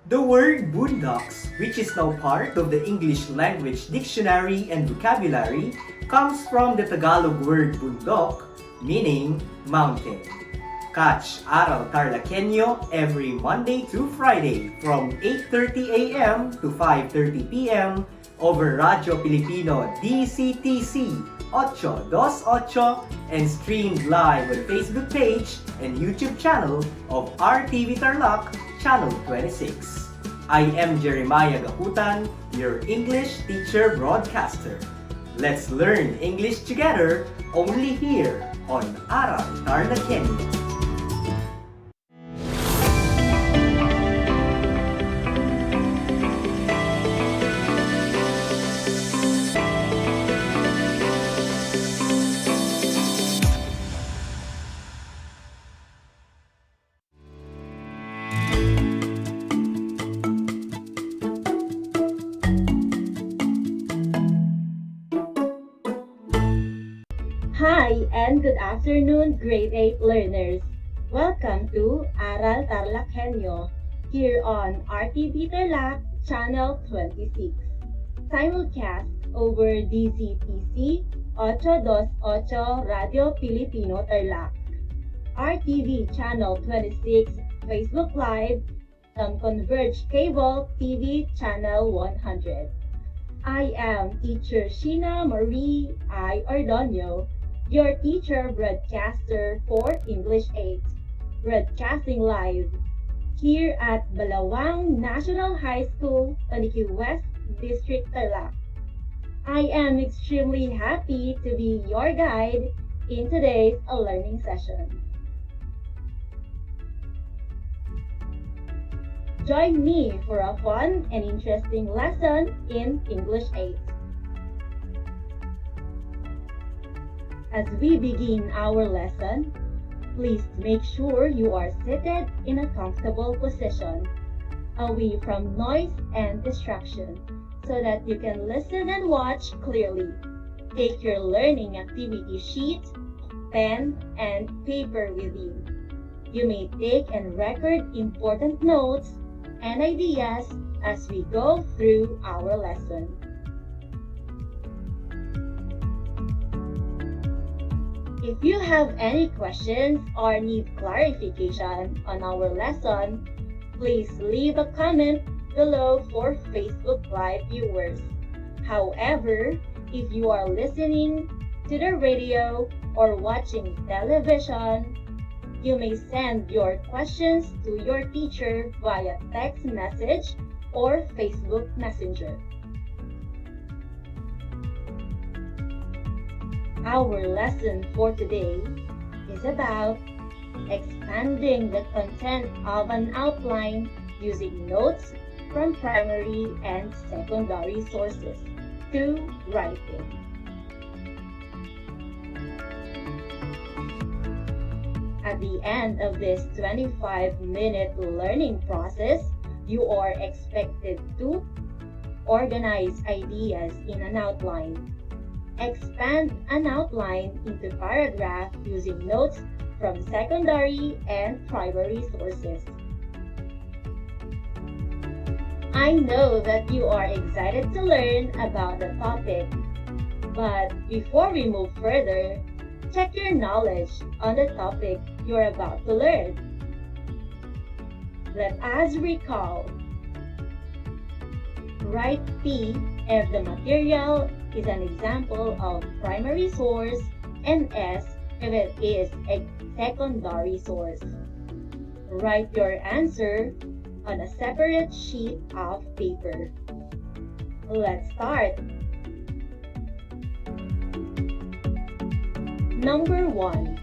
The word boondocks, which is now part of the English language dictionary and vocabulary, comes from the Tagalog word bundok, meaning mountain. Catch Aral TarlakHenyo every Monday through Friday from 8:30 a.m. to 5:30 p.m. over Radyo Pilipino DCTC 828 and streamed live on Facebook page and YouTube channel of RTV Tarlac, Channel 26. I am Jeremiah Gahutan, your English teacher broadcaster. Let's learn English together only here on Aral TarlakHenyo. Hi and good afternoon, grade 8 learners. Welcome to Aral TarlakHenyo here on RTV Tarlac, Channel 26. Simulcast over DCTC 828 Radio Filipino Tarlac, RTV Channel 26 Facebook Live, and Converge Cable TV Channel 100. I am Teacher Sheena Marie I. Ordonio, your teacher broadcaster for English 8, broadcasting live here at Balawang National High School, Paniki West District, Tarlac. I am extremely happy to be your guide in today's learning session. Join me for a fun and interesting lesson in English 8. As we begin our lesson, please make sure you are seated in a comfortable position, away from noise and distraction, so that you can listen and watch clearly. Take your learning activity sheet, pen, and paper with you. You may take and record important notes and ideas as we go through our lesson. If you have any questions or need clarification on our lesson, please leave a comment below for Facebook Live viewers. However, if you are listening to the radio or watching television, you may send your questions to your teacher via text message or Facebook Messenger. Our lesson for today is about expanding the content of an outline using notes from primary and secondary sources to writing. At the end of this 25-minute learning process, you are expected to organize ideas in an outline, expand an outline into paragraph using notes from secondary and primary sources. I know that you are excited to learn about the topic, but before we move further, check your knowledge on the topic you're about to learn. Let us recall. Write P if the material is an example of primary source and S if it is a secondary source. Write your answer on a separate sheet of paper. Let's start. Number 1.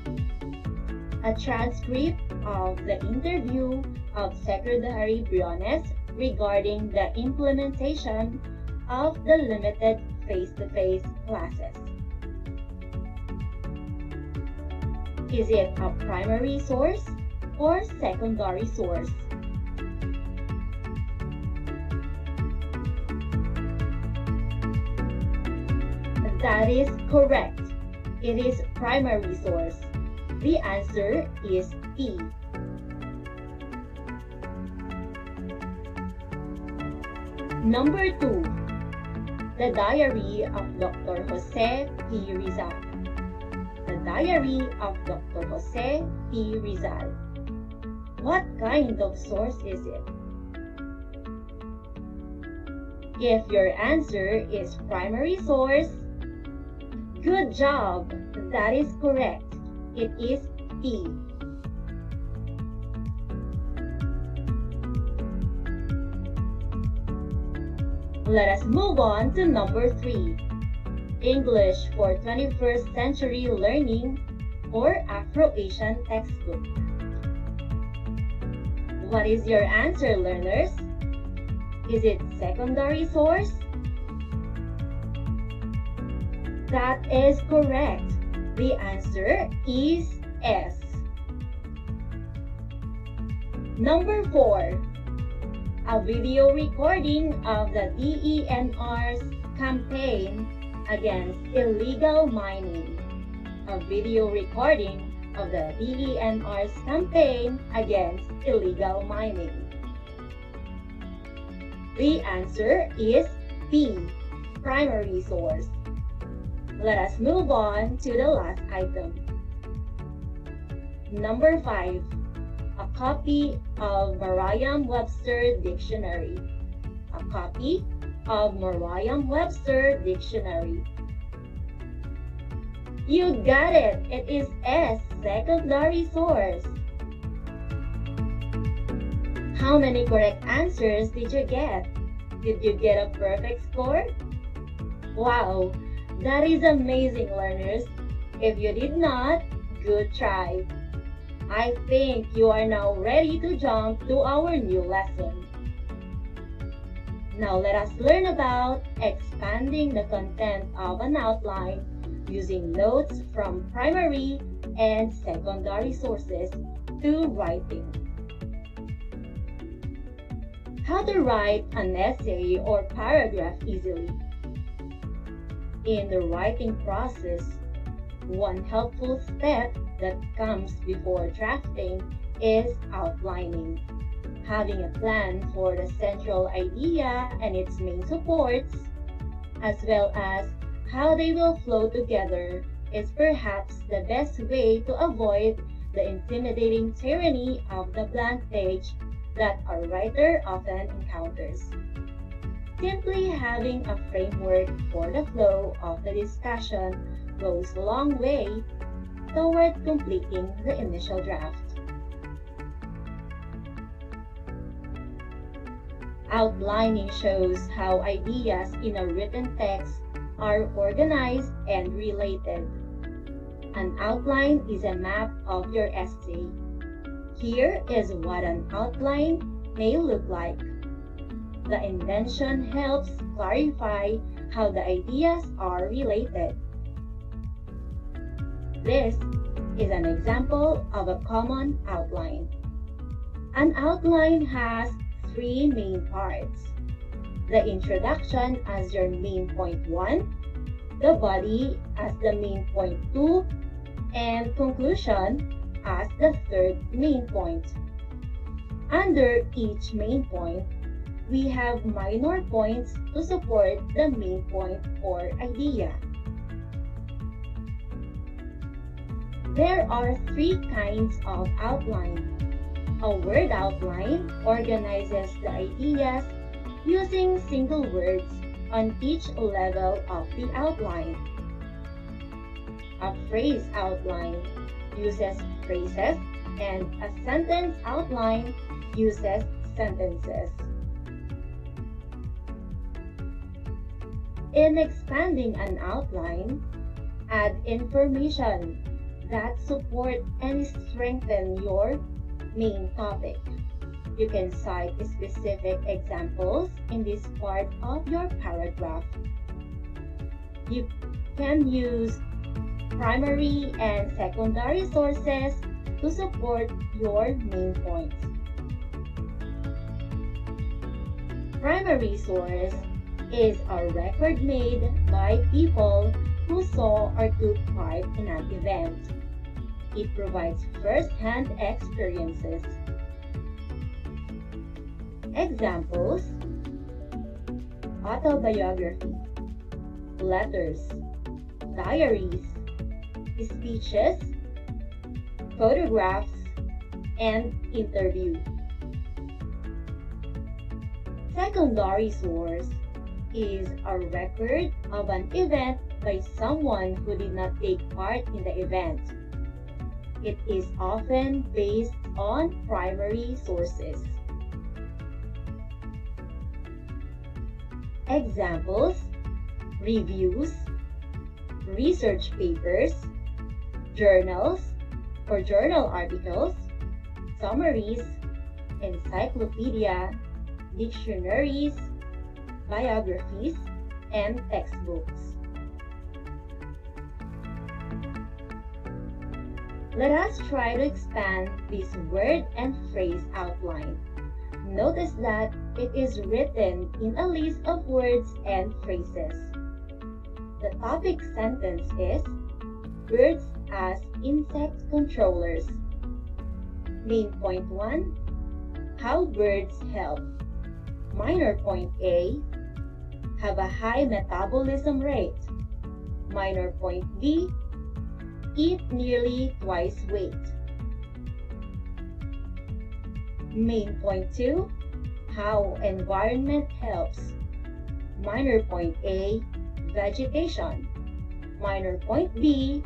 A transcript of the interview of Secretary Briones regarding the implementation of the limited face-to-face classes. Is it a primary source or secondary source? That is correct. It is primary source. The answer is B. Number 2. The Diary of Dr. Jose P. Rizal. The Diary of Dr. Jose P. Rizal. What kind of source is it? If your answer is primary source, good job! That is correct. It is P. Let us move on to number 3. English for 21st Century Learning or Afro-Asian textbook. What is your answer, learners? Is it secondary source? That is correct. The answer is S. Number 4. A video recording of the DENR's campaign against illegal mining. A video recording of the DENR's campaign against illegal mining. The answer is B, primary source. Let us move on to the last item. Number 5. A copy of Merriam-Webster Dictionary. A copy of Merriam-Webster Dictionary. You got it! It is S, secondary source. How many correct answers did you get? Did you get a perfect score? Wow! That is amazing, learners. If you did not, good try. I think you are now ready to jump to our new lesson. Now let us learn about expanding the content of an outline using notes from primary and secondary sources to writing. How to write an essay or paragraph easily. In the writing process, one helpful step that comes before drafting is outlining. Having a plan for the central idea and its main supports, as well as how they will flow together, is perhaps the best way to avoid the intimidating tyranny of the blank page that a writer often encounters. Simply having a framework for the flow of the discussion goes a long way toward completing the initial draft. Outlining shows how ideas in a written text are organized and related. An outline is a map of your essay. Here is what an outline may look like. The indentation helps clarify how the ideas are related. This is an example of a common outline. An outline has 3 main parts. The introduction as your main point 1, the body as the main point 2, and conclusion as the third main point. Under each main point, we have minor points to support the main point or idea. There are 3 kinds of outline. A word outline organizes the ideas using single words on each level of the outline. A phrase outline uses phrases, and a sentence outline uses sentences. In expanding an outline, add information that support and strengthen your main topic. You can cite specific examples in this part of your paragraph. You can use primary and secondary sources to support your main points. Primary source is a record made by people who saw or took part in an event. It provides first-hand experiences. Examples: autobiography, letters, diaries, speeches, photographs, and interview. Secondary source is a record of an event by someone who did not take part in the event. It is often based on primary sources. Examples: reviews, research papers, journals or journal articles, summaries, encyclopedia, dictionaries, biographies, and textbooks. Let us try to expand this word and phrase outline. Notice that it is written in a list of words and phrases. The topic sentence is birds as insect controllers. Main point 1, how birds help. Minor point A, have a high metabolism rate. Minor point B, eat nearly twice weight. Main point 2, how environment helps. Minor point A, vegetation. Minor point B,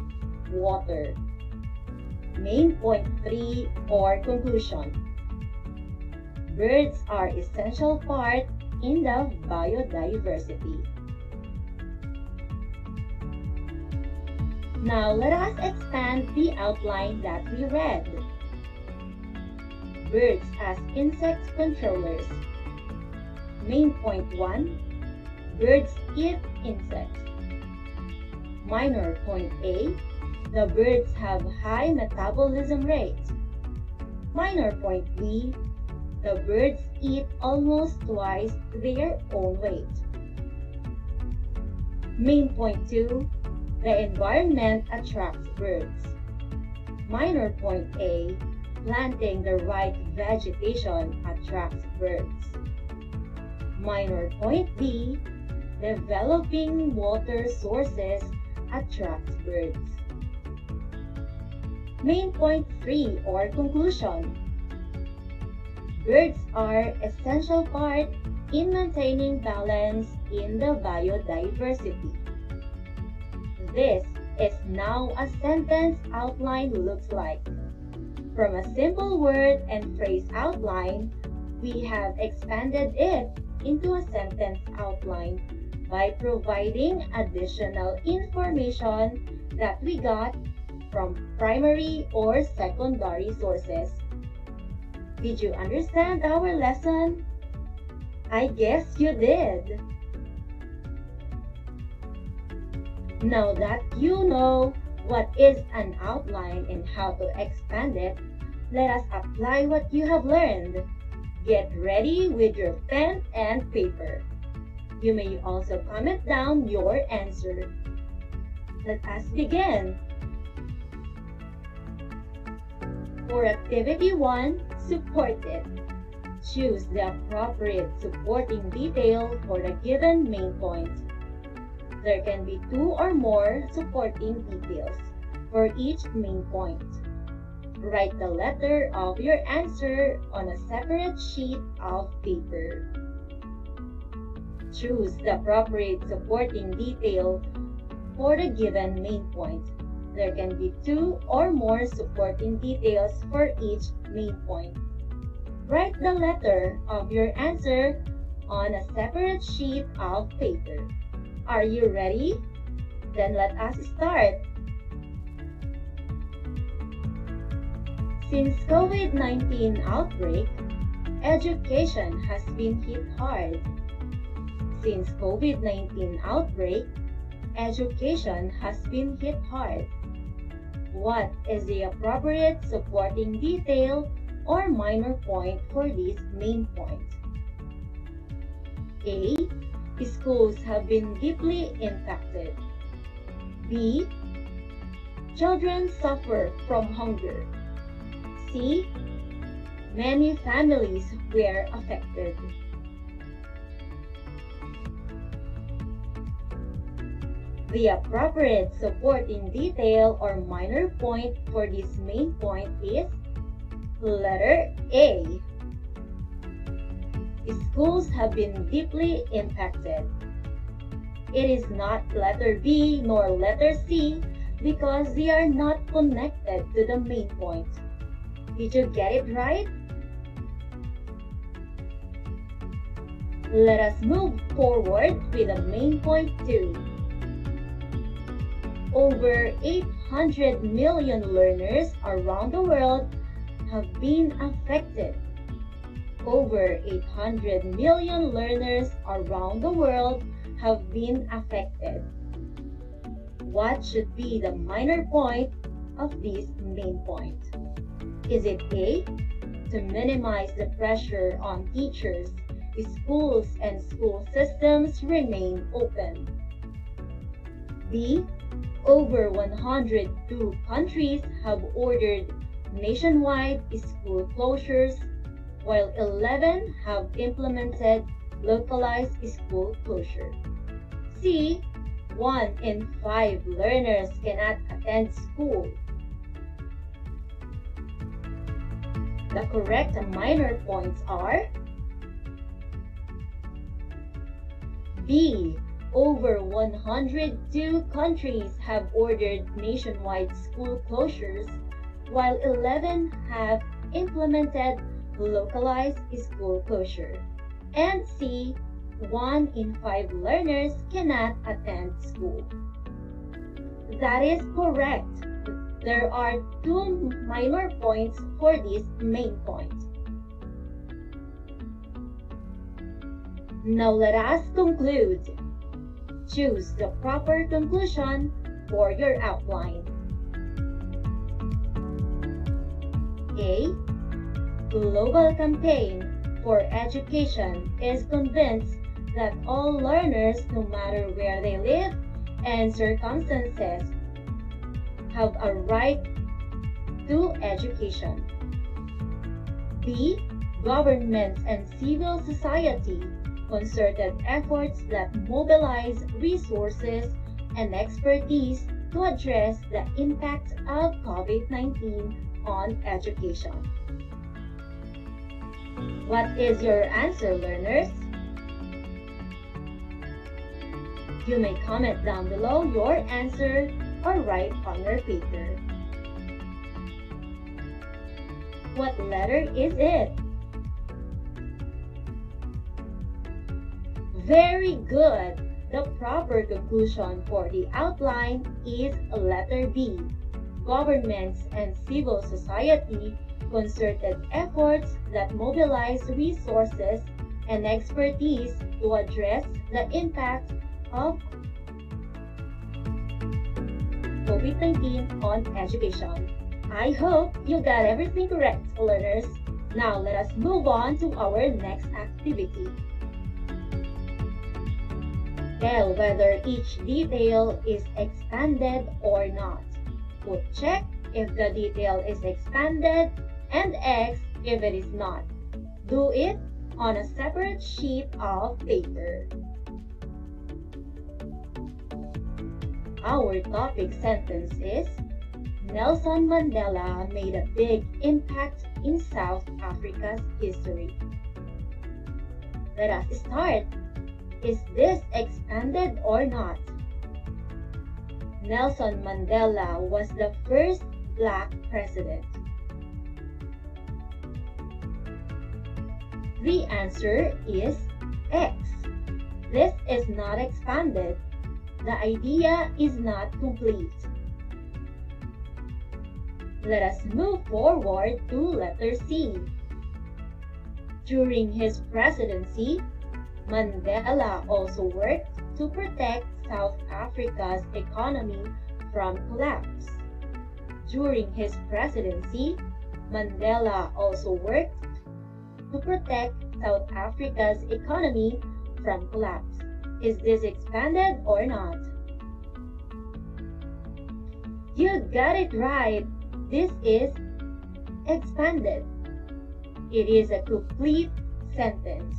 water. Main point 3 or conclusion. Birds are essential part in the biodiversity. Now let us expand the outline that we read. Birds as insect controllers. Main point 1, birds eat insects. Minor point A, the birds have high metabolism rate. Minor point B, the birds eat almost twice their own weight. Main point 2, the environment attracts birds. Minor point A, planting the right vegetation attracts birds. Minor point B, developing water sources attracts birds. Main point 3 or conclusion. Birds are essential part in maintaining balance in the biodiversity. This is now a sentence outline looks like. From a simple word and phrase outline, we have expanded it into a sentence outline by providing additional information that we got from primary or secondary sources. Did you understand our lesson? I guess you did. Now that you know what is an outline and how to expand it, let us apply what you have learned. Get ready with your pen and paper. You may also comment down your answer. Let us begin. For Activity 1, support it. Choose the appropriate supporting detail for the given main point. There can be 2 or more supporting details for each main point. Write the letter of your answer on a separate sheet of paper. Choose the appropriate supporting detail for the given main point. There can be 2 or more supporting details for each main point. Write the letter of your answer on a separate sheet of paper. Are you ready? Then let us start. Since COVID-19 outbreak, education has been hit hard. Since COVID-19 outbreak, education has been hit hard. What is the appropriate supporting detail or minor point for this main point? A. Schools have been deeply impacted. B. Children suffer from hunger. C. Many families were affected. The appropriate supporting detail or minor point for this main point is letter A. Schools have been deeply impacted. It is not letter B nor letter C because they are not connected to the main point. Did you get it right? Let us move forward with the main point 2. Over 800 million learners around the world have been affected. Over 800 million learners around the world have been affected. What should be the minor point of this main point? Is it A, to minimize the pressure on teachers, schools and school systems remain open? B, over 102 countries have ordered nationwide school closures, while 11 have implemented localized school closure. C, 1 in 5 learners cannot attend school. The correct minor points are B, over 102 countries have ordered nationwide school closures, while 11 have implemented localized school closure. And C, 1 in 5 learners cannot attend school. That is correct. There are 2 minor points for this main point. Now let us conclude. Choose the proper conclusion for your outline. A. Global Campaign for Education is convinced that all learners, no matter where they live and circumstances, have a right to education. B. Governments and civil society concerted efforts that mobilize resources and expertise to address the impact of COVID-19 on education. What is your answer, learners? You may comment down below your answer or write on your paper. What letter is it? Very good! The proper conclusion for the outline is letter B. Governments and civil society concerted efforts that mobilize resources and expertise to address the impact of COVID-19 on education. I hope you got everything correct, learners. Now let us move on to our next activity. Tell whether each detail is expanded or not. Put check if the detail is expanded and X if it is not. Do it on a separate sheet of paper. Our topic sentence is Nelson Mandela made a big impact in South Africa's history. Let us start. Is this expanded or not? Nelson Mandela was the first Black president. The answer is X. This is not expanded. The idea is not complete. Let us move forward to letter C. During his presidency, Mandela also worked to protect South Africa's economy from collapse. During his presidency, Mandela also worked to protect South Africa's economy from collapse. Is this expanded or not? You got it right. This is expanded. It is a complete sentence.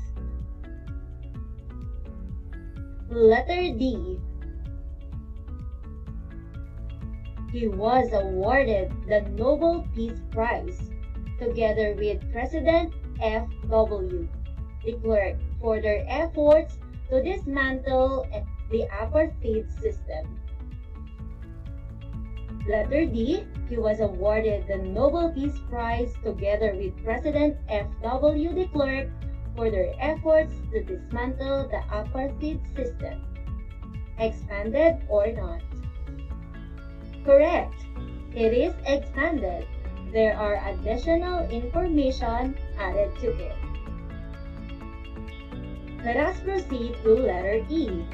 Letter D. he was awarded the Nobel Peace Prize together with President F.W. de Klerk for their efforts to dismantle the apartheid system. Letter D, he was awarded the Nobel Peace Prize together with President F.W. de Klerk for their efforts to dismantle the apartheid system. Expanded or not? Correct. It is expanded. There are additional information added to it. Let us proceed to letter E.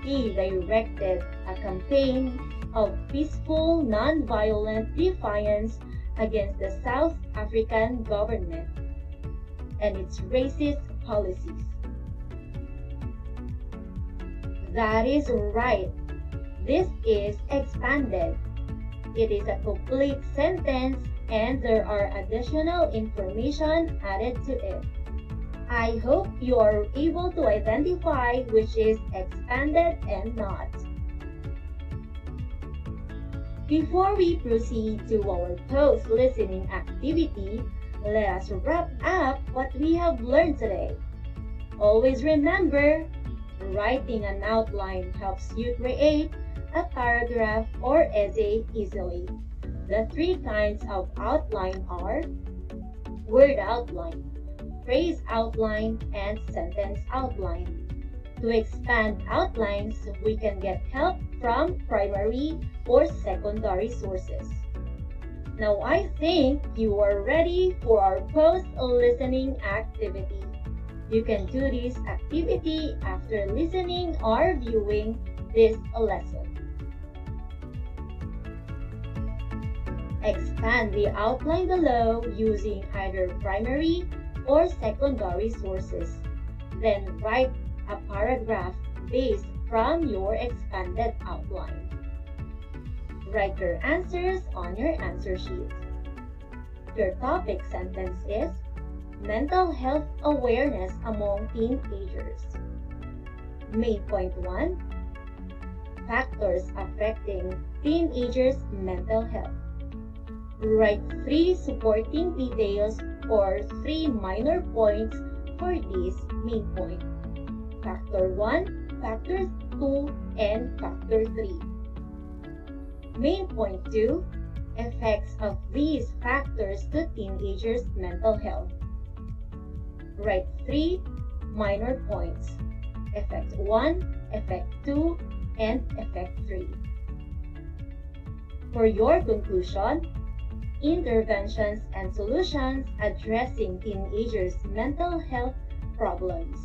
He directed a campaign of peaceful, non-violent defiance against the South African government and its racist policies. That is right. This is expanded. It is a complete sentence and there are additional information added to it. I hope you are able to identify which is expanded and not. Before we proceed to our post-listening activity, let us wrap up what we have learned today. Always remember, writing an outline helps you create a paragraph or essay easily. The three kinds of outline are word outline, phrase outline, and sentence outline. To expand outlines, we can get help from primary or secondary sources. Now I think you are ready for our post-listening activity. You can do this activity after listening or viewing this lesson. Expand the outline below using either primary or secondary sources. Then write a paragraph based from your expanded outline. Write your answers on your answer sheet. Your topic sentence is Mental Health Awareness Among Teenagers. Main point 1, Factors Affecting Teenagers' Mental Health. Write 3 supporting details or 3 minor points for this main point. Factor 1, Factor 2, and Factor 3. Main point 2, Effects of these factors to teenagers' mental health. Write 3 minor points. Effect 1, Effect 2, and Effect 3. For your conclusion, interventions and solutions addressing teenagers' mental health problems.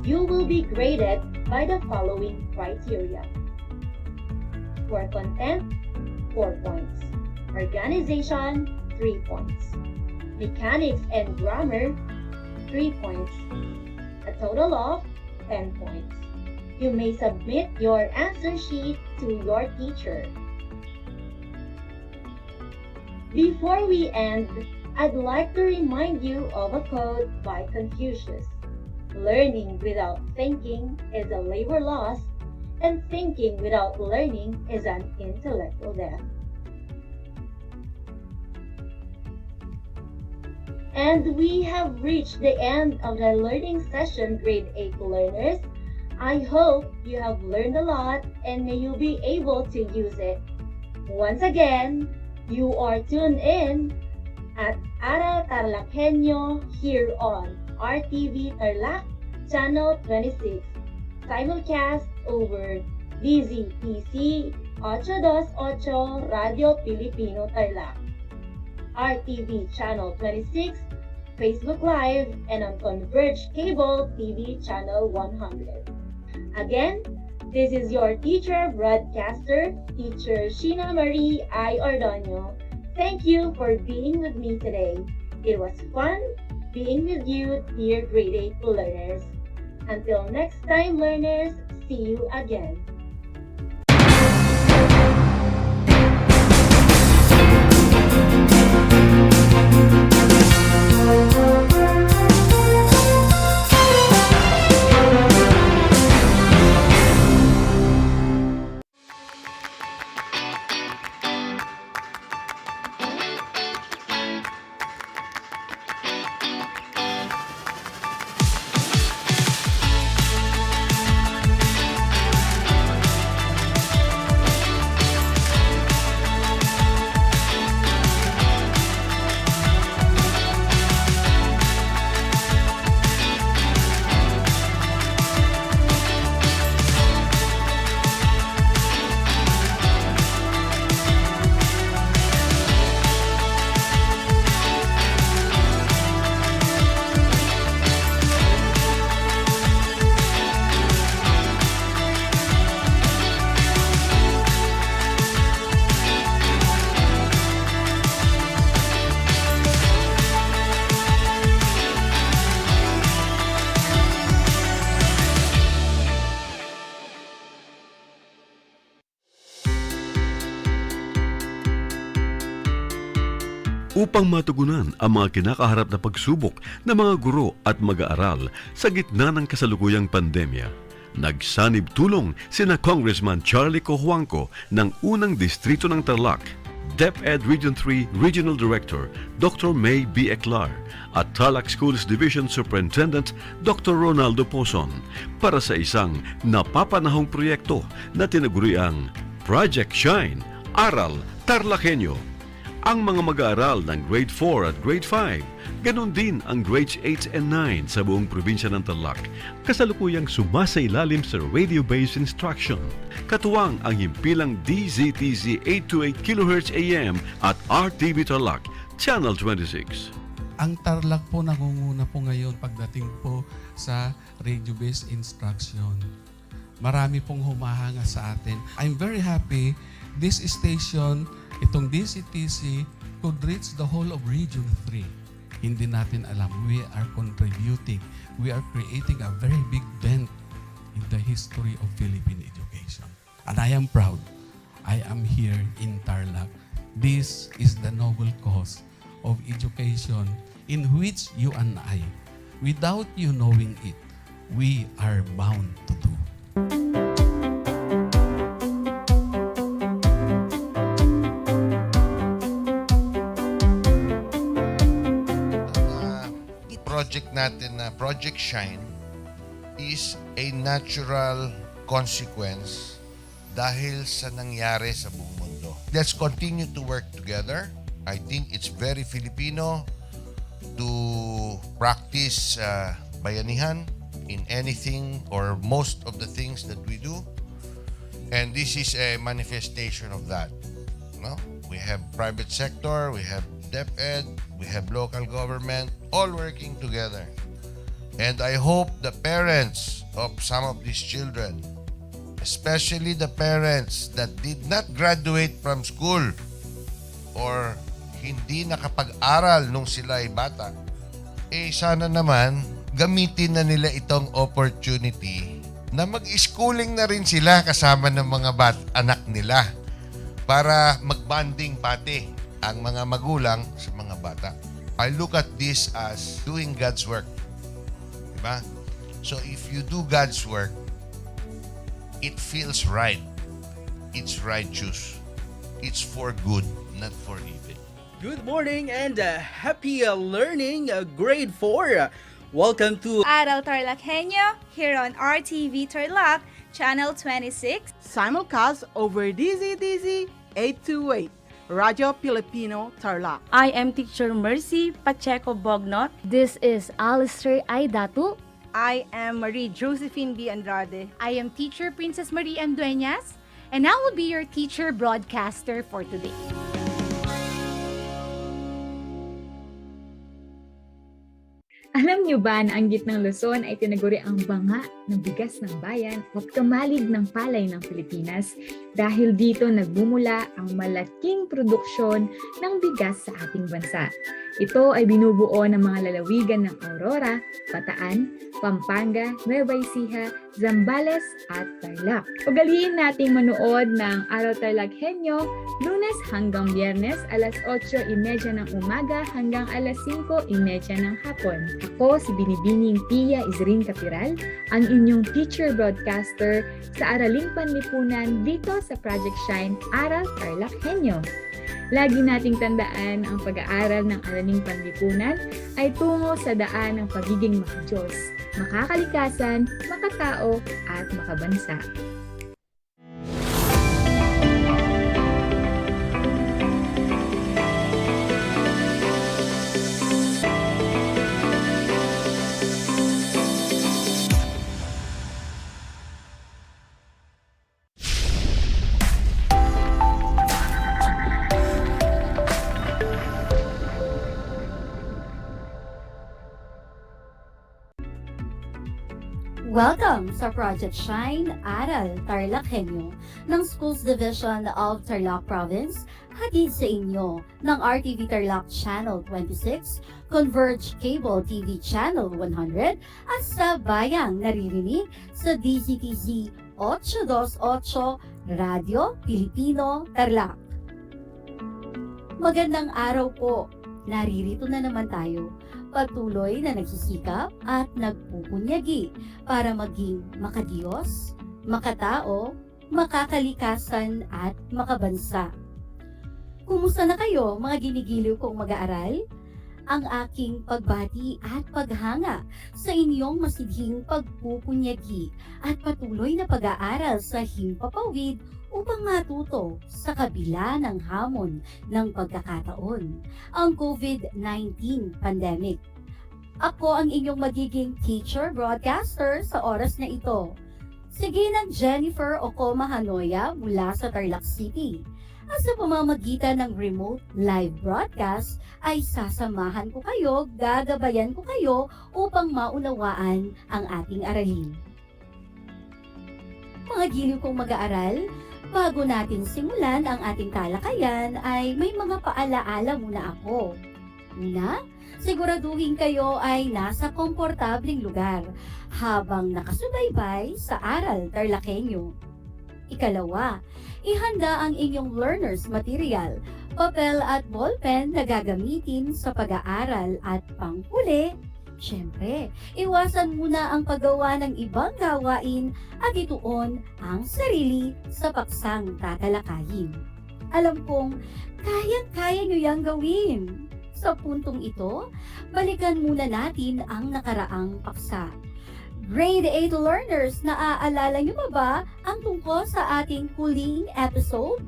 You will be graded by the following criteria. For content, 4 points. Organization, 3 points. Mechanics and grammar, 3 points. A total of 10 points. You may submit your answer sheet to your teacher. Before we end, I'd like to remind you of a quote by Confucius. Learning without thinking is a labor loss, and thinking without learning is an intellectual death. And we have reached the end of the learning session, grade 8 learners. I hope you have learned a lot and may you be able to use it. Once again, you are tuned in at Aral TarlakHenyo here on RTV Tarlac, Channel 26, simulcast over DZTC 828 Radio Filipino Tarlac, RTV Channel 26, Facebook Live, and on Converge Cable TV Channel 100. Again, this is your teacher broadcaster, Teacher Sheena Marie I. Ordonio. Thank you for being with me today. It was fun being with you, dear grade 8 learners. Until next time, learners, see you again. upang matugunan ang mga kinakaharap na pagsubok ng mga guro at mag-aaral sa gitna ng kasalukuyang pandemya. Nagsanib tulong sina Congressman Charlie Cojuangco ng unang distrito ng Tarlac, DEPED Region 3 Regional Director Dr. May B. Eclar at Tarlac Schools Division Superintendent Dr. Ronaldo Pozon para sa isang napapanahong proyekto na tinaguriang Project Shine, Aral TarlakHenyo. Ang mga mag-aaral ng Grade 4 at Grade 5, ganon din ang Grades 8 and 9 sa buong probinsya ng Tarlac, kasalukuyang sumasailalim sa radio-based instruction. Katuwang ang himpilang DZTZ 828 kHz AM at RTV Tarlac, Channel 26. Ang Tarlac po nangunguna po ngayon pagdating po sa radio-based instruction. Marami pong humahanga sa atin. I'm very happy this station, itong DCTC, could reach the whole of Region 3. Hindi natin alam. We are contributing. We are creating a very big dent in the history of Philippine education. And I am proud. I am here in Tarlac. This is the noble cause of education in which you and I, without you knowing it, we are bound to do. Project natin na Project Shine is a natural consequence dahil sa nangyari sa buong mundo. Let's continue to work together. I think it's very Filipino to practice bayanihan in anything or most of the things that we do. And this is a manifestation of that. No? We have private sector, we have DEPED, we have local government, all working together. And I hope the parents of some of these children, especially the parents that did not graduate from school or hindi nakapag-aral nung sila ay bata, sana naman gamitin na nila itong opportunity na mag-schooling na rin sila kasama ng mga anak nila para mag-bonding pati ang mga magulang sa mga bata. I look at this as doing God's work. Diba? So if you do God's work, it feels right. It's righteous. It's for good, not for evil. Good morning and happy learning, grade 4. Welcome to Aral TarlakHenyo here on RTV Tarlac, Channel 26. Simulcast over DZDZ 828, Radio Filipino Tarlac. I am Teacher Mercy Pacheco Bognot. This is Alistair Aidatu. I am Marie Josephine B. Andrade. I am Teacher Princess Marie M. Dueñas, and I will be your teacher broadcaster for today. Alam niyo ba na ang gitnang Luzon ay tinaguri ang banga ng bigas ng bayan at kamalig ng palay ng Pilipinas dahil dito nagbumula ang malaking produksyon ng bigas sa ating bansa. Ito ay binubuo ng mga lalawigan ng Aurora, Bataan, Pampanga, Nueva Ecija, Zambales at Tarlac. Ugaliin nating manood ng Aral TarlakHenyo Lunes hanggang Biyernes alas 8:30 ng umaga hanggang alas 5:30 ng hapon. Ako si Binibining Pia Isrin Capiral, ang inyong teacher broadcaster sa Araling Panlipunan dito sa Project Shine Aral TarlakHenyo. Lagi nating tandaan ang pag-aaral ng Araling Panlipunan ay tungo sa daan ng pagiging makadiyos, makakalikasan, makatao at makabansa. Welcome sa Project Shine Aral TarlakHenyo ng Schools Division of Tarlac Province, hatid sa inyo ng RTV Tarlac Channel 26, Converge Cable TV Channel 100 at sa bayang naririnig sa DZTZ 828 Radio Filipino Tarlac. Magandang araw po naririto na naman tayo, patuloy na nagsisikap at nagpupunyagi para maging makadiyos, makatao, makakalikasan at makabansa. Kumusta na kayo mga ginigiliw kong mag-aaral? Ang aking pagbati at paghanga sa inyong masidhing pagpupunyagi at patuloy na pag-aaral sa himpapawid upang matuto sa kabila ng hamon ng pagkakataon, ang COVID-19 pandemic. Ako ang inyong magiging teacher broadcaster sa oras na ito. Sige ng Jennifer Ocoma Hanoya mula sa Tarlac City. At sa pamamagitan ng remote live broadcast ay sasamahan ko kayo, gagabayan ko kayo upang maunawaan ang ating aralin. Mga giliw kong mag-aaral, bago natin simulan ang ating talakayan ay may mga paalaala muna ako. Una, siguraduhin kayo ay nasa komportableng lugar habang nakasubaybay sa Aral TarlakHenyo. Ikalawa, ihanda ang inyong learner's material, papel at ballpen na gagamitin sa pag-aaral at panghuli. Siyempre, iwasan muna ang paggawa ng ibang gawain at ituon ang sarili sa paksang tatalakayin. Alam kong kayang-kaya nyo yang gawin. Sa puntong ito, balikan muna natin ang nakaraang paksa. Grade 8 learners, naaalala nyo ba ang tungkol sa ating huling episode?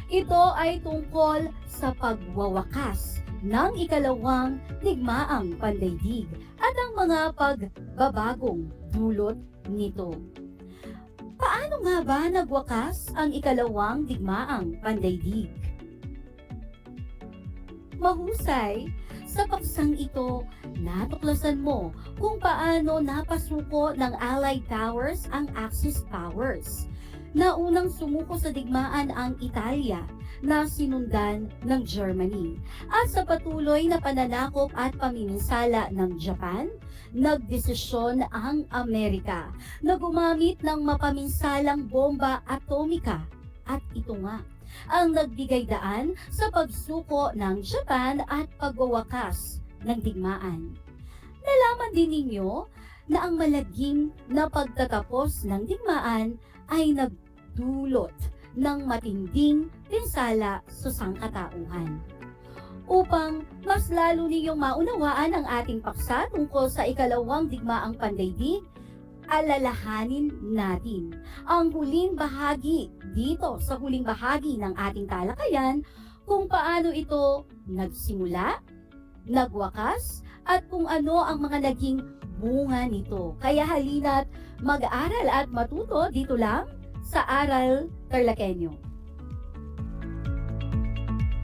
Ito ay tungkol sa pagwawakas ng ikalawang digmaang pandaigdig at ang mga pagbabagong dulot nito. Paano nga ba nagwakas ang ikalawang digmaang pandaigdig? Mahusay, sa paksang ito, natuklasan mo kung paano napasuko ng Allied Powers ang Axis Powers. Naunang sumuko sa digmaan ang Italia na sinundan ng Germany. At sa patuloy na pananakop at pamiminsala ng Japan, nagdesisyon ang Amerika na gumamit ng mapaminsalang bomba atomika. At ito nga ang nagbigay daan sa pagsuko ng Japan at pagwawakas ng digmaan. Nalaman din ninyo na ang malagim na pagtatapos ng digmaan ay nagdulot ng matinding pinsala sa sangkatauhan. Upang mas lalo ninyong maunawaan ang ating paksa tungkol sa ikalawang digmaang pandaigdig, alalahanin natin ang huling bahagi dito sa huling bahagi ng ating talakayan kung paano ito nagsimula, nagwakas, at kung ano ang mga naging bunga nito. Kaya halina't mag-aral at matuto dito lang sa Aral TarlakHenyo.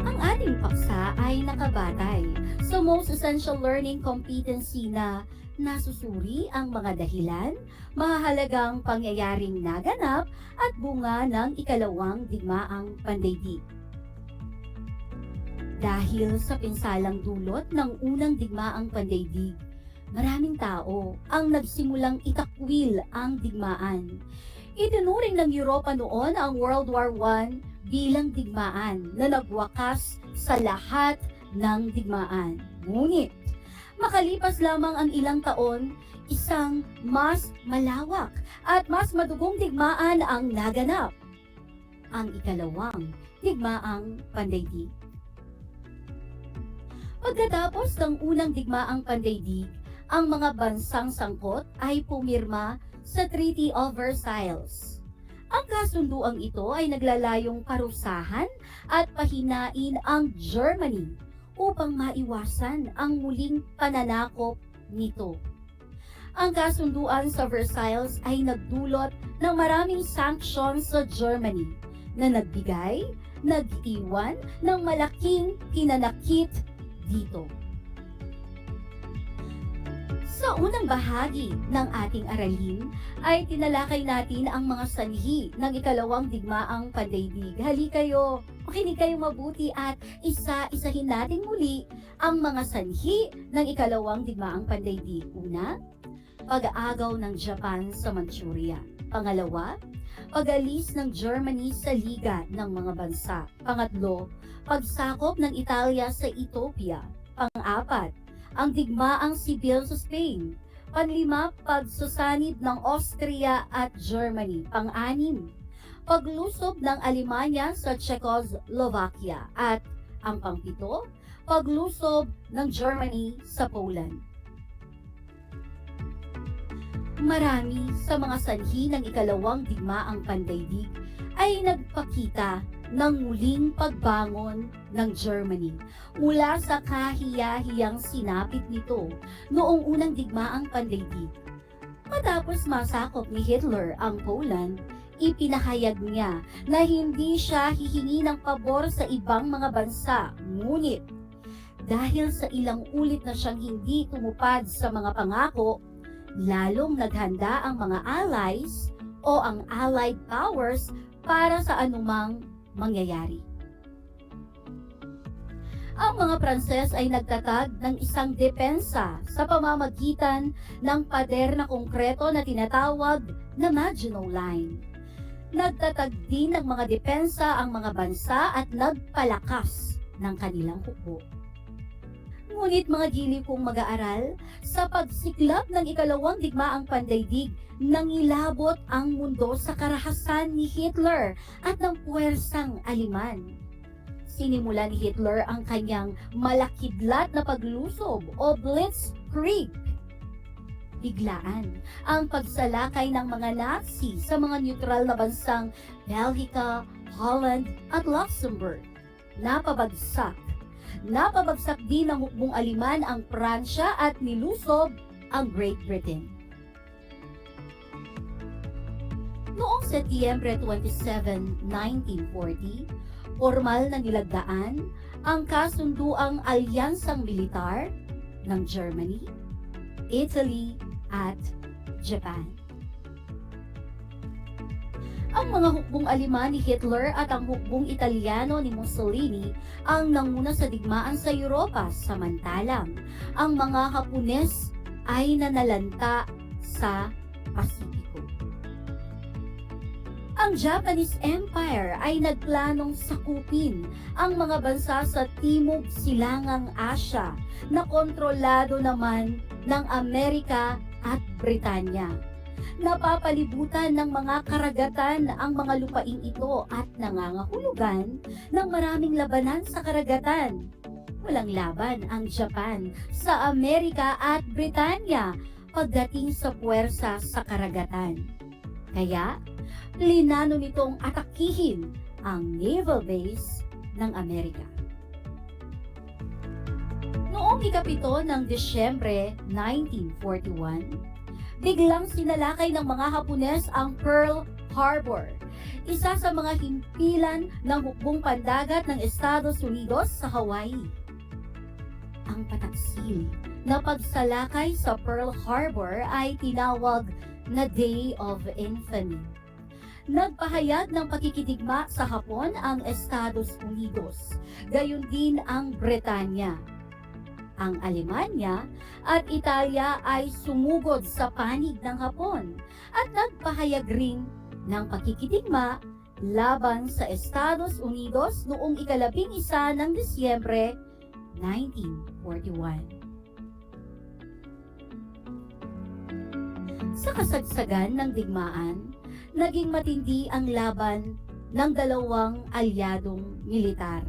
Ang ating paksa ay nakabatay sa Most Essential Learning Competency na nasusuri ang mga dahilan, mahahalagang pangyayaring naganap at bunga ng ikalawang digmaang pandaigdig. Dahil sa pinsalang dulot ng unang digmaang pandaigdig, maraming tao ang nagsimulang itakwil ang digmaan. Itinuring ng Europa noon ang World War I bilang digmaan na nagwakas sa lahat ng digmaan. Ngunit, makalipas lamang ang ilang taon, isang mas malawak at mas madugong digmaan ang naganap, ang ikalawang digmaang pandaigdig. Pagkatapos ng unang digmaang pandaigdig, ang mga bansang sangkot ay pumirma sa Treaty of Versailles. Ang kasunduang ito ay naglalayong parusahan at pahinain ang Germany upang maiwasan ang muling pananakop nito. Ang kasunduan sa Versailles ay nagdulot ng maraming sanctions sa Germany na nagbigay, nag-iwan ng malaking hinanakit dito. Sa unang bahagi ng ating aralin ay tinalakay natin ang mga sanhi ng ikalawang digmaang pandaigdig. Hali kayo, makinig kayo mabuti at isa-isahin natin muli ang mga sanhi ng ikalawang digmaang pandaigdig. Una, pag-aagaw ng Japan sa Manchuria. Pangalawa, pag-alis ng Germany sa Liga ng mga bansa. Pangatlo, pagsakop ng Italia sa Ethiopia. Pang-apat, ang digmaang sibil sa Spain. Panlima, pagsusanib ng Austria at Germany. Pang-anim, paglusob ng Alemanya sa Czechoslovakia. At ang pangpito, paglusob ng Germany sa Poland. Marami sa mga sanhi ng ikalawang digmaang pandaigdig ay nagpakita ng muling pagbangon ng Germany mula sa kahiya-hiyang sinapit nito noong unang digmaang pandaigdig. Matapos masakop ni Hitler ang Poland, ipinahayag niya na hindi siya hihingi ng pabor sa ibang mga bansa, ngunit dahil sa ilang ulit na siyang hindi tumupad sa mga pangako, lalong naghanda ang mga allies o ang allied powers para sa anumang mangyayari. Ang mga Pranses ay nagtatag ng isang depensa sa pamamagitan ng pader na konkreto na tinatawag na Maginot Line. Nagtatag din ng mga depensa ang mga bansa at nagpalakas ng kanilang hukbo. Ngunit mga gili kong mag-aaral, sa pagsiklab ng ikalawang digmaang pandaigdig, nangilabot ang mundo sa karahasan ni Hitler at ng puwersang Aleman. Sinimula ni Hitler ang kanyang malakidlat na paglusob o Blitzkrieg. Biglaan ang pagsalakay ng mga Nazi sa mga neutral na bansang Belgica, Holland at Luxembourg. Napabagsak din ng hukbong Aleman ang Pransya at nilusob ang Great Britain. Noong Setyembre 27, 1940, formal na nilagdaan ang kasunduang alyansang militar ng Germany, Italy at Japan. Ang mga hukbong Aleman ni Hitler at ang hukbong Italiano ni Mussolini ang nanguna sa digmaan sa Europa, samantalang ang mga Hapones ay nanalanta sa Pasipiko. Ang Japanese Empire ay nagplanong sakupin ang mga bansa sa Timog Silangang Asya na kontrolado naman ng Amerika at Britanya. Napapalibutan ng mga karagatan ang mga lupaing ito at nangangahulugan ng maraming labanan sa karagatan. Walang laban ang Japan sa Amerika at Britanya pagdating sa puwersa sa karagatan. Kaya, plinano nitong atakihin ang naval base ng Amerika. Noong ikapito ng Disyembre 1941, biglang sinalakay ng mga Hapones ang Pearl Harbor, isa sa mga himpilan ng hukbong pandagat ng Estados Unidos sa Hawaii. Ang pataksil na pagsalakay sa Pearl Harbor ay tinawag na Day of Infamy. Nagpahayag ng pakikidigma sa Hapon ang Estados Unidos, gayon din ang Britanya. Ang Alemanya at Italia ay sumugod sa panig ng Hapon at nagpahayag rin ng pakikidigma laban sa Estados Unidos noong ika-11 ng Disyembre 1941. Sa kasagsagan ng digmaan, naging matindi ang laban ng dalawang alyadong militar.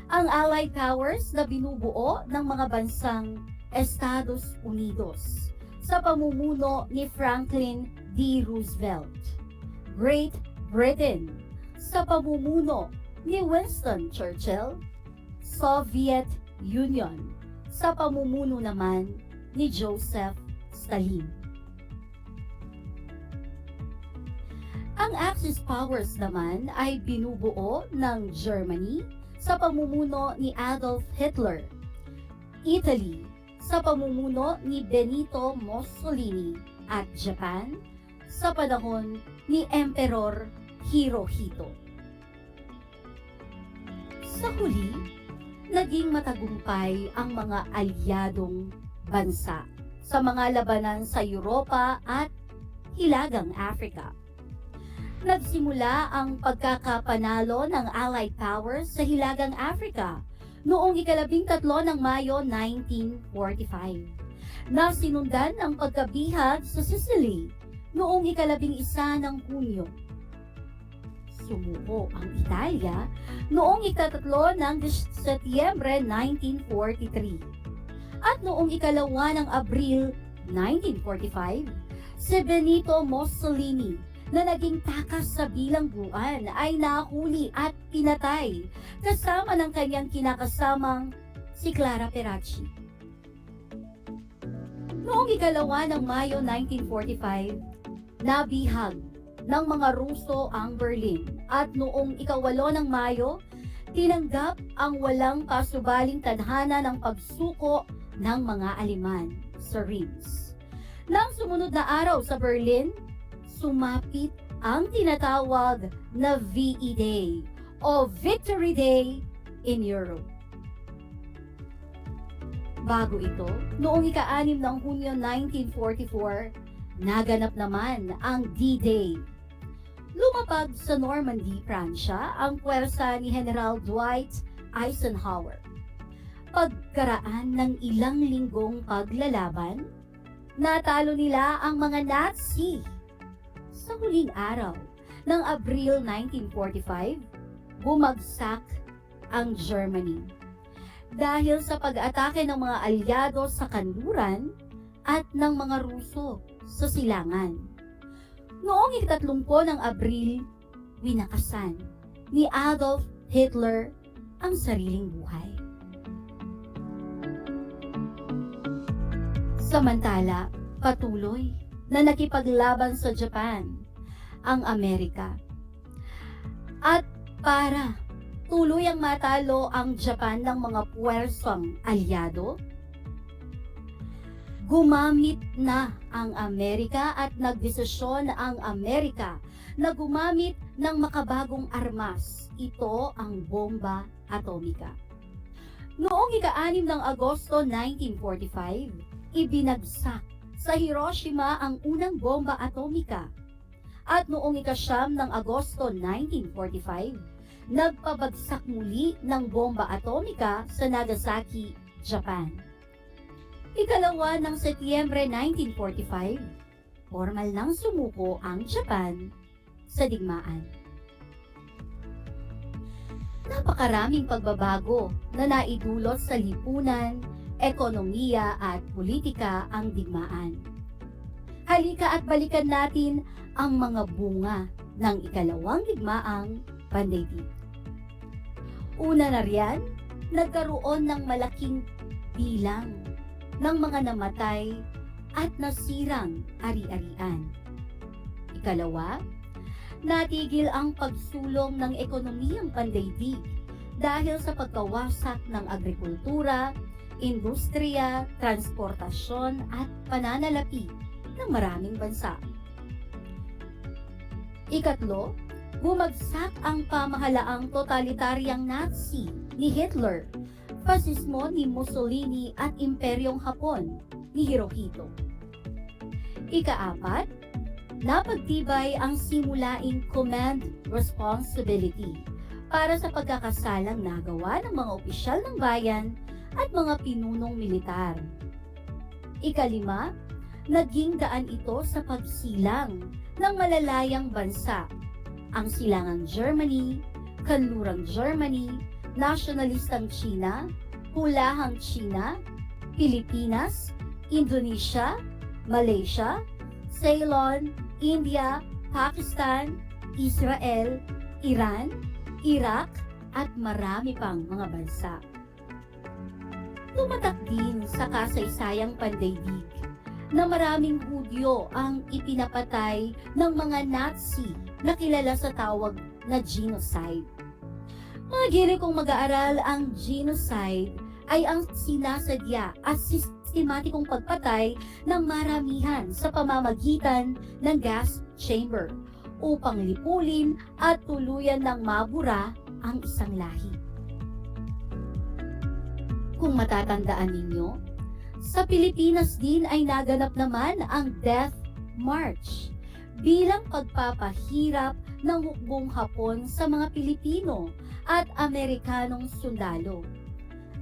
Ang Allied powers na binubuo ng mga bansang Estados Unidos sa pamumuno ni Franklin D. Roosevelt, Great Britain sa pamumuno ni Winston Churchill, Soviet Union sa pamumuno naman ni Joseph Stalin. Ang Axis powers naman ay binubuo ng Germany sa pamumuno ni Adolf Hitler, Italy sa pamumuno ni Benito Mussolini at Japan sa panahon ni Emperor Hirohito. Sa huli, naging matagumpay ang mga alyadong bansa sa mga labanan sa Europa at Hilagang Africa. Nagsimula ang pagkakapanalo ng Allied Powers sa Hilagang Africa noong 13 ng Mayo 1945 na sinundan ng pagkabihag sa Sicily noong 11 ng Hunyo. Sumuko ang Italia noong 3 ng Setyembre 1943 at noong 2 ng Abril 1945, si Benito Mussolini na naging takas sa bilangguan ay nahuli at pinatay kasama ng kanyang kinakasamang si Clara Peracci. Noong 2 ng Mayo 1945, nabihag ng mga Ruso ang Berlin at noong 8 ng Mayo, tinanggap ang walang pasubaling tadhana ng pagsuko ng mga Aleman sa Reims. Nang sumunod na araw sa Berlin, sumapit ang tinatawag na VE Day o Victory Day in Europe. Bago ito, noong 6 ng Hunyo 1944, naganap naman ang D-Day. Lumapag sa Normandy, Pransya, ang puwersa ni General Dwight Eisenhower. Pagkaraan ng ilang linggong paglalaban, natalo nila ang mga Nazi. Sa huling araw ng Abril 1945, bumagsak ang Germany dahil sa pag-atake ng mga alyado sa kanluran at ng mga Ruso sa silangan. Noong 30 ng Abril, winakasan ni Adolf Hitler ang sariling buhay. Samantala, patuloy na nakipaglaban sa Japan ang Amerika. At para tuluyang matalo ang Japan ng mga puwersang alyado, gumamit na ang Amerika at nagdesisyon ang Amerika na gumamit ng makabagong armas. Ito ang bomba atomika. Noong 6 ng Agosto 1945, ibinagsak sa Hiroshima ang unang bomba atomika. At noong 9 ng Agosto 1945, nagpabagsak muli ng bomba atomika sa Nagasaki, Japan. 2 ng Setyembre 1945, formal nang sumuko ang Japan sa digmaan. Napakaraming pagbabago na naidulot sa lipunan, ekonomiya at politika ang digmaan. Halika at balikan natin ang mga bunga ng ikalawang digmaang pandaigdig. Una na riyan, nagkaroon ng malaking bilang ng mga namatay at nasirang ari-arian. Ikalawa, natigil ang pagsulong ng ekonomiyang pandaigdig dahil sa pagkawasak ng agrikultura, industriya, transportasyon at pananalapi ng maraming bansa. Ikatlo, bumagsak ang pamahalaang totalitaryang Nazi ni Hitler, fasismo ni Mussolini at Imperyong Hapon ni Hirohito. Ikaapat, napagtibay ang simulaing command responsibility para sa pagkakasalang nagawa ng mga opisyal ng bayan at mga pinunong militar. Ikalima, naging daan ito sa pagsilang ng malalayang bansa, ang silangang Germany, kanlurang Germany, nasyonalistang China, hulahang China, Pilipinas, Indonesia, Malaysia, Ceylon, India, Pakistan, Israel, Iran, Iraq, at marami pang mga bansa. Tumatak din sa kasaysayang pandaigdig na maraming Hudyo ang ipinapatay ng mga Nazi na kilala sa tawag na genocide. Mga giri kong mag-aaral, ang genocide ay ang sinasadya at sistematikong pagpatay ng maramihan sa pamamagitan ng gas chamber upang lipulin at tuluyan ng mabura ang isang lahi. Kung matatandaan ninyo, sa Pilipinas din ay naganap naman ang Death March bilang pagpapahirap ng hukbong Hapon sa mga Pilipino at Amerikanong sundalo.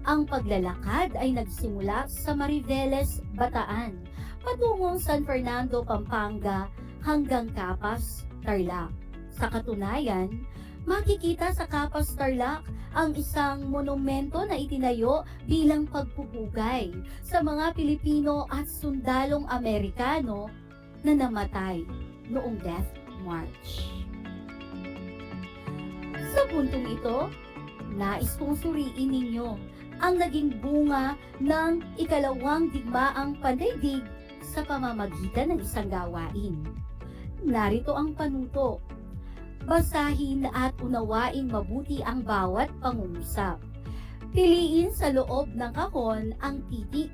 Ang paglalakad ay nagsimula sa Mariveles, Bataan, patungong San Fernando, Pampanga hanggang Capas, Tarlac. Sa katunayan, makikita sa Capas, Tarlac ang isang monumento na itinayo bilang pagpupugay sa mga Pilipino at sundalong Amerikano na namatay noong Death March. Sa puntong ito, nais kong suriin ninyo ang naging bunga ng ikalawang digmaang pandaigdig sa pamamagitan ng isang gawain. Narito ang panuto. Basahin at unawaing mabuti ang bawat pangungusap. Piliin sa loob ng kahon ang titik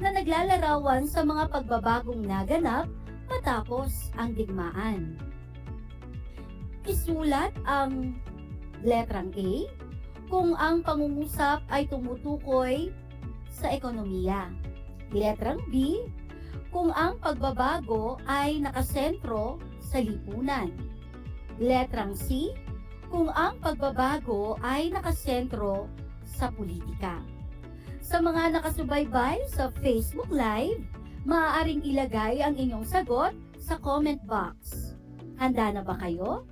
na naglalarawan sa mga pagbabagong naganap matapos ang digmaan. Isulat ang letrang A kung ang pangungusap ay tumutukoy sa ekonomiya. Letrang B kung ang pagbabago ay nakasentro sa lipunan. Letrang C kung ang pagbabago ay nakasentro sa politika. Sa mga nakasubaybay sa Facebook Live, maaaring ilagay ang inyong sagot sa comment box. Handa na ba kayo?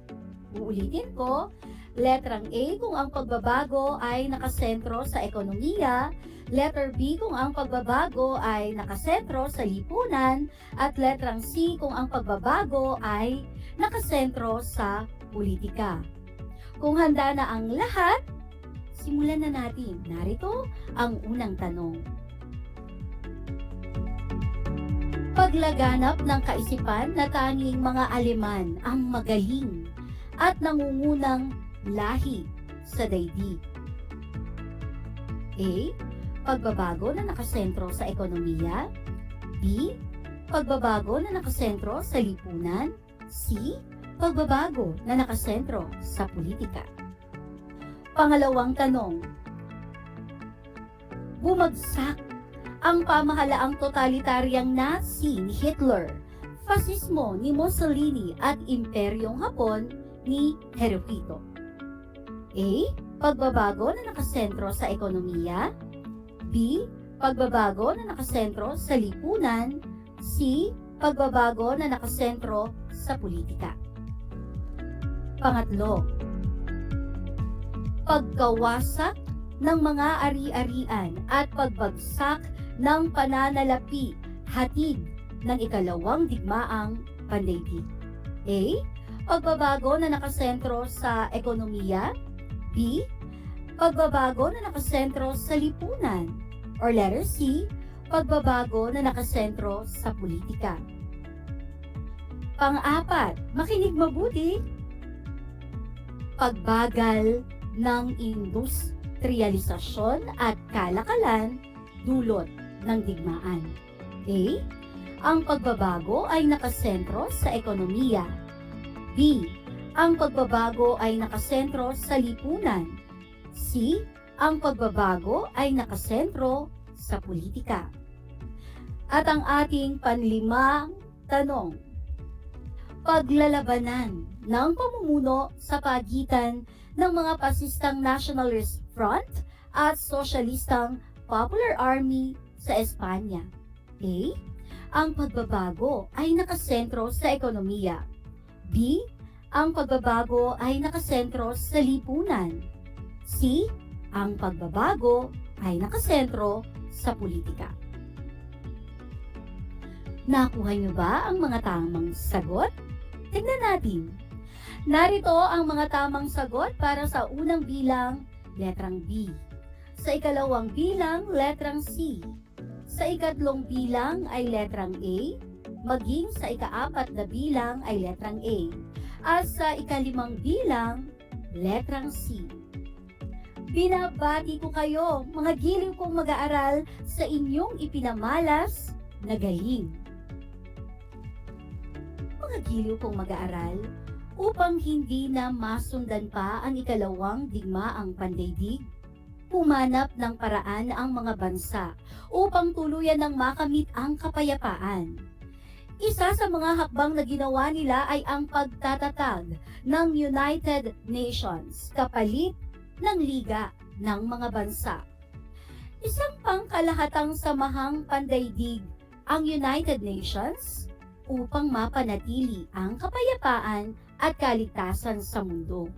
Uulitin ko, letrang A kung ang pagbabago ay nakasentro sa ekonomiya, letter B kung ang pagbabago ay nakasentro sa lipunan, at letrang C kung ang pagbabago ay nakasentro sa politika. Kung handa na ang lahat, simulan na natin. Narito ang unang tanong. Paglaganap ng kaisipan na tanging mga Aleman ang magaling at nangungunang lahi sa daigdig. A. Pagbabago na nakasentro sa ekonomiya. B. Pagbabago na nakasentro sa lipunan. C. Pagbabago na nakasentro sa politika. Pangalawang tanong. Bumagsak ang pamahalaang totalitaryang Nazi ni Hitler, fasismo ni Mussolini at imperyong Hapon ni Hirohito. A. Pagbabago na nakasentro sa ekonomiya. B. Pagbabago na nakasentro sa lipunan. C. Pagbabago na nakasentro sa politika. Pangatlo, pagkawasak ng mga ari-arian at pagbagsak ng pananalapi hatid ng ikalawang digmaang pandaigdig. A. Pagbabago na nakasentro sa ekonomiya. B. Pagbabago na nakasentro sa lipunan. Or letter C. Pagbabago na nakasentro sa politika. Pang-apat, makinig mabuti. Pagbagal ng industrialisasyon at kalakalan dulot ng digmaan. A. Ang pagbabago ay nakasentro sa ekonomiya. B. Ang pagbabago ay nakasentro sa lipunan. C. Ang pagbabago ay nakasentro sa politika. At ang ating panlimang tanong, paglalabanan ng pamumuno sa pagitan ng mga pasistang Nationalist Front at Sosyalistang Popular Army sa Espanya. A. Ang pagbabago ay nakasentro sa ekonomiya. B. Ang pagbabago ay nakasentro sa lipunan. C. Ang pagbabago ay nakasentro sa politika. Nakuha niyo ba ang mga tamang sagot? Tignan natin. Narito ang mga tamang sagot para sa unang bilang, letrang B. Sa ikalawang bilang, letrang C. Sa ikatlong bilang ay letrang A. Maging sa ikaapat na bilang ay letrang A. At sa ikalimang bilang, letrang C. Binabati ko kayo, mga giliw kong mag-aaral, sa inyong ipinamalas na galing. Mga giliw kong mag-aaral, upang hindi na masundan pa ang ikalawang digmaang pandaigdig, humanap ng paraan ang mga bansa upang tuluyan ng makamit ang kapayapaan. Isa sa mga hakbang na ginawa nila ay ang pagtatatag ng United Nations kapalit ng Liga ng mga Bansa. Isang pangkalahatang samahang pandaigdig ang United Nations upang mapanatili ang kapayapaan at kaligtasan sa mundo.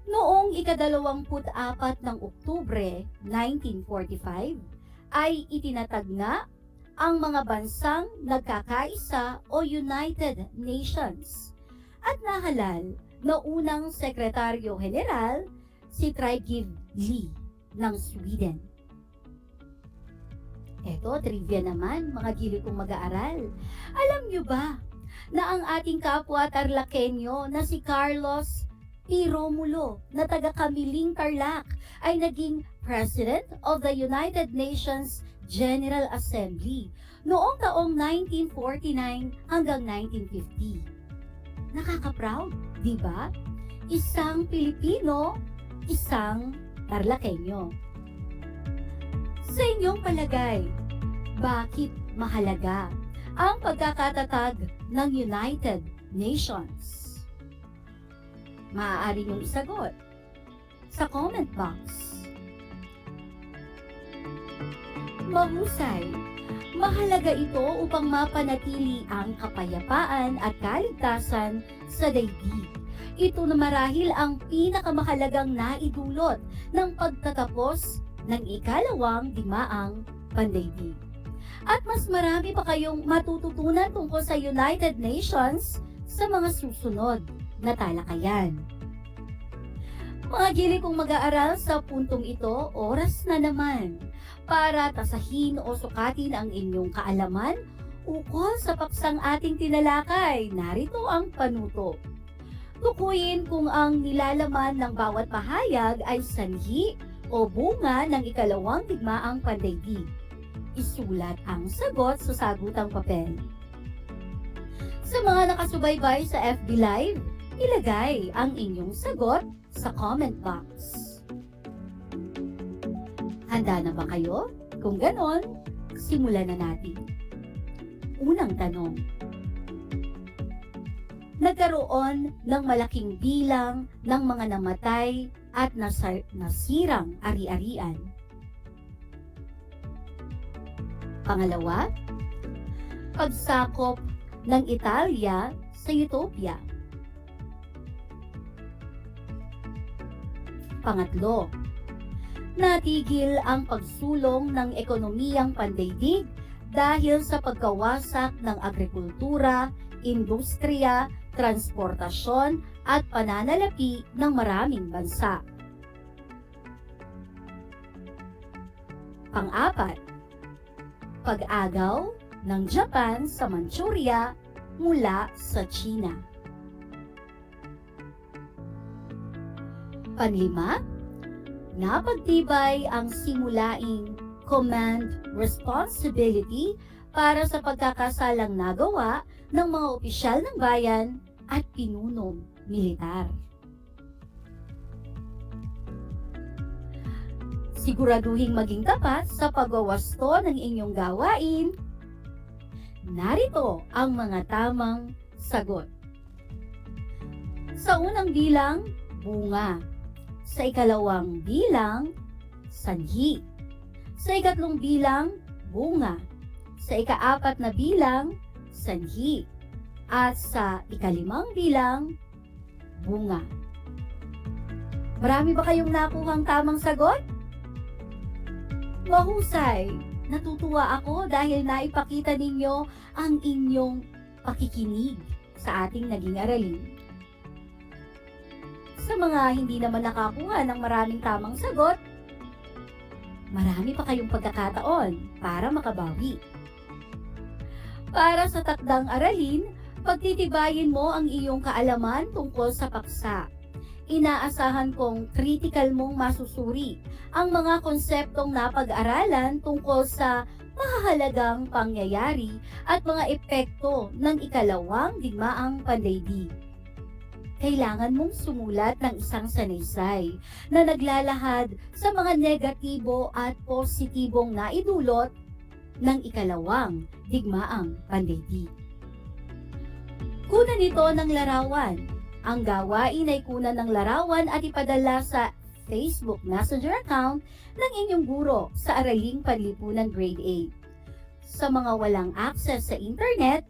Noong ika-24 ng Oktubre 1945 ay itinatag na ang mga bansang nagkakaisa o United Nations at nahalal na unang Sekretaryo General si Trygve Lie ng Sweden. Eto, trivia naman, mga giliw kong mag-aaral. Alam nyo ba na ang ating kapwa Tarlakhenyo na si Carlos P. Romulo na taga-Kamiling Tarlac ay naging President of the United Nations General Assembly noong taong 1949 hanggang 1950. Nakaka-proud, di ba? Isang Pilipino, isang Tarlakhenyo. Sa inyong palagay, bakit mahalaga ang pagkakatatag ng United Nations? Maaari niyong isagot sa comment box. Mahusay. Mahalaga ito upang mapanatili ang kapayapaan at kaligtasan sa daigdig. Ito na marahil ang pinakamahalagang naidulot ng pagtatapos ng ikalawang digmaang pandaigdig. At mas marami pa kayong matututunan tungkol sa United Nations sa mga susunod na talakayan. Mga giliw kong mag-aaral, sa puntong ito, oras na naman para tasahin o sukatin ang inyong kaalaman ukol sa paksang ating tinalakay. Narito ang panuto. Tukuyin kung ang nilalaman ng bawat pahayag ay sanhi o bunga ng ikalawang digmaang pandaigdig. Isulat ang sagot sa sagutang papel. Sa mga nakasubaybay sa FB Live, ilagay ang inyong sagot sa comment box. Handa na ba kayo? Kung ganon, simulan na natin. Unang tanong. Nagkaroon ng malaking bilang ng mga namatay at nasirang ari-arian. Pangalawa, pagsakop ng Italya sa Utopia. Pangatlo, natigil ang pagsulong ng ekonomiyang pandaigdig dahil sa pagkawasak ng agrikultura, industriya, transportasyon at pananalapi ng maraming bansa. Pang-apat, pag-agaw ng Japan sa Manchuria mula sa China. Panlima, napagtibay ang simulaing command responsibility para sa pagkakasalang nagawa ng mga opisyal ng bayan at pinunong militar. Siguraduhing maging tapat sa pagwawasto ng inyong gawain. Narito ang mga tamang sagot. Sa unang bilang, bunga. Sa ikalawang bilang, sanhi. Sa ikatlong bilang, bunga. Sa ikaapat na bilang, sanhi. At sa ikalimang bilang, bunga. Marami ba kayong nakuhang tamang sagot? Mahusay! Natutuwa ako dahil naipakita ninyo ang inyong pakikinig sa ating naging aralin. Sa mga hindi naman nakakuha ng maraming tamang sagot, marami pa kayong pagkakataon para makabawi. Para sa takdang aralin, pagtitibayin mo ang iyong kaalaman tungkol sa paksa. Inaasahan kong critical mong masusuri ang mga konseptong napag-aralan tungkol sa mahahalagang pangyayari at mga epekto ng ikalawang digmaang pandaigdig. Kailangan mong sumulat ng isang sanaysay na naglalahad sa mga negatibo at positibong naidulot ng ikalawang digmaang pandaigdig. Kuna nito ng larawan. Ang gawain ay kuna ng larawan at ipadala sa Facebook Messenger account ng inyong guro sa Araling Panlipunan Grade 8. Sa mga walang access sa internet,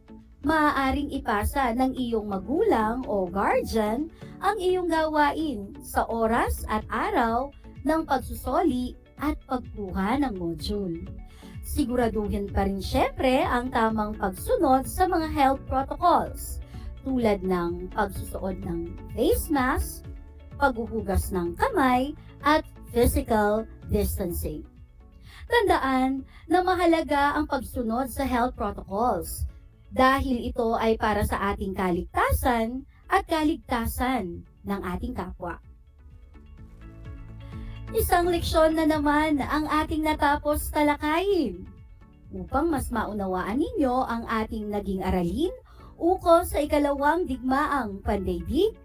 maaaring ipasa ng iyong magulang o guardian ang iyong gawain sa oras at araw ng pagsusoli at pagkuha ng module. Siguraduhin pa rin syempre ang tamang pagsunod sa mga health protocols tulad ng pagsusuot ng face mask, paghuhugas ng kamay, at physical distancing. Tandaan na mahalaga ang pagsunod sa health protocols dahil ito ay para sa ating kaligtasan at kaligtasan ng ating kapwa. Isang leksyon na naman ang ating natapos talakayin. Upang mas maunawaan ninyo ang ating naging aralin ukol sa ikalawang digmaang pandaigdig,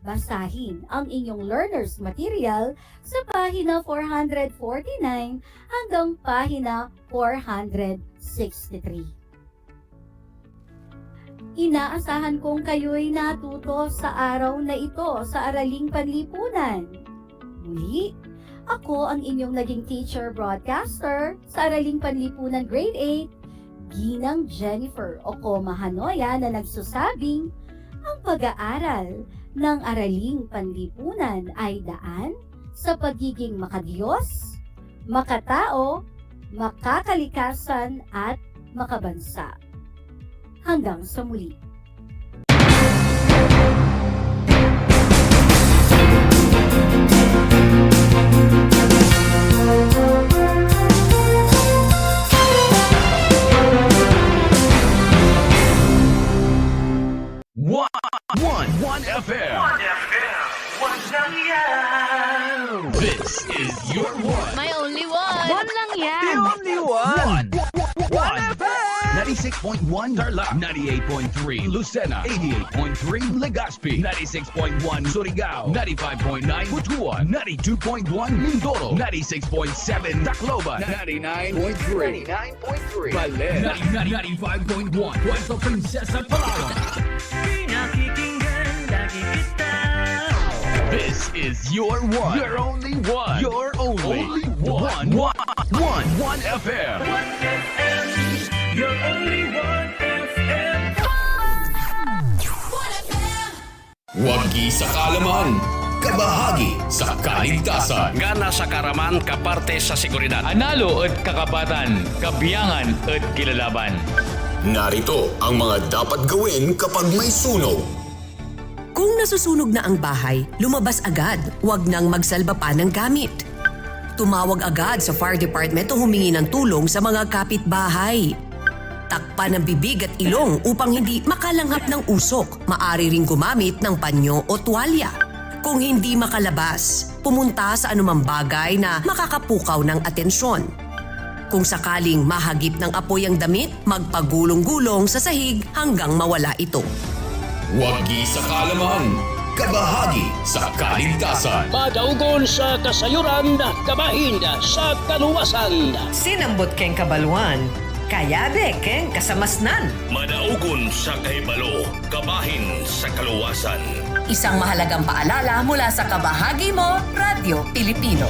basahin ang inyong learner's material sa pahina 449 hanggang pahina 463. Inaasahan kong kayo'y natuto sa araw na ito sa Araling Panlipunan. Muli, ako ang inyong naging teacher broadcaster sa Araling Panlipunan Grade 8, Ginang Jennifer Ocoma Hanoya, na nagsasabing ang pag-aaral ng Araling Panlipunan ay daan sa pagiging makadiyos, makatao, makakalikasan at makabansa. Hanggang sa muli. One FM. This is your one. My only one. One lang yan. The only one. One FM. 96.1 Tarlac, 98.3 Lucena, 88.3 Legazpi, 96.1 Surigao, 95.9 Butuan, 92.1 Mindoro, 96.7 Tacloban, 99.3 Baler, 95.1 Puerto Princesa, Palawan. This is your one. Your only one. Your only one. One FM. Your only one FM. Wagi sa kaalaman, kabahagi sa kaligtasan. Gana sa karaman, kaparte sa seguridad. Analo at kakapatan, kabiyangan at kilalaban. Narito ang mga dapat gawin kapag may sunog. Kung nasusunog na ang bahay, lumabas agad. Huwag nang magsalba pa ng gamit. Tumawag agad sa fire department o humingi ng tulong sa mga kapitbahay. Takpan ng bibig at ilong upang hindi makalanghap ng usok. Maaari ring gumamit ng panyo o tuwalya. Kung hindi makalabas, pumunta sa anumang bagay na makakapukaw ng atensyon. Kung sakaling mahagip ng apoy ang damit, magpagulong-gulong sa sahig hanggang mawala ito. Wagi sa kaalaman, kabahagi sa kaligtasan. Madaugon sa kasayuran, kabahin sa kaluwasan. Sinambot keng kabaluan, kayabe keng kasamasnan. Madaugon sa kahibalo, kabahin sa kaluwasan. Isang mahalagang paalala mula sa kabahagi mo, Radyo Pilipino.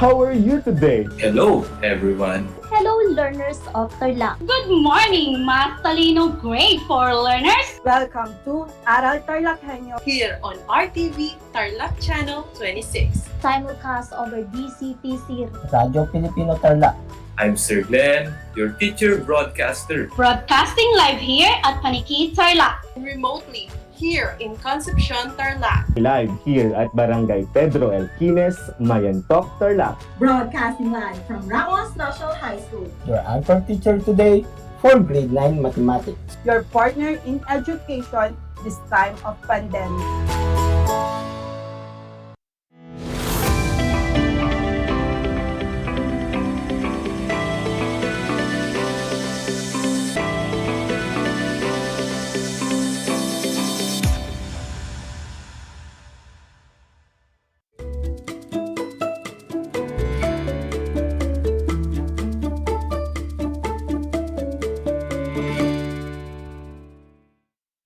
How are you today? Hello, everyone. Hello, learners of Tarlac. Good morning, Math Talino Grade 4 learners. Welcome to Aral TarlakHenyo here on RTV Tarlac Channel 26. Simulcast over DCTC Radio Filipino Tarlac. I'm Sir Glenn, your teacher broadcaster. Broadcasting live here at Paniki Tarlac. Remotely here in Concepcion, Tarlac. Live here at Barangay Pedro Elquines, Mayantok, Tarlac. Broadcasting live from Ramos National High School. Your anchor teacher today for grade 9 mathematics. Your partner in education this time of pandemic.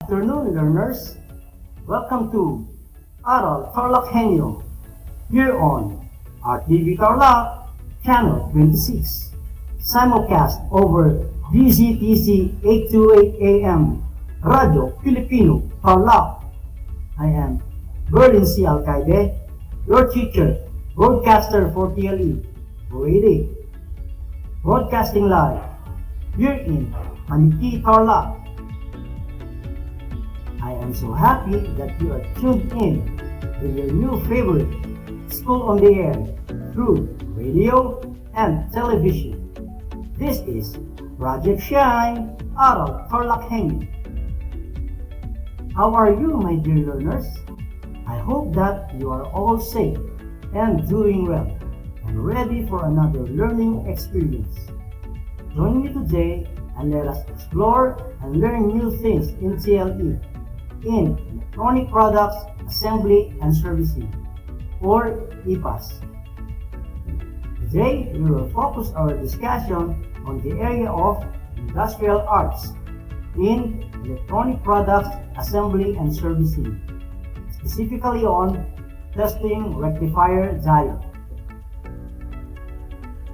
afternoon, learners. Welcome to Aral TarlakHenyo here on RTV Tarlac, Channel 26. Simulcast over DZTC 828 AM, Radio Filipino Tarlac. I am Berlin C. Alcaide, your teacher, broadcaster for TLE, Grade 8. Broadcasting live here in Maniki, Tarlac. I am so happy that you are tuned in with your new favorite School on the Air through radio and television. This is Project Shine, Aral TarlakHenyo. How are you, my dear learners? I hope that you are all safe and doing well and ready for another learning experience. Join me today and let us explore and learn new things in TLE, in Electronic Products Assembly and Servicing, or EPAS. Today, we will focus our discussion on the area of industrial arts in Electronic Products Assembly and Servicing, specifically on testing rectifier diode.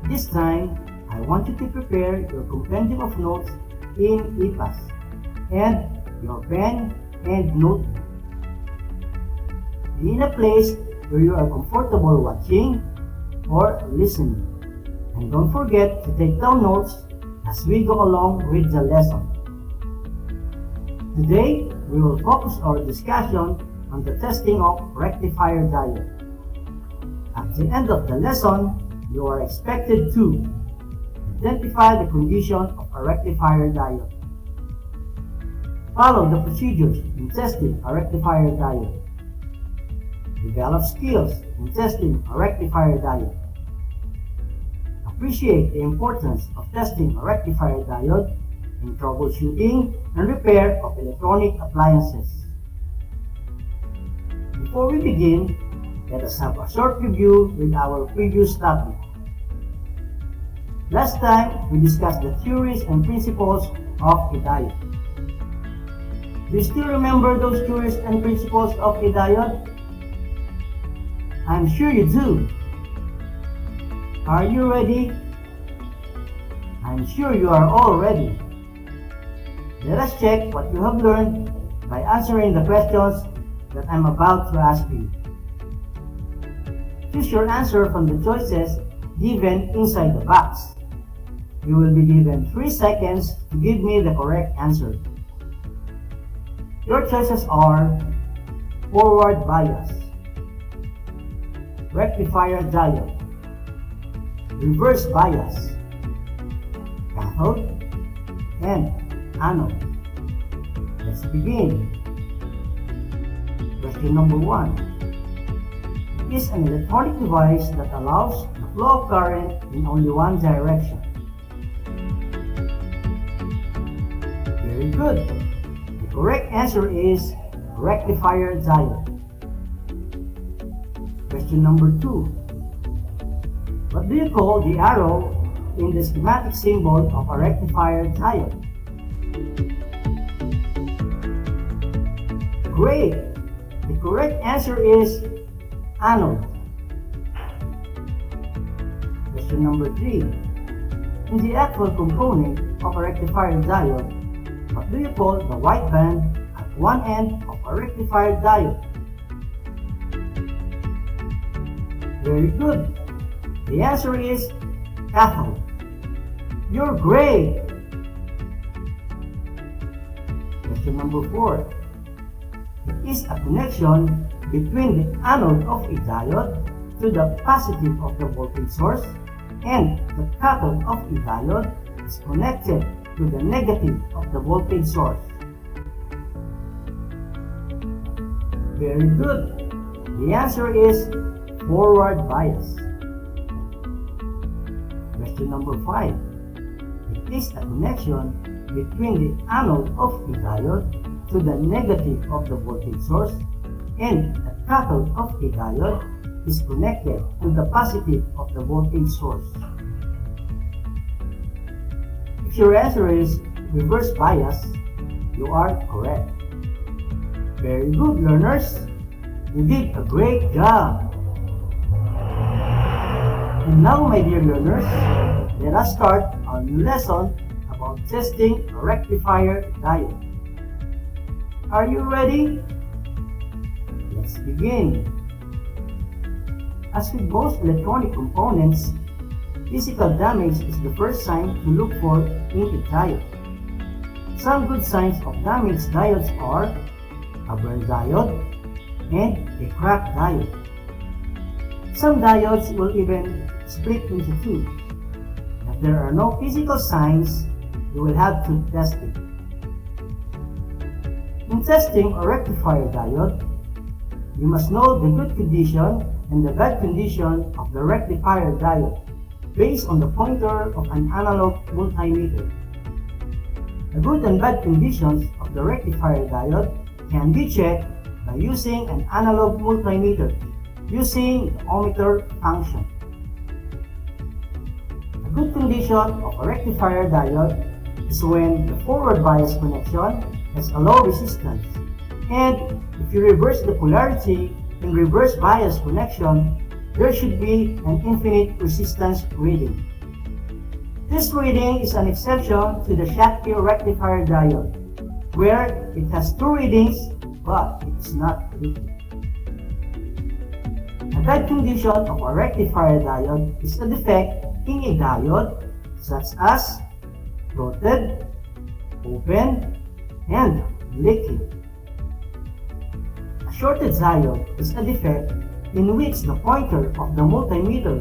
This time, I want you to prepare your compendium of notes in EPAS and your pen and notebook. Be in a place where you are comfortable watching or listening. And don't forget to take down notes as we go along with the lesson. Today, we will focus our discussion on the testing of rectifier diode. At the end of the lesson, you are expected to identify the condition of a rectifier diode. Follow the procedures in testing a rectifier diode. Develop skills in testing a rectifier diode. Appreciate the importance of testing a rectifier diode in troubleshooting and repair of electronic appliances. Before we begin, let us have a short review with our previous topic. Last time, we discussed the theories and principles of a diode. Do you still remember those theories and principles of a diode? I'm sure you do. Are you ready? I'm sure you are all ready. Let us check what you have learned by answering the questions that I'm about to ask you. Choose your answer from the choices given inside the box. You will be given 3 seconds to give me the correct answer. Your choices are forward bias, rectifier diode, reverse bias, cathode, and anode. Let's begin. Question number 1. It is an electronic device that allows the flow of current in only one direction. Very good. The correct answer is rectifier diode. Question number 2. What do you call the arrow in the schematic symbol of a rectifier diode? Great! The correct answer is anode. Question number 3. In the actual component of a rectifier diode, what do you call the white band at one end of a rectifier diode? Very good. The answer is cathode. You're great. Question number 4. It is a connection between the anode of a diode to the positive of the voltage source, and the cathode of a diode is connected to the negative of the voltage source. Very good. The answer is forward bias. Question number 5. It is a connection between the anode of a diode to the negative of the voltage source, and the cathode of a diode is connected to the positive of the voltage source. If your answer is reverse bias, you are correct. Very good, learners. You did a great job. And now, my dear learners, let us start our new lesson about testing a rectifier diode. Are you ready? Let's begin. As with most electronic components, physical damage is the first sign to look for in a diode. Some good signs of damaged diodes are a burned diode and a cracked diode. Some diodes will even split into two. If there are no physical signs, you will have to test it. In testing a rectifier diode, you must know the good condition and the bad condition of the rectifier diode based on the pointer of an analog multimeter. The good and bad conditions of the rectifier diode can be checked by using an analog multimeter using the ohmmeter function. A good condition of a rectifier diode is when the forward bias connection has a low resistance, and if you reverse the polarity in reverse bias connection, there should be an infinite resistance reading. This reading is an exception to the Schottky rectifier diode, where it has two readings but it is not leaky. A bad condition of a rectifier diode is a defect in a diode such as dotted, open, and leaky. A shorted diode is a defect in which the pointer of the multimeter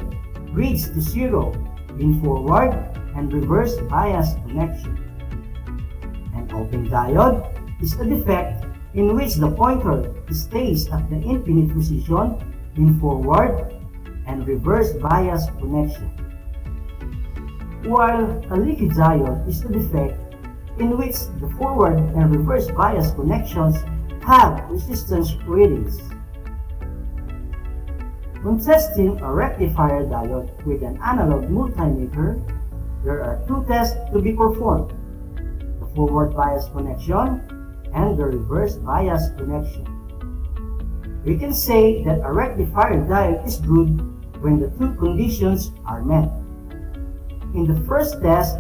reads to zero in forward and reverse bias connection. An open diode is a defect in which the pointer stays at the infinite position in forward and reverse bias connection. While a leaky diode is a defect in which the forward and reverse bias connections have resistance readings. When testing a rectifier diode with an analog multimeter, there are two tests to be performed: the forward bias connection and the reverse bias connection. We can say that a rectifier diode is good when the two conditions are met. In the first test,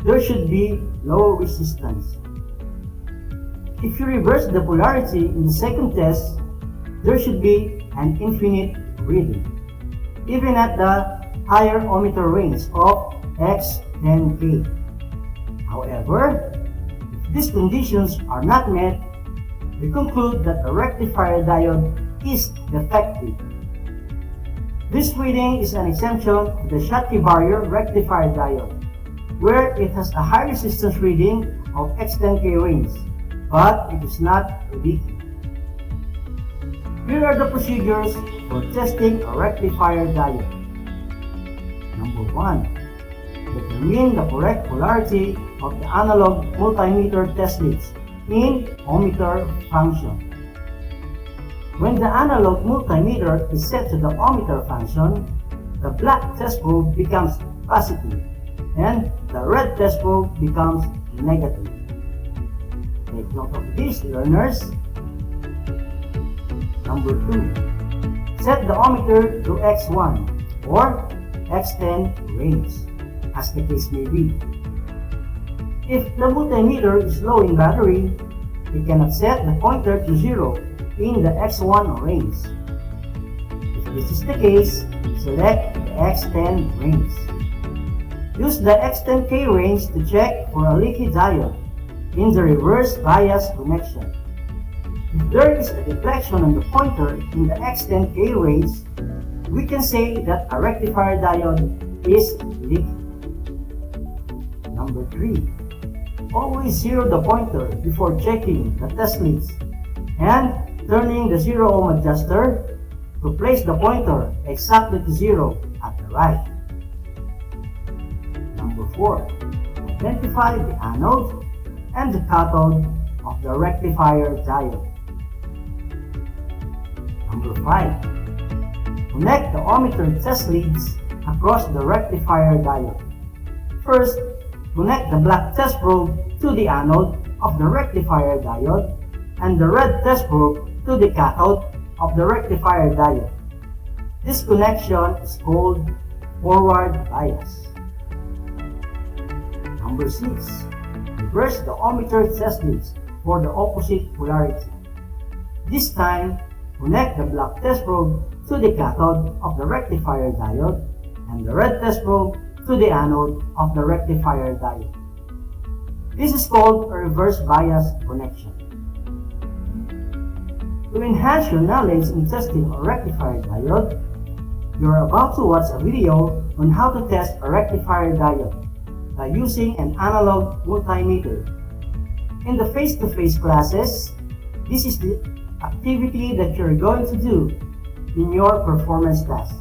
there should be low resistance. If you reverse the polarity in the second test, there should be an infinite reading, even at the higher ohmmeter range of X10K. However, if these conditions are not met, we conclude that the rectifier diode is defective. This reading is an exemption to the Schottky barrier rectifier diode, where it has a high resistance reading of X10K range, but it is not leaky. Here are the procedures for testing a rectifier diode. Number 1. Determine the correct polarity of the analog multimeter test leads in ohmmeter function. When the analog multimeter is set to the ohmmeter function, the black test probe becomes positive and the red test probe becomes negative. Take note of this, learners. Number 2. Set the ohmmeter to X1 or X10 range, as the case may be. If the multimeter is low in battery, we cannot set the pointer to 0 in the X1 range. If this is the case, select the X10 range. Use the X10K range to check for a leaky diode in the reverse bias connection. If there is a deflection on the pointer in the X10K range, we can say that a rectifier diode is leaky. Number 3. Always zero the pointer before checking the test leads and turning the 0 ohm adjuster to place the pointer exactly to 0 at the right. Number 4. Identify the anode and the cathode of the rectifier diode. Number 5. Connect the ohmmeter test leads across the rectifier diode. First, connect the black test probe to the anode of the rectifier diode and the red test probe to the cathode of the rectifier diode. This connection is called forward bias. Number 6. Reverse the ohmmeter test leads for the opposite polarity. This time, connect the black test probe to the cathode of the rectifier diode and the red test probe to the anode of the rectifier diode. This is called a reverse bias connection. To enhance your knowledge in testing a rectifier diode, you are about to watch a video on how to test a rectifier diode by using an analog multimeter. In the face-to-face classes, this is the activity that you're going to do in your performance test.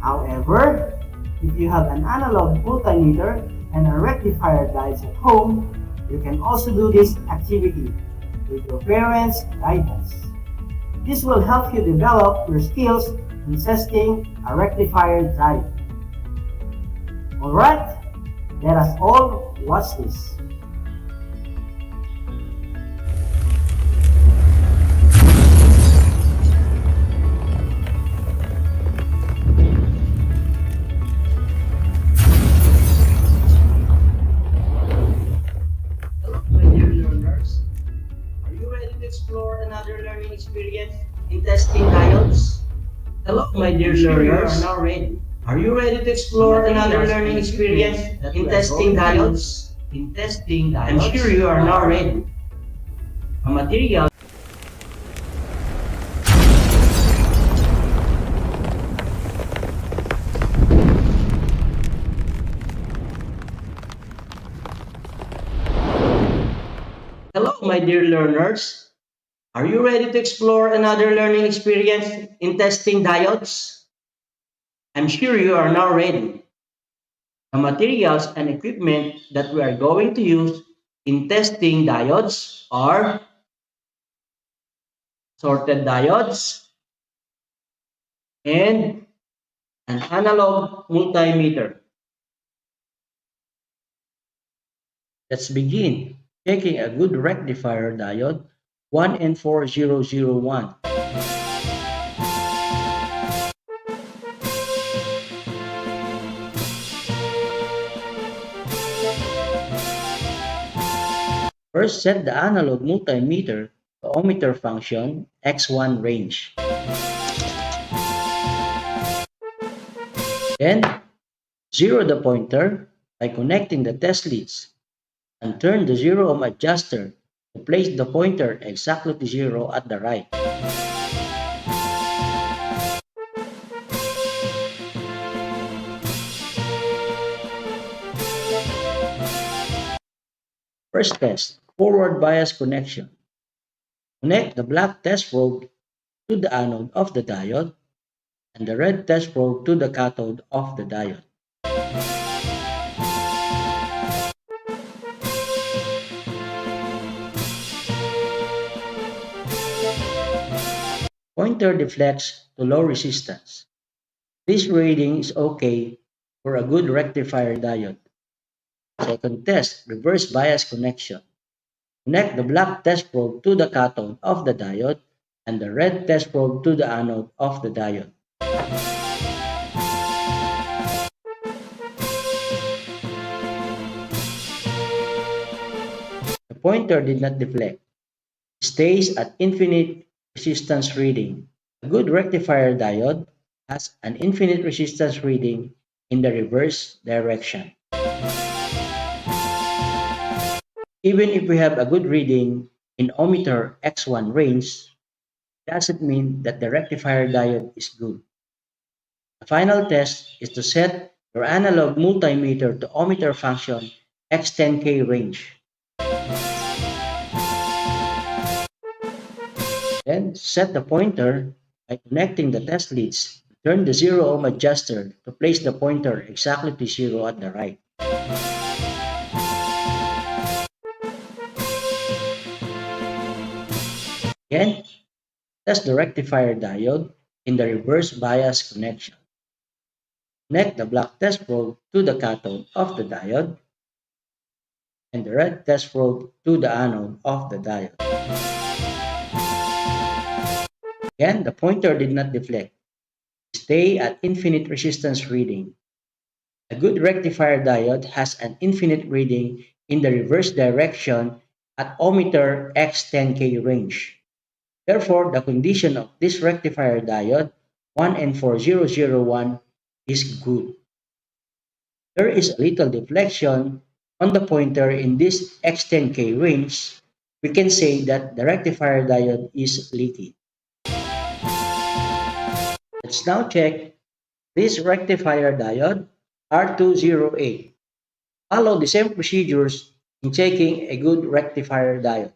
However, if you have an analog multimeter and a rectifier diode at home, you can also do this activity with your parents' guidance. This will help you develop your skills in testing a rectifier diode. Alright, let us all watch this. Explore another learning experience in testing diodes? Hello, my dear learners. Are you ready to explore another learning experience in testing diodes? I'm sure you are now ready. A material Hello, my dear learners. Are you ready to explore another learning experience in testing diodes? I'm sure you are now ready. The materials and equipment that we are going to use in testing diodes are sorted diodes and an analog multimeter. Let's begin checking a good rectifier diode 1N4001. First, set the analog multimeter to ohmmeter function X1 range. Then, zero the pointer by connecting the test leads and turn the zero ohm adjuster to place the pointer exactly to zero at the right. First test, forward bias connection. Connect the black test probe to the anode of the diode and the red test probe to the cathode of the diode. Pointer deflects to low resistance. This reading is okay for a good rectifier diode. Second test, reverse bias connection. Connect the black test probe to the cathode of the diode and the red test probe to the anode of the diode. The pointer did not deflect. It stays at infinite resistance reading. A good rectifier diode has an infinite resistance reading in the reverse direction. Even if we have a good reading in ohmmeter X1 range, doesn't mean that the rectifier diode is good. The final test is to set your analog multimeter to ohmmeter function X10K range. Then set the pointer by connecting the test leads. Turn the zero ohm adjuster to place the pointer exactly to zero at the right. Again, test the rectifier diode in the reverse bias connection. Connect the black test probe to the cathode of the diode and the red test probe to the anode of the diode. Again, the pointer did not deflect. Stay at infinite resistance reading. A good rectifier diode has an infinite reading in the reverse direction at ohmmeter X10K range. Therefore, the condition of this rectifier diode 1N4001 is good. There is a little deflection on the pointer in this X10K range. We can say that the rectifier diode is leaky. Let's now check this rectifier diode R208. Follow the same procedures in checking a good rectifier diode.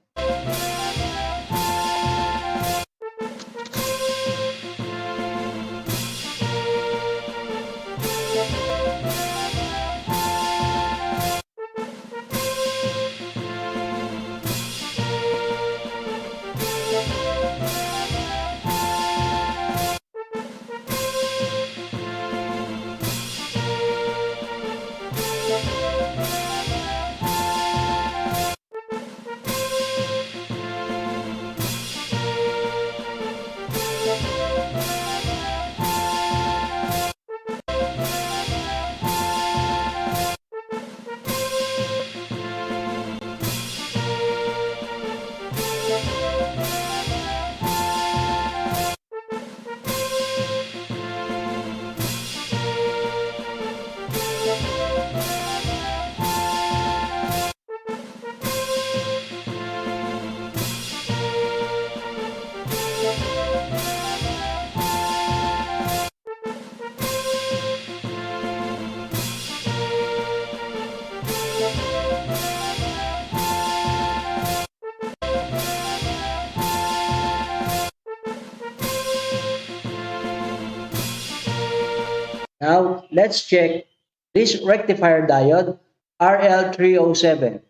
Now, let's check this rectifier diode RL307.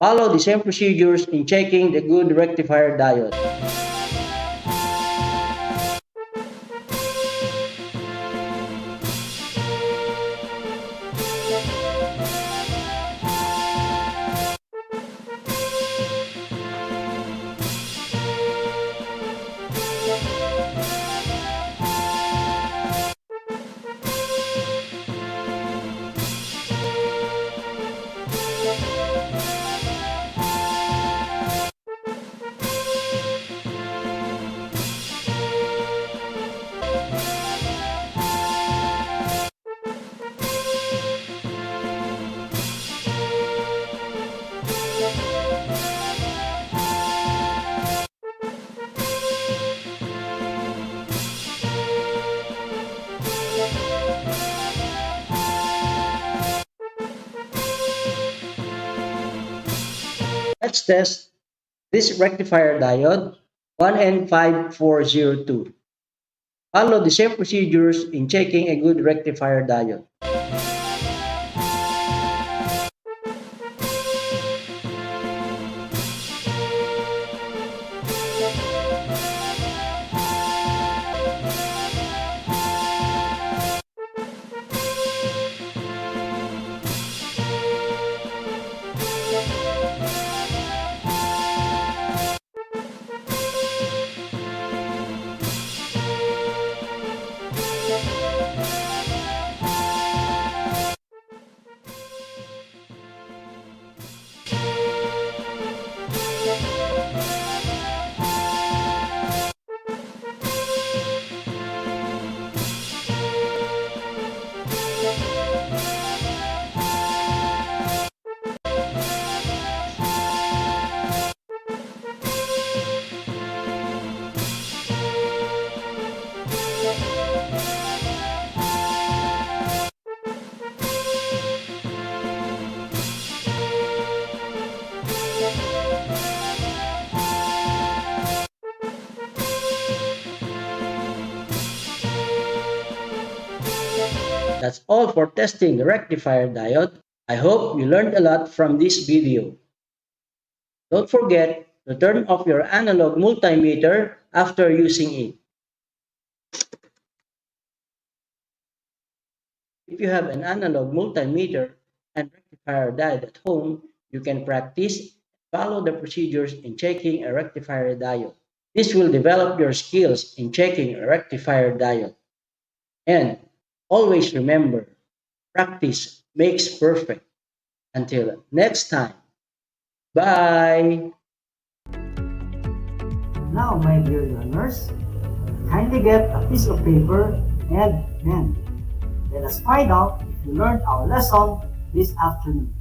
Follow the same procedures in checking the good rectifier diode. Let's test this rectifier diode 1N5402. Follow the same procedures in checking a good rectifier diode. That's all for testing the rectifier diode. I hope you learned a lot from this video. Don't forget to turn off your analog multimeter after using it. If you have an analog multimeter and rectifier diode at home, you can practice Follow the procedures in checking a rectifier diode. This will develop your skills in checking a rectifier diode. And always remember, practice makes perfect. Until next time, bye! Now, my dear learners, kindly get a piece of paper and pen. Let us find out if you learned our lesson this afternoon.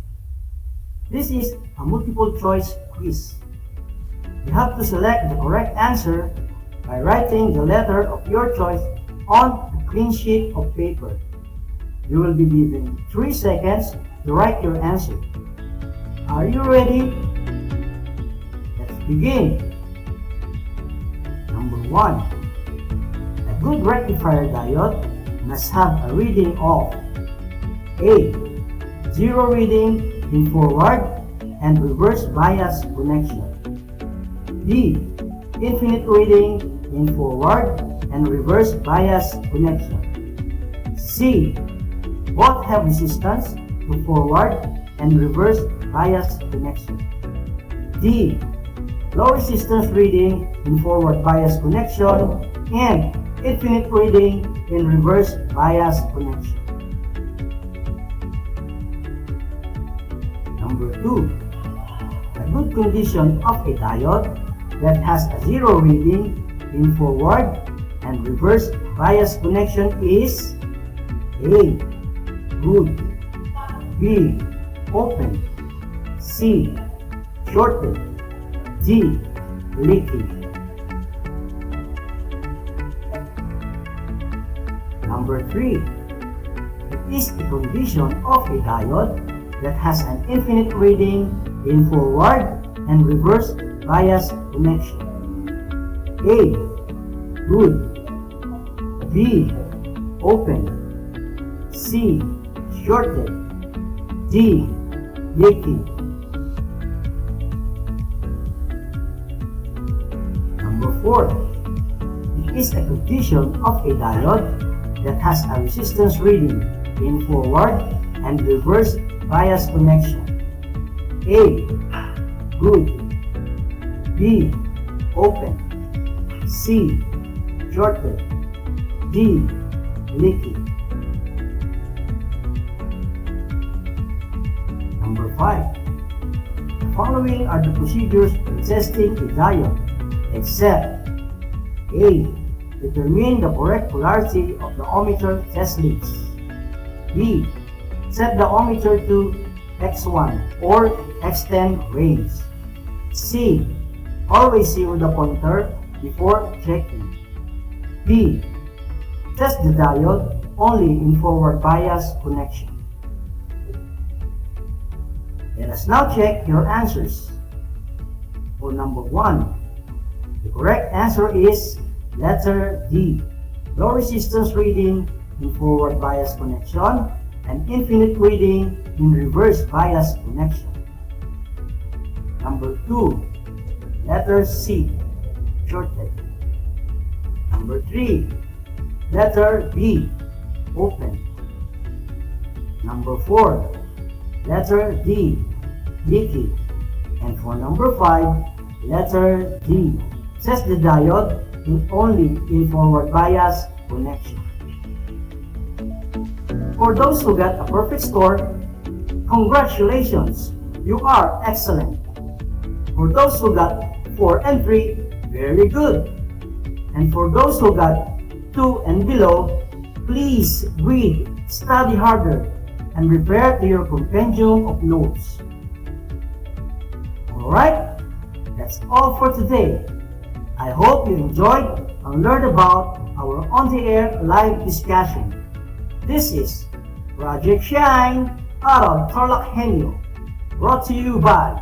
This is a multiple choice quiz. You have to select the correct answer by writing the letter of your choice on a clean sheet of paper. You will be given 3 seconds to write your answer. Are you ready? Let's begin. Number 1. A good rectifier diode must have a reading of A. 0 reading in forward and reverse bias connection. B. Infinite reading in forward and reverse bias connection. C. Both have resistance to forward and reverse bias connection. D. Low resistance reading in forward bias connection and infinite reading in reverse bias connection. Number 2. A good condition of a diode that has a 0 reading in forward and reverse bias connection is A. Good. B. Open. C. Shorted. D. Leaky. Number 3. It is a condition of a diode that has an infinite reading in forward and reverse bias connection. A. Good. B. Open. C. Shorted. D. Leaky. Number 4. It is a condition of a diode that has a resistance reading in forward and reverse bias connection. A. Good. B. Open. C. Shorted. D. Leaky. Number 5. The following are the procedures in testing a diode, except A. Determine the correct polarity of the ohmmeter test leads. B. Set the ohmmeter to X1 or X10 range. C. Always zero the pointer before checking. D. Test the diode only in forward bias connection. Let us now check your answers. For number 1, the correct answer is letter D. Low resistance reading in forward bias connection and infinite reading in reverse bias connection. Number 2, letter C, shorted. Number 3, letter B, open. Number 4, letter D, leaky. And for number 5, letter D, test the diode only in forward bias connection. For those who got a perfect score, congratulations, you are excellent. For those who got 4 and 3, very good. And for those who got 2 and below, please read, study harder, and refer to your compendium of notes. Alright, that's all for today. I hope you enjoyed and learned about our on-the-air live discussion. This is Project Shine, Aral TarlakHenyo, brought to you by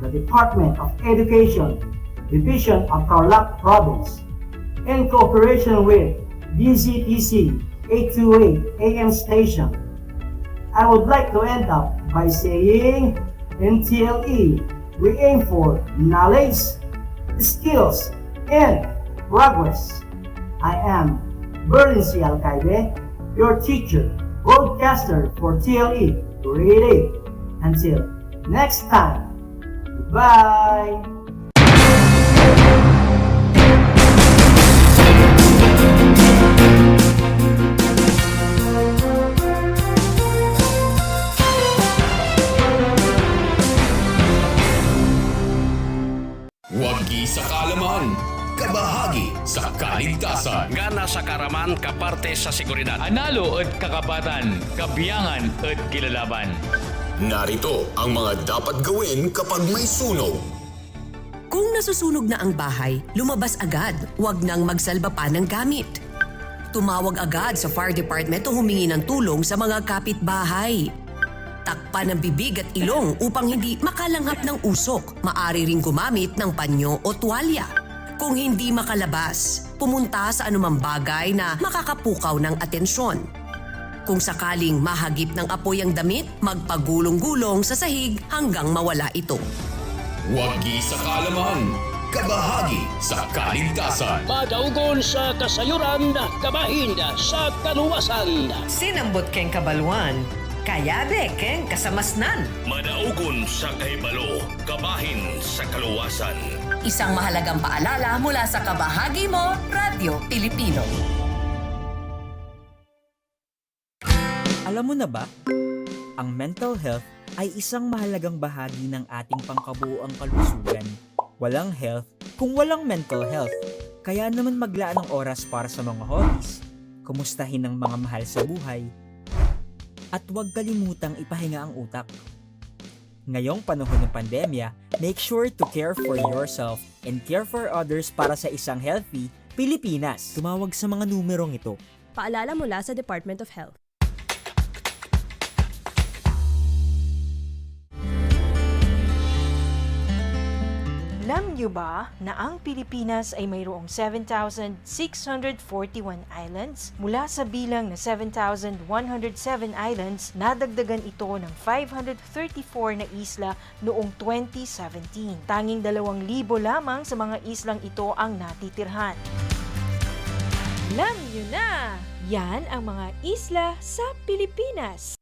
the Department of Education, Division of Tarlac Province, in cooperation with DZTC 828 AM station. I would like to end up by saying, in TLE, we aim for knowledge, skills, and progress. I am Berlin C. Alcaide, your teacher, broadcaster for TLE Grade 8. Until next time, Bye! Wagi sa kaalaman, kabahagi sa kaligtasan. Gana sa karaman kaparte sa seguridad. Analo at kakapatan, kabiyangan at kilalaban. Narito ang mga dapat gawin kapag may sunog. Kung nasusunog na ang bahay, lumabas agad. Huwag nang magsalba pa ng gamit. Tumawag agad sa fire department o humingi ng tulong sa mga kapitbahay. Takpan ng bibig at ilong upang hindi makalanghap ng usok. Maari ring gumamit ng panyo o tuwalya. Kung hindi makalabas, pumunta sa anumang bagay na makakapukaw ng atensyon. Kung sakaling mahagip ng apoy ang damit, magpagulong-gulong sa sahig hanggang mawala ito. Wagi sa kaalaman, kabahagi sa kaligtasan. Madaugon sa kasayuran, kabahin sa kaluwasan. Sinambot keng kabaluan, kayabe keng kasamasnan. Madaugon sa kahibalo, kabahin sa kaluwasan. Isang mahalagang paalala mula sa kabahagi mo, Radyo Pilipino. Alam mo na ba? Ang mental health ay isang mahalagang bahagi ng ating pangkabuoang kalusugan. Walang health kung walang mental health. Kaya naman maglaan ng oras para sa mga hobbies, kumustahin ang mga mahal sa buhay, at huwag kalimutang ipahinga ang utak. Ngayong panahon ng pandemya, make sure to care for yourself and care for others para sa isang healthy Pilipinas. Tumawag sa mga numerong ito. Paalala mula sa Department of Health. Alam niyo ba na ang Pilipinas ay mayroong 7,641 islands? Mula sa bilang na 7,107 islands, nadagdagan ito ng 534 na isla noong 2017. Tanging 2,000 lamang sa mga islang ito ang natitirhan. Alam niyo na! Yan ang mga isla sa Pilipinas.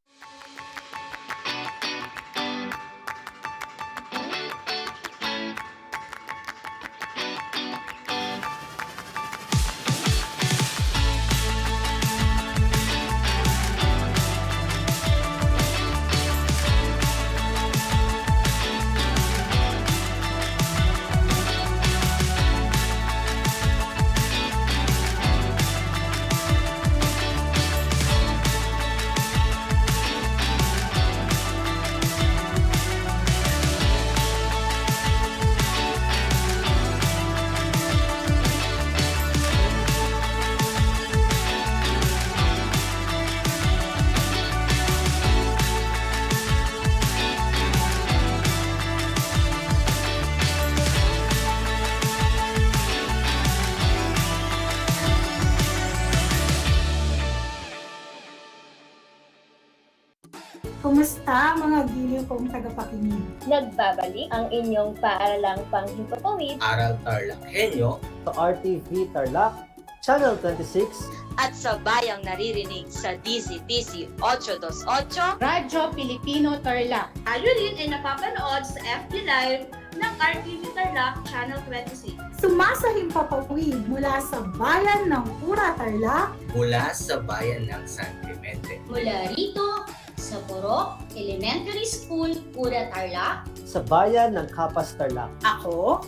Kumusta mga giliw kong tagapakinig? Nagbabalik ang inyong paaralang panghimpapawid Aral TarlakHenyo sa RTV Tarlac, Channel 26 at sa bayang naririnig sa DCTC 828 Radyo Pilipino Tarlac. Tayo rin ay napapanood sa FB Live ng RTV Tarlac Channel 26. Sumasahimpapawid mula sa bayan ng Pura Tarlac, mula sa bayan ng San Clemente, mula rito sa Borok Elementary School, Pura Tarlac, sa bayan ng Kapas Tarlac. Ako,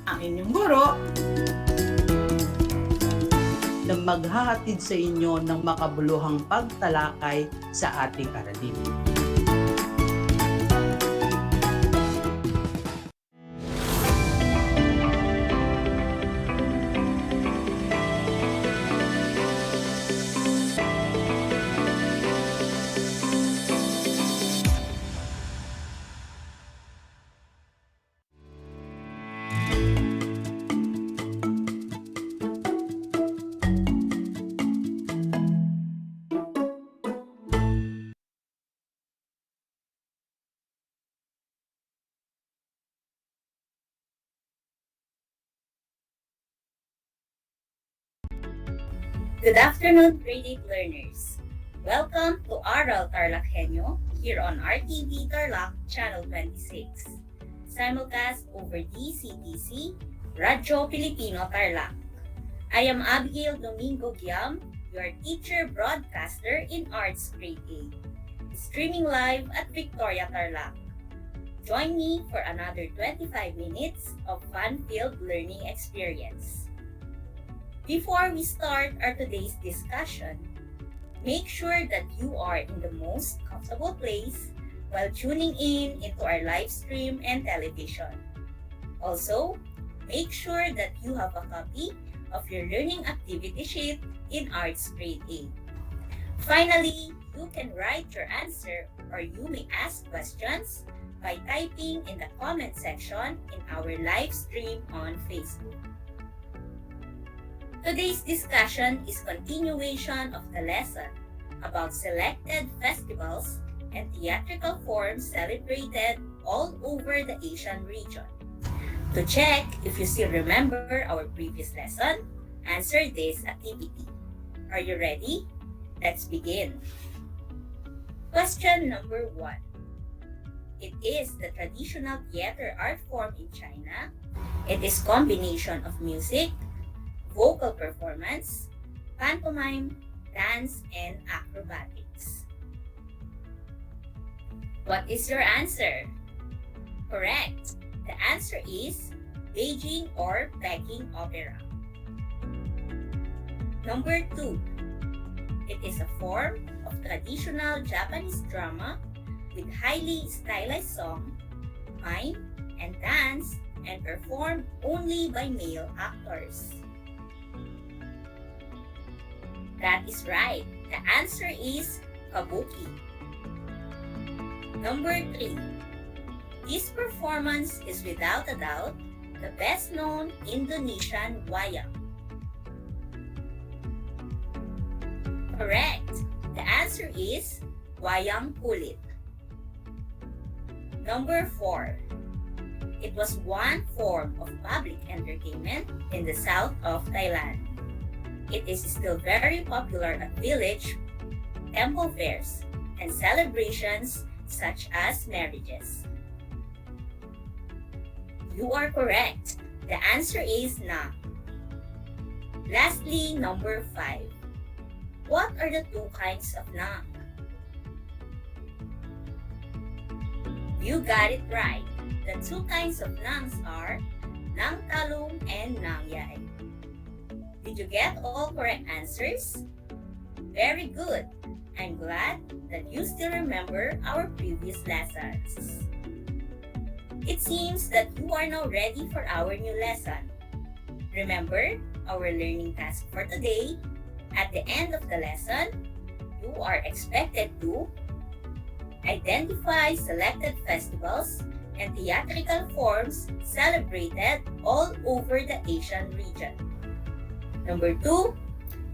ang inyong guro, na maghahatid sa inyo ng makabuluhang pagtalakay sa ating aralin. Good afternoon, grade 8 learners. Welcome to Aral TarlakHenyo here on RTV Tarlac Channel 26. simulcast over DCTC, Radyo Pilipino Tarlac. I am Abigail Domingo Giam, your teacher broadcaster in Arts Grade 8, streaming live at Victoria Tarlac. Join me for another 25 minutes of fun-filled learning experience. Before we start our today's discussion, make sure that you are in the most comfortable place while tuning in into our live stream and television. Also, make sure that you have a copy of your learning activity sheet in Arts Grade 8. Finally, you can write your answer or you may ask questions by typing in the comment section in our live stream on Facebook. Today's discussion is continuation of the lesson about selected festivals and theatrical forms celebrated all over the Asian region. To check if you still remember our previous lesson, answer this activity. Are you ready? Let's begin. Question number 1. It is the traditional theater art form in China. It is combination of music, vocal performance, pantomime, dance, and acrobatics. What is your answer? Correct. The answer is Beijing or Peking Opera. Number 2. It is a form of traditional Japanese drama with highly stylized song, mime, and dance, and performed only by male actors. That is right. The answer is Kabuki. Number 3. This performance is without a doubt the best-known Indonesian wayang. Correct. The answer is wayang kulit. Number 4. It was one form of public entertainment in the south of Thailand. It is still very popular at village, temple fairs, and celebrations such as marriages. You are correct. The answer is na. Lastly, number 5. What are the two kinds of nang? You got it right. The two kinds of nangs are nang talong and nang yai. Did you get all correct answers? Very good. I'm glad that you still remember our previous lessons. It seems that you are now ready for our new lesson. Remember our learning task for today. At the end of the lesson, you are expected to identify selected festivals and theatrical forms celebrated all over the Asian region. Number 2,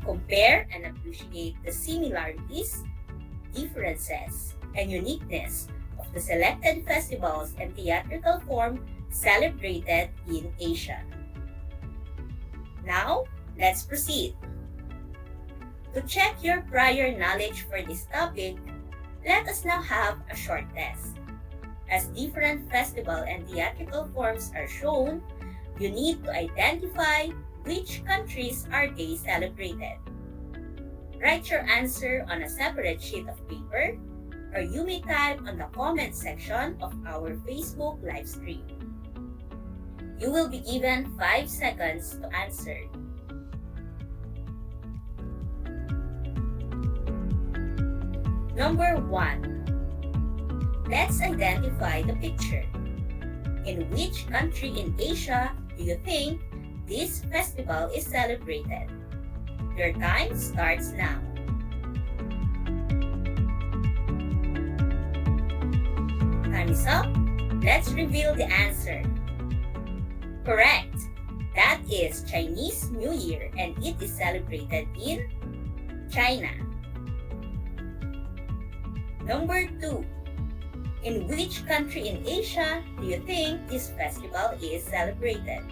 compare and appreciate the similarities, differences, and uniqueness of the selected festivals and theatrical form celebrated in Asia. Now, let's proceed. To check your prior knowledge for this topic, let us now have a short test. As different festival and theatrical forms are shown, you need to identify which countries are they celebrated. Write your answer on a separate sheet of paper, or you may type on the comment section of our Facebook live stream. You will be given 5 seconds to answer. Number 1. Let's identify the picture. In which country in Asia do you think this festival is celebrated? Your time starts now. Time is up. Let's reveal the answer. Correct. That is Chinese New Year and it is celebrated in China. Number 2. In which country in Asia do you think this festival is celebrated?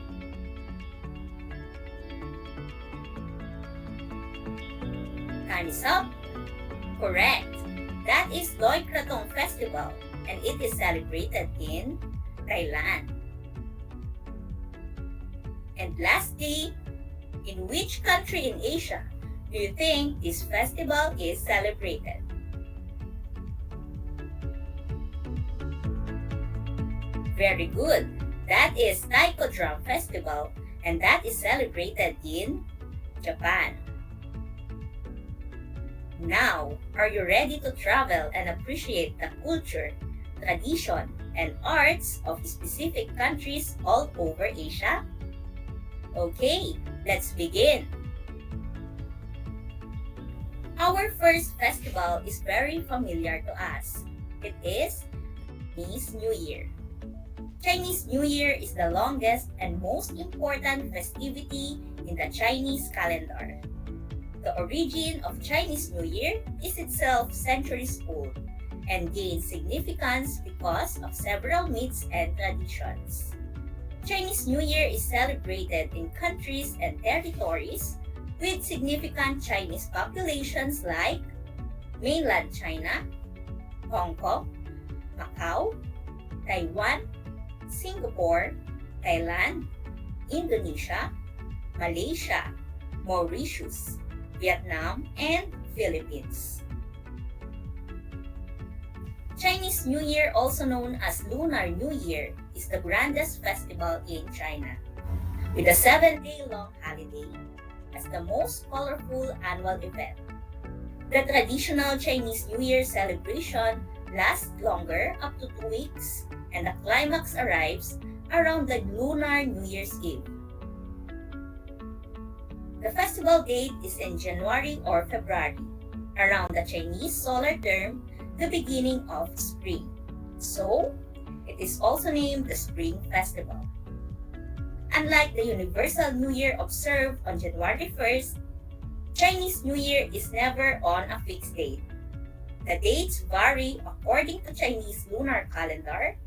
Time is up. Correct. That is Loy Krathong Festival and it is celebrated in Thailand. And lastly, in which country in Asia do you think this festival is celebrated? Very good. That is Taiko Drum Festival, and that is celebrated in Japan. Now, are you ready to travel and appreciate the culture, tradition, and arts of specific countries all over Asia? Okay, let's begin. Our first festival is very familiar to us. It is Chinese New Year. Chinese New Year is the longest and most important festivity in the Chinese calendar. The origin of Chinese New Year is itself centuries old and gained significance because of several myths and traditions. Chinese New Year is celebrated in countries and territories with significant Chinese populations like mainland China, Hong Kong, Macau, Taiwan, Singapore, Thailand, Indonesia, Malaysia, Mauritius, Vietnam, and Philippines. Chinese New Year, also known as Lunar New Year, is the grandest festival in China, with a 7-day-long holiday as the most colorful annual event. The traditional Chinese New Year celebration lasts longer, up to 2 weeks, and the climax arrives around the Lunar New Year's Eve. The festival date is in January or February, around the Chinese solar term, the beginning of spring. So, it is also named the Spring Festival. Unlike the Universal New Year observed on January 1st, Chinese New Year is never on a fixed date. The dates vary according to Chinese lunar calendar,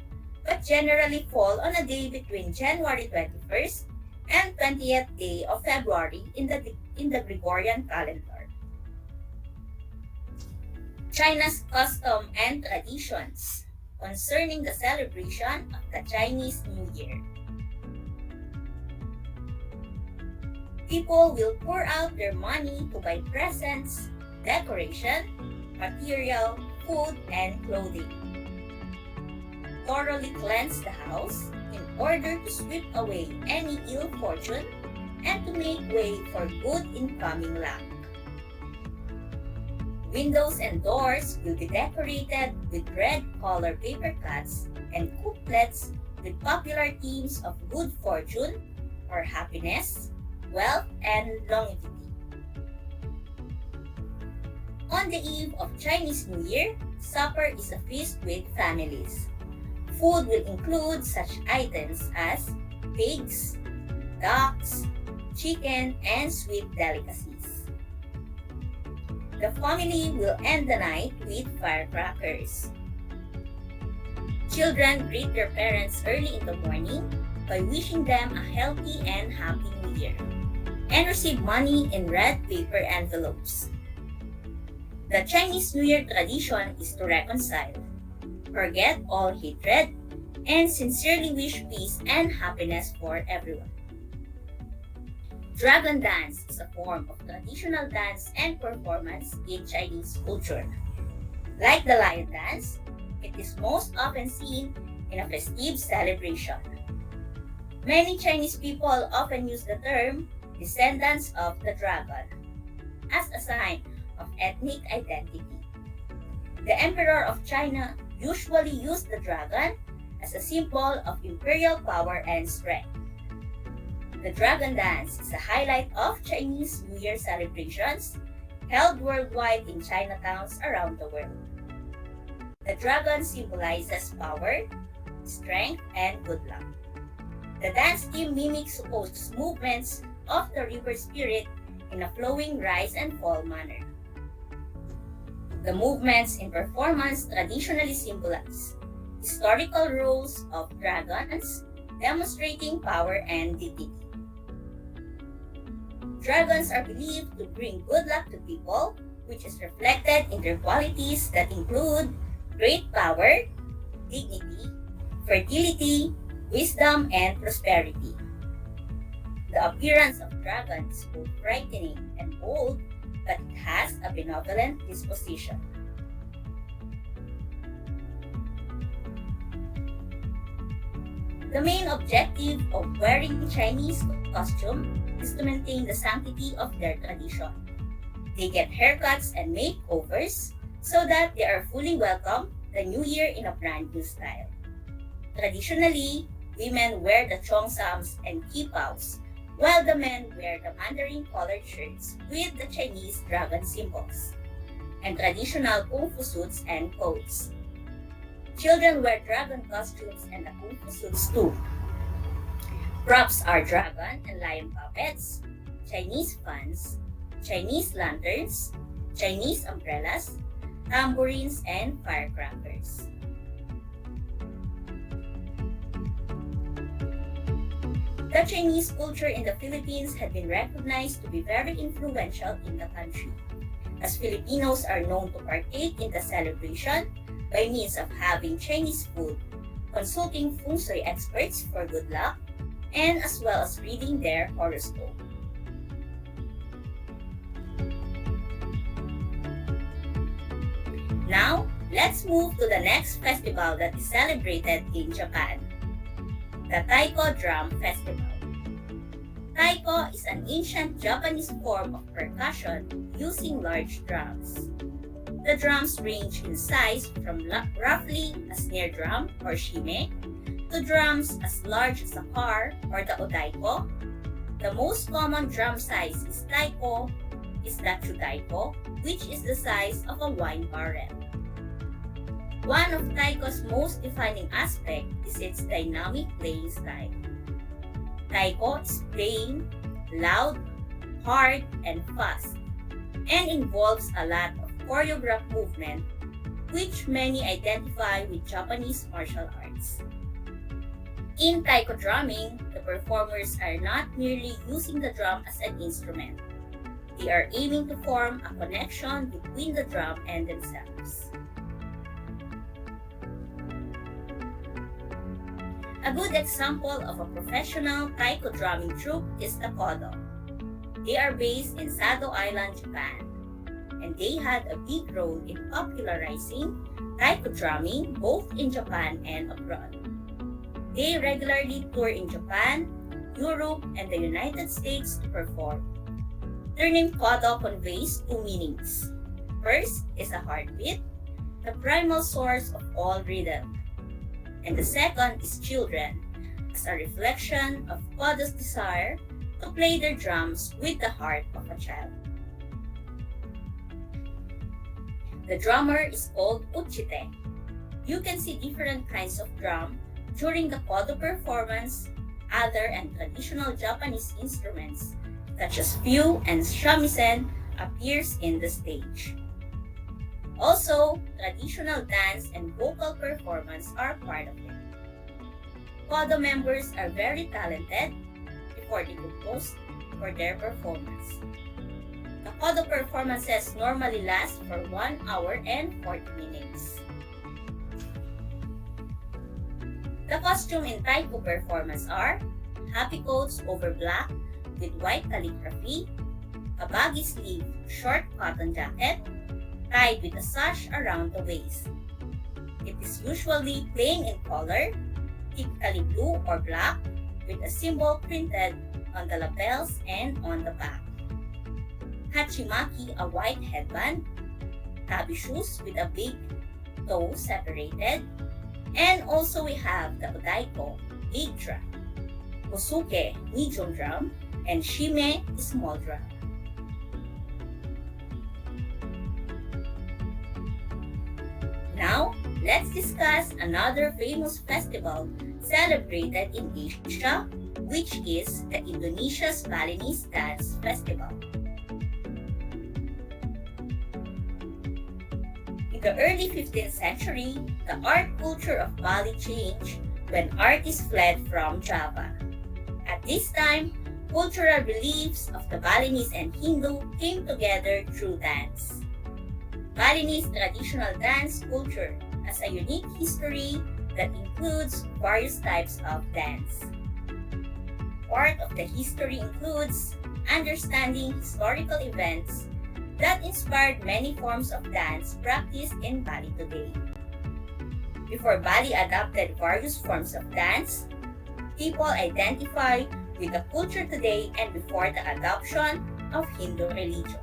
but generally fall on a day between January 21st and 20th day of February in the Gregorian calendar. China's custom and traditions concerning the celebration of the Chinese New Year. People will pour out their money to buy presents, decoration, material, food, and clothing. Thoroughly cleanse the house in order to sweep away any ill fortune and to make way for good incoming luck. Windows and doors will be decorated with red color paper cuts and couplets with popular themes of good fortune or happiness, wealth, and longevity. On the eve of Chinese New Year, supper is a feast with families. Food will include such items as pigs, ducks, chicken, and sweet delicacies. The family will end the night with firecrackers. Children greet their parents early in the morning by wishing them a healthy and happy New Year, and receive money in red paper envelopes. The Chinese New Year tradition is to reconcile, forget all hatred, and sincerely wish peace and happiness for everyone. Dragon dance is a form of traditional dance and performance in Chinese culture. Like the lion dance, it is most often seen in a festive celebration. Many Chinese people often use the term descendants of the dragon as a sign of ethnic identity. The Emperor of China usually used the dragon as a symbol of imperial power and strength. The dragon dance is a highlight of Chinese New Year celebrations held worldwide in Chinatowns around the world. The dragon symbolizes power, strength, and good luck. The dance team mimics supposed movements of the river spirit in a flowing rise and fall manner. The movements in performance traditionally symbolize historical roles of dragons, demonstrating power and dignity. Dragons are believed to bring good luck to people, which is reflected in their qualities that include great power, dignity, fertility, wisdom, and prosperity. The appearance of dragon is both frightening and bold, but it has a benevolent disposition. The main objective of wearing Chinese costume is to maintain the sanctity of their tradition. They get haircuts and makeovers so that they are fully welcome the new year in a brand new style. Traditionally, women wear the cheongsams and kipaos, while the men wear the mandarin colored shirts with the Chinese dragon symbols, and traditional kung fu suits and coats. Children wear dragon costumes and the kung fu suits too. Props are dragon and lion puppets, Chinese fans, Chinese lanterns, Chinese umbrellas, tambourines, and firecrackers. The Chinese culture in the Philippines had been recognized to be very influential in the country, as Filipinos are known to partake in the celebration by means of having Chinese food, consulting feng shui experts for good luck, and as well as reading their horoscope. Now, let's move to the next festival that is celebrated in Japan, the Taiko Drum Festival. Taiko is an ancient Japanese form of percussion using large drums. The drums range in size from roughly a snare drum or shime to drums as large as a car or the odaiko. The most common drum size is the chudaiko, which is the size of a wine barrel. One of taiko's most defining aspects is its dynamic playing style. Taiko is playing loud, hard, and fast, and involves a lot of choreographed movement, which many identify with Japanese martial arts. In taiko drumming, the performers are not merely using the drum as an instrument. They are aiming to form a connection between the drum and themselves. A good example of a professional taiko drumming troupe is the Kodo. They are based in Sado Island, Japan, and they had a big role in popularizing taiko drumming both in Japan and abroad. They regularly tour in Japan, Europe, and the United States to perform. Their name Kodo conveys two meanings. First is a heartbeat, the primal source of all rhythm. And the second is children, as a reflection of Kodo's desire to play their drums with the heart of a child. The drummer is called uchite. You can see different kinds of drum during the Kodo performance, other and traditional Japanese instruments such as fyu and shamisen appears in the stage. Also, traditional dance and vocal performance are part of it. Kodo members are very talented before they compose for their performance. The Kodo performances normally last for 1 hour and 40 minutes. The costume in taiko performance are happy coats over black with white calligraphy, a baggy sleeve short cotton jacket, tied with a sash around the waist. It is usually plain in color, typically blue or black, with a symbol printed on the lapels and on the back. Hachimaki, a white headband, tabi shoes with a big toe separated, and also we have the odaiko, big drum, kosuke, medium drum, and shime, small drum. Now, let's discuss another famous festival celebrated in Asia, which is the Indonesia's Balinese Dance Festival. In the early 15th century, the art culture of Bali changed when artists fled from Java. At this time, cultural beliefs of the Balinese and Hindu came together through dance. Balinese traditional dance culture has a unique history that includes various types of dance. Part of the history includes understanding historical events that inspired many forms of dance practiced in Bali today. Before Bali adopted various forms of dance, people identify with the culture today and before the adoption of Hindu religion.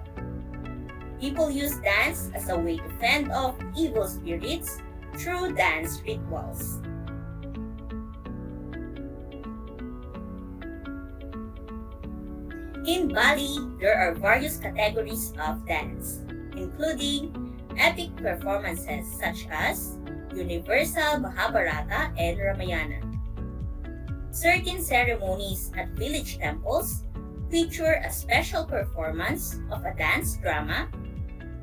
People use dance as a way to fend off evil spirits through dance rituals. In Bali, there are various categories of dance, including epic performances such as Universal Mahabharata and Ramayana. Certain ceremonies at village temples feature a special performance of a dance drama,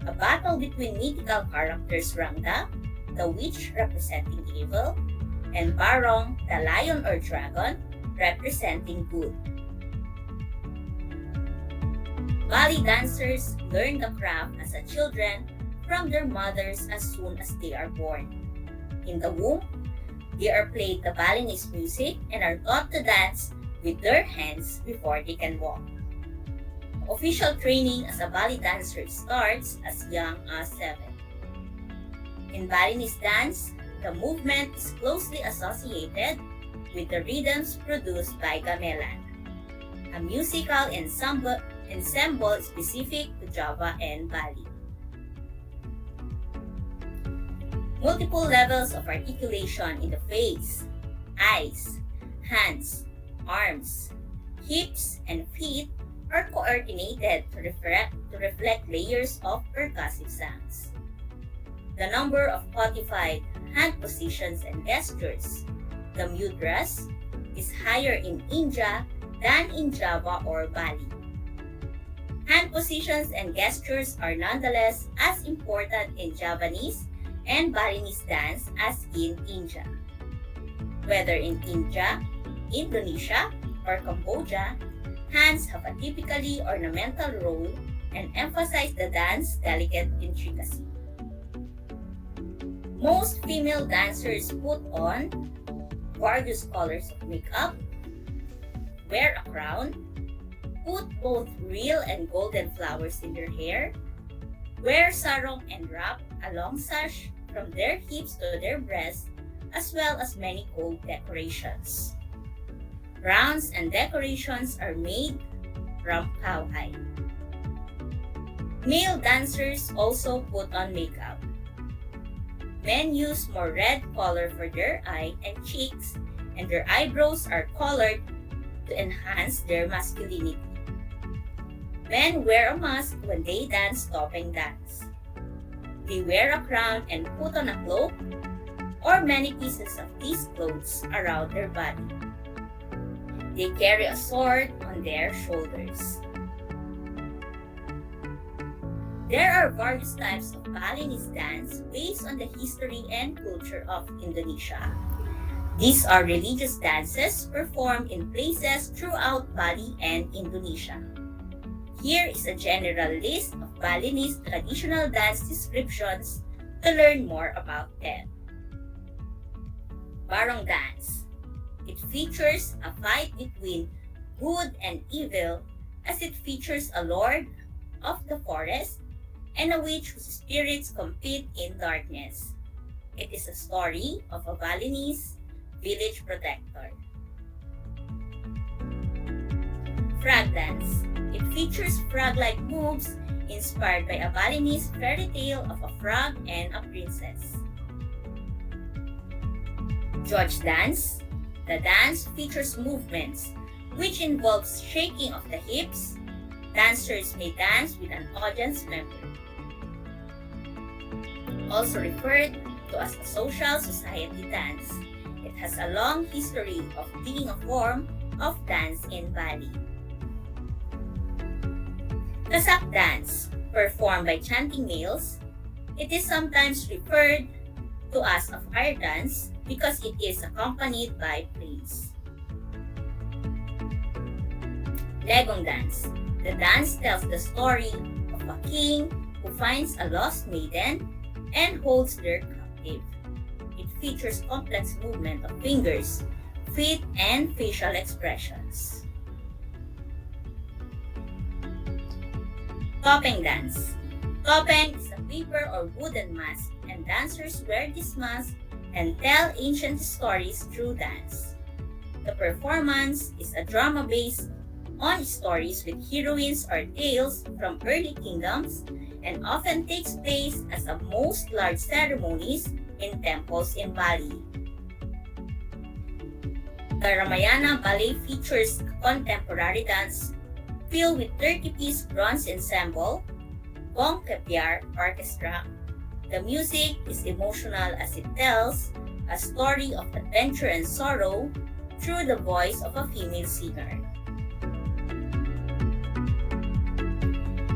a battle between mythical characters Rangda, the witch representing evil, and Barong, the lion or dragon, representing good. Bali dancers learn the craft as a children from their mothers as soon as they are born. In the womb, they are played the Balinese music and are taught to dance with their hands before they can walk. Official training as a Bali dancer starts as young as 7. In Balinese dance, the movement is closely associated with the rhythms produced by gamelan, a musical ensemble specific to Java and Bali. Multiple levels of articulation in the face, eyes, hands, arms, hips, and feet are coordinated to reflect layers of percussive sounds. The number of codified hand positions and gestures, the mudras, is higher in India than in Java or Bali. Hand positions and gestures are nonetheless as important in Javanese and Balinese dance as in India. Whether in India, Indonesia, or Cambodia, hands have a typically ornamental role and emphasize the dance's delicate intricacy. Most female dancers put on various colors of makeup, wear a crown, put both real and golden flowers in their hair, wear sarong and wrap a long sash from their hips to their breasts, as well as many gold decorations. Rounds and decorations are made from cowhide. Male dancers also put on makeup. Men use more red color for their eye and cheeks, and their eyebrows are colored to enhance their masculinity. Men wear a mask when they dance topping dance. They wear a crown and put on a cloak or many pieces of these clothes around their body. They carry a sword on their shoulders. There are various types of Balinese dance based on the history and culture of Indonesia. These are religious dances performed in places throughout Bali and Indonesia. Here is a general list of Balinese traditional dance descriptions to learn more about them. Barong dance. It features a fight between good and evil as it features a lord of the forest and a witch whose spirits compete in darkness. It is a story of a Balinese village protector. Frog dance. It features frog-like moves inspired by a Balinese fairy tale of a frog and a princess. George dance. The dance features movements which involves shaking of the hips. Dancers may dance with an audience member. Also referred to as a social society dance. It has a long history of being a form of dance in Bali. Kasak dance, performed by chanting males. It is sometimes referred to as a fire dance because it is accompanied by praise. Legong dance. The dance tells the story of a king who finds a lost maiden and holds her captive. It features complex movement of fingers, feet, and facial expressions. Topeng dance. Topeng is a paper or wooden mask, and dancers wear this mask and tell ancient stories through dance. The performance is a drama based on stories with heroines or tales from early kingdoms and often takes place as a most large ceremonies in temples in Bali. The Ramayana ballet features a contemporary dance filled with 30-piece bronze ensemble, gong kepiar orchestra. The music is emotional as it tells a story of adventure and sorrow through the voice of a female singer.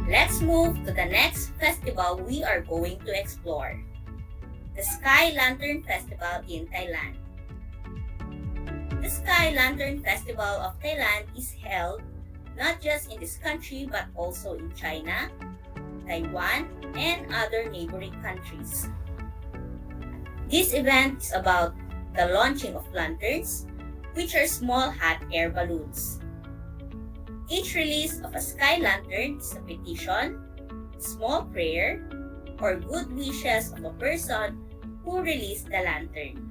Let's move to the next festival we are going to explore, the Sky Lantern Festival in Thailand. The Sky Lantern Festival of Thailand is held not just in this country but also in China, Taiwan, and other neighboring countries. This event is about the launching of lanterns, which are small hot air balloons. Each release of a sky lantern is a petition, small prayer, or good wishes of a person who released the lantern.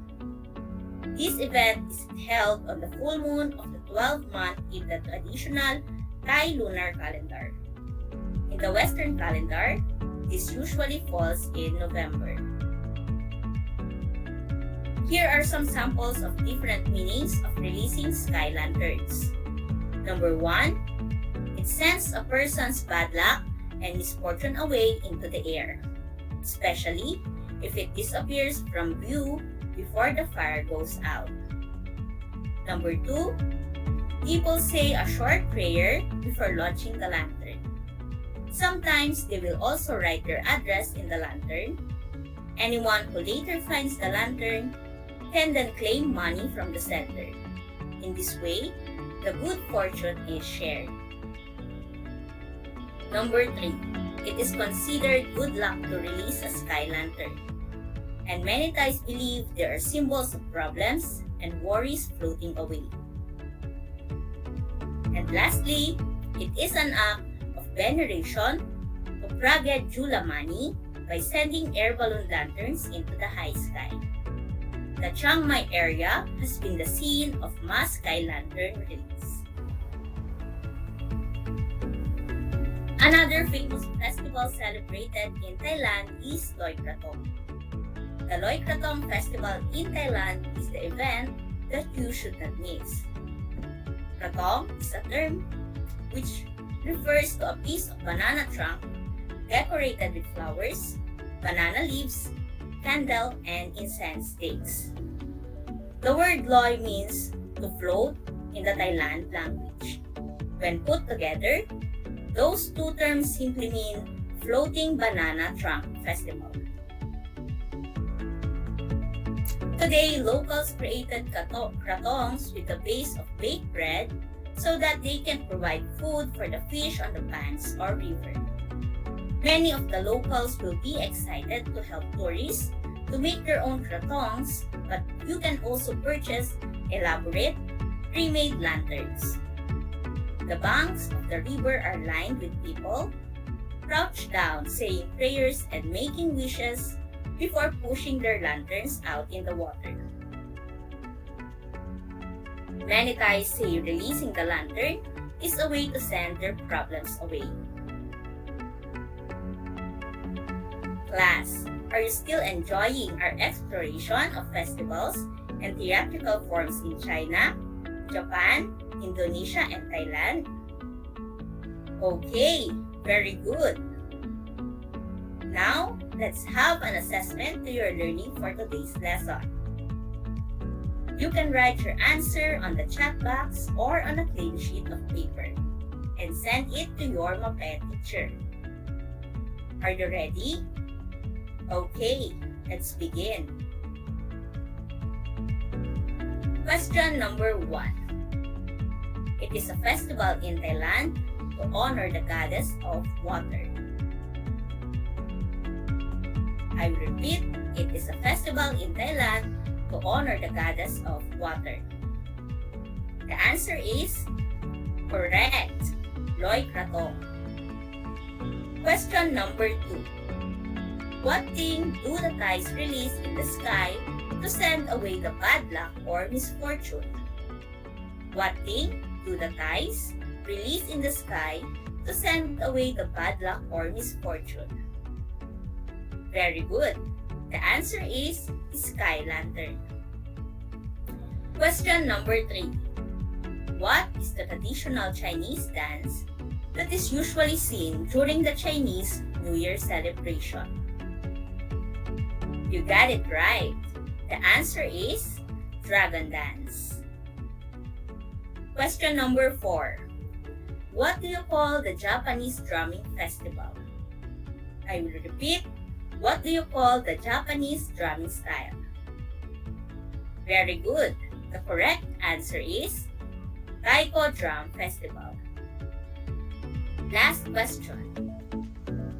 This event is held on the full moon of the 12th month in the traditional Thai lunar calendar. In the Western calendar, this usually falls in November. Here are some samples of different meanings of releasing sky lanterns. Number 1, it sends a person's bad luck and misfortune away into the air, especially if it disappears from view before the fire goes out. Number 2, people say a short prayer before launching the lantern. Sometimes they will also write their address in the lantern. Anyone who later finds the lantern can then claim money from the sender. In this way, the good fortune is shared. Number 3, it is considered good luck to release a sky lantern. And many Thais believe there are symbols of problems and worries floating away. And lastly, it is an act of veneration to Pragad Julamani by sending air balloon lanterns into the high sky. The Chiang Mai area has been the scene of mass sky lantern release. Another famous festival celebrated in Thailand is Loy Krathong. The Loy Krathong festival in Thailand is the event that you should not miss. Krathong is a term which refers to a piece of banana trunk decorated with flowers, banana leaves, candle, and incense sticks. The word loy means to float in the Thailand language. When put together, those two terms simply mean floating banana trunk festival. Today, locals created kratongs with the base of baked bread so that they can provide food for the fish on the ponds or river. Many of the locals will be excited to help tourists to make their own kratongs, but you can also purchase elaborate, pre-made lanterns. The banks of the river are lined with people crouched down saying prayers and making wishes before pushing their lanterns out in the water. Many Thais say releasing the lantern is a way to send their problems away. Class, are you still enjoying our exploration of festivals and theatrical forms in China, Japan, Indonesia, and Thailand? Okay, very good. Now, let's have an assessment to your learning for today's lesson. You can write your answer on the chat box or on a clean sheet of paper and send it to your MAPE teacher. Are you ready? Okay, let's begin. Question number 1. It is a festival in Thailand to honor the goddess of water. I repeat, it is a festival in Thailand to honor the goddess of water? The answer is correct. Loy Krathong. Question number 2. What thing do the tides release in the sky to send away the bad luck or misfortune? What thing do the tides release in the sky to send away the bad luck or misfortune? Very good. The answer is sky lantern. Question number 3. What is the traditional Chinese dance that is usually seen during the Chinese New Year celebration? You got it right. The answer is dragon dance. Question number 4. What do you call the Japanese drumming festival? I will repeat. What do you call the Japanese drumming style? Very good. The correct answer is Taiko Drum Festival. Last question.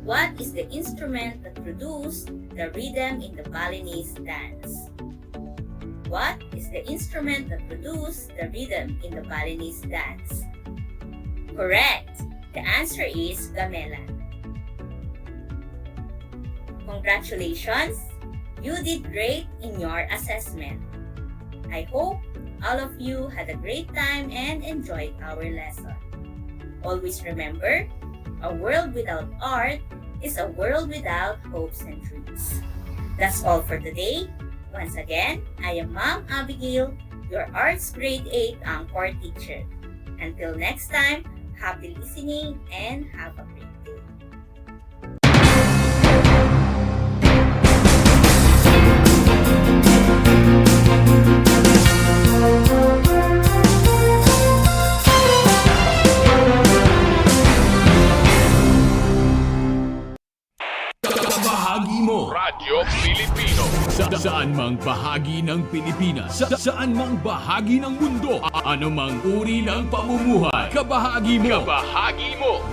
What is the instrument that produced the rhythm in the Balinese dance? What is the instrument that produced the rhythm in the Balinese dance? Correct. The answer is gamelan. Congratulations! You did great in your assessment. I hope all of you had a great time and enjoyed our lesson. Always remember, a world without art is a world without hopes and dreams. That's all for today. Once again, I am Ma'am Abigail, your Arts Grade 8 Anchor teacher. Until next time, happy listening and have a great day. Bahagi mo Radyo Pilipino saan mang bahagi ng Pilipinas, saan mang bahagi ng mundo, anumang uri ng pamumuhay, kabahagi mo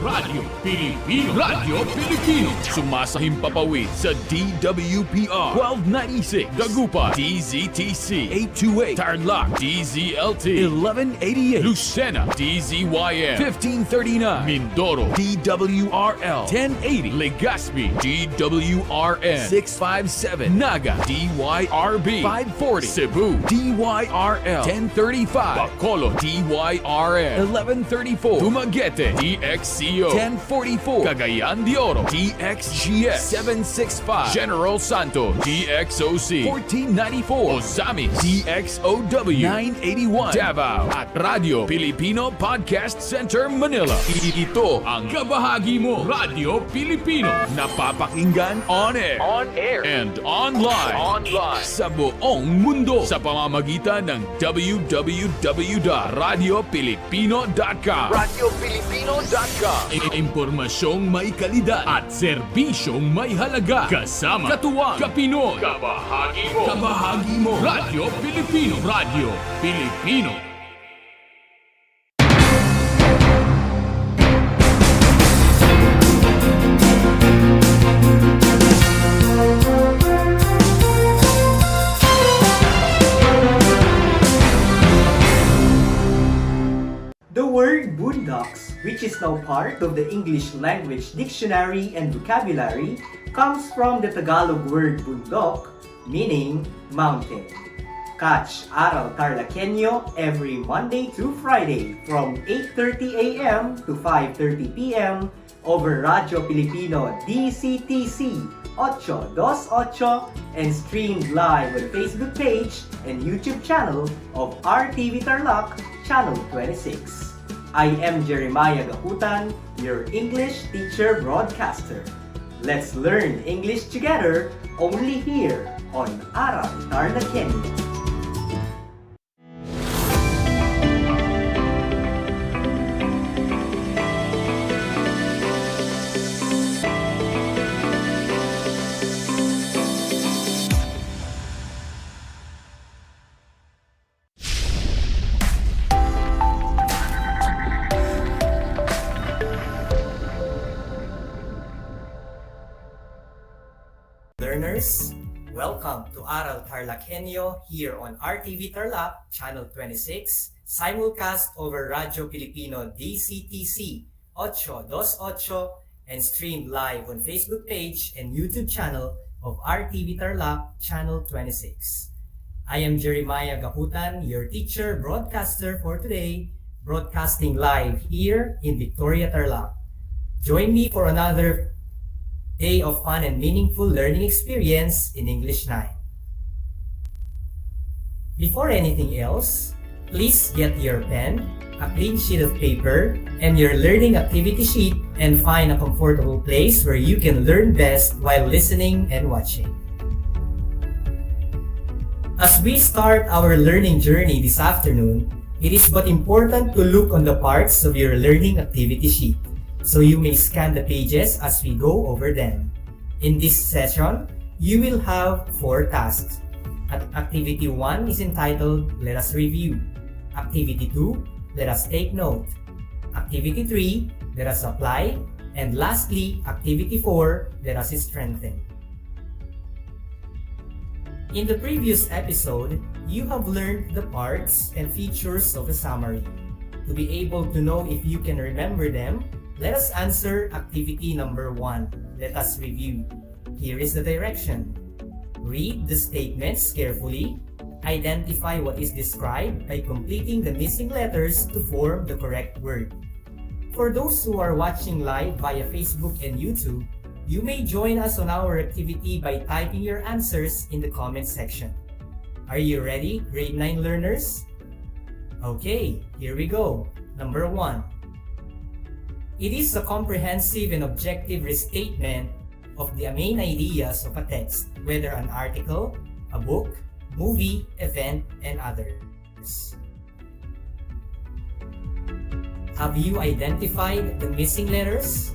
Radyo Pilipino. Radyo Pilipino sumasahimpapawid sa DWPR 1296 Dagupan, DZTC 828 Tarlac, DZLT 1188 Lucena, DZYM 1539 Mindoro, DWRL 1080 Legazpi, DWRN 657 Naga, DYRB 540 Cebu, DYRL 1035 Bacolod, DYRN 1134 Dumaguete, DXCO 1044 Cagayan de Oro, DXGS 765 General Santos, DXOC 1494 Ozamis, DXOW 981 Davao at Radio Filipino Podcast Center Manila. Ito ang kabahagi mo Radyo Pilipino, napapakinggan on air and online sa buong mundo sa pamamagitan ng www.radiopilipino.com. Impormasyong may kalidad at serbisyong may halaga. Kasama, katuwang, kapinoy, kabahagi mo, Radyo Pilipino. Radyo Pilipino. The word boondocks, which is now part of the English Language Dictionary and Vocabulary, comes from the Tagalog word bundok, meaning mountain. Catch Aral TarlakHenyo every Monday through Friday from 8:30 a.m. to 5:30 p.m. over Radyo Pilipino DCTC 828 and streamed live on the Facebook page and YouTube channel of RTV Tarlac, Channel 26. I am Jeremiah Gahutan, your English teacher broadcaster. Let's learn English together only here on Aral TarlakHenyo. Learners, welcome to Aral TarlakHenyo here on RTV Tarlac, Channel 26, simulcast over Radyo Pilipino DCTC 828 and streamed live on Facebook page and YouTube channel of RTV Tarlac, Channel 26. I am Jeremiah Gaputan, your teacher broadcaster for today, broadcasting live here in Victoria, Tarlac. Join me for another day of fun and meaningful learning experience in English 9. Before anything else, please get your pen, a clean sheet of paper, and your learning activity sheet and find a comfortable place where you can learn best while listening and watching. As we start our learning journey this afternoon, it is but important to look on the parts of your learning activity sheet, so you may scan the pages as we go over them. In this session, you will have 4 tasks. Activity 1 is entitled, Let us review. Activity 2, Let us take note. Activity 3, Let us apply. And lastly, Activity 4, Let us strengthen. In the previous episode, you have learned the parts and features of a summary. To be able to know if you can remember them, let us answer activity number 1. Let us review. Here is the direction. Read the statements carefully. Identify what is described by completing the missing letters to form the correct word. For those who are watching live via Facebook and YouTube, you may join us on our activity by typing your answers in the comment section. Are you ready, grade 9 learners? Okay, here we go. Number 1. It is a comprehensive and objective restatement of the main ideas of a text, whether an article, a book, movie, event, and others. Have you identified the missing letters?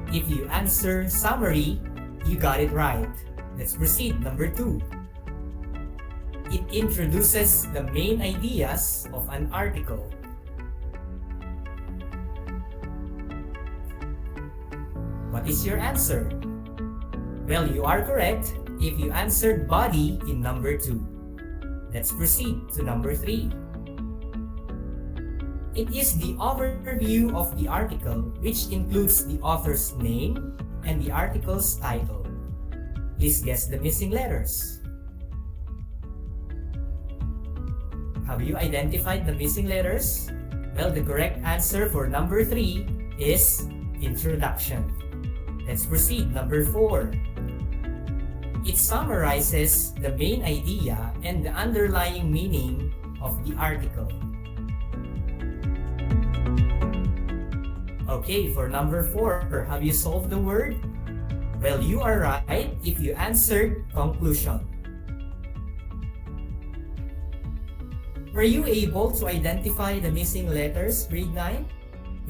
If you answer summary, you got it right. Let's proceed. Number 2. It introduces the main ideas of an article. What is your answer? Well, you are correct if you answered body in number 2. Let's proceed to number 3. It is the overview of the article, which includes the author's name and the article's title. Please guess the missing letters. Have you identified the missing letters? Well, the correct answer for number 3 is introduction. Let's proceed. Number 4. It summarizes the main idea and the underlying meaning of the article. Okay, for number 4, have you solved the word? Well, you are right if you answered conclusion. Were you able to identify the missing letters, grade 9?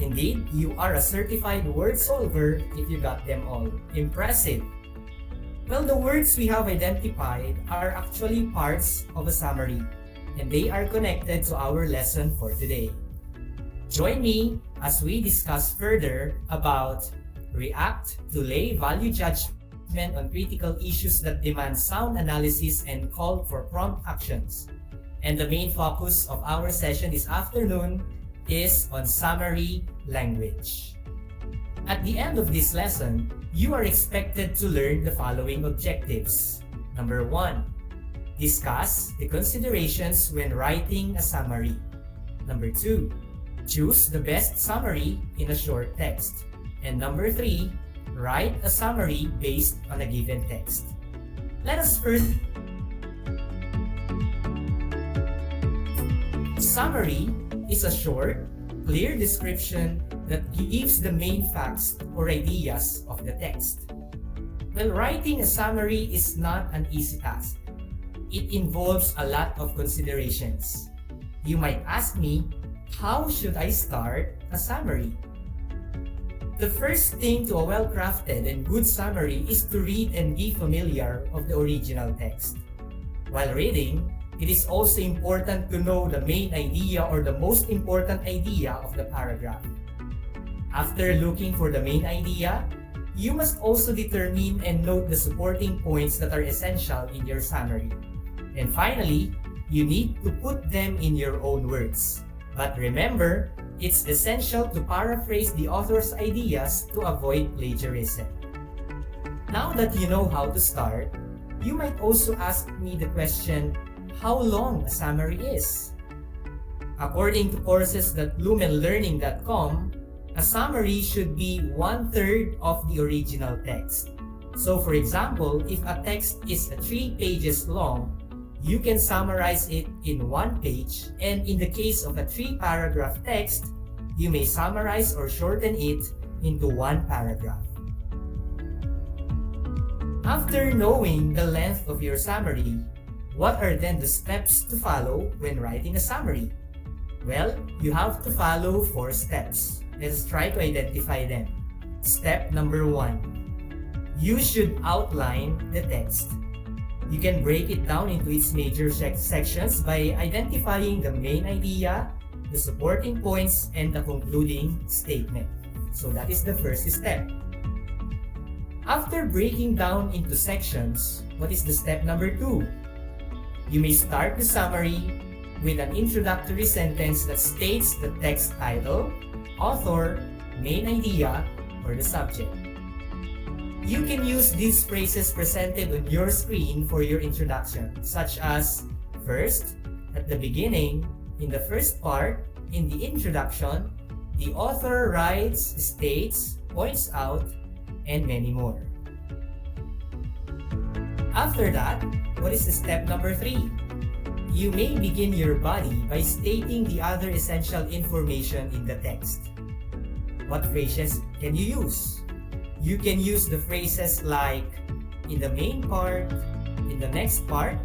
Indeed, you are a certified word solver if you got them all. Impressive! Well, the words we have identified are actually parts of a summary, and they are connected to our lesson for today. Join me as we discuss further about react to lay value judgment on critical issues that demand sound analysis and call for prompt actions. And the main focus of our session this afternoon is on summary language. At the end of this lesson, you are expected to learn the following objectives. Number 1, discuss the considerations when writing a summary. Number 2, choose the best summary in a short text. And number 3, write a summary based on a given text. Let us first. Summary is a short, clear description that gives the main facts or ideas of the text. Well, writing a summary is not an easy task. It involves a lot of considerations. You might ask me, how should I start a summary? The first thing to a well-crafted and good summary is to read and be familiar of the original text. While reading, it is also important to know the main idea or the most important idea of the paragraph. After looking for the main idea, You must also determine and note the supporting points that are essential in your summary. And finally, you need to put them in your own words. But remember, it's essential to paraphrase the author's ideas to avoid plagiarism. Now that you know how to start, you might also ask me the question, how long a summary is? According to courses.lumenlearning.com, a summary should be 1/3 of the original text. So for example, if a text is 3 pages long, you can summarize it in 1 page, and in the case of a 3-paragraph text, you may summarize or shorten it into 1 paragraph. After knowing the length of your summary, what are then the steps to follow when writing a summary? Well, you have to follow 4 steps. Let's try to identify them. Step number 1. You should outline the text. You can break it down into its major sections by identifying the main idea, the supporting points, and the concluding statement. So that is the first step. After breaking down into sections, what is the step number 2? You may start the summary with an introductory sentence that states the text title, author, main idea, or the subject. You can use these phrases presented on your screen for your introduction, such as first, at the beginning, in the first part, in the introduction, the author writes, states, points out, and many more. After that, what is the step number 3? You may begin your body by stating the other essential information in the text. What phrases can you use? You can use the phrases like in the main part, in the next part,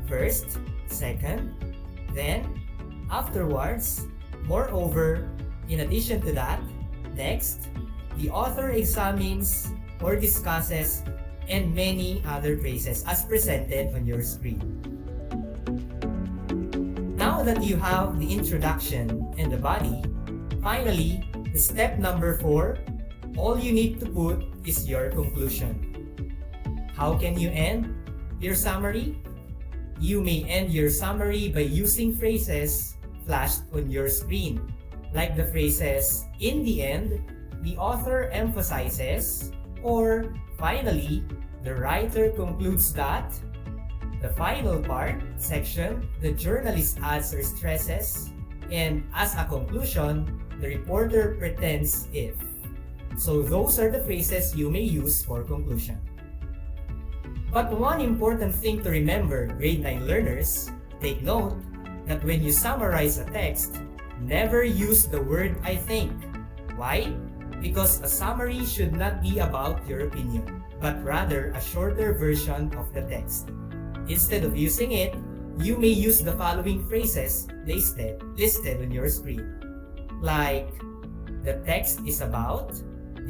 first, second, then, afterwards, moreover, in addition to that, next, the author examines or discusses, and many other phrases as presented on your screen. Now that you have the introduction and the body, finally, the step number 4, all you need to put is your conclusion. How can you end your summary? You may end your summary by using phrases flashed on your screen, like the phrases, in the end, the author emphasizes, or finally, the writer concludes that, the final part, section, the journalist adds or stresses, and as a conclusion, the reporter pretends if. So those are the phrases you may use for conclusion. But one important thing to remember, grade 9 learners, take note that when you summarize a text, never use the word I think. Why? Because a summary should not be about your opinion, but rather a shorter version of the text. Instead of using it, you may use the following phrases listed on your screen. Like, the text is about,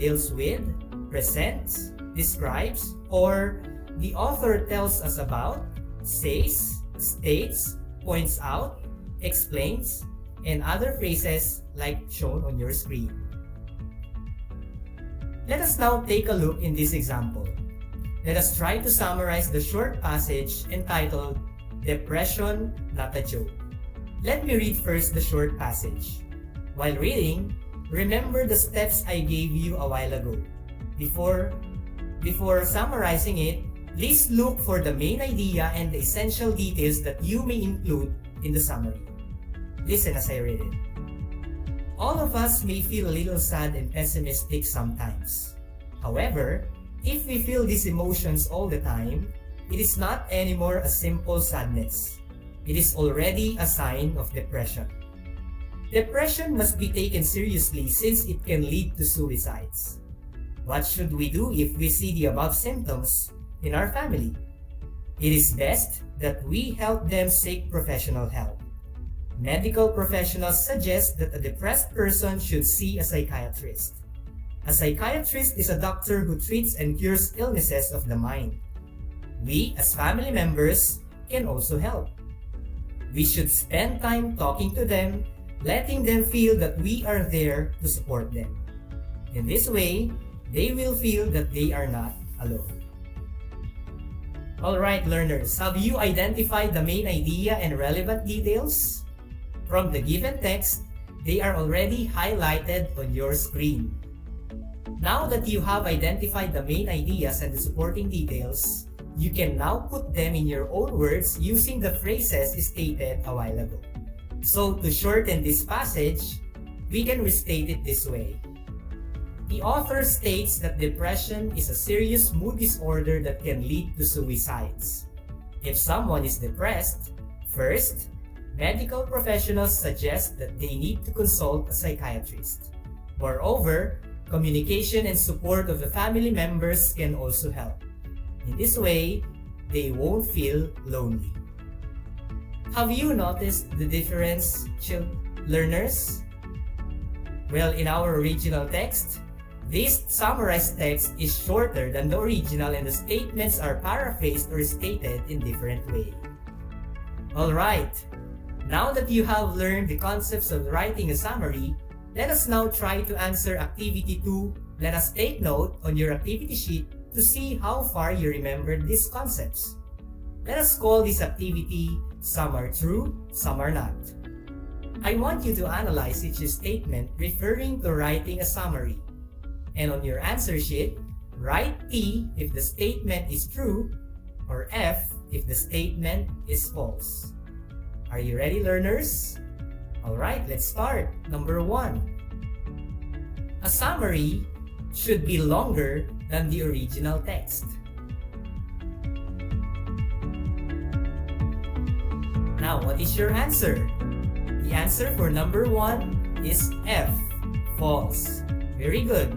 deals with, presents, describes, or the author tells us about, says, states, points out, explains, and other phrases like shown on your screen. Let us now take a look in this example. Let us try to summarize the short passage entitled, Depression, Not a Joke. Let me read first the short passage. While reading, remember the steps I gave you a while ago. Before summarizing it, please look for the main idea and the essential details that you may include in the summary. Listen as I read it. All of us may feel a little sad and pessimistic sometimes. However, if we feel these emotions all the time, it is not anymore a simple sadness. It is already a sign of depression. Depression must be taken seriously since it can lead to suicides. What should we do if we see the above symptoms in our family? It is best that we help them seek professional help. Medical professionals suggest that a depressed person should see a psychiatrist. A psychiatrist is a doctor who treats and cures illnesses of the mind. We, as family members, can also help. We should spend time talking to them, letting them feel that we are there to support them. In this way, they will feel that they are not alone. Alright learners, have you identified the main idea and relevant details? From the given text, they are already highlighted on your screen. Now that you have identified the main ideas and the supporting details, you can now put them in your own words using the phrases stated a while ago. So to shorten this passage, we can restate it this way. The author states that depression is a serious mood disorder that can lead to suicides. If someone is depressed, first, medical professionals suggest that they need to consult a psychiatrist. Moreover, communication and support of the family members can also help. In this way, they won't feel lonely. Have you noticed the difference, learners? Well, in our original text, this summarized text is shorter than the original and the statements are paraphrased or stated in different way. Alright, now that you have learned the concepts of writing a summary, let us now try to answer activity 2. Let us take note on your activity sheet to see how far you remembered these concepts. Let us call this activity Some Are True, Some Are Not. I want you to analyze each statement referring to writing a summary. And on your answer sheet, write T if the statement is true or F if the statement is false. Are you ready, learners? Alright, let's start. Number 1. A summary should be longer than the original text. Now, what is your answer? The answer for number 1 is F, false. Very good.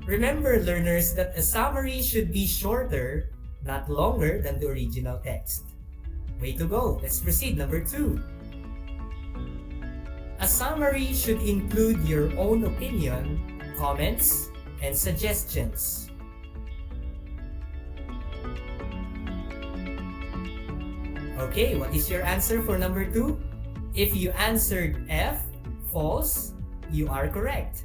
Remember, learners, that a summary should be shorter, not longer than the original text. Way to go. Let's proceed. Number 2. A summary should include your own opinion, comments, and suggestions. Okay, what is your answer for number 2? If you answered F, false, you are correct.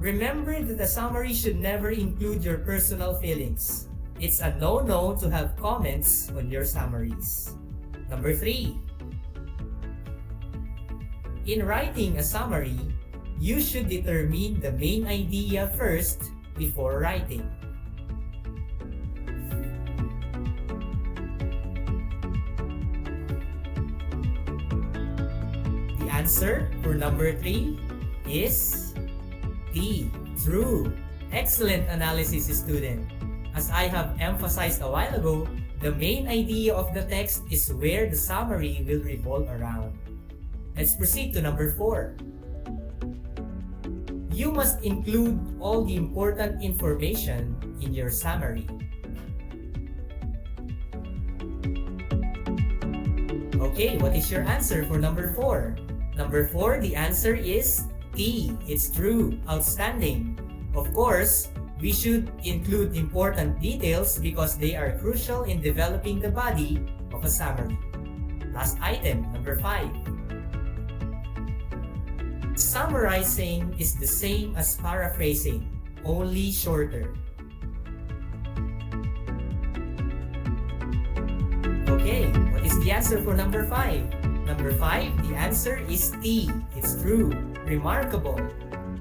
Remember that a summary should never include your personal feelings. It's a no-no to have comments on your summaries. Number 3. In writing a summary, you should determine the main idea first before writing. The answer for number 3 is D, true. Excellent analysis, student. As I have emphasized a while ago, the main idea of the text is where the summary will revolve around. Let's proceed to number 4. You must include all the important information in your summary. Okay, what is your answer for number 4? Number 4, the answer is T. It's true. Outstanding. Of course, we should include important details because they are crucial in developing the body of a summary. Last item, number 5. Summarizing is the same as paraphrasing, only shorter. Okay, what is the answer for number 5? Number 5, the answer is T. It's true. Remarkable.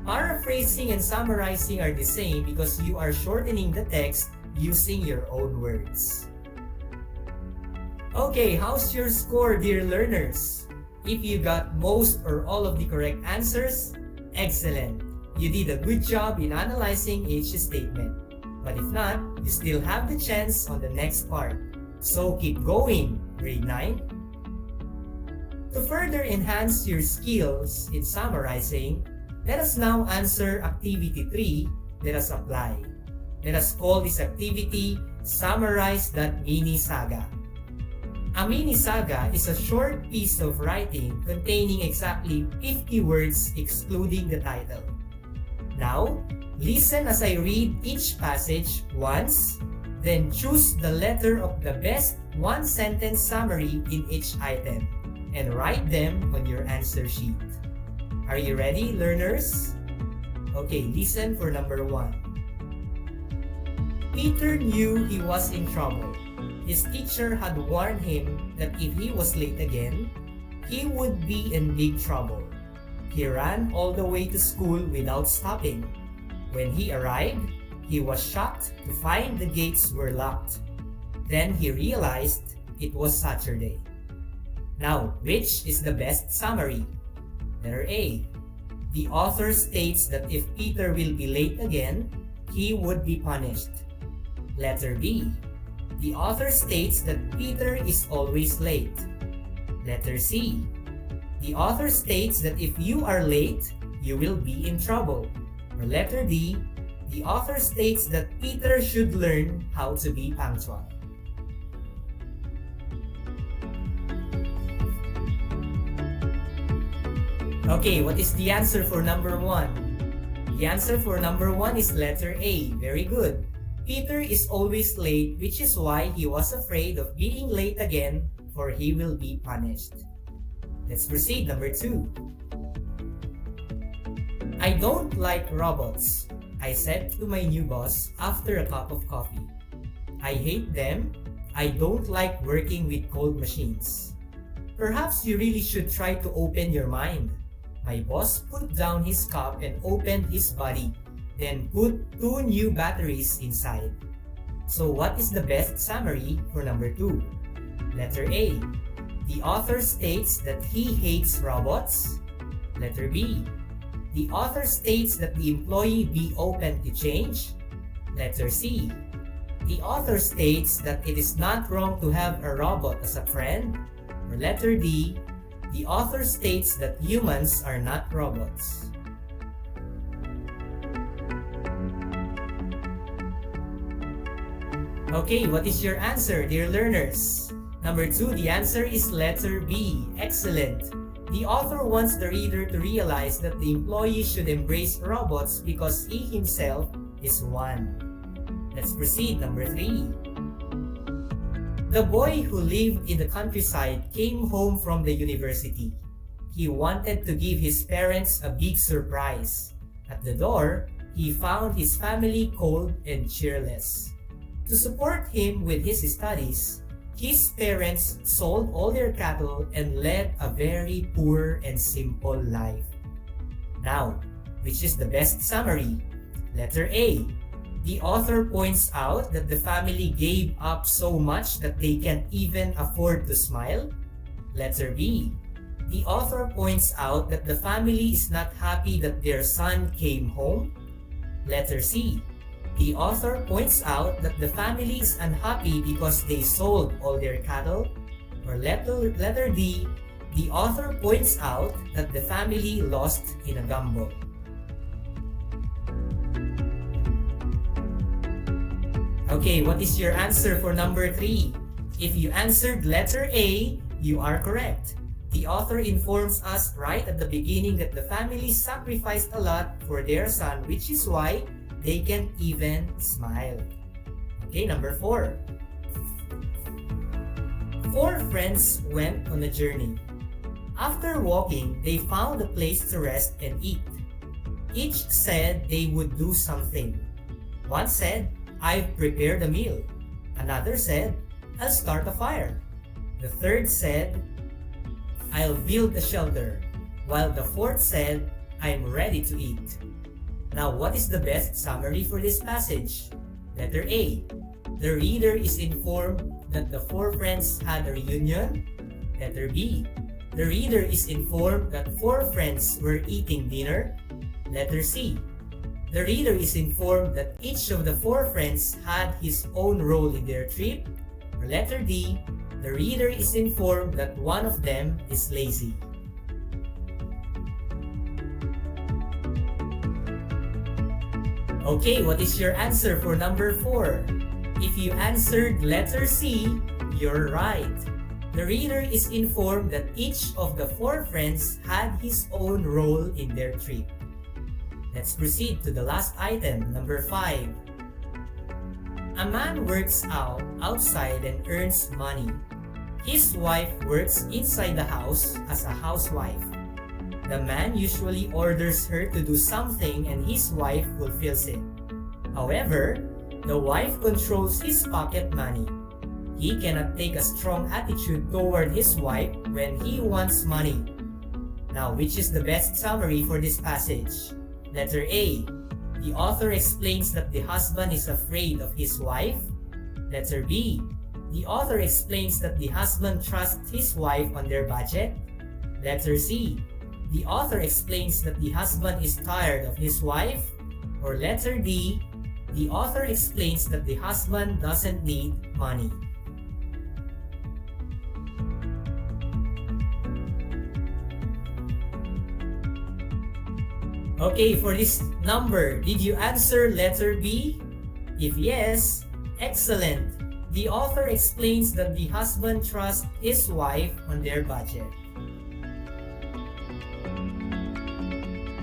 Paraphrasing and summarizing are the same because you are shortening the text using your own words. Okay, how's your score, dear learners? If you got most or all of the correct answers, excellent. You did a good job in analyzing each statement. But if not, you still have the chance on the next part. So keep going, grade 9. To further enhance your skills in summarizing, let us now answer activity 3. Let us apply. Let us call this activity Summarize That Mini Saga. A mini saga is a short piece of writing containing exactly 50 words excluding the title. Now, listen as I read each passage once, then choose the letter of the best one-sentence summary in each item and write them on your answer sheet. Are you ready, learners? Okay, listen for number 1. Peter knew he was in trouble. His teacher had warned him that if he was late again, he would be in big trouble. He ran all the way to school without stopping. When he arrived, he was shocked to find the gates were locked. Then he realized it was Saturday. Now, which is the best summary? Letter A. The author states that if Peter will be late again, he would be punished. Letter B. The author states that Peter is always late. Letter C. The author states that if you are late, you will be in trouble. Or letter D. The author states that Peter should learn how to be punctual. Okay, what is the answer for number 1? The answer for number 1 is letter A. Very good. Peter is always late, which is why he was afraid of being late again, for he will be punished. Let's proceed. Number 2. I don't like robots, I said to my new boss after a cup of coffee. I hate them. I don't like working with cold machines. Perhaps you really should try to open your mind. My boss put down his cup and opened his body, then put 2 new batteries inside. So what is the best summary for number 2? Letter A. The author states that he hates robots. Letter B. The author states that the employee be open to change. Letter C. The author states that it is not wrong to have a robot as a friend. Or letter D. The author states that humans are not robots. Okay, what is your answer, dear learners? Number 2, the answer is letter B. Excellent. The author wants the reader to realize that the employee should embrace robots because he himself is one. Let's proceed. Number 3. The boy who lived in the countryside came home from the university. He wanted to give his parents a big surprise. At the door, he found his family cold and cheerless. To support him with his studies, his parents sold all their cattle and led a very poor and simple life. Now, which is the best summary? Letter A. The author points out that the family gave up so much that they can't even afford to smile. Letter B. The author points out that the family is not happy that their son came home. Letter C. The author points out that the family is unhappy because they sold all their cattle. Or letter D. The author points out that the family lost in a gamble. Okay, what is your answer for number 3? If you answered letter A, you are correct. The author informs us right at the beginning that the family sacrificed a lot for their son, which is why they can't even smile. Okay, number 4. 4 friends went on a journey. After walking, they found a place to rest and eat. Each said they would do something. One said, I've prepared a meal. Another said, I'll start a fire. The third said, I'll build a shelter. While the fourth said, I'm ready to eat. Now, what is the best summary for this passage? Letter A. The reader is informed that the 4 friends had a reunion. Letter B. The reader is informed that 4 friends were eating dinner. Letter C. The reader is informed that each of the 4 friends had his own role in their trip. Or letter D. The reader is informed that one of them is lazy. Okay, what is your answer for number 4? If you answered letter C, you're right. The reader is informed that each of the 4 friends had his own role in their trip. Let's proceed to the last item, number 5. A man works outside and earns money. His wife works inside the house as a housewife. The man usually orders her to do something and his wife fulfills it. However, The wife controls his pocket money. He cannot take a strong attitude toward his wife when he wants money. Now, which is the best summary for this passage? Letter A. The author explains that the husband is afraid of his wife. Letter B. The author explains that the husband trusts his wife on their budget. Letter C. The author explains that the husband is tired of his wife. Or letter D. The author explains that the husband doesn't need money. Okay, for this number, did you answer letter B? If yes, excellent. The author explains that the husband trusts his wife on their budget.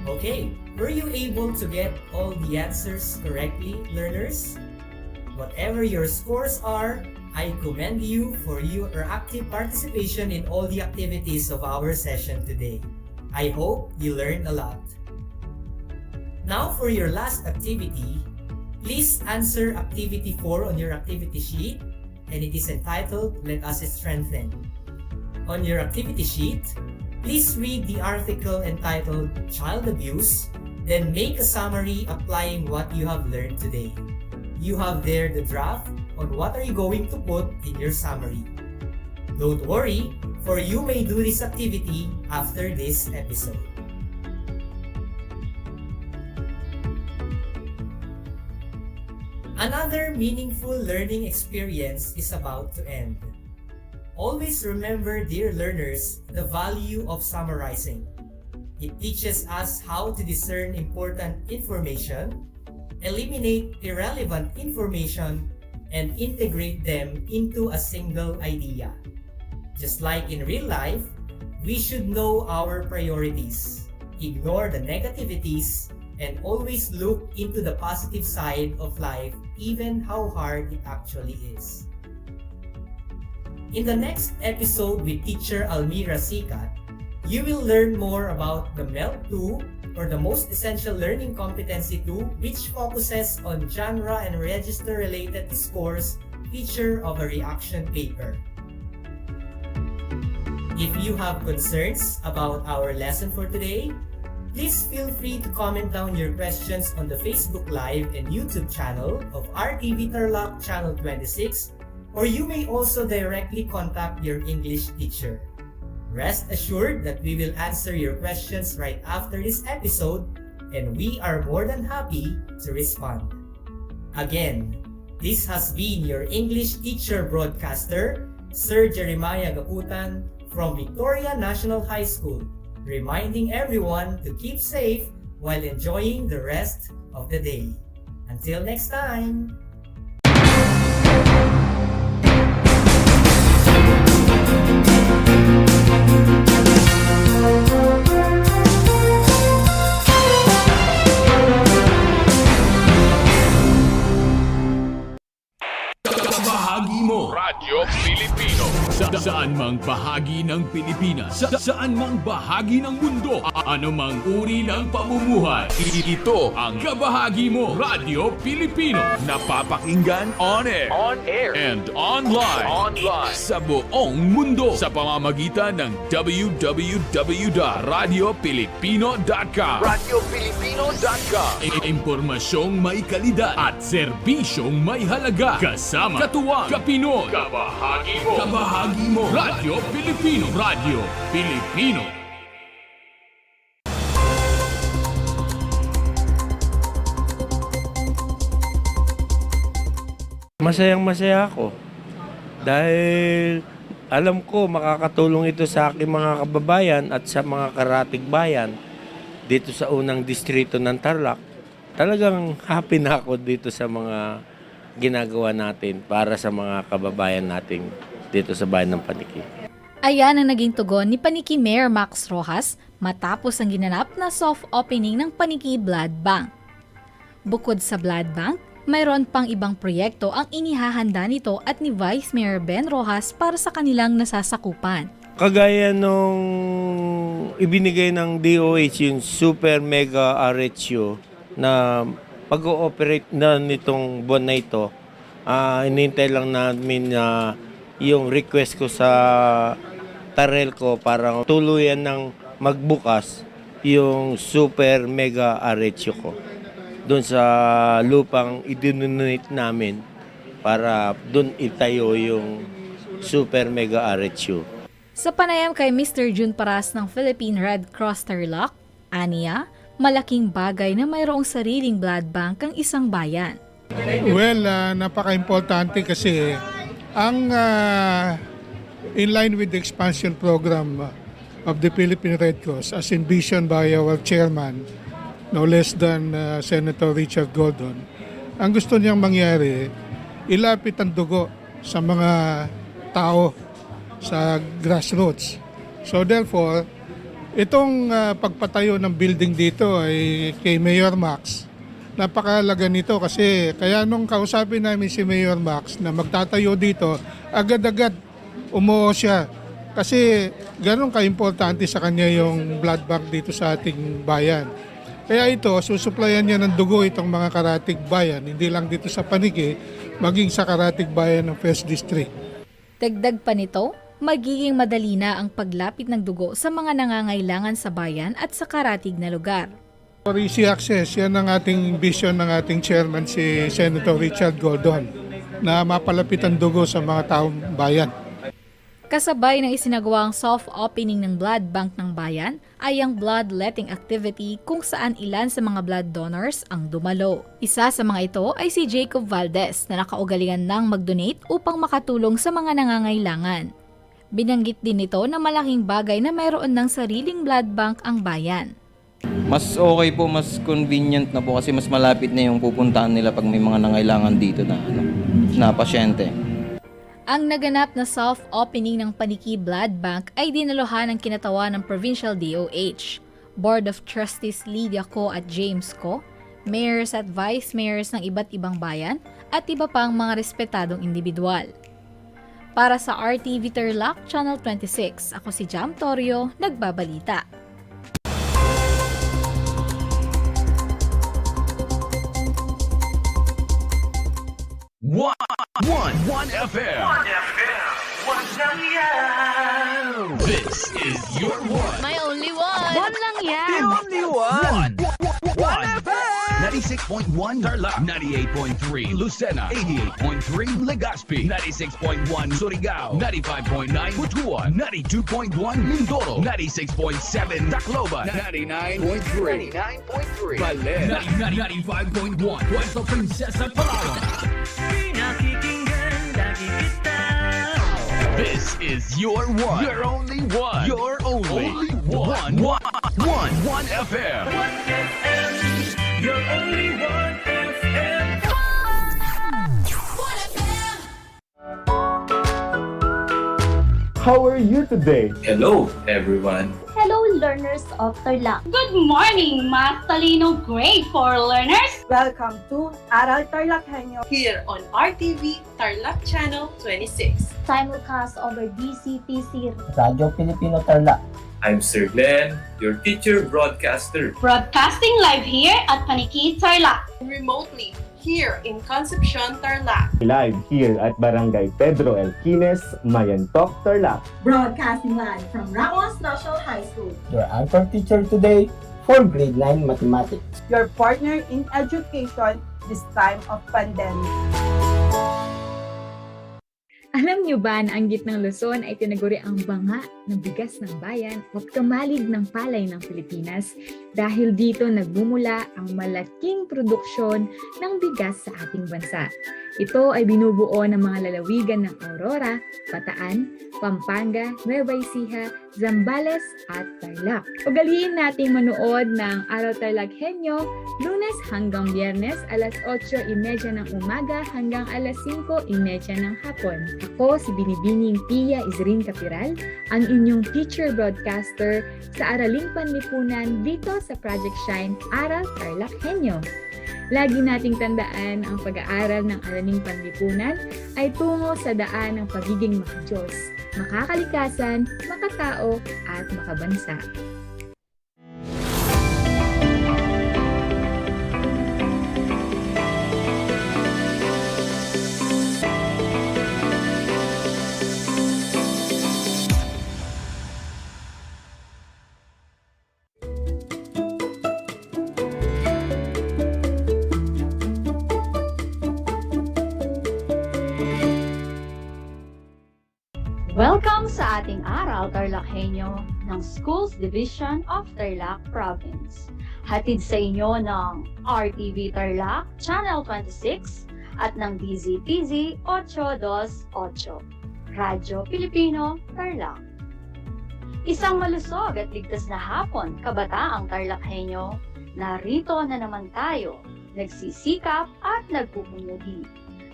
Okay, were you able to get all the answers correctly, learners? Whatever your scores are, I commend you for your active participation in all the activities of our session today. I hope you learned a lot. Now for your last activity, please answer activity 4 on your activity sheet, and it is entitled Let Us Strengthen. On your activity sheet, please read the article entitled Child Abuse, then make a summary applying what you have learned today. You have there the draft on what are you going to put in your summary. Don't worry, for you may do this activity after this episode. Another meaningful learning experience is about to end. Always remember, dear learners, the value of summarizing. It teaches us how to discern important information, eliminate irrelevant information, and integrate them into a single idea. Just like in real life, we should know our priorities, ignore the negativities, and always look into the positive side of life, even how hard it actually is. In the next episode with teacher Almira Sikat, you will learn more about the MELC 2 or the Most Essential Learning Competency 2, which focuses on genre and register related scores feature of a reaction paper. If you have concerns about our lesson for today, please feel free to comment down your questions on the Facebook Live and YouTube channel of RTV Tarlac Channel 26, or you may also directly contact your English teacher. Rest assured that we will answer your questions right after this episode, and we are more than happy to respond. Again, this has been your English teacher broadcaster, Sir Jeremiah Gaputan from Victoria National High School, reminding everyone to keep safe while enjoying the rest of the day. Until next time! Bahagi mo Radyo Pilipino saan mang bahagi ng Pilipinas, saan mang bahagi ng mundo, anumang uri ng pamumuhay. Ito ang Kabahagi Mo Radyo Pilipino, napapakinggan on air and online sa buong mundo sa pamamagitan ng www.radiopilipino.com. Impormasyong may kalidad at serbisyong may halaga, kasama katuwang, kapinoy, kabahagi mo Radyo Pilipino, Radyo Pilipino. Masayang-masaya ako dahil alam ko makakatulong ito sa aking mga kababayan at sa mga karatig bayan dito sa unang distrito ng Tarlac. Talagang happy na ako dito sa mga ginagawa natin para sa mga kababayan natin dito sa bayan ng Paniki. Ayan ang naging tugon ni Paniki Mayor Max Rojas matapos ang ginanap na soft opening ng Paniki Blood Bank. Bukod sa Blood Bank, mayroon pang ibang proyekto ang inihahanda nito at ni Vice Mayor Ben Rojas para sa kanilang nasasakupan. Kagaya nung ibinigay ng DOH yung Super Mega RHU na pag-ooperate na nitong buwan na ito, inintay lang namin na yung request ko sa Tarel ko para tuluyan ng magbukas yung super mega RHU ko doon sa lupang idinonate namin para doon itayo yung super mega RHU. Sa panayam kay Mr. June Paras ng Philippine Red Cross Tarlac, aniya, malaking bagay na mayroong sariling blood bank ang isang bayan. Well, napaka-importante kasi ang in line with the expansion program of the Philippine Red Cross as envisioned by our chairman, no less than Senator Richard Gordon, ang gusto niyang mangyari, ilapit ang dugo sa mga tao sa grassroots. So therefore, itong pagpatayo ng building dito ay kay Mayor Max. Napakahalaga nito kasi kaya nung kausapin namin si Mayor Max na magtatayo dito, agad-agad umuo siya. Kasi ganun ka-importante sa kanya yung blood bank dito sa ating bayan. Kaya ito, susuplayan niya ng dugo itong mga karatig bayan, hindi lang dito sa Paniki, maging sa karatig bayan ng 1st District. Dagdag pa nito, magiging madali na ang paglapit ng dugo sa mga nangangailangan sa bayan at sa karatig na lugar. For easy access, yan ang ating vision ng ating chairman si Senator Richard Gordon na mapalapit ang dugo sa mga taong bayan. Kasabay ng isinagawang soft opening ng blood bank ng bayan ay ang bloodletting activity kung saan ilan sa mga blood donors ang dumalo. Isa sa mga ito ay si Jacob Valdez na nakaugalingan ng mag-donate upang makatulong sa mga nangangailangan. Binanggit din nito na malaking bagay na mayroon ng sariling blood bank ang bayan. Mas okay po, mas convenient na po kasi mas malapit na yung pupuntahan nila pag may mga nangailangan dito na pasyente. Ang naganap na soft opening ng Paniki Blood Bank ay dinaluhan ng kinatawan ng Provincial DOH, Board of Trustees Lydia Co at James Co, mayors at vice mayors ng iba't ibang bayan at iba pang mga respetadong individual. Para sa RTV Tarlac, Channel 26, ako si Jam Torio, nagbabalita. One FM. This is your one. My only one. One lang yan. The only one. One FM. 96.1 Tarlac, 98.3 Lucena, 88.3 Legazpi, 96.1 Surigao, 95.9 Butuan, 92.1 Mindoro, 96.7 Tacloban, 99.3 Baler, 95.1 Puerto Princesa, Palawan. This is your one. Your only one. Your only one. One FM. Your only one FM. How are you today? Hello, everyone. Hello, learners of Tarlac. Good morning, Math Talino Grade 4 learners. Welcome to Aral TarlakHenyo here on RTV Tarlac Channel 26. Simulcast over DCTC Radio Filipino Tarlac. I'm Sir Glenn, your teacher broadcaster. Broadcasting live here at Paniki Tarlac. Remotely here in Concepcion, Tarlac. Live here at Barangay Pedro Elquines, Mayantok, Tarlac. Broadcasting live from Ramos National High School. Your anchor teacher today for grade 9 mathematics. Your partner in education this time of pandemic. Alam niyo ba na ang gitnang Luzon ay tinaguri ang banga ng bigas ng bayan o kamalig ng palay ng Pilipinas dahil dito nagmumula ang malaking produksyon ng bigas sa ating bansa. Ito ay binubuo ng mga lalawigan ng Aurora, Bataan, Pampanga, Nueva Ecija, Zambales at Tarlac. Ugaliin nating manood ng Aral TarlakHenyo Lunes hanggang Biyernes alas 8:30 ng umaga hanggang alas 5:30 ng hapon. Ako si Binibining Pia Isrin Capiral, ang inyong teacher broadcaster sa Araling Panlipunan dito sa Project Shine Aral TarlakHenyo. Lagi nating tandaan ang pag-aaral ng Araling Panlipunan ay tungo sa daan ng pagiging makadiyos, makakalikasan, makatao at makabansa. Welcome sa ating Aral TarlakHenyo ng Schools Division of Tarlac Province. Hatid sa inyo ng RTV Tarlac Channel 26 at ng DZTZ 828, Radyo Pilipino Tarlac. Isang malusog at ligtas na hapon, kabataang TarlakHenyo. Narito na naman tayo, nagsisikap at nagpupunyagi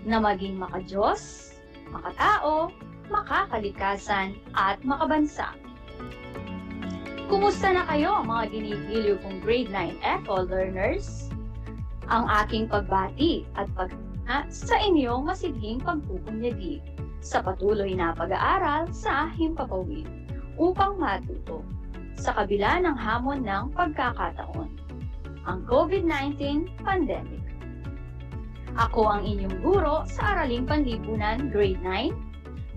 na maging makadiyos, makatao, makakalikasan at makabansa. Kumusta na kayo mga ginigiliw kong grade 9 ECHO learners? Ang aking pagbati at sa inyong masidhing pagpupunyagi sa patuloy na pag-aaral sa himpapawid upang matuto sa kabila ng hamon ng pagkakataon, ang COVID-19 pandemic. Ako ang inyong guro sa Araling Panlipunan Grade 9,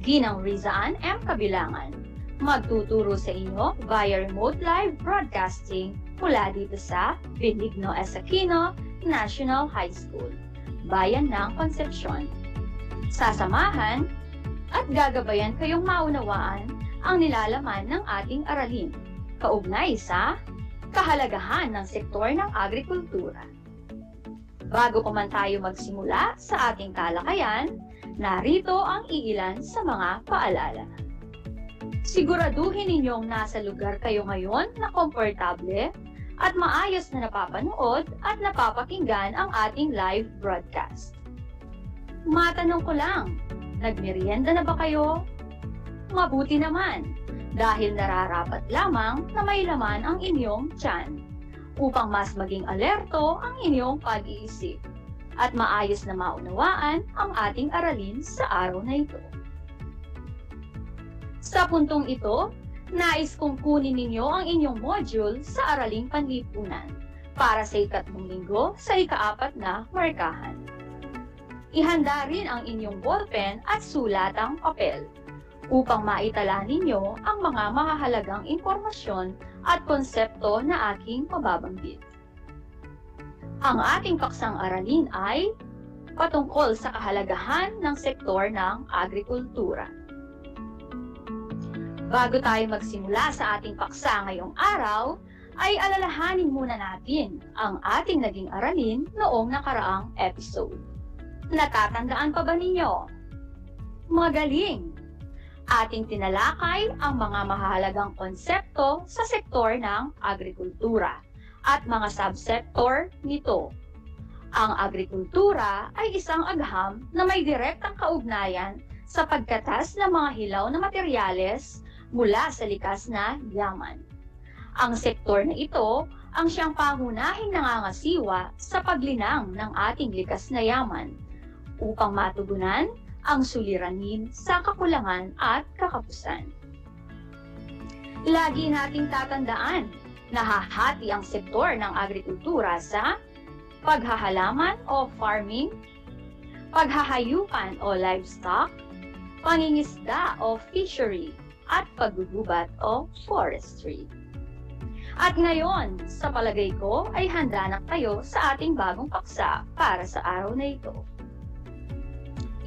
Ginang Rizaan M. Kabilangan, magtuturo sa inyo via remote live broadcasting mula dito sa Benigno S. Aquino National High School, Bayan ng Concepcion. Sasamahan at gagabayan kayong maunawaan ang nilalaman ng ating aralin, kaugnay sa kahalagahan ng sektor ng agrikultura. Bago pa man tayo magsimula sa ating talakayan, narito ang iilan sa mga paalala. Siguraduhin ninyong nasa lugar kayo ngayon na komportable at maayos na napapanood at napapakinggan ang ating live broadcast. Matanong ko lang, nagmerienda na ba kayo? Mabuti naman, dahil nararapat lamang na may laman ang inyong tiyan upang mas maging alerto ang inyong pag-iisip at maayos na maunawaan ang ating aralin sa araw na ito. Sa puntong ito, nais kong kunin ninyo ang inyong module sa Araling Panlipunan para sa ikatlong linggo sa ika-4 na markahan. Ihanda rin ang inyong ballpen at sulatang papel upang maitala ninyo ang mga mahahalagang impormasyon at konsepto na aking mababanggit. Ang ating paksang aralin ay patungkol sa kahalagahan ng sektor ng agrikultura. Bago tayo magsimula sa ating paksa ngayong araw, ay alalahanin muna natin ang ating naging aralin noong nakaraang episode. Natatandaan pa ba ninyo? Magaling! Ating tinalakay ang mga mahalagang konsepto sa sektor ng agrikultura at mga subsektor nito. Ang agrikultura ay isang agham na may direktang kaugnayan sa pagkatas ng mga hilaw na materyales mula sa likas na yaman. Ang sektor na ito ang siyang pangunahing nangangasiwa sa paglinang ng ating likas na yaman upang matugunan ang suliranin sa kakulangan at kakapusan. Lagi nating tatandaan, nahahati ang sektor ng agrikultura sa paghahalaman o farming, paghahayupan o livestock, pangingisda o fishery, at paggugubat o forestry. At ngayon, sa palagay ko ay handa na kayo sa ating bagong paksa para sa araw na ito.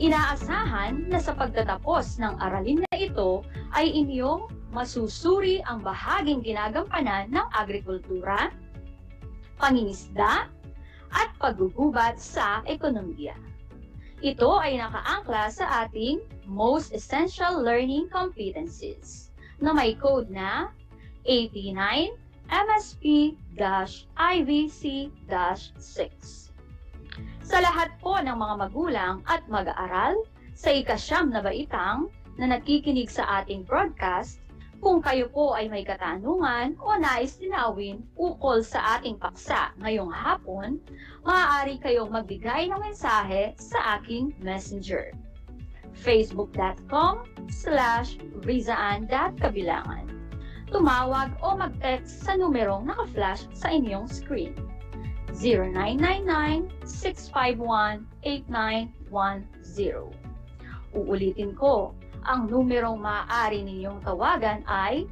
Inaasahan na sa pagtatapos ng aralin na ito ay inyong masusuri ang bahaging ginagampanan ng agrikultura, pangingisda, at paggugubat sa ekonomiya. Ito ay nakaangkla sa ating Most Essential Learning Competencies na may code na 89 MSP-IVC-6. Sa lahat po ng mga magulang at mag-aaral sa ika-9 na baitang na nakikinig sa ating broadcast, kung kayo po ay may katanungan o nais linawin ukol sa ating paksa ngayong hapon, maaari kayong magbigay ng mensahe sa aking messenger. facebook.com/rizaan.kabilangan. Tumawag o mag-text sa numerong naka-flash sa inyong screen. 0999-651-8910. Uulitin ko, ang numerong maaari ninyong tawagan ay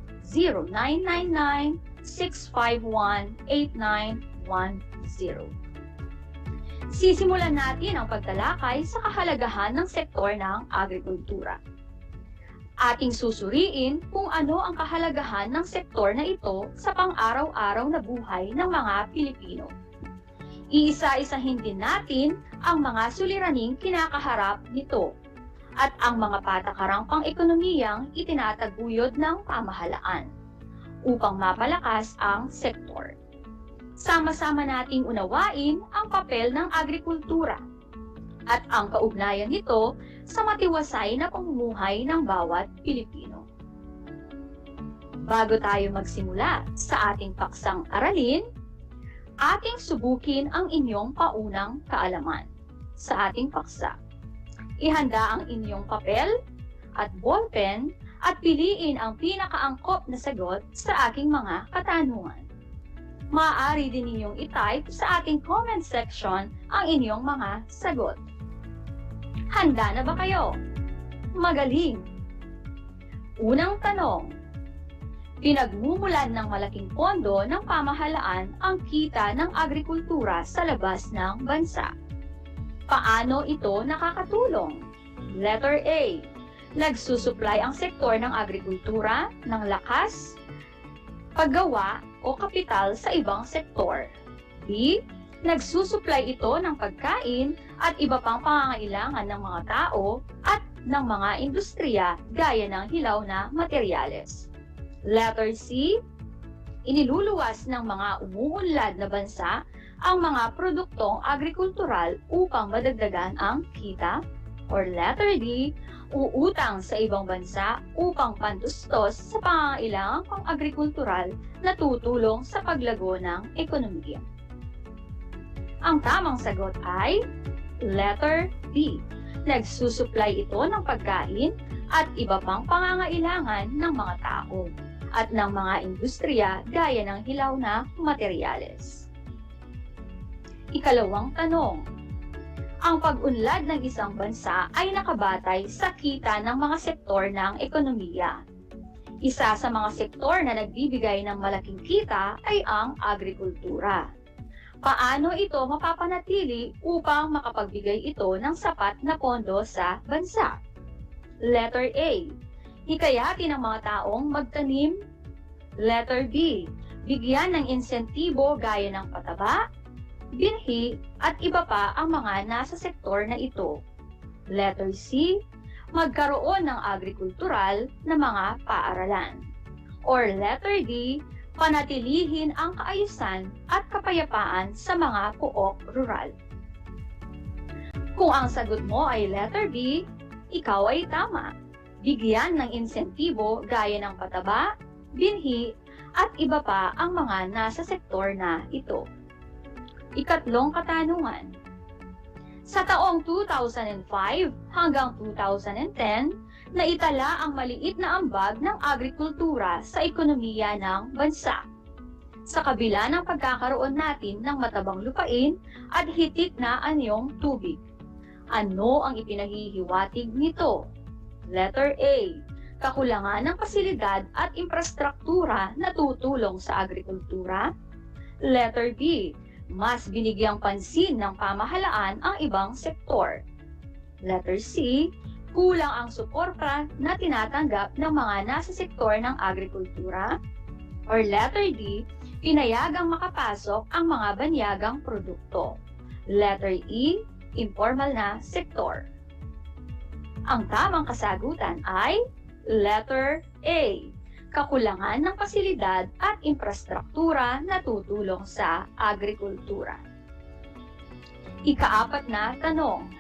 0999-651-8910. Sisimulan natin ang pagtalakay sa kahalagahan ng sektor ng agrikultura. Ating susuriin kung ano ang kahalagahan ng sektor na ito sa pang-araw-araw na buhay ng mga Pilipino. Iisa-isahin din natin ang mga suliraning kinakaharap nito at ang mga patakarang pang-ekonomiyang itinataguyod ng pamahalaan upang mapalakas ang sektor. Sama-sama nating unawain ang papel ng agrikultura at ang kaugnayan nito sa matiwasay na pamumuhay ng bawat Pilipino. Bago tayo magsimula sa ating paksang aralin, ating subukin ang inyong paunang kaalaman sa ating paksa. Ihanda ang inyong papel at ballpen at piliin ang pinakaangkop na sagot sa aking mga katanungan. Maaari din ninyong i-type sa ating comment section ang inyong mga sagot. Handa na ba kayo? Magaling! Unang tanong. Pinagmumulan ng malaking pondo ng pamahalaan ang kita ng agrikultura sa labas ng bansa. Paano ito nakakatulong? Letter A. Nagsusupply ang sektor ng agrikultura ng lakas, paggawa o kapital sa ibang sektor. B. Nagsusupply ito ng pagkain at iba pang pangangailangan ng mga tao at ng mga industriya gaya ng hilaw na materyales. Letter C. Iniluluwas ng mga umuunlad na bansa ang mga produktong agrikultural upang madagdagan ang kita. Or letter D. Uutang sa ibang bansa upang pantustos sa pangangailangang pang-agrikultural na tutulong sa paglago ng ekonomiya. Ang tamang sagot ay letter D. Nagsusupply ito ng pagkain at iba pang pangangailangan ng mga tao at ng mga industriya gaya ng hilaw na materyales. Ikalawang tanong. Ang pag-unlad ng isang bansa ay nakabatay sa kita ng mga sektor ng ekonomiya. Isa sa mga sektor na nagbibigay ng malaking kita ay ang agrikultura. Paano ito mapapanatili upang makapagbigay ito ng sapat na pondo sa bansa? Letter A. Hikayatin ang mga taong magtanim. Letter B. Bigyan ng insentibo gaya ng pataba, binhi, at iba pa ang mga nasa sektor na ito. Letter C. Magkaroon ng agrikultural na mga paaralan. Or letter D. Panatilihin ang kaayusan at kapayapaan sa mga pook rural. Kung ang sagot mo ay letter B, ikaw ay tama. Bigyan ng insentibo gaya ng pataba, binhi, at iba pa ang mga nasa sektor na ito. Ikatlong katanungan. Sa taong 2005 hanggang 2010, naitala ang maliit na ambag ng agrikultura sa ekonomiya ng bansa. Sa kabila ng pagkakaroon natin ng matabang lupain at hitik na anyong tubig. Ano ang ipinaghihiwatig nito? Letter A. Kakulangan ng pasilidad at infrastruktura na tutulong sa agrikultura. Letter B. Mas binigyang pansin ng pamahalaan ang ibang sektor. Letter C. Kulang ang suporta na tinatanggap ng mga nasa sektor ng agrikultura. Or letter D. Pinayagang makapasok ang mga banyagang produkto. Letter E. Informal na sektor. Ang tamang kasagutan ay letter A. Kakulangan ng pasilidad at infrastruktura na tutulong sa agrikultura. Ikaapat na tanong.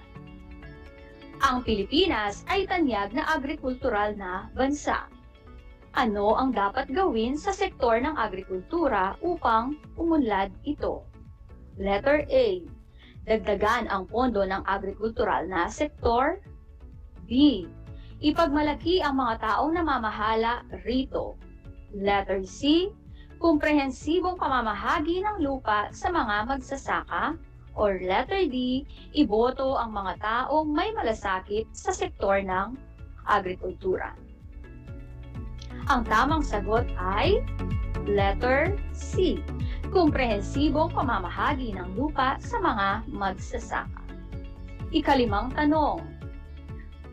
Ang Pilipinas ay tanyag na agrikultural na bansa. Ano ang dapat gawin sa sektor ng agrikultura upang umunlad ito? Letter A. Dagdagan ang pondo ng agrikultural na sektor. B. Ipagmalaki ang mga taong namamahala rito. Letter C. Komprehensibong pamamahagi ng lupa sa mga magsasaka. Or letter D. Iboto ang mga taong may malasakit sa sektor ng agrikultura. Ang tamang sagot ay letter C. Komprehensibong pamamahagi ng lupa sa mga magsasaka. Ikalimang tanong.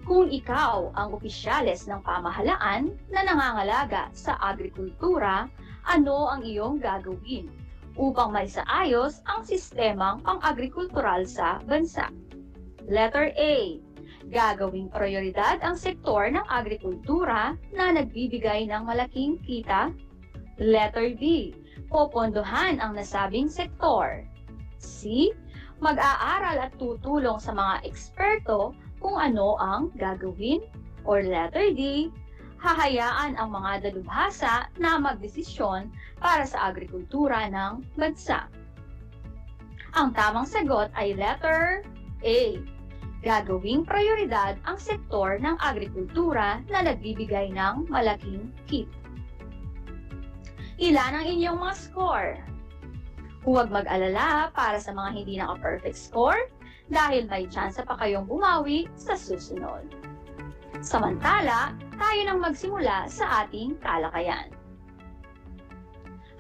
Kung ikaw ang opisyales ng pamahalaan na nangangalaga sa agrikultura, ano ang iyong gagawin upang maisaayos ang sistemang pang-agrikultural sa bansa? Letter A. Gagawing prioridad ang sektor ng agrikultura na nagbibigay ng malaking kita. Letter B. Popondohan ang nasabing sektor. C. Mag-aaral at tutulong sa mga eksperto kung ano ang gagawin. Or letter D. Hahayaan ang mga dalubhasa na magdesisyon para sa agrikultura ng bansa. Ang tamang sagot ay letter A. Gagawing prioridad ang sektor ng agrikultura na nagbibigay ng malaking kita. Ilan ang inyong mga score? Huwag mag-alala para sa mga hindi naka-perfect score dahil may tsansa pa kayong bumawi sa susunod. Samantala, tayo nang magsimula sa ating talakayan.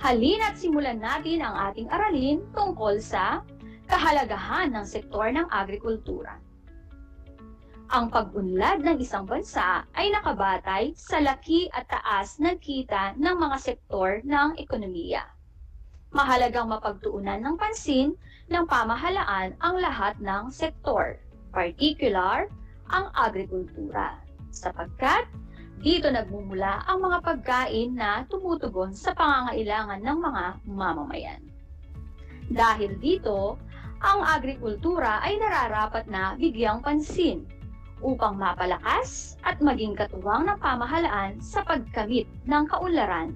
Halina't simulan natin ang ating aralin tungkol sa kahalagahan ng sektor ng agrikultura. Ang pag-unlad ng isang bansa ay nakabatay sa laki at taas ng kita ng mga sektor ng ekonomiya. Mahalagang mapagtuunan ng pansin ng pamahalaan ang lahat ng sektor, particular ang agrikultura, sapagkat dito nagmumula ang mga pagkain na tumutugon sa pangangailangan ng mga mamamayan. Dahil dito, ang agrikultura ay nararapat na bigyang pansin upang mapalakas at maging katuwang ng pamahalaan sa pagkamit ng kaunlaran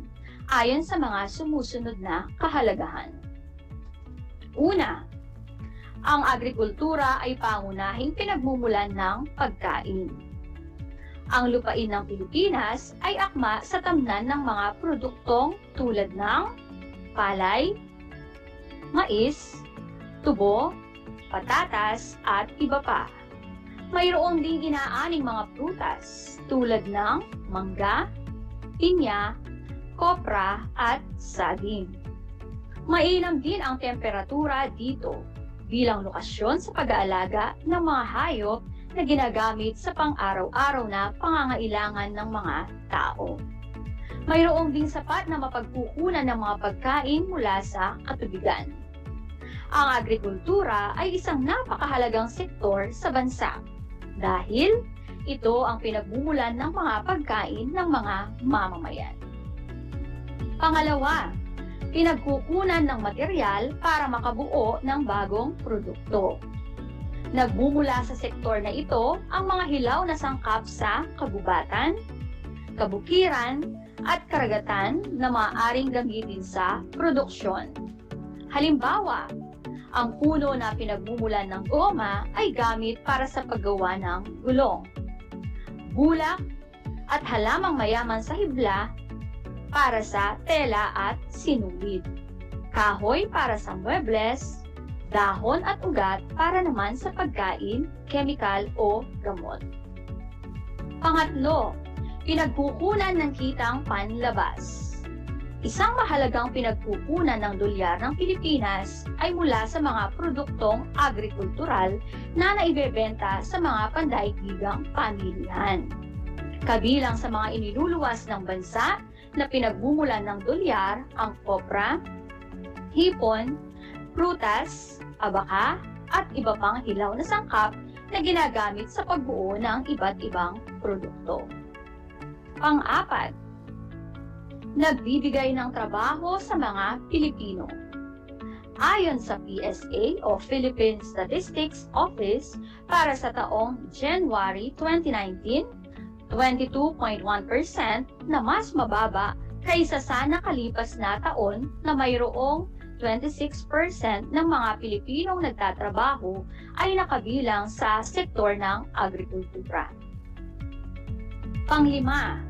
ayon sa mga sumusunod na kahalagahan. Una, ang agrikultura ay pangunahing pinagmumulan ng pagkain. Ang lupain ng Pilipinas ay akma sa tamnan ng mga produktong tulad ng palay, mais, tubo, patatas at iba pa. Mayroong ding inaaning mga prutas tulad ng mangga, pinya, kopra at saging. Mainam din ang temperatura dito bilang lokasyon sa pag-aalaga ng mga hayop na ginagamit sa pang-araw-araw na pangangailangan ng mga tao. Mayroong ding sapat na mapagkukunan ng mga pagkain mula sa katubigan. Ang agrikultura ay isang napakahalagang sektor sa bansa dahil ito ang pinagmumulan ng mga pagkain ng mga mamamayan. Pangalawa, pinagkukunan ng material para makabuo ng bagong produkto. Nagmumula sa sektor na ito ang mga hilaw na sangkap sa kagubatan, kabukiran, at karagatan na maaaring gamitin sa produksyon. Halimbawa, ang puno na pinagmumulan ng goma ay gamit para sa paggawa ng gulong. Bulak at halamang mayaman sa hibla para sa tela at sinulid. Kahoy para sa muebles, dahon at ugat para naman sa pagkain, kemikal o gamot. Pangatlo, pinagkukunan ng kitang panlabas. Isang mahalagang pinagkukunan ng dolyar ng Pilipinas ay mula sa mga produktong agrikultural na naibebenta sa mga pandaigdigang pamilihan. Kabilang sa mga iniluluwas ng bansa na pinagmumulan ng dolyar ang kopra, hipon, prutas, abaka, at iba pang hilaw na sangkap na ginagamit sa pagbuo ng iba't ibang produkto. Pang-apat, nagbibigay ng trabaho sa mga Pilipino. Ayon sa PSA o Philippine Statistics Office para sa taong January 2019, 22.1% na mas mababa kaysa sa nakalipas na taon na mayroong 26% ng mga Pilipinong nagtatrabaho ay nakabilang sa sektor ng agrikultura. Panglima,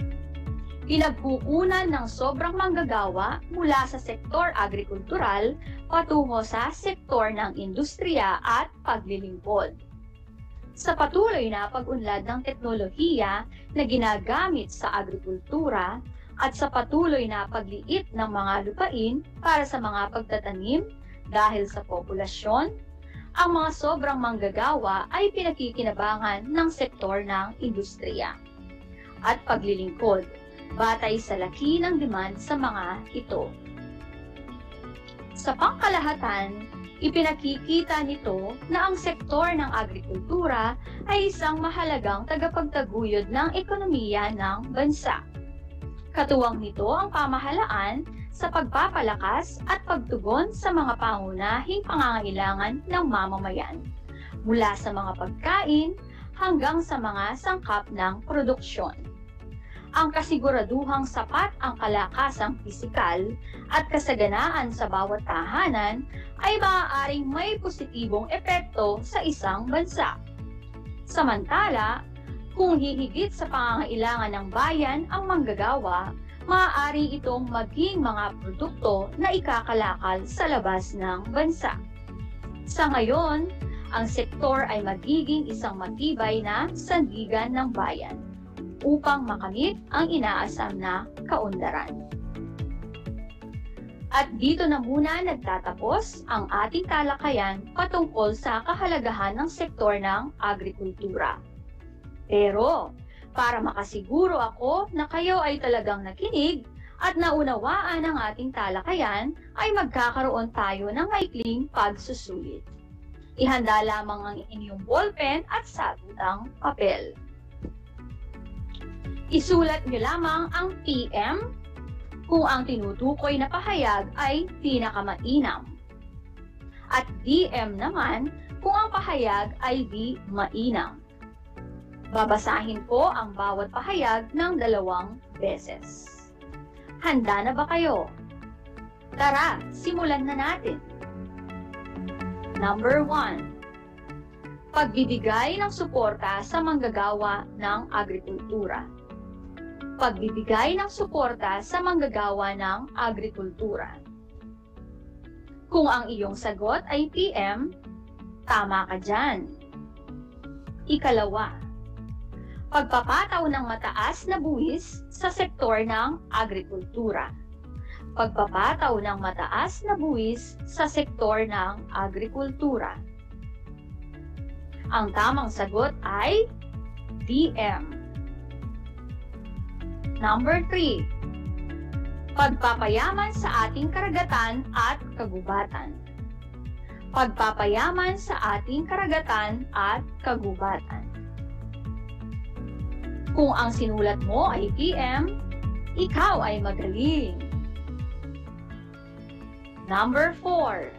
pinagkukunan ng sobrang manggagawa mula sa sektor agrikultural patungo sa sektor ng industriya at paglilingkod. Sa patuloy na pag-unlad ng teknolohiya na ginagamit sa agrikultura at sa patuloy na pagliit ng mga lupain para sa mga pagtatanim dahil sa populasyon, Ang mga sobrang manggagawa ay pinakikinabangan ng sektor ng industriya at paglilingkod, batay sa laki ng demand sa mga ito. Sa pangkalahatan, ipinakikita nito na ang sektor ng agrikultura ay isang mahalagang tagapagtaguyod ng ekonomiya ng bansa. Katuwang nito ang pamahalaan sa pagpapalakas at pagtugon sa mga pangunahing pangangailangan ng mamamayan, mula sa mga pagkain hanggang sa mga sangkap ng produksyon. Ang kasiguraduhang sapat ang kalakasang pisikal at kasaganaan sa bawat tahanan ay maaaring may positibong epekto sa isang bansa. Samantala, kung hihigit sa pangangailangan ng bayan ang manggagawa, maaari itong maging mga produkto na ikakalakal sa labas ng bansa. Sa ngayon, ang sektor ay magiging isang matibay na sandigan ng bayan upang makamit ang inaasam na kaunlaran. At dito na muna nagtatapos ang ating talakayan patungkol sa kahalagahan ng sektor ng agrikultura. Pero, para makasiguro ako na kayo ay talagang nakinig at naunawaan ang ating talakayan, ay magkakaroon tayo ng maikling pagsusulit. Ihanda lamang ang inyong ballpen at satutang papel. Isulat niyo lamang ang PM kung ang tinutukoy na pahayag ay pinakamainam. At DM naman kung ang pahayag ay di mainam. Babasahin ko ang bawat pahayag ng 2 beses. Handa na ba kayo? Tara, simulan na natin. Number 1. Pagbibigay ng suporta sa manggagawa ng agrikultura. Pagbibigay ng suporta sa manggagawa ng agrikultura. Kung ang iyong sagot ay PM, tama ka dyan. Ikalawa, pagpapataw ng mataas na buwis sa sektor ng agrikultura. Pagpapataw ng mataas na buwis sa sektor ng agrikultura. Ang tamang sagot ay DM. Number 3. Pagpapayaman sa ating karagatan at kagubatan. Pagpapayaman sa ating karagatan at kagubatan. Kung ang sinulat mo ay PM, ikaw ay magaling. Number 4.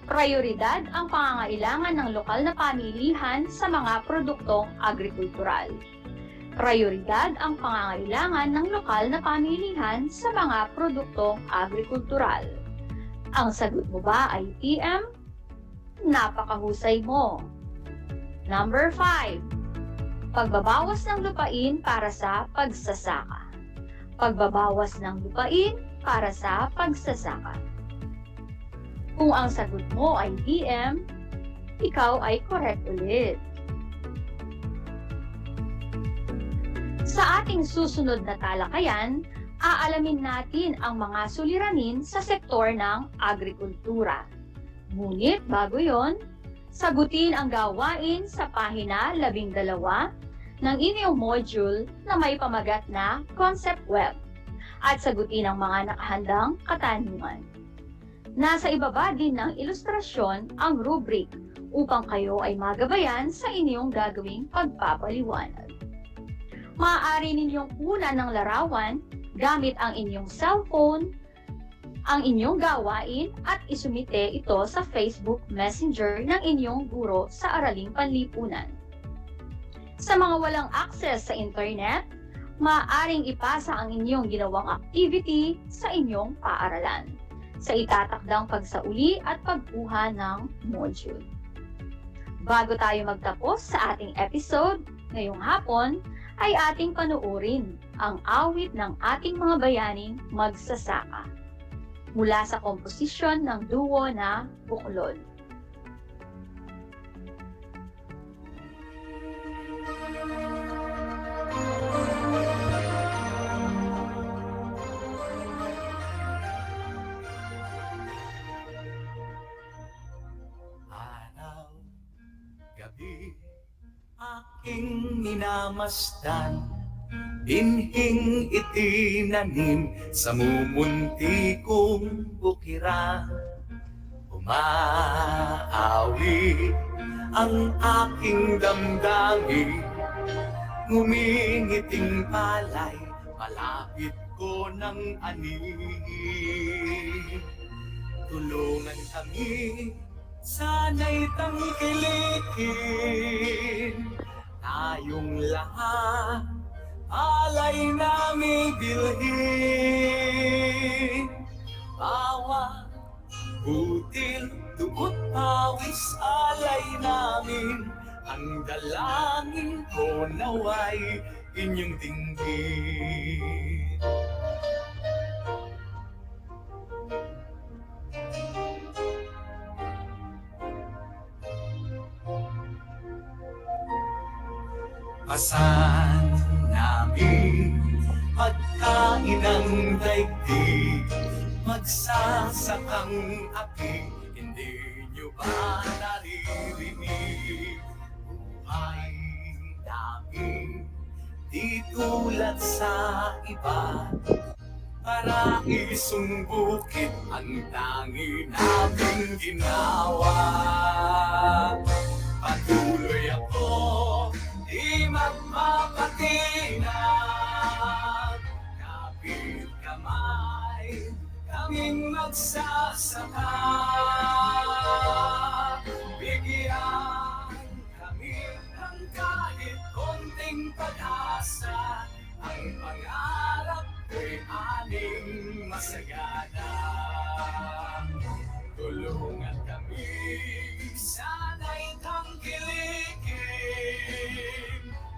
Prioridad ang pangangailangan ng lokal na pamilihan sa mga produktong agrikultural. Prioridad ang pangangailangan ng lokal na pamilihan sa mga produktong agrikultural. Ang sagot mo ba ay PM? Napakahusay mo. Number 5. Pagbabawas ng lupain para sa pagsasaka. Pagbabawas ng lupain para sa pagsasaka. Kung ang sagot mo ay DM, ikaw ay correct ulit. Sa ating susunod na talakayan, aalamin natin ang mga suliranin sa sektor ng agrikultura. Ngunit bago yon, sagutin ang gawain sa pahina 12 ng inyong module na may pamagat na Concept Web at sagutin ang mga nakahandang katanungan. Nasa ibaba din ng ilustrasyon ang rubric upang kayo ay magabayan sa inyong gagawing pagpapaliwanag. Maaari ninyong kunan ng larawan gamit ang inyong cellphone, ang inyong gawain at isumite ito sa Facebook Messenger ng inyong guro sa Araling Panlipunan. Sa mga walang access sa internet, maaaring ipasa ang inyong ginawang activity sa inyong paaralan sa itatakdang pagsauli at pagkuha ng module. Bago tayo magtapos sa ating episode ngayong hapon, ay ating panuorin ang awit ng ating mga bayaning magsasaka mula sa komposisyon ng duo na Buklod. Araw Aking minamasdan, binhing itinanim sa mumunti kong bukiran. Umaawi ang aking damdamin, ngumingiting palay, malapit ko ng ani. Tulungan kami, sana'y tangkilikin, tayong lahat, alay namin bilhin. Bawat butil, dugot, pawis, alay namin, ang dalangin ko naway inyong dinggin. Pasan namin pagkain ng daigdig, magsasakang api, hindi nyo ba naririnig? Buhay namin di tulad sa iba, paraisong bukid ang tangi naming ginawa. Patuloy ako, di magpapatinag, kapit kamay, kaming magsasaka. Bigyan kami ng kahit konting pag-asa, ang pangarap ko'y aning masagana. Tulungan kami, sana'y tangkilikin,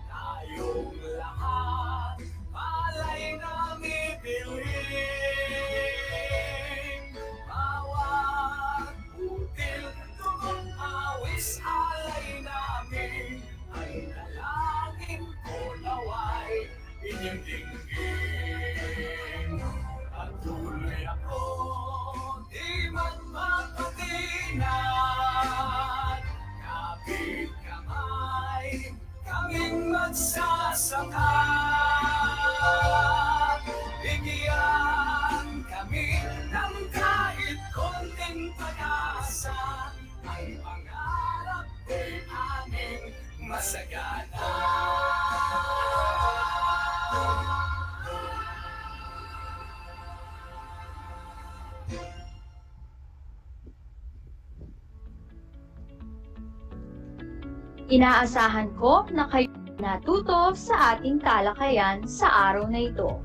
tayong lahat, palay namin bilhin. Bawat butil, dugot, awis, alay namin, ay dalangin ko naway inyong dinggin. Patuloy ako, di magpapatinag, kapit kamay, kaming magsasaka. Bigyan kami ng kahit konting pag-asa, ang pangarap ko'y aming masagana. Inaasahan ko na kayo natuto sa ating talakayan sa araw na ito.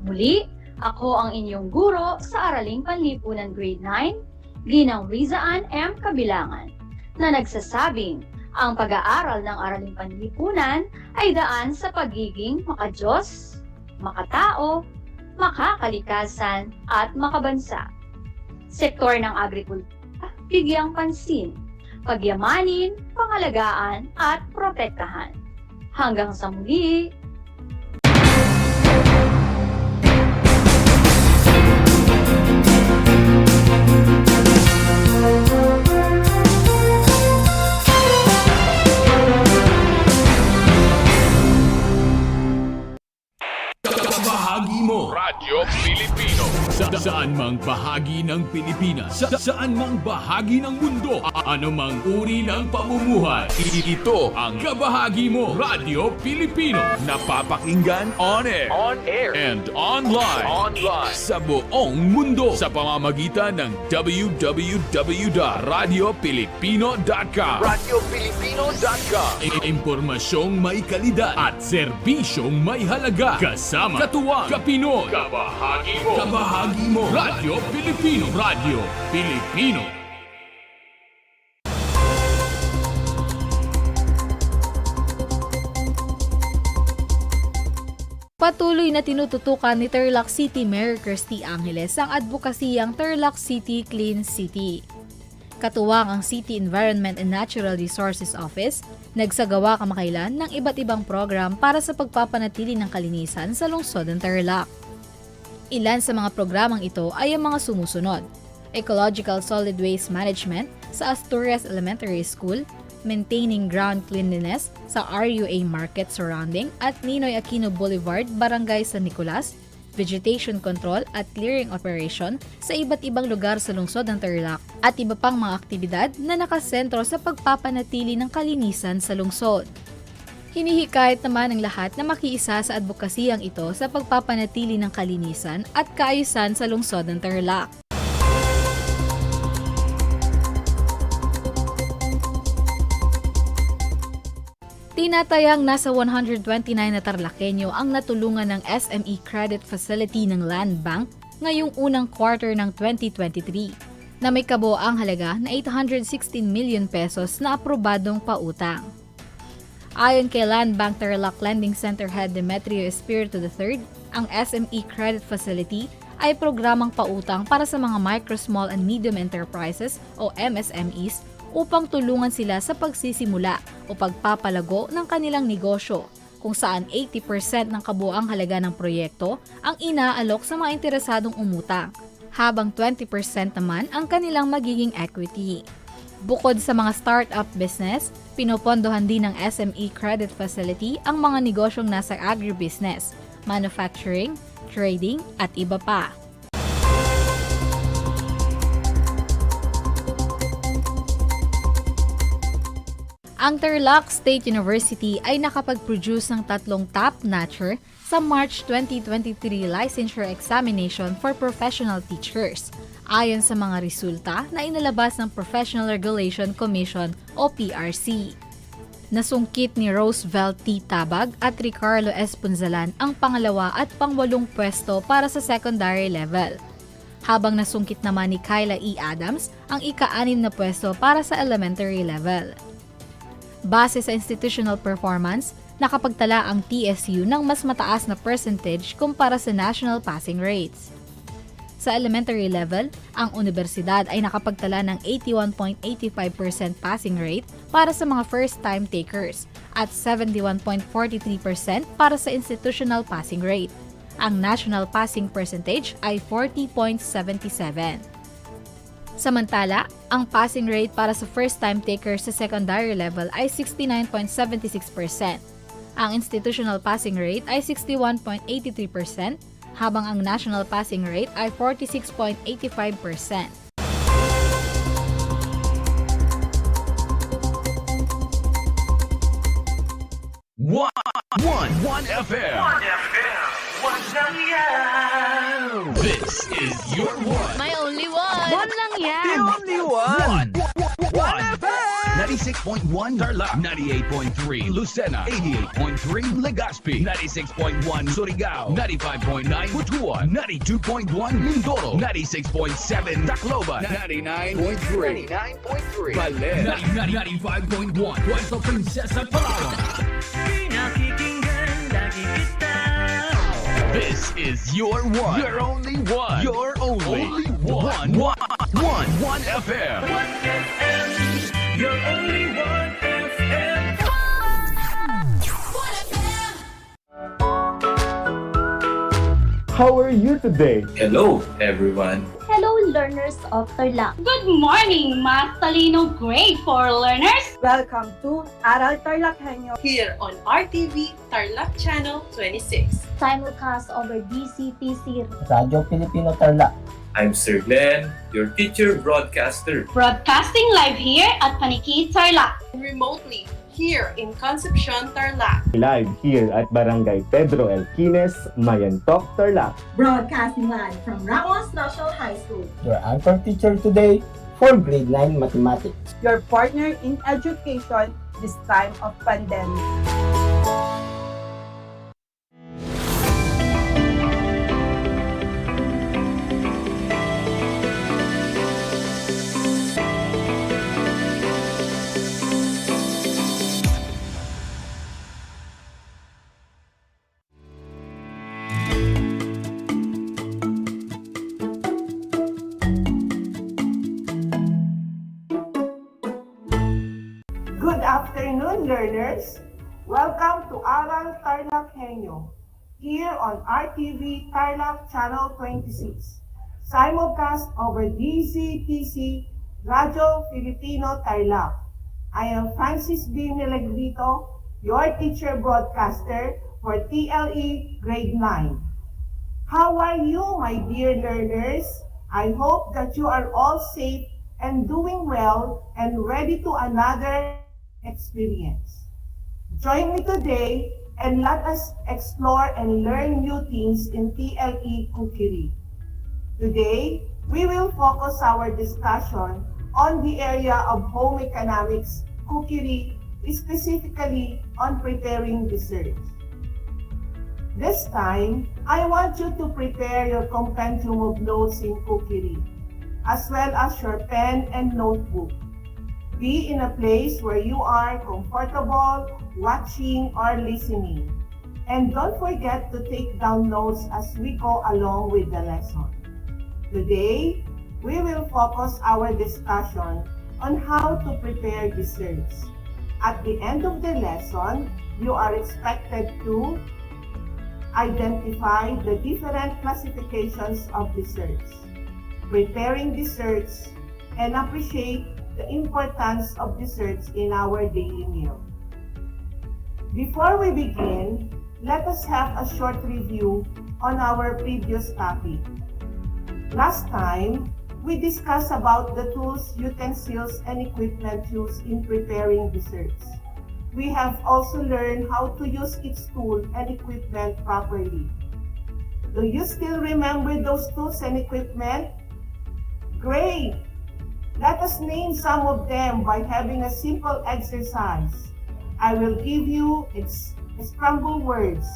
Muli, ako ang inyong guro sa Araling Panlipunan Grade 9, Ginang Rizaan M. Kabilangan, na nagsasabing ang pag-aaral ng Araling Panlipunan ay daan sa pagiging makadiyos, makatao, makakalikasan at makabansa. Sektor ng agrikultura, bigyang pansin, pagyamanin, pangalagaan at protektahan. Hanggang sa muli, Bahagi mo Radyo Pilipino saan mang bahagi ng Pilipinas, saan mang bahagi ng mundo, anumang uri ng pamumuhay. Ito ang Kabahagi Mo Radyo Pilipino, napapakinggan on air and online sa buong mundo sa pamamagitan ng www.radiopilipino.com. Impormasyong may kalidad at serbisyong may halaga, kasama katuwang Kapinoy. Kabahagi Mo Radyo Pilipino. Radyo Pilipino. Patuloy na tinututukan ni Tarlac City Mayor Christy Angeles ang advokasiyang Tarlac City Clean City. Katuwang ang City Environment and Natural Resources Office, nagsagawa kamakailan ng iba't ibang program para sa pagpapanatili ng kalinisan sa lungsod ng Tarlac. Ilan sa mga programang ito ay ang mga sumusunod: Ecological Solid Waste Management sa Asturias Elementary School, maintaining ground cleanliness sa RUA Market surrounding at Ninoy Aquino Boulevard, Barangay San Nicolas, vegetation control at clearing operation sa iba't ibang lugar sa lungsod ng Tarlac at iba pang mga aktibidad na nakasentro sa pagpapanatili ng kalinisan sa lungsod. Hinihikayat naman ng lahat na makiisa sa advokasiyang ito sa pagpapanatili ng kalinisan at kaayusan sa lungsod ng Tarlac. Tinatayang nasa 129 na TarlakHenyo ang natulungan ng SME Credit Facility ng Land Bank ngayong unang quarter ng 2023 na may kabuoang halaga na 816 million pesos na aprobadong pautang. Ayon kay Land Bank Tarlac Lending Center Head Demetrio Espiritu III, ang SME Credit Facility ay programang pautang para sa mga micro, small and medium enterprises o MSMEs upang tulungan sila sa pagsisimula o pagpapalago ng kanilang negosyo, kung saan 80% ng kabuoang halaga ng proyekto ang inaalok sa mga interesadong umutang, habang 20% naman ang kanilang magiging equity. Bukod sa mga startup business, pinopondohan din ng SME Credit Facility ang mga negosyong nasa agribusiness, manufacturing, trading at iba pa. Ang Tarlac State University ay nakapag-produce ng 3 top-notcher sa March 2023 Licensure Examination for Professional Teachers, ayon sa mga resulta na inalabas ng Professional Regulation Commission o PRC. Nasungkit ni Roosevelt T. Tabag at Ricardo S. Punzalan ang pangalawa at pang-8 pwesto para sa secondary level, habang nasungkit naman ni Kyla E. Adams ang ika-6 na pwesto para sa elementary level. Base sa institutional performance, nakapagtala ang TSU ng mas mataas na percentage kumpara sa national passing rates. Sa elementary level, ang universidad ay nakapagtala ng 81.85% passing rate para sa mga first-time takers at 71.43% para sa institutional passing rate. Ang national passing percentage ay 40.77%. Samantala, ang passing rate para sa first-time takers sa secondary level ay 69.76%. Ang institutional passing rate ay 61.83%, habang ang national passing rate ay 46.85%. One FM. One lang yan. This is your one. My only one. One lang yan. The only one. One FM. 96.1 Tarlac, 98.3 Lucena, 88.3 Legazpi, 96.1 Surigao, 95.9 Butuan, 92.1 Mindoro, 96.7 Tacloban, 99.3 Baler, 95.1 Puerto Princesa, Palawan. Pinakikinggan lagi kita. This is your one. Your only one. Your only one. One FM. One FM. Your only one FM. How are you today? Hello, everyone. Hello, learners of Tarlac. Good morning, Math Talino Grade 4 learners! Welcome to Aral TarlakHenyo Here on RTV Tarlac Channel 26. Simulcast over DCTC. Radyo Pilipino Tarlac. I'm Sir Glenn, your teacher broadcaster. Broadcasting live here at Paniki Tarlac. Remotely here in Concepcion, Tarlac. Live here at Barangay Pedro Elquines, Mayantok, Tarlac. Broadcasting live from Ramos National High School. Your anchor teacher today for grade 9 mathematics. your partner in education this time of pandemic. Good afternoon, learners. Welcome to Aral TarlakHenyo, here on RTV Tarlac Channel 26, simulcast over DCTC Radio Filipino Tarlac, I am Francis B. Milagrito, your teacher broadcaster for TLE Grade 9. How are you, my dear learners? I hope that you are all safe and doing well and ready to another experience. Join me today and let us explore and learn new things in TLE Cookery. Today, we will focus our discussion on the area of home economics, cookery, specifically on preparing desserts. This time, I want you to prepare your compendium of notes in cookery, as well as your pen and notebook. Be in a place where you are comfortable watching or listening. And don't forget to take down notes as we go along with the lesson. Today, we will focus our discussion on how to prepare desserts. At the end of the lesson, you are expected to identify the different classifications of desserts, preparing desserts, and appreciate the importance of desserts in our daily meal. Before we begin, let us have a short review on our previous topic. Last time, we discussed about the tools, utensils, and equipment used in preparing desserts. We have also learned how to use each tool and equipment properly. Do you still remember those tools and equipment? Great! Let us name some of them by having a simple exercise. I will give you scrambled words,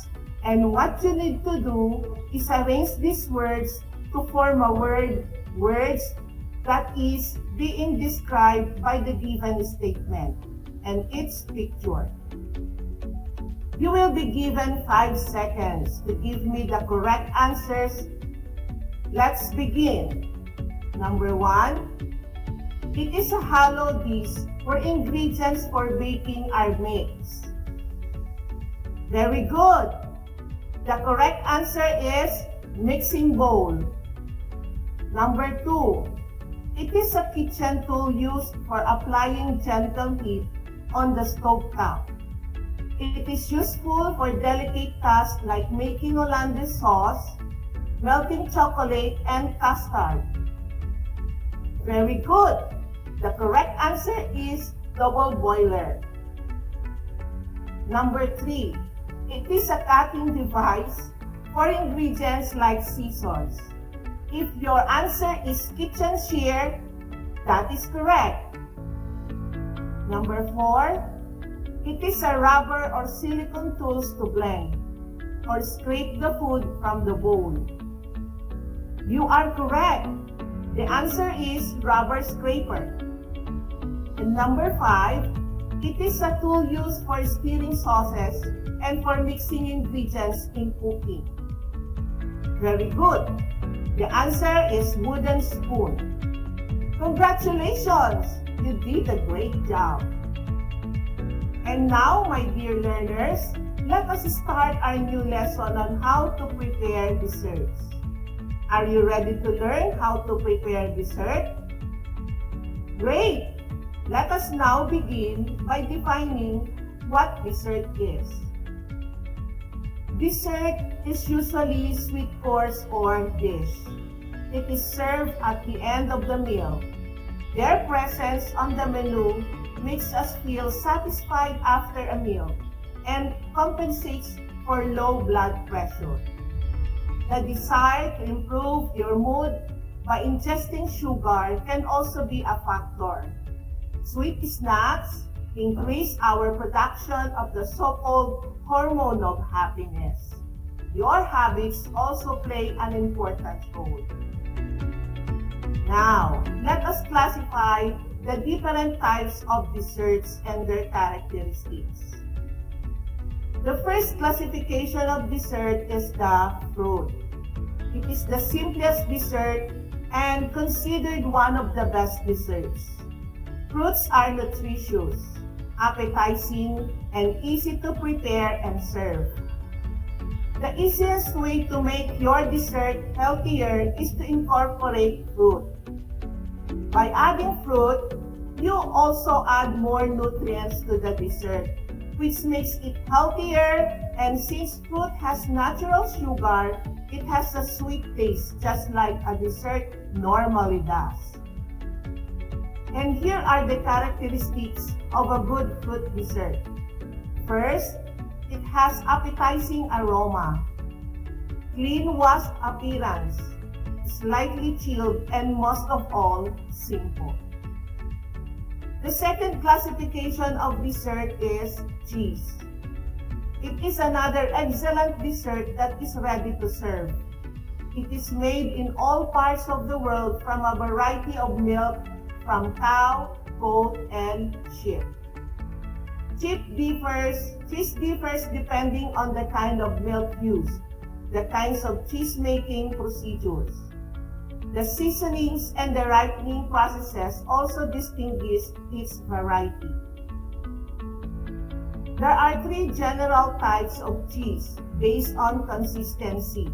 and what you need to do is arrange these words to form a words that is being described by the given statement and its picture. You will be given 5 seconds to give me the correct answers. Let's begin. Number 1, it is a hollow dish where ingredients for baking are mixed. Very good. The correct answer is mixing bowl. Number 2, it is a kitchen tool used for applying gentle heat on the stove top. It is useful for delicate tasks like making Hollandaise sauce, melting chocolate, and custard. Very good. The correct answer is double boiler. Number 3, it is a cutting device for ingredients like scissors. If your answer is kitchen shear, that is correct. Number 4, it is a rubber or silicone tools to blend or scrape the food from the bowl. You are correct. The answer is rubber scraper. And number 5, it is a tool used for stirring sauces and for mixing ingredients in cooking. Very good. The answer is wooden spoon. Congratulations! You did a great job. And now, my dear learners, let us start our new lesson on how to prepare desserts. Are you ready to learn how to prepare dessert? Great! Let us now begin by defining what dessert is. Dessert is usually sweet course or dish. It is served at the end of the meal. Their presence on the menu makes us feel satisfied after a meal and compensates for low blood pressure. The desire to improve your mood by ingesting sugar can also be a factor. Sweet snacks increase our production of the so-called hormone of happiness. Your habits also play an important role. Now, let us classify the different types of desserts and their characteristics. The first classification of dessert is the fruit. It is the simplest dessert and considered one of the best desserts. Fruits are nutritious, appetizing, and easy to prepare and serve. The easiest way to make your dessert healthier is to incorporate fruit. By adding fruit, You also add more nutrients to the dessert, which makes it healthier, and since fruit has natural sugar, it has a sweet taste just like a dessert normally does. And here are the characteristics of a good fruit dessert. First, it has appetizing aroma, clean washed appearance, slightly chilled, and most of all, simple. The second classification of dessert is cheese. It is another excellent dessert that is ready to serve. It is made in all parts of the world from a variety of milk from cow, goat, and sheep. Cheese differs depending on the kind of milk used, the kinds of cheese making procedures. The seasonings and the ripening processes also distinguish its variety. There are three general types of cheese based on consistency.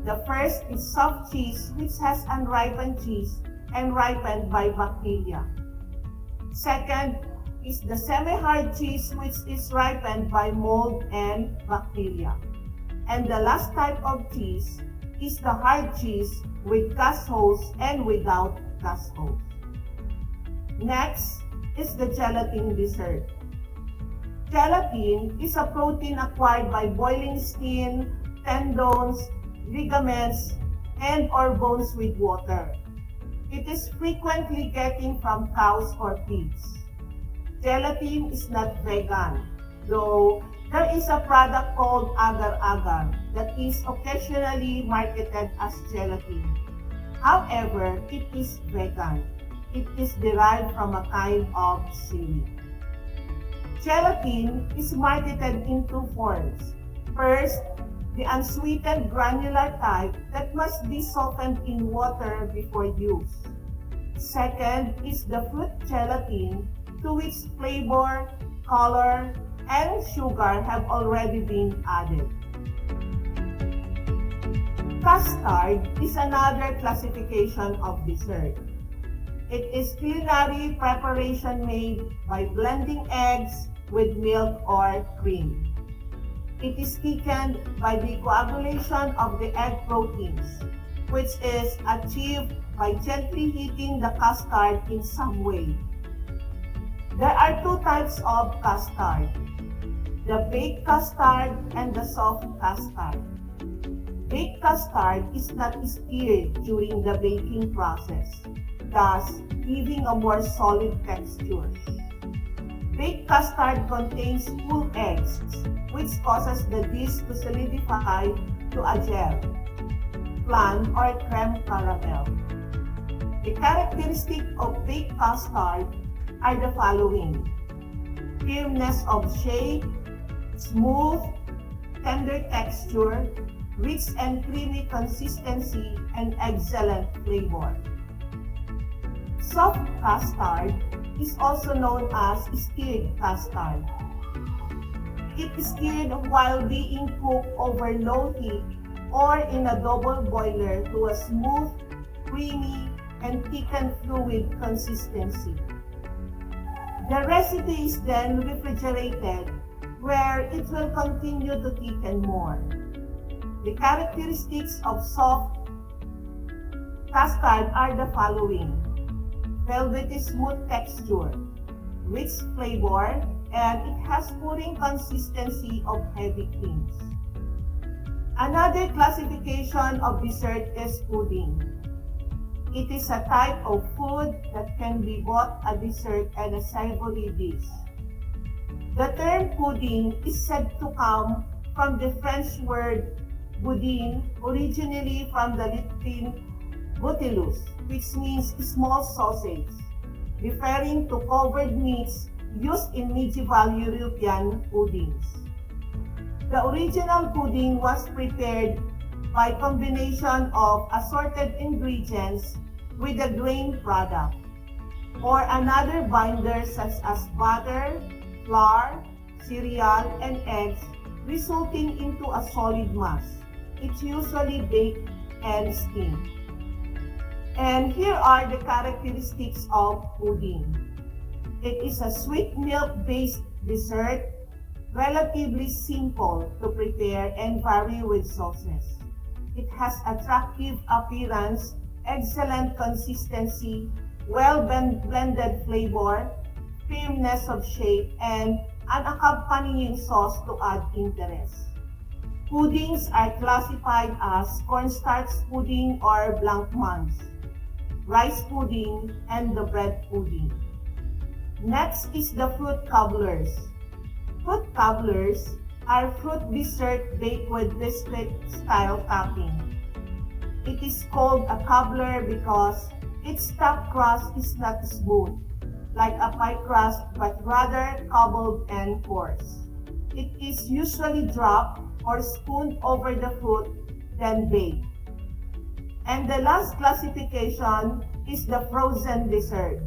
The first is soft cheese, which has unripened cheese and ripened by bacteria. Second is the semi-hard cheese, which is ripened by mold and bacteria. And the last type of cheese is the hard cheese with cast holes and without cast holes. Next is the gelatin dessert. Gelatin is a protein acquired by boiling skin, tendons, ligaments, and or bones with water. It is frequently getting from cows or pigs. Gelatin is not vegan, though there is a product called agar-agar that is occasionally marketed as gelatin. However, it is vegan. It is derived from a kind of seaweed. Gelatin is marketed in two forms. First, the unsweetened granular type that must be softened in water before use. Second is the fruit gelatin, to which flavor, color, and sugar have already been added. Custard is another classification of dessert. It is culinary preparation made by blending eggs with milk or cream. It is thickened by the coagulation of the egg proteins, which is achieved by gently heating the custard in some way. There are two types of custard, the baked custard and the soft custard. Baked custard is not stirred during the baking process, thus giving a more solid texture. Baked custard contains whole eggs, which causes the dish to solidify to a gel, flan, or creme caramel. The characteristic of baked custard are the following: firmness of shape, smooth, tender texture, rich and creamy consistency, and excellent flavor. Soft custard is also known as stirred custard. It is stirred while being cooked over low heat or in a double boiler to a smooth, creamy, and thickened fluid consistency. The recipe is then refrigerated, where it will continue to thicken more. The characteristics of soft custard are the following: velvety smooth texture, rich flavor, and it has pudding consistency of heavy creams. Another classification of dessert is pudding. It is a type of food that can be both a dessert and a savory dish. The term pudding is said to come from the French word boudin, originally from the Latin butillus, which means small sausage, referring to covered meats used in medieval European puddings. The original pudding was prepared by combination of assorted ingredients with a grain product, or another binder such as butter, flour, cereal, and eggs, resulting into a solid mass. It's usually baked and steamed. And here are the characteristics of pudding. It is a sweet milk-based dessert, relatively simple to prepare and vary with sauces. It has attractive appearance, excellent consistency, well-blended flavor, firmness of shape, and an accompanying sauce to add interest. Puddings are classified as cornstarch pudding or blancmange, rice pudding, and the bread pudding. Next is the fruit cobblers. Fruit cobblers are fruit dessert baked with biscuit-style topping. It is called a cobbler because its top crust is not smooth, like a pie crust, but rather cobbled and coarse. It is usually dropped or spooned over the fruit, then baked. And the last classification is the frozen dessert.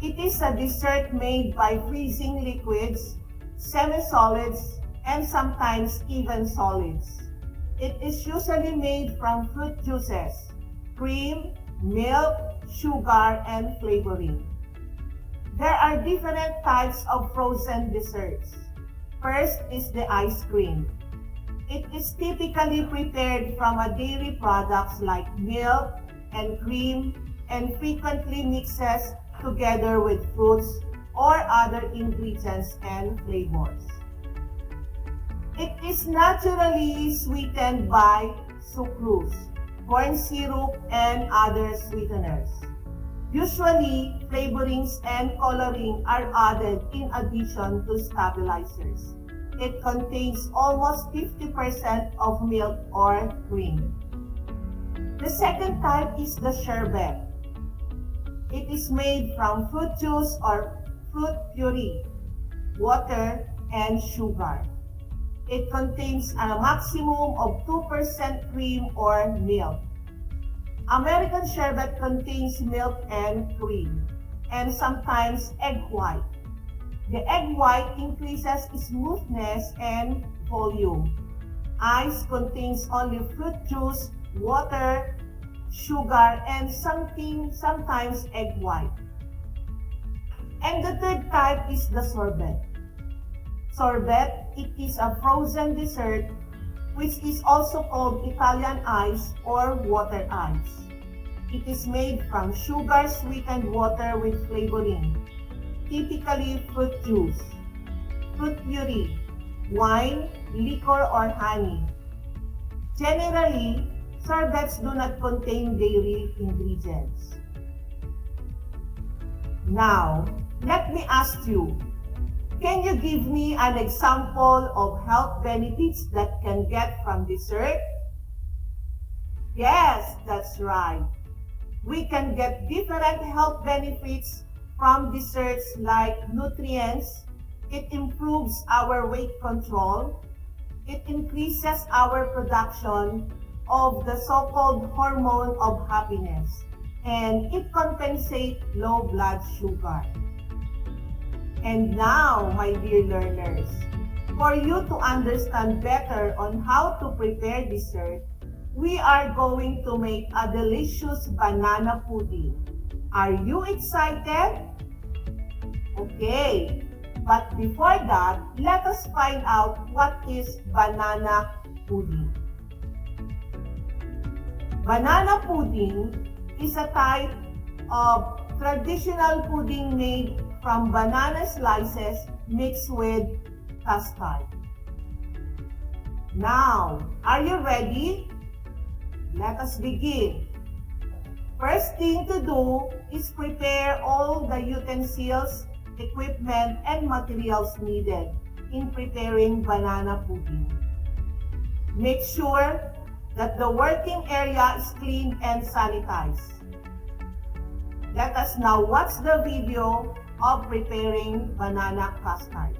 It is a dessert made by freezing liquids, semi-solids, and sometimes even solids. It is usually made from fruit juices, cream, milk, sugar, and flavoring. There are different types of frozen desserts. First is the ice cream. It is typically prepared from a dairy products like milk and cream and frequently mixes together with fruits or other ingredients and flavors. It is naturally sweetened by sucrose, corn syrup, and other sweeteners. Usually, flavorings and coloring are added in addition to stabilizers. It contains almost 50% of milk or cream. The second type is the sherbet. It is made from fruit juice or fruit puree, water, and sugar. It contains a maximum of 2% cream or milk. American sherbet contains milk and cream, and sometimes egg white. The egg white increases smoothness and volume. Ice contains only fruit juice, water, sugar, and sometimes egg white. And the third type is the sorbet. Sorbet, it is a frozen dessert which is also called Italian ice or water ice. It is made from sugar-sweetened water with flavoring, typically fruit juice, fruit puree, wine, liquor, or honey. Generally, sorbets do not contain dairy ingredients. Now, let me ask you, can you give me an example of health benefits that can get from dessert? Yes, that's right. We can get different health benefits from desserts like nutrients. It improves our weight control. It increases our production of the so-called hormone of happiness. And it compensates low blood sugar. And now, my dear learners, for you to understand better on how to prepare dessert, we are going to make a delicious banana pudding. Are you excited? Okay, but before that, let us find out what is banana pudding. Banana pudding is a type of traditional pudding made from banana slices mixed with custard. Now, are you ready? Let us begin. First thing to do is prepare all the utensils, equipment, and materials needed in preparing banana pudding. Make sure that the working area is clean and sanitized. Let us now watch the video of preparing banana custard.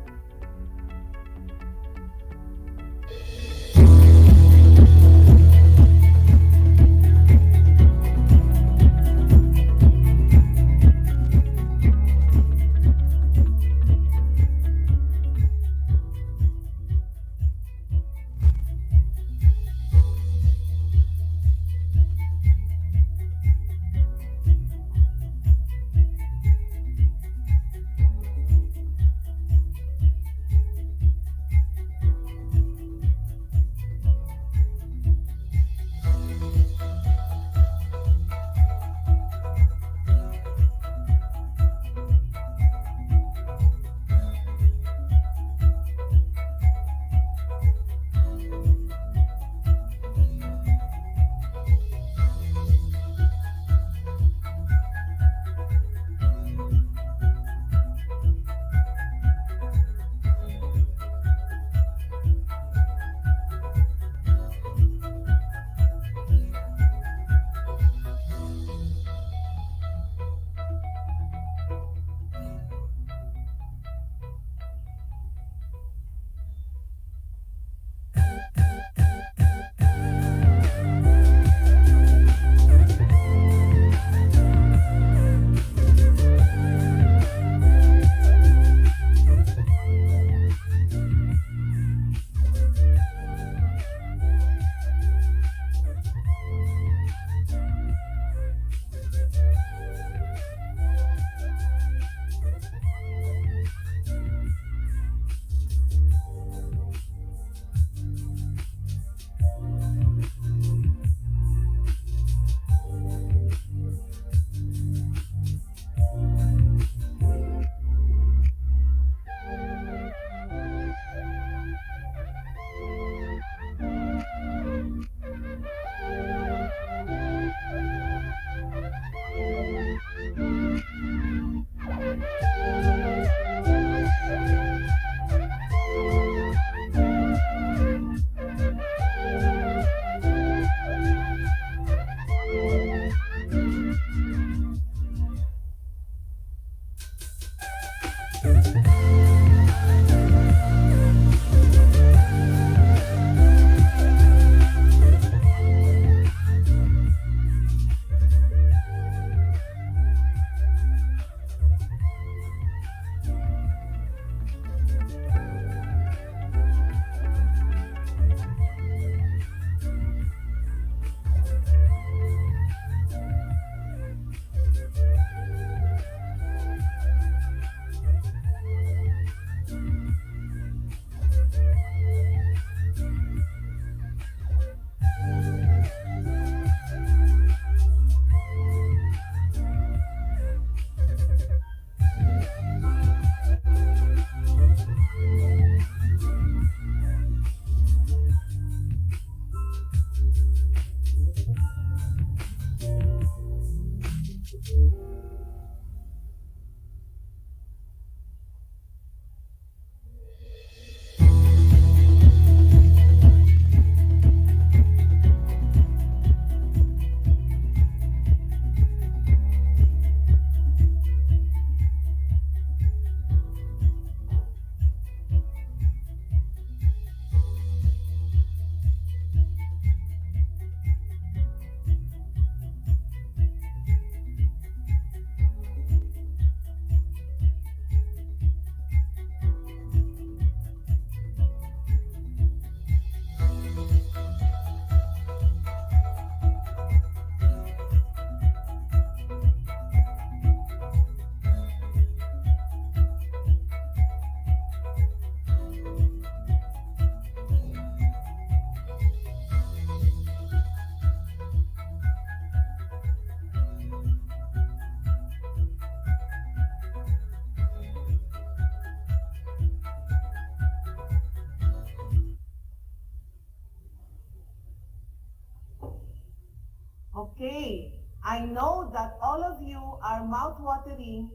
Okay, I know that all of you are mouth-watering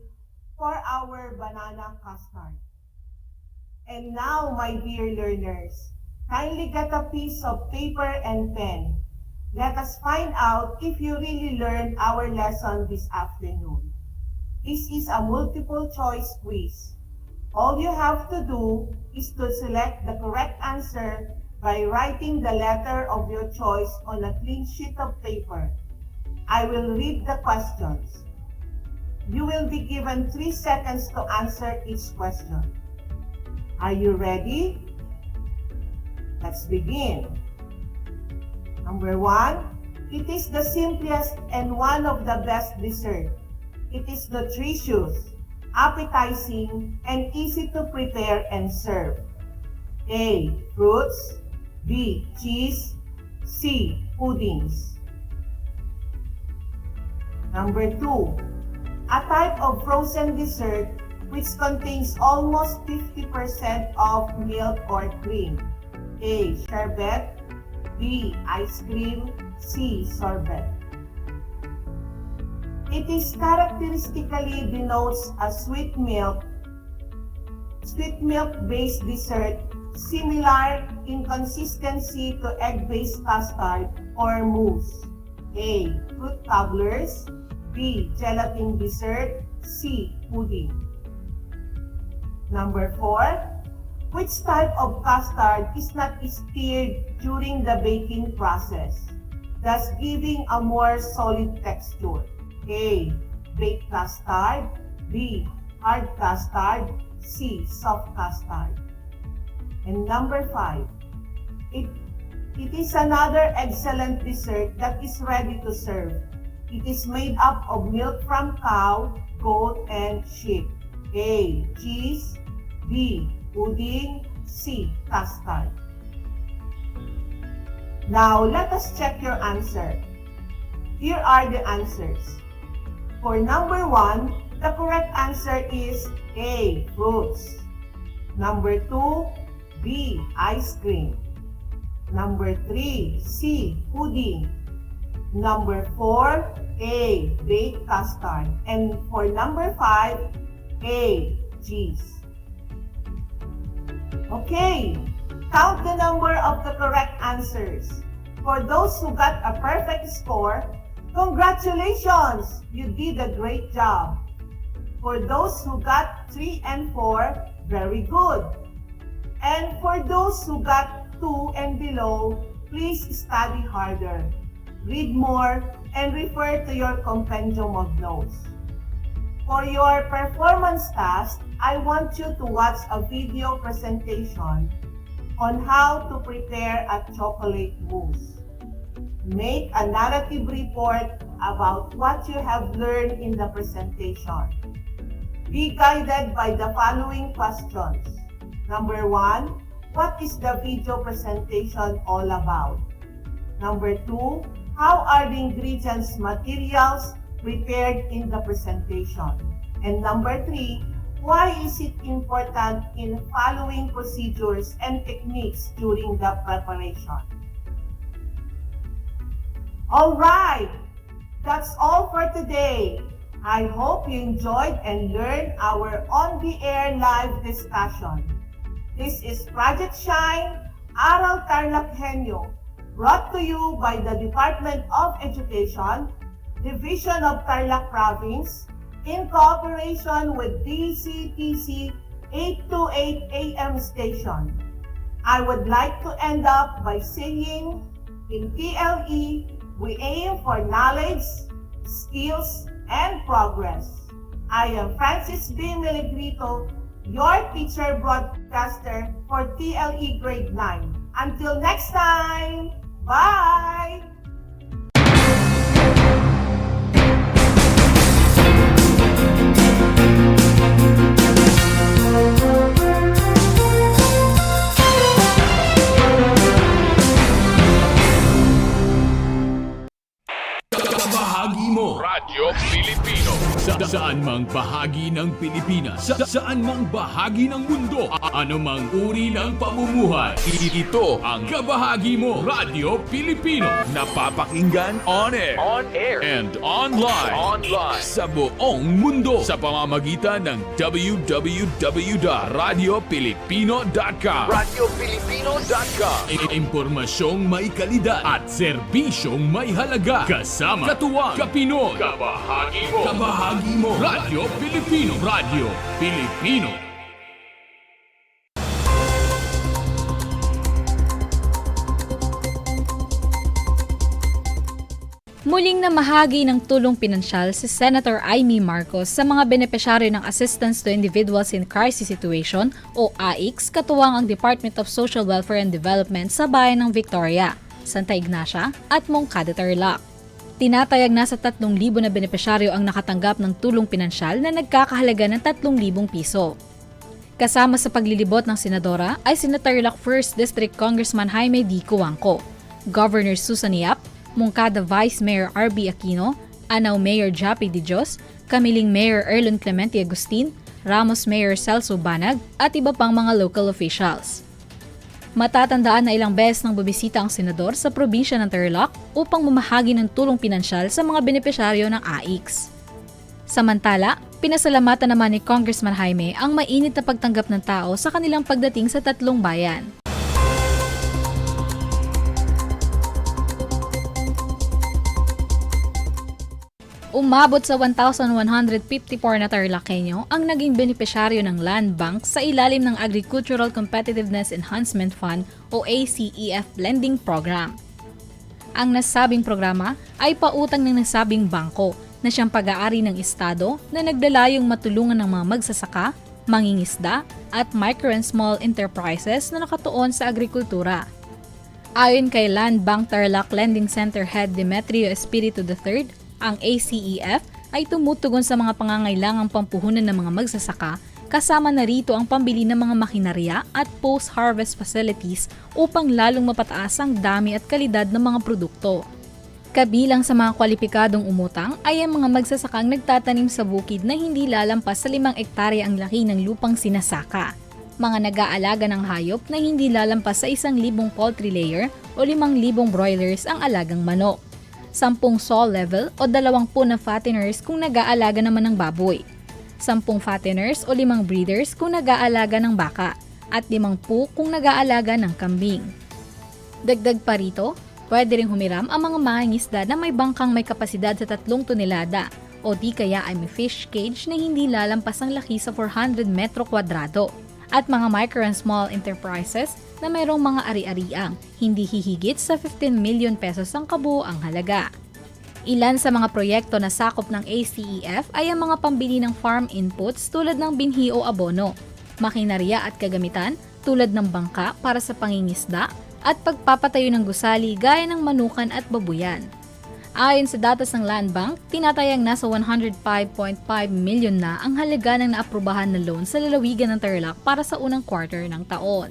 for our banana custard. And now, my dear learners, kindly get a piece of paper and pen. Let us find out if you really learned our lesson this afternoon. This is a multiple choice quiz. All you have to do is to select the correct answer by writing the letter of your choice on a clean sheet of paper. I will read the questions. You will be given 3 seconds to answer each question. Are you ready? Let's begin. Number 1, it is the simplest and one of the best dessert. It is nutritious, appetizing, and easy to prepare and serve. A. Fruits. B. Cheese. C. Puddings. Number 2, a type of frozen dessert which contains almost 50% of milk or cream. A. Sherbet. B. Ice cream. C. Sorbet. It is characteristically denotes a sweet milk-based dessert similar in consistency to egg-based custard or mousse. A. Fruit cobblers. B. Gelatin dessert. C. Pudding. Number 4, which type of custard is not stirred during the baking process, thus giving a more solid texture? A. Baked custard. B. Hard custard. C. Soft custard. And number 5, it is another excellent dessert that is ready to serve. It is made up of milk from cow, goat, and sheep. A. Cheese. B. Pudding. C. Custard. Now, let us check your answer. Here are the answers. For number 1, the correct answer is A. Fruits. Number 2, B. Ice cream. Number 3, C. Pudding. Number 4, A. Baked custard. And for number 5, A. Cheese. Okay, count the number of the correct answers. For those who got a perfect score, congratulations! You did a great job. For those who got 3 and 4, very good. And for those who got 2 and below, please study harder, read more, and refer to your compendium of notes. For your performance task, I want you to watch a video presentation on how to prepare a chocolate mousse. Make a narrative report about what you have learned in the presentation. Be guided by the following questions. Number 1, what is the video presentation all about? Number 2, how are the ingredients materials prepared in the presentation? And number 3, why is it important in following procedures and techniques during the preparation? All right, that's all for today. I hope you enjoyed and learned our on-the-air live discussion. This is Project Shine, Aral TarlakHenyo, brought to you by the Department of Education, Division of Tarlac Province, in cooperation with DCTC 828 AM station. I would like to end up by saying, in TLE, we aim for knowledge, skills, and progress. I am Francis B. Miligrito, your teacher broadcaster for TLE Grade 9. Until next time, bye! Bahagi mo Radyo Pilipino saan man mang bahagi ng Pilipinas, saan mang bahagi ng mundo, anumang uri ng pamumuhay. Ito ang kabahagi mo, Radyo Pilipino. Napapakinggan on air, and online, sa buong mundo sa pamamagitan ng www.radiopilipino.com. Impormasyong may kalidad at serbisyong may halaga. Kasama, katuwang, kapinoy, kabahagi mo, Radyo Pilipino. Radyo Pilipino. Muling namahagi ng tulong pinansyal si Senator Amy Marcos sa mga benepisyaryo ng Assistance to Individuals in Crisis Situation o AICS katuwang ang Department of Social Welfare and Development sa bayan ng Victoria, Santa Ignacia at Moncada, Tarlac. Tinatayag na sa 3,000 na benepisyaryo ang nakatanggap ng tulong pinansyal na nagkakahalaga ng 3,000 piso. Kasama sa paglilibot ng senadora ay si Tarlac 1st District Congressman Jaime D. Cuangco, Governor Susan Yap, Moncada Vice Mayor R.B. Aquino, Anao Mayor Jappy De Dios, Kamiling Mayor Erlon Clemente Agustin, Ramos Mayor Celso Banag at iba pang mga local officials. Matatandaan na ilang beses nang bumisita ang senador sa probinsya ng Tarlac upang mamahagi ng tulong pinansyal sa mga benepisyaryo ng AICS. Samantala, pinasalamatan naman ni Congressman Jaime ang mainit na pagtanggap ng tao sa kanilang pagdating sa 3 bayan. Umabot sa 1,154 na Tarlakhenyo ang naging benepisyaryo ng Land Bank sa ilalim ng Agricultural Competitiveness Enhancement Fund o ACEF Blending Program. Ang nasabing programa ay pautang ng nasabing bangko na siyang pag-aari ng Estado na nagdalayong matulungan ng mga magsasaka, mangingisda at micro and small enterprises na nakatuon sa agrikultura. Ayon kay Land Bank Tarlac Lending Center Head Demetrio Espiritu III, ang ACEF ay tumutugon sa mga pangangailangang pampuhunan ng mga magsasaka, kasama na rito ang pambili ng mga makinarya at post-harvest facilities upang lalong mapataas ang dami at kalidad ng mga produkto. Kabilang sa mga kwalipikadong umutang ay ang mga magsasakang nagtatanim sa bukid na hindi lalampas sa 5 ektarya ang laki ng lupang sinasaka, mga nag-aalaga ng hayop na hindi lalampas sa 1,000 poultry layer o 5,000 broilers ang alagang manok, 10 sow level o 20 na fatteners kung nag-aalaga naman ng baboy, 10 fatteners o 5 breeders kung nag-aalaga ng baka, at 50 kung nag-aalaga ng kambing. Dagdag pa rito, pwede ring humiram ang mga mangingisda na may bangkang may kapasidad sa 3 tonelada o di kaya ay may fish cage na hindi lalampas ang laki sa 400 metro kwadrado, at mga micro and small enterprises na mayroong mga ari-ariang hindi hihigit sa 15 million pesos ang kabuoang halaga. Ilan sa mga proyekto na sakop ng ACEF ay ang mga pambili ng farm inputs tulad ng binhi o abono, makinarya at kagamitan tulad ng bangka para sa pangingisda at pagpapatayo ng gusali gaya ng manukan at babuyan. Ayon sa datos ng Land Bank, tinatayang nasa 105.5 million na ang halaga ng naaprubahan na loan sa lalawigan ng Tarlac para sa unang quarter ng taon.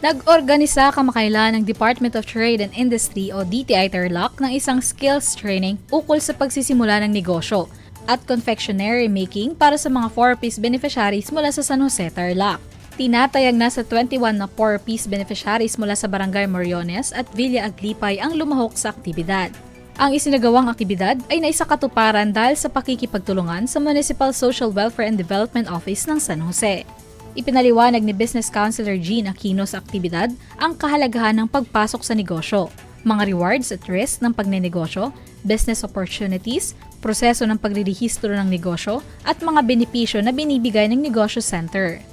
Nag-organisa kamakailan ng Department of Trade and Industry o DTI Tarlac ng isang skills training ukol sa pagsisimula ng negosyo at confectionery making para sa mga 4-piece beneficiaries mula sa San Jose, Tarlac. Tinatayag na sa 21 na 4-piece beneficiaries mula sa Barangay Moriones at Villa Aglipay ang lumahok sa aktibidad. Ang isinagawang aktibidad ay naisakatuparan dahil sa pakikipagtulungan sa Municipal Social Welfare and Development Office ng San Jose. Ipinaliwanag ni Business Councilor Jean Aquino sa aktibidad ang kahalagahan ng pagpasok sa negosyo, mga rewards at risk ng pagnenegosyo, business opportunities, proseso ng pagrerehistro ng negosyo at mga benepisyo na binibigay ng negosyo center.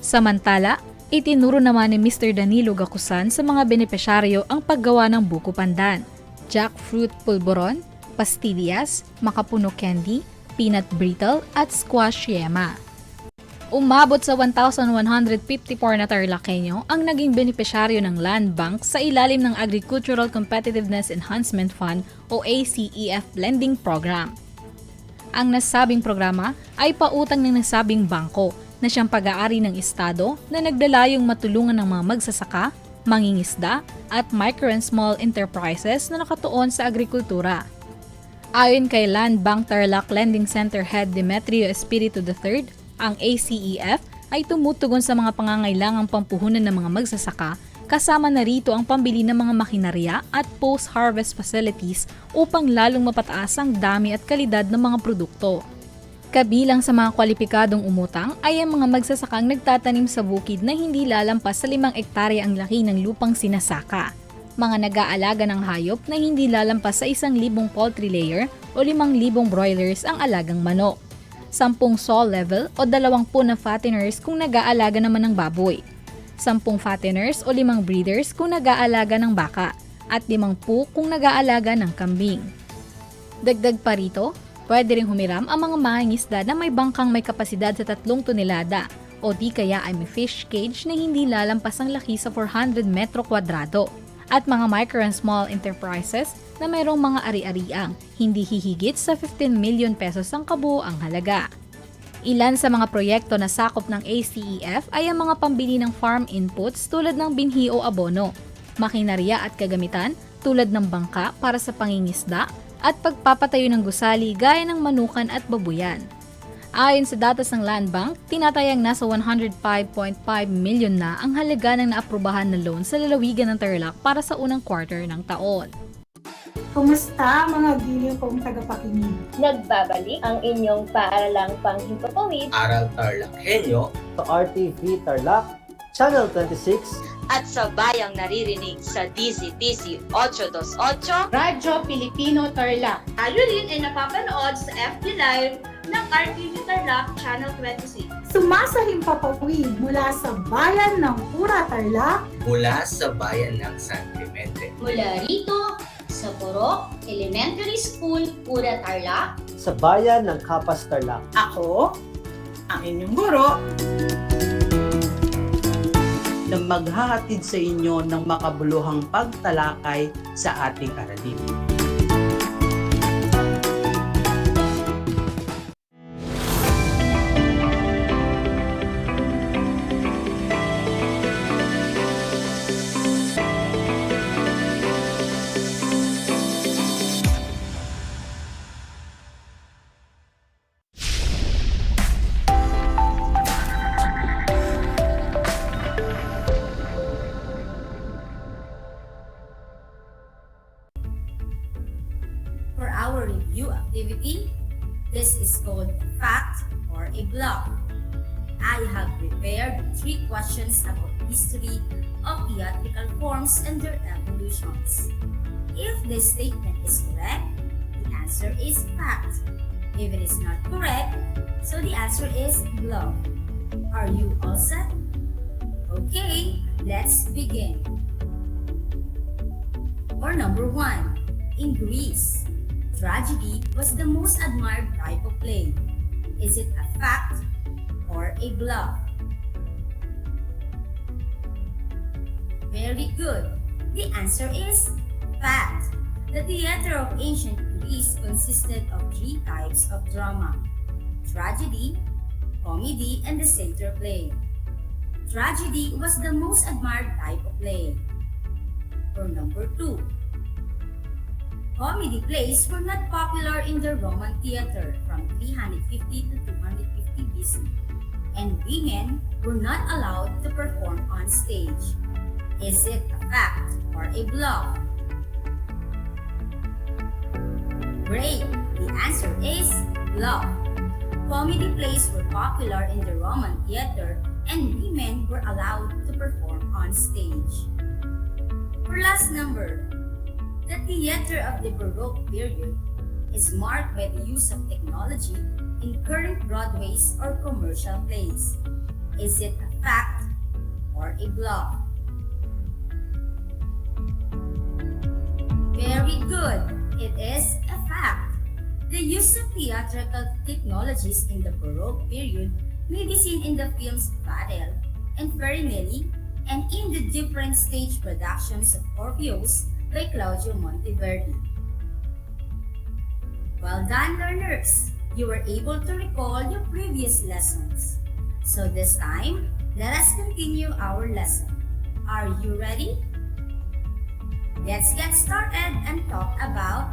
Samantala, itinuro naman ni Mr. Danilo Gacusan sa mga benepisyaryo ang paggawa ng buko pandan, jackfruit pulboron, pastillas, makapuno candy, peanut brittle at squash yema. Umabot sa 1,154 na Tarlakhenyo ang naging benepisyaryo ng Land Bank sa ilalim ng Agricultural Competitiveness Enhancement Fund o ACEF Blending Program. Ang nasabing programa ay pautang ng nasabing bangko na siyang pag-aari ng Estado na nagdalayong matulungan ng mga magsasaka, mangingisda at micro and small enterprises na nakatuon sa agrikultura. Ayon kay Land Bank Tarlac Lending Center Head Demetrio Espiritu III, ang ACEF ay tumutugon sa mga pangangailangang pampuhunan ng mga magsasaka, kasama na rito ang pambili ng mga makinarya at post-harvest facilities upang lalong mapataas ang dami at kalidad ng mga produkto. Kabilang sa mga kwalipikadong umutang ay ang mga magsasakang nagtatanim sa bukid na hindi lalampas sa 5 ektarya ang laki ng lupang sinasaka. Mga nag-aalaga ng hayop na hindi lalampas sa 1,000 poultry layer o 5,000 broilers ang alagang manok. 10 sow level o 20 na fatteners kung nag-aalaga naman ng baboy. 10 fatteners o 5 breeders kung nag-aalaga ng baka at 50 kung nag-aalaga ng kambing. Dagdag pa rito, pwede ring humiram ang mga mangingisda na may bangkang may kapasidad sa 3 tonelada o di kaya ay may fish cage na hindi lalampas ang laki sa 400 metro kwadrado at mga micro and small enterprises na mayroong mga ari-ariang hindi hihigit sa 15 million pesos ang kabuoang halaga. Ilan sa mga proyekto na sakop ng ACEF ay ang mga pambili ng farm inputs tulad ng binhi o abono, makinarya at kagamitan tulad ng bangka para sa pangingisda at pagpapatayo ng gusali gaya ng manukan at babuyan. Ayon sa datos ng Land Bank, tinatayang nasa 105.5 million na ang halaga ng naaprubahan na loan sa lalawigan ng Tarlac para sa unang quarter ng taon. Kumusta mga giliw kong tagapakinig? Nagbabalik ang inyong paaralang panghimpapawid Aral TarlakHenyo sa RTV Tarlac, Channel 26 at sa bayang naririnig sa DCTC 828 Radyo Pilipino Tarlac. Tayo rin ay napapanood sa FB Live ng RTV Tarlac Channel 26. Sumasahimpapawid mula sa bayan ng Pura Tarlac, mula sa bayan ng San Clemente, Mula rito sa Purok Elementary School, Pura Tarlac, sa bayan ng Kapas Tarlac. Ako, ang inyong guro, na maghahatid sa inyo ng makabuluhang pagtalakay sa ating aralin. For our review activity, this is called a fact or a bluff. I have prepared 3 questions about history of theatrical forms and their evolutions. If this statement is correct, the answer is fact. If it is not correct, so the answer is bluff. Are you all set? Okay, let's begin. For number 1, in Greece, tragedy was the most admired type of play. Is it a fact or a bluff? Very good. The answer is fact. The theater of ancient Greece consisted of 3 types of drama: tragedy, comedy, and the satyr play. Tragedy was the most admired type of play. For number 2, comedy plays were not popular in the Roman theater from 350 to 250 BC, and women were not allowed to perform on stage. Is it a fact or a bluff? Great! The answer is bluff. Comedy plays were popular in the Roman theater, and women were allowed to perform on stage. For last number, the theater of the Baroque period is marked by the use of technology in current Broadways or commercial plays. Is it a fact or a bluff? Very good. It is a fact. The use of theatrical technologies in the Baroque period may be seen in the films Fadel and Farinelli and in the different stage productions of Orpheus by Claudio Monteverdi. Well done, learners! You were able to recall your previous lessons. So this time, let us continue our lesson. Are you ready? Let's get started and talk about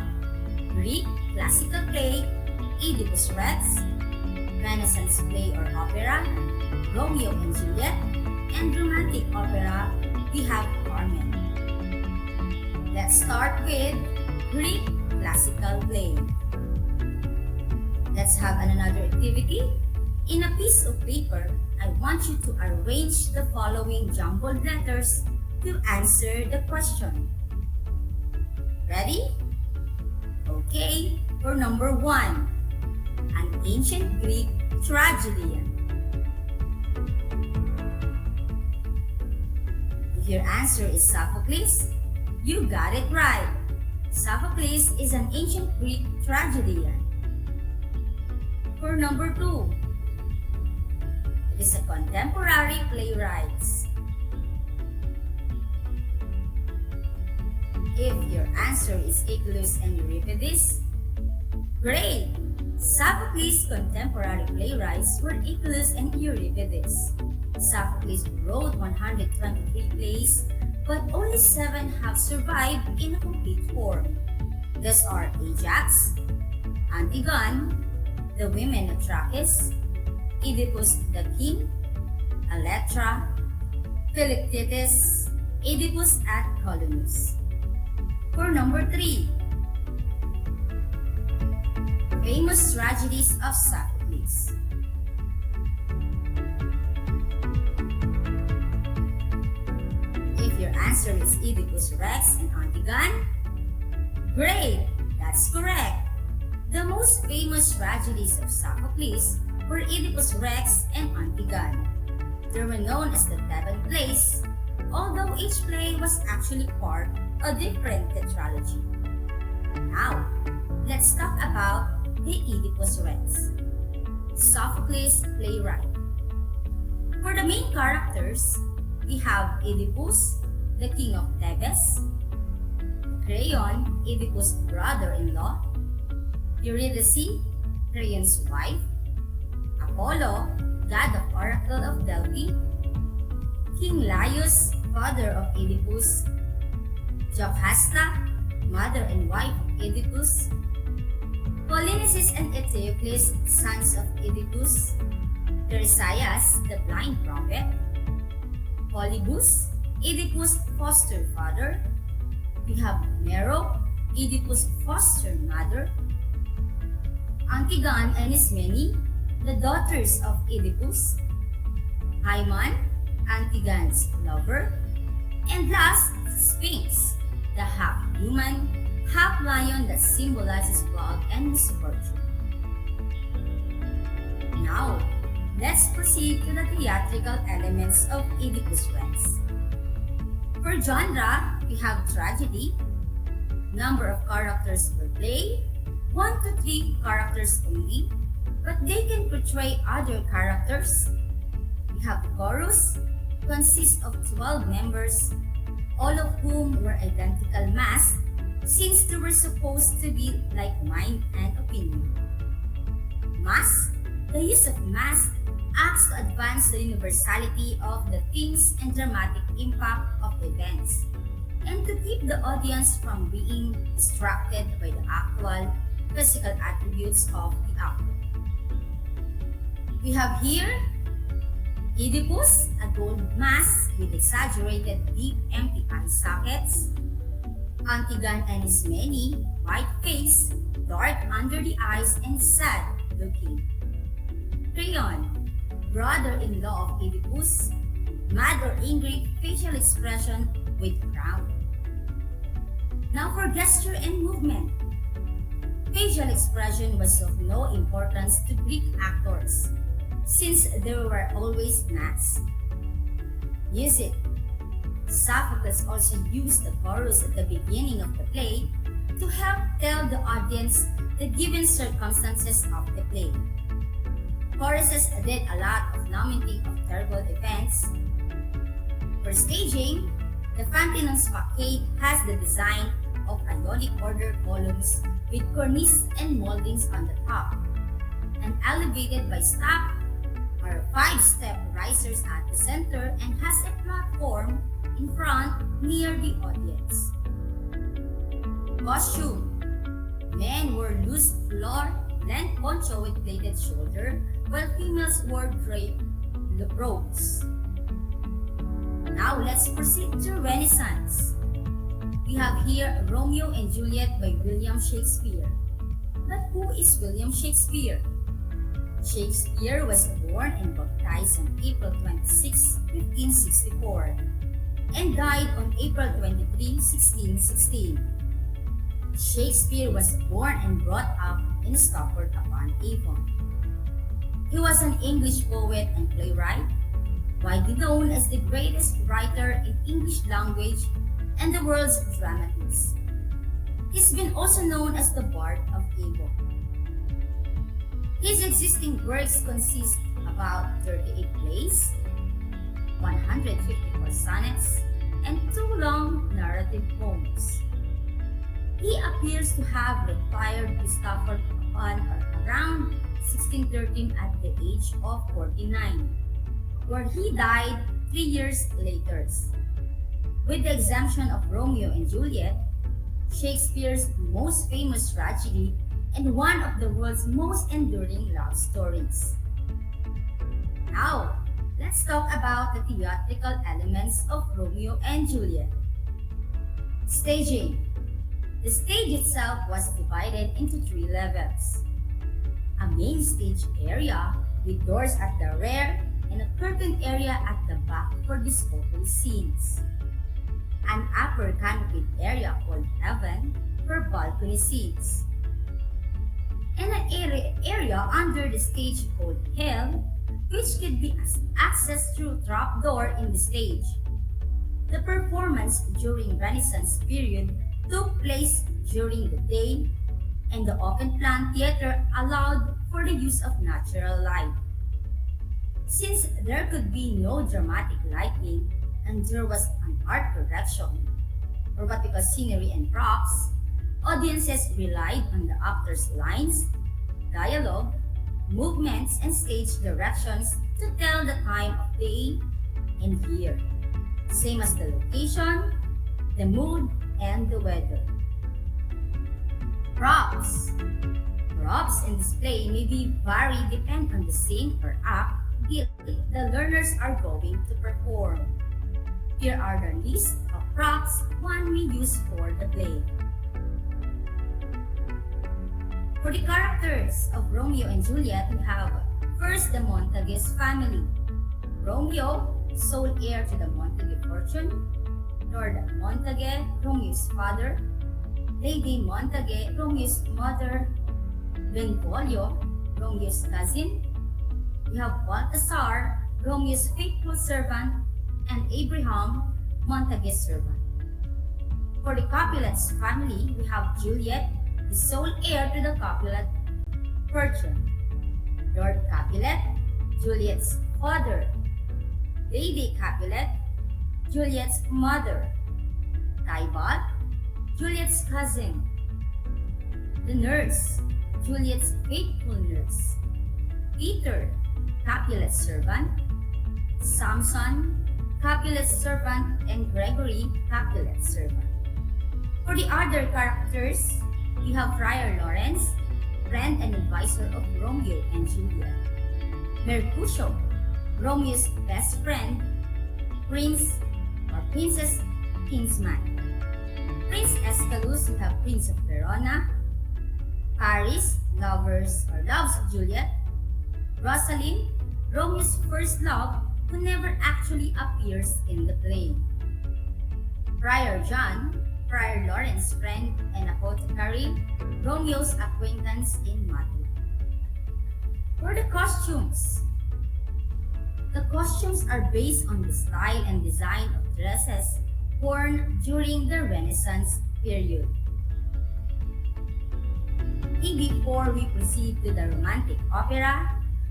Greek classical play, Oedipus Rex, Renaissance play or opera, Romeo and Juliet, and romantic opera, we have Carmen. Let's start with Greek classical play. Let's have another activity. In a piece of paper, I want you to arrange the following jumbled letters to answer the question. Ready? Okay, for number 1, an ancient Greek tragedian. If your answer is Sophocles, you got it right. Sophocles is an ancient Greek tragedian. For number 2, it is a contemporary playwright. If your answer is Aeschylus and Euripides, great! Sophocles' contemporary playwrights were Aeschylus and Euripides. Sophocles wrote 123 plays, but only 7 have survived in a complete form. These are Ajax, Antigone, The Women of Trachis, Oedipus the King, Electra, Philoctetes, Oedipus at Colonus. For number 3, famous tragedies of Sophocles. If your answer is Oedipus Rex and Antigone, great! That's correct. The most famous tragedies of Sophocles were Oedipus Rex and Antigone. They were known as the Theban plays, although each play was actually part of a different tetralogy. Now, let's talk about the Oedipus Rex, Sophocles' playwright. For the main characters, we have Oedipus, the king of Thebes, Creon, Oedipus' brother-in-law, Eurydice, Creon's wife, Apollo, god of oracle of Delphi, King Laius, father of Oedipus, Jocasta, mother and wife of Oedipus, Polynices and Eteocles, sons of Oedipus, Tiresias, the blind prophet, Polybus, Oedipus' foster father. We have Nero, Oedipus' foster mother, Antigone and Ismene, the daughters of Oedipus, Hymen, Antigone's lover, and last, Sphinx, the half-human, half-lion that symbolizes blood and misfortune. Now, let's proceed to the theatrical elements of Oedipus Rex. For genre, we have tragedy, number of characters per play, 1 to 3 characters only, but they can portray other characters. We have chorus, consists of 12 members, all of whom were identical mass, since they were supposed to be like mind and opinion. Mass, the use of mass acts to advance the universality of the themes and dramatic impact of the events, and to keep the audience from being distracted by the actual physical attributes of the actor. We have here Oedipus, a gold mask with exaggerated deep empty eye sockets. Antigone and Ismene, white face, dark under the eyes and sad looking. Creon, brother-in-law of Oedipus, mad or angry facial expression with frown. Now for gesture and movement. Facial expression was of no importance to Greek actors, since there were always masks. Music. Sophocles also used the chorus at the beginning of the play to help tell the audience the given circumstances of the play. Choruses did a lot of lamenting of terrible events. For staging, the Fantinon's facade has the design of Ionic order columns with cornice and moldings on the top, and elevated by staff are 5-step risers at the center and has a platform in front near the audience. Costume. Men wore loose floor-length poncho with plaited shoulder, while females wore draped robes. Now let's proceed to Renaissance. We have here Romeo and Juliet by William Shakespeare. But who is William Shakespeare? Shakespeare was born and baptized on April 26, 1564, and died on April 23, 1616. Shakespeare was born and brought up in Stratford-upon-Avon. He was an English poet and playwright, widely known as the greatest writer in English language and the world's dramatist. He's been also known as the Bard of Avon. His existing works consist about 38 plays, 154 sonnets, and 2 long narrative poems. He appears to have retired to Stratford upon around 1613 at the age of 49, where he died 3 years later. With the exemption of Romeo and Juliet, Shakespeare's most famous tragedy and one of the world's most enduring love stories. Now, let's talk about the theatrical elements of Romeo and Juliet. Staging. The stage itself was divided into 3 levels. A main stage area with doors at the rear and a curtain area at the back for discovery scenes. An upper canopied area called heaven for balcony scenes. And an area under the stage called hell, which could be accessed through trapdoor in the stage. The performance during Renaissance period took place during the day, and the open-plan theater allowed for the use of natural light. Since there could be no dramatic lighting and there was an art production, or what we call scenery and props, audiences relied on the actors' lines, dialogue, movements, and stage directions to tell the time of day and year, same as the location, the mood, and the weather. Props. Props in display may be vary depending on the scene or act the learners are going to perform. Here are the list of props one may use for the play. For the characters of Romeo and Juliet, we have first the Montagues family. Romeo, sole heir to the Montague fortune. Lord Montague, Romeo's father. Lady Montague, Romeo's mother. Benvolio, Romeo's cousin. We have Balthasar, Romeo's faithful servant, and Abraham, Montague's servant. For the Capulets family, we have Juliet, the sole heir to the Capulet fortune. Lord Capulet, Juliet's father. Lady Capulet, Juliet's mother. Tybalt, Juliet's cousin. The nurse, Juliet's faithful nurse. Peter, Capulet's servant. Samson, Capulet's servant, and Gregory, Capulet's servant. For the other characters, we have Friar Lawrence, friend and advisor of Romeo and Juliet. Mercutio, Romeo's best friend. Prince or Princess Kingsman. Prince Escalus, we have Prince of Verona. Paris, loves Juliet. Rosalind, Romeo's first love, who never actually appears in the play. Friar John, Friar Lawrence's friend and apothecary, Romeo's acquaintance in Matthew. For the costumes, the costumes are based on the style and design of dresses worn during the Renaissance period. Before we proceed to the romantic opera,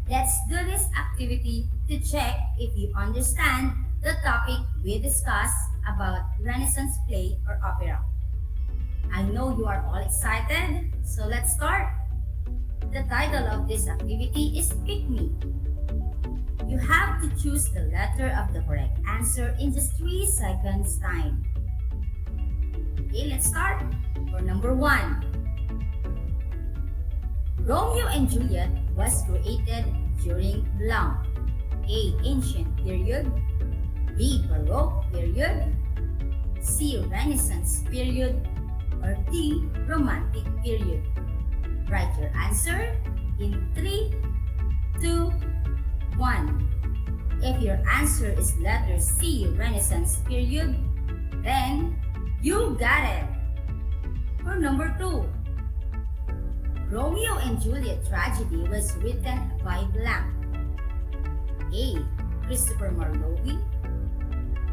let's do this activity to check if you understand the topic we discussed about Renaissance play or opera. I know you are all excited, so let's start. The title of this activity is Pick Me. You have to choose the letter of the correct answer in just 3 seconds time. Okay, let's start. For number 1, Romeo and Juliet was created during blank. A. Ancient period. B. Baroque period. C. Renaissance period. Or D. Romantic period. Write your answer in 3, 2, 1. If your answer is letter C, Renaissance period, then you got it. For number 2, Romeo and Juliet tragedy was written by blank. A. Christopher Marlowe.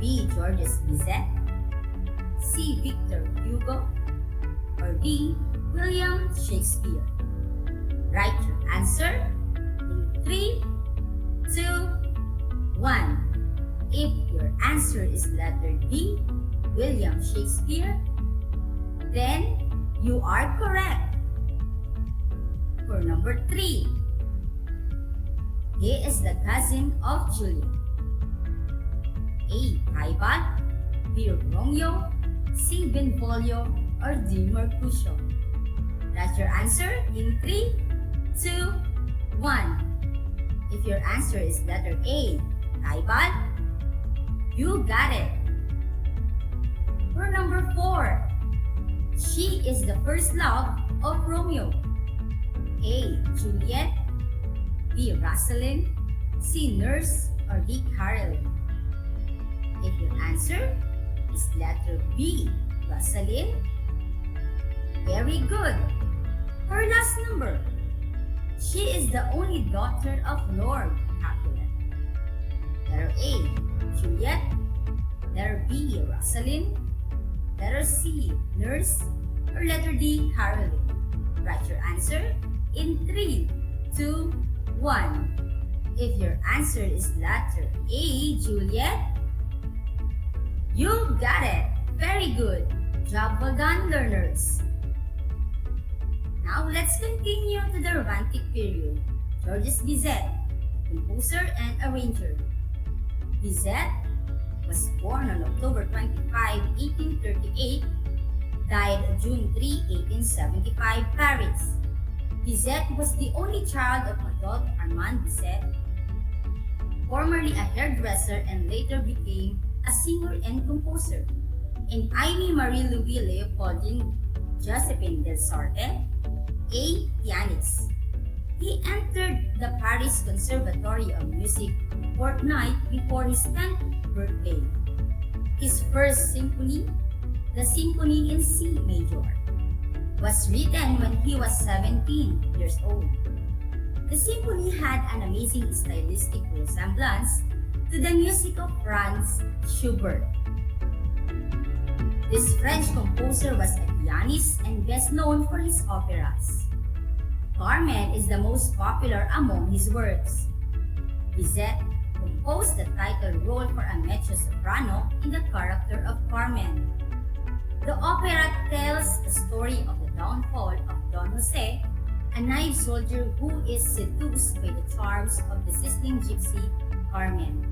B. Georges Bizet. C. Victor Hugo. Or D. William Shakespeare. Write your answer in 3, 2, 1. If your answer is letter D, William Shakespeare, then you are correct. For number 3, he is the cousin of Juliet. A. Tybalt. B. Romeo. C. Benvolio. Or D. Mercutio. Write your answer in 3, 2, 1. If your answer is letter A, Tybalt, you got it. For number 4, she is the first love of Romeo. A. Juliet. B. Rosalind. C. Nurse. Or D. Caroline. If your answer is letter B, Rosalind, very good. Her last number. She is the only daughter of Lord Capulet. Letter A, Juliet. Letter B, Rosalind. Letter C, Nurse. Or letter D, Caroline. Write your answer in 3, 2, 1. If your answer is letter A, Juliet, you got it. Very good. Job well done, learners. Now let's continue to the Romantic period. Georges Bizet, composer and arranger. Bizet was born on October 25, 1838, died on June 3, 1875, Paris. Bizet was the only child of adult Armand Bizet, formerly a hairdresser and later became a singer and composer, and Amy Marie Louis Leopoldine Josephine del Sorte, a pianist. He entered the Paris Conservatory of Music a fortnight before his 10th birthday. His first symphony, the Symphony in C major, was written when he was 17 years old. The symphony had an amazing stylistic resemblance to the music of Franz Schubert. This French composer was a pianist and best known for his operas. Carmen is the most popular among his works. Bizet composed the title role for a mezzo-soprano in the character of Carmen. The opera tells the story of the downfall of Don Jose, a naive soldier who is seduced by the charms of the sizzling gypsy Carmen.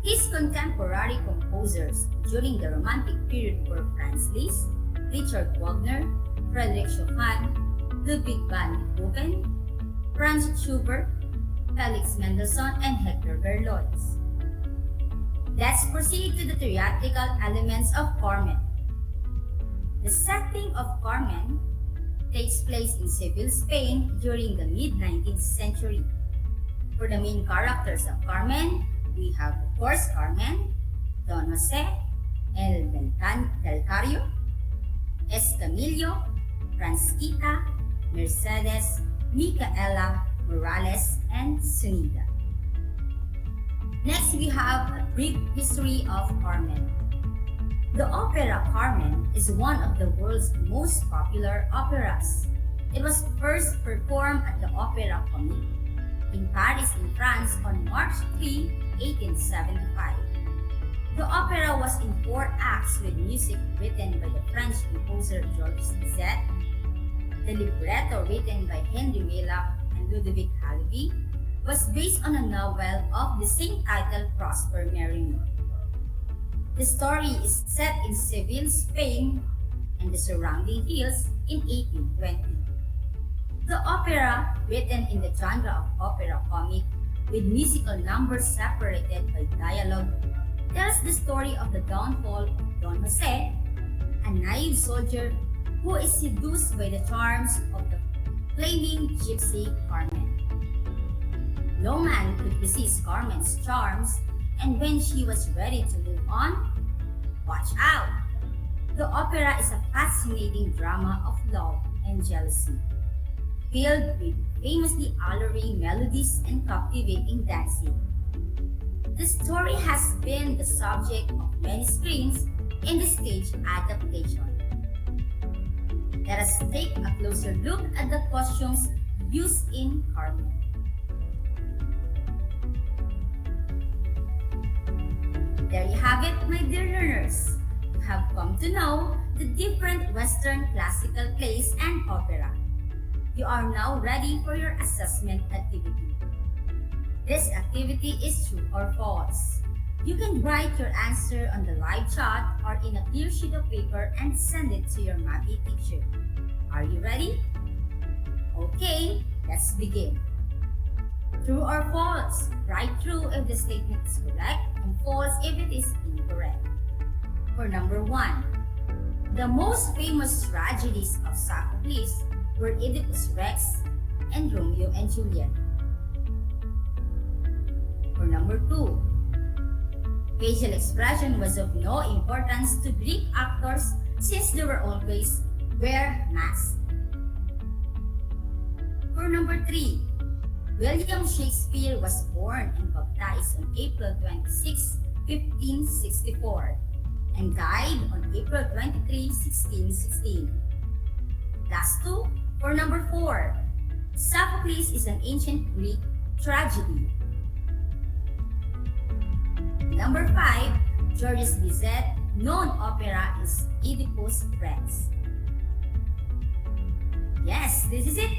His contemporary composers during the Romantic period were Franz Liszt, Richard Wagner, Frederick Chopin, Ludwig van Beethoven, Franz Schubert, Felix Mendelssohn, and Hector Berlioz. Let's proceed to the theatrical elements of Carmen. The setting of Carmen takes place in Seville, Spain during the mid-19th century. For the main characters of Carmen, we have, of course, Carmen, Don Jose, El Belcario, Escamillo, Francisquita, Mercedes, Micaela, Morales, and Zuniga. Next, we have a brief history of Carmen. The opera Carmen is one of the world's most popular operas. It was first performed at the Opéra Comique in Paris, in France on March 3, 1875. The opera was in 4 acts with music written by the French composer Georges Bizet. The libretto, written by Henry Mela and Ludovic Halevi, was based on a novel of the same title, Prosper Mérimée. The story is set in Seville, Spain, and the surrounding hills in 1820. The opera, written in the genre of opera comic, with musical numbers separated by dialogue, tells the story of the downfall of Don Jose, a naive soldier who is seduced by the charms of the flaming gypsy Carmen. No man could resist Carmen's charms, and when she was ready to move on, watch out! The opera is a fascinating drama of love and jealousy, filled with famously alluring melodies and captivating dancing. The story has been the subject of many screens and the stage adaptation. Let us take a closer look at the costumes used in Carmen. There you have it, my dear learners. You have come to know the different Western classical plays and opera. You are now ready for your assessment activity. This activity is true or false. You can write your answer on the live chat or in a clear sheet of paper and send it to your MAPI teacher. Are you ready? Okay, let's begin. True or false? Write true if the statement is correct and false if it is incorrect. For number 1, the most famous tragedies of Sophocles were Oedipus Rex and Romeo and Juliet. For number 2, facial expression was of no importance to Greek actors since they were always wear masks. For number 3, William Shakespeare was born and baptized on April 26, 1564, and died on April 23, 1616. Last 2, for number 4, Sophocles is an ancient Greek tragedy. Number 5, Georges Bizet known opera is Oedipus Rex. Yes, this is it.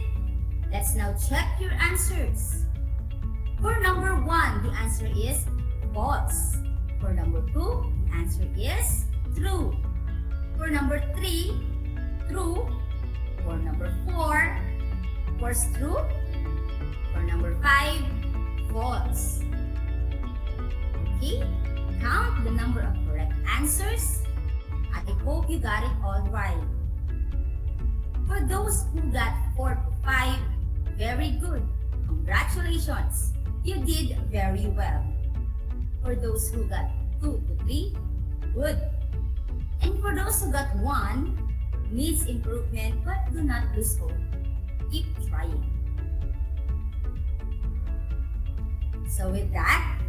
Let's now check your answers. For number 1, the answer is false. For number 2, the answer is true. For number 3, true. For number 4, of course true. For number 5, false. Okay, count the number of correct answers. I hope you got it all right. For those who got 4 to 5, very good. Congratulations. You did very well. For those who got 2 to 3, good. And for those who got 1, needs improvement but do not lose hope. Keep trying. So with that,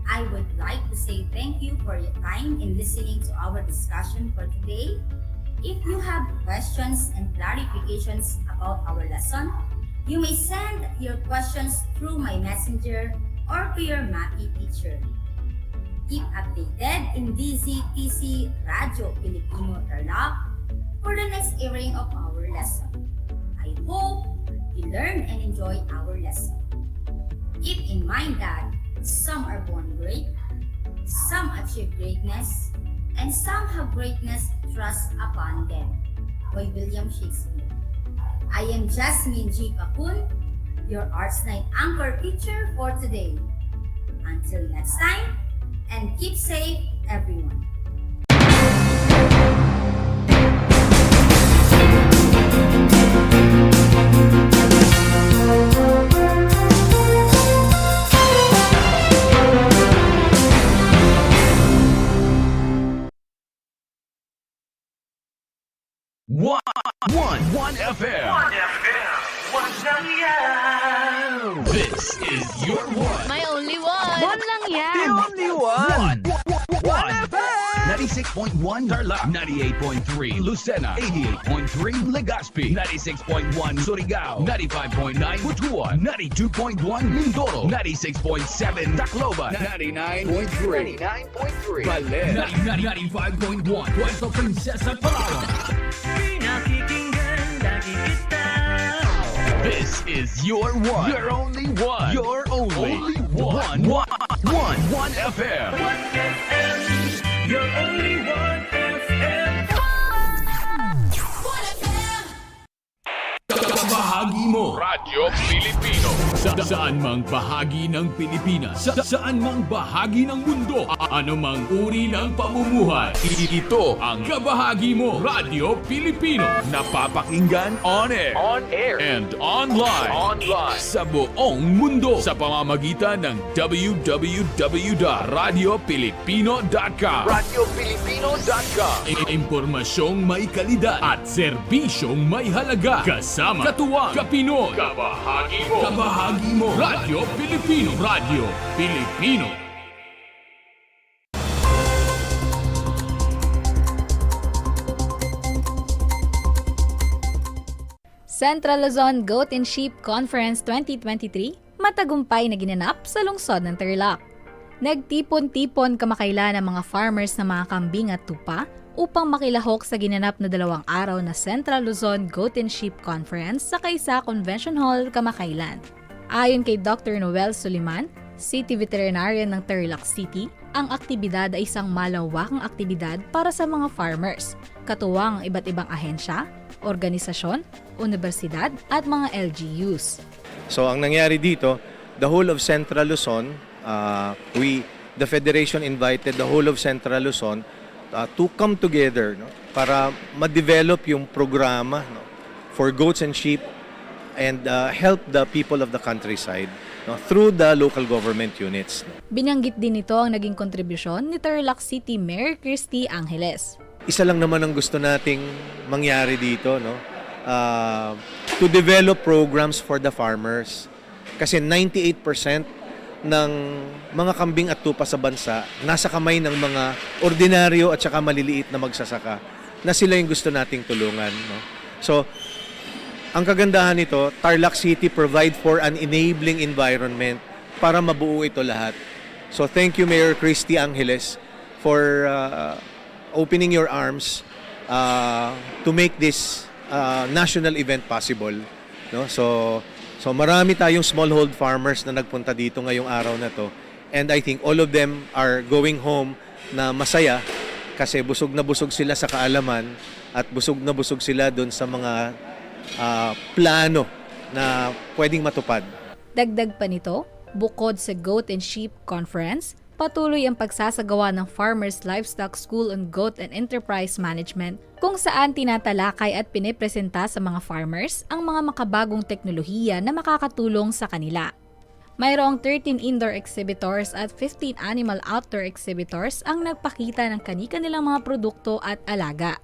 I would like to say thank you for your time in listening to our discussion for today. If you have questions and clarifications about our lesson, you may send your questions through my messenger or to your MAPI teacher. Keep updated in DZTC Radio Filipino Tarlac for the next airing of our lesson. I hope you learn and enjoy our lesson. Keep in mind that some are born great, some achieve greatness, and some have greatness thrust upon them. By William Shakespeare. I am Jasmine G. Kapun, your Arts Night Anchor teacher for today. Until next time, and keep safe, everyone. One FM. One lang yan. This is your one. My only one. One lang yan. The only one. One FM. 96.1 Tarlac, 98.3 Lucena, 88.3 Legazpi, 96.1 Surigao, 95.9 Butuan, 92.1 Mindoro, 96.7 Tacloban, 99.3 Baler, 95.1 Puerto Princesa, Palawan. Pinakikinggan lagi kita. This is your one. Your only one. Your only one. One FM. One FM. Your only one FM. Bahagi mo Saan mang bahagi ng Pilipinas, saan mang bahagi ng mundo, anumang uri ng pamumuhay. Ito ang kabahagi mo, Radyo Pilipino. Napapakinggan on air, and online, sa buong mundo sa pamamagitan ng www.radiopilipino.com. Impormasyong may kalidad at serbisyong may halaga. Kasama, katuwang, kapinoy, kabahagi mo, Radyo Pilipino. Radyo Pilipino. Central Luzon Goat and Sheep Conference 2023 matagumpay na ginanap sa lungsod ng Tarlac. Nagtipon-tipon kamakailan ang mga farmers na mga kambing at tupa upang makilahok sa ginanap na 2 araw na Central Luzon Goat and Sheep Conference sa Kaisa Convention Hall kamakailan. Ayon kay Dr. Noel Suliman, City Veterinarian ng Tarlac City, ang aktibidad ay isang malawakang aktibidad para sa mga farmers, katuwang ang iba't ibang ahensya, organisasyon, universidad at mga LGUs. So ang nangyari dito, the whole of Central Luzon, the Federation invited the whole of Central Luzon to come together, no, para ma-develop yung programa, no, for goats and sheep and help the people of the countryside, no, through the local government units. Binanggit din ito ang naging kontribusyon ni Tarlac City Mayor Christy Angeles. Isa lang naman ang gusto nating mangyari dito, no? To develop programs for the farmers. Kasi 98% ng mga kambing at tupa sa bansa nasa kamay ng mga ordinaryo at saka maliliit na magsasaka na sila yung gusto nating tulungan, no? So, ang kagandahan nito, Tarlac City provide for an enabling environment para mabuo ito lahat. So, thank you Mayor Christy Angeles for opening your arms to make this national event possible, no? So marami tayong smallhold farmers na nagpunta dito ngayong araw na to, and I think all of them are going home na masaya kasi busog na busog sila sa kaalaman at busog na busog sila doon sa mga plano na pwedeng matupad. Dagdag pa nito, bukod sa Goat and Sheep Conference, patuloy ang pagsasagawa ng Farmers Livestock School on Goat and Enterprise Management kung saan tinatalakay at pinipresenta sa mga farmers ang mga makabagong teknolohiya na makakatulong sa kanila. Mayroong 13 indoor exhibitors at 15 animal outdoor exhibitors ang nagpakita ng kani-kanilang mga produkto at alaga.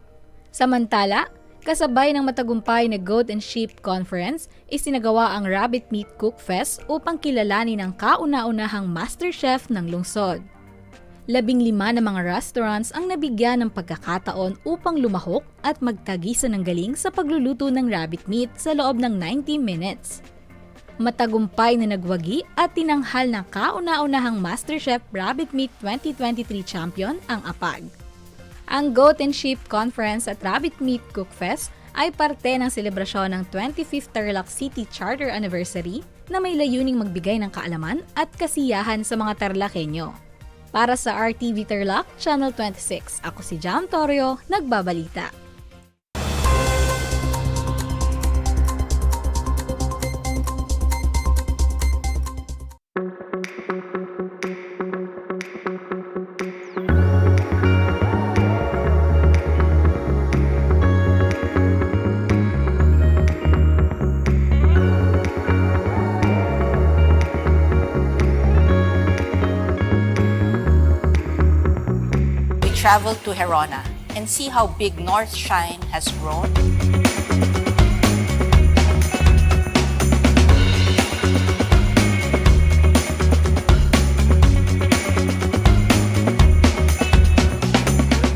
Samantala, kasabay ng matagumpay na Goat and Sheep Conference, isinagawa ang Rabbit Meat Cook Fest upang kilalanin ang kauna-unahang master chef ng lungsod. 15 na mga restaurants ang nabigyan ng pagkakataon upang lumahok at magtagisa ng galing sa pagluluto ng rabbit meat sa loob ng 90 minutes. Matagumpay na nagwagi at tinanghal ng kauna-unahang MasterChef Rabbit Meat 2023 champion ang APAG. Ang Goat and Sheep Conference at Rabbit Meat Cook Fest ay parte ng selebrasyon ng 25th Tarlac City Charter Anniversary na may layuning magbigay ng kaalaman at kasiyahan sa mga Tarlakhenyo. Para sa RTV Tarlac, Channel 26, ako si Jam Torio, nagbabalita. Travel to Herona and see how big North Shine has grown.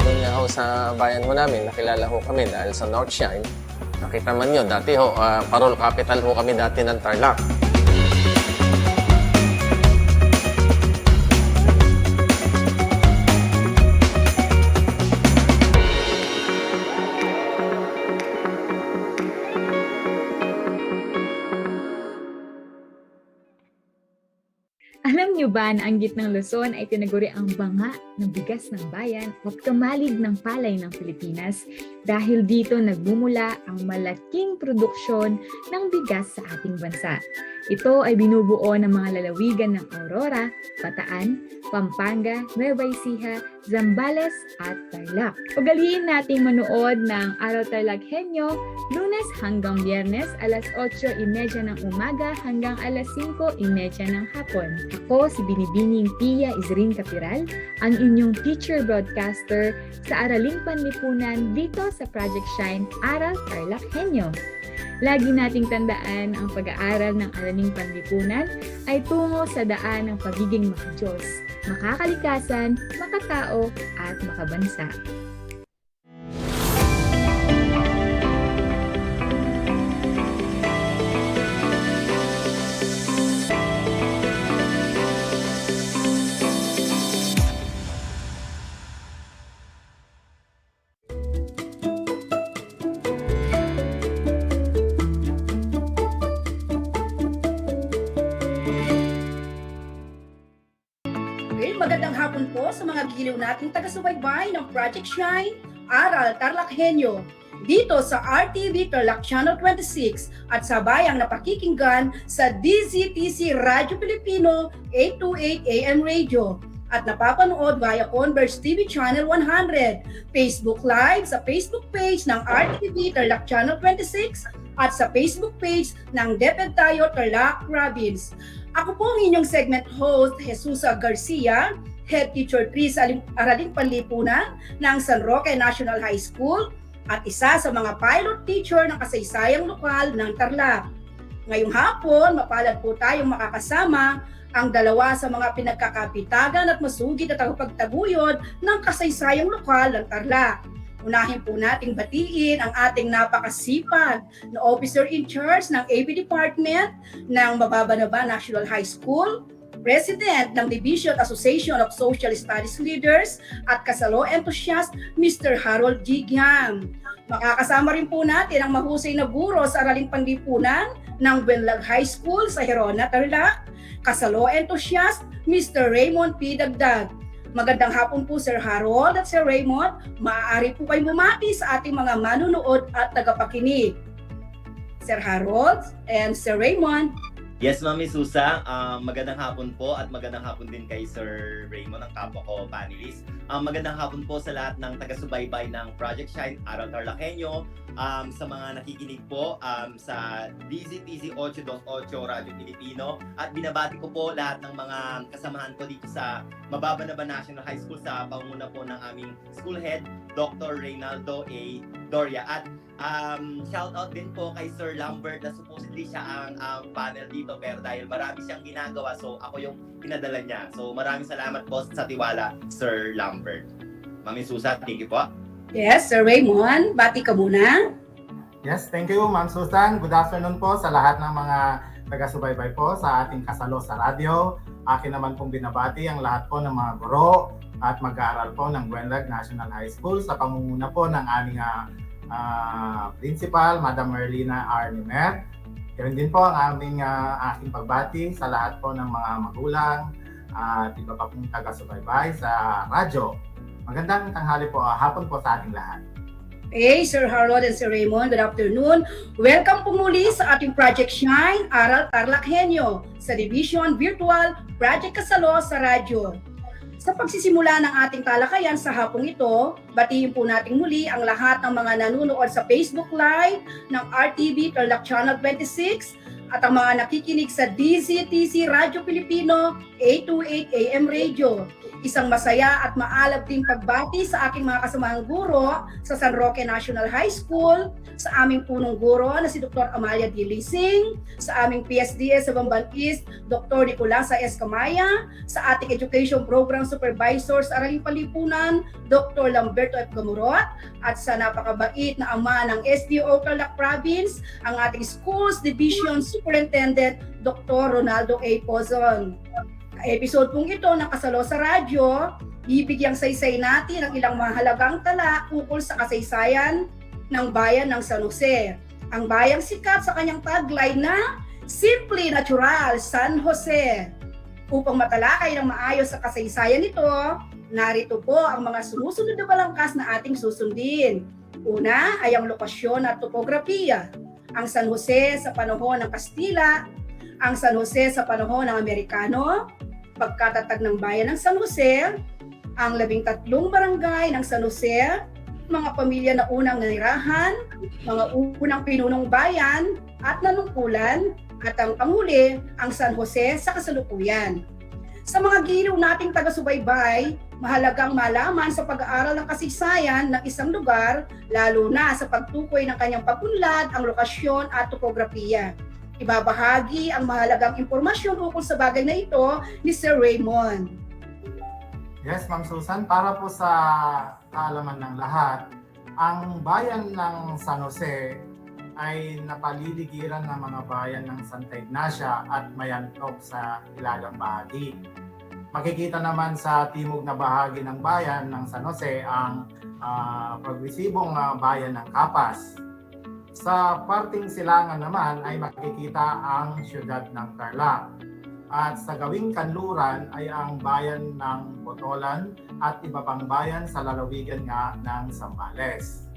Doon nga ho sa bayan ho namin, nakilala ho kami dahil sa North Shine. Nakita man yun, dati ho, parol capital ho kami dati ng Tarlac. Alam niyo nyo ba na ang gitnang Luzon ay tinaguri ang banga ng bigas ng bayan o kamalig ng palay ng Pilipinas dahil dito nagmumula ang malaking produksyon ng bigas sa ating bansa. Ito ay binubuo ng mga lalawigan ng Aurora, Bataan, Pampanga, Nueva Ecija, Zambales at Tarlac. Ugaliin nating manood ng Aral TarlakHenyo Lunes hanggang Biyernes alas 8:30 ng umaga hanggang alas 5:30 ng hapon. Ako si Binibining Pia Isrin Capiral, ang inyong teacher broadcaster sa Araling Panlipunan dito sa Project Shine Aral TarlakHenyo. Lagi nating tandaan ang pag-aaral ng Araling Panlipunan ay tungo sa daan ng pagiging makadiyos, makakalikasan, makatao at makabansa. Magandang hapon po sa mga giliw nating taga-subaybay ng Project Shine, Aral TarlakHenyo, dito sa RTV Tarlac Channel 26 at sa bayang napakikinggan sa DZTC Radyo Pilipino 828 AM Radio at napapanood via Converge TV Channel 100, Facebook Live sa Facebook page ng RTV Tarlac Channel 26 at sa Facebook page ng DEPED Tarlac Province. Ako po ang inyong segment host, Jesusa Garcia, Head Teacher 3 sa Araling Panlipunan ng San Roque National High School at isa sa mga pilot teacher ng kasaysayang lokal ng Tarlac. Ngayong hapon, mapalad po tayong makakasama ang dalawa sa mga pinagkakapitagan at masugid na tagapagtaguyod ng kasaysayang lokal ng Tarlac. Unahin po nating batiin ang ating napakasipag na officer in charge ng AP Department ng Mababanaba National High School, President ng Division Association of Social Studies Leaders at kasalo enthusiast Mr. Harold G. Giam. Makakasama rin po natin ang mahusay na guro sa Araling Panlipunan ng Buenlag High School sa Herona, Tarlac, kasalo enthusiast Mr. Raymond P. Dagdag. Magandang hapon po Sir Harold at Sir Raymond. Maaari po kayo bumati sa ating mga manunood at tagapakinig. Sir Harold and Sir Raymond. Yes, Mami Susa. Magandang hapon po at magandang hapon din kay Sir Raymond, ang kapwa ko panelist. Magandang hapon po sa lahat ng taga-subaybay ng Project Shine, Aral TarlakHenyo, sa mga nakikinig po sa DZTC 828 Radio Pilipino at binabati ko po lahat ng mga kasamahan ko dito sa Mababanaba National High School sa pangunguna po ng aming school head, Dr. Reynaldo A. Doria. At shout out din po kay Sir Lambert na supposedly siya ang panel dito pero dahil marami siyang ginagawa so ako yung pinadala niya. So maraming salamat po sa tiwala, Sir Lambert. Mami Susa, thank you po. Yes, Sir Raymond, bati ka muna. Yes, thank you, Ma'am Susan. Good afternoon po sa lahat ng mga taga-subaybay po sa ating kasalo sa radyo. Akin naman pong binabati ang lahat po ng mga guro at mag-aaral po ng Buenlag National High School sa pamumuno po ng aming Principal, Madam Merlina R. Nimer. Yan din po ang aking pagbati sa lahat po ng mga magulang at iba pa pong taga-subaybay sa radyo. Magandang tanghali po, hapon po sa ating lahat. Hey, Sir Harold and Sir Raymond, good afternoon. Welcome po muli sa ating Project Shine, Aral TarlakHenyo, sa Division Virtual Project Kasalo sa Radyo. Sa pagsisimula ng ating talakayan sa hapong ito, batiin po natin muli ang lahat ng mga nanonood sa Facebook Live ng RTV Tarlac Channel 26 at ang mga nakikinig sa DZTC Radyo Pilipino 828 AM Radio. Isang masaya at maalab ding pagbati sa aking mga kasamahang guro sa San Roque National High School, sa aming punong guro na si Dr. Amalia D. Lising, sa aming PSDS sa Bamban East, Dr. Nicolasa S. Camaya, sa ating Education Program Supervisor sa Araling Panlipunan, Dr. Lamberto F. Gamurot, at sa napakabait na ama ng SDO Tarlac Province, ang ating Schools Division Superintendent, Dr. Ronaldo A. Pozon. Episode pong ito ng Kasalo sa Radyo, bibigyang saysay natin ang ilang mahalagang tala ukol sa kasaysayan ng bayan ng San Jose. Ang bayang sikat sa kanyang tagline na Simply Natural San Jose. Upang matalakay ng maayos sa kasaysayan nito, narito po ang mga sumusunod na balangkas na ating susundin. Una ay ang lokasyon at topografiya. Ang San Jose sa panahon ng Kastila, ang San Jose sa panahon ng Amerikano, pagkatatag ng bayan ng San Jose, ang 13 barangay ng San Jose, mga pamilya na unang nanirahan, mga unang pinunong bayan at nanungkulan, at ang panghuli, ang San Jose sa kasalukuyan. Sa mga giliw nating taga-subaybay, mahalagang malaman sa pag-aaral ng kasaysayan ng isang lugar, lalo na sa pagtukoy ng kanyang pag-unlad, ang lokasyon at topografiya. Ibabahagi ang mahalagang impormasyon ukol sa bagay na ito ni Sir Raymond. Yes, Ma'am Susan, para po sa kaalaman ng lahat, ang bayan ng San Jose ay napaliligiran ng mga bayan ng Santa Ignacia at Mayantok sa ilagang bahagi. Makikita naman sa timog na bahagi ng bayan ng San Jose ang progresibong bayan ng Capas. Sa parting silangan naman ay makikita ang siyudad ng Tarlac. At sa gawing kanluran ay ang bayan ng Botolan at iba pang bayan sa lalawigan nga ng Zambales.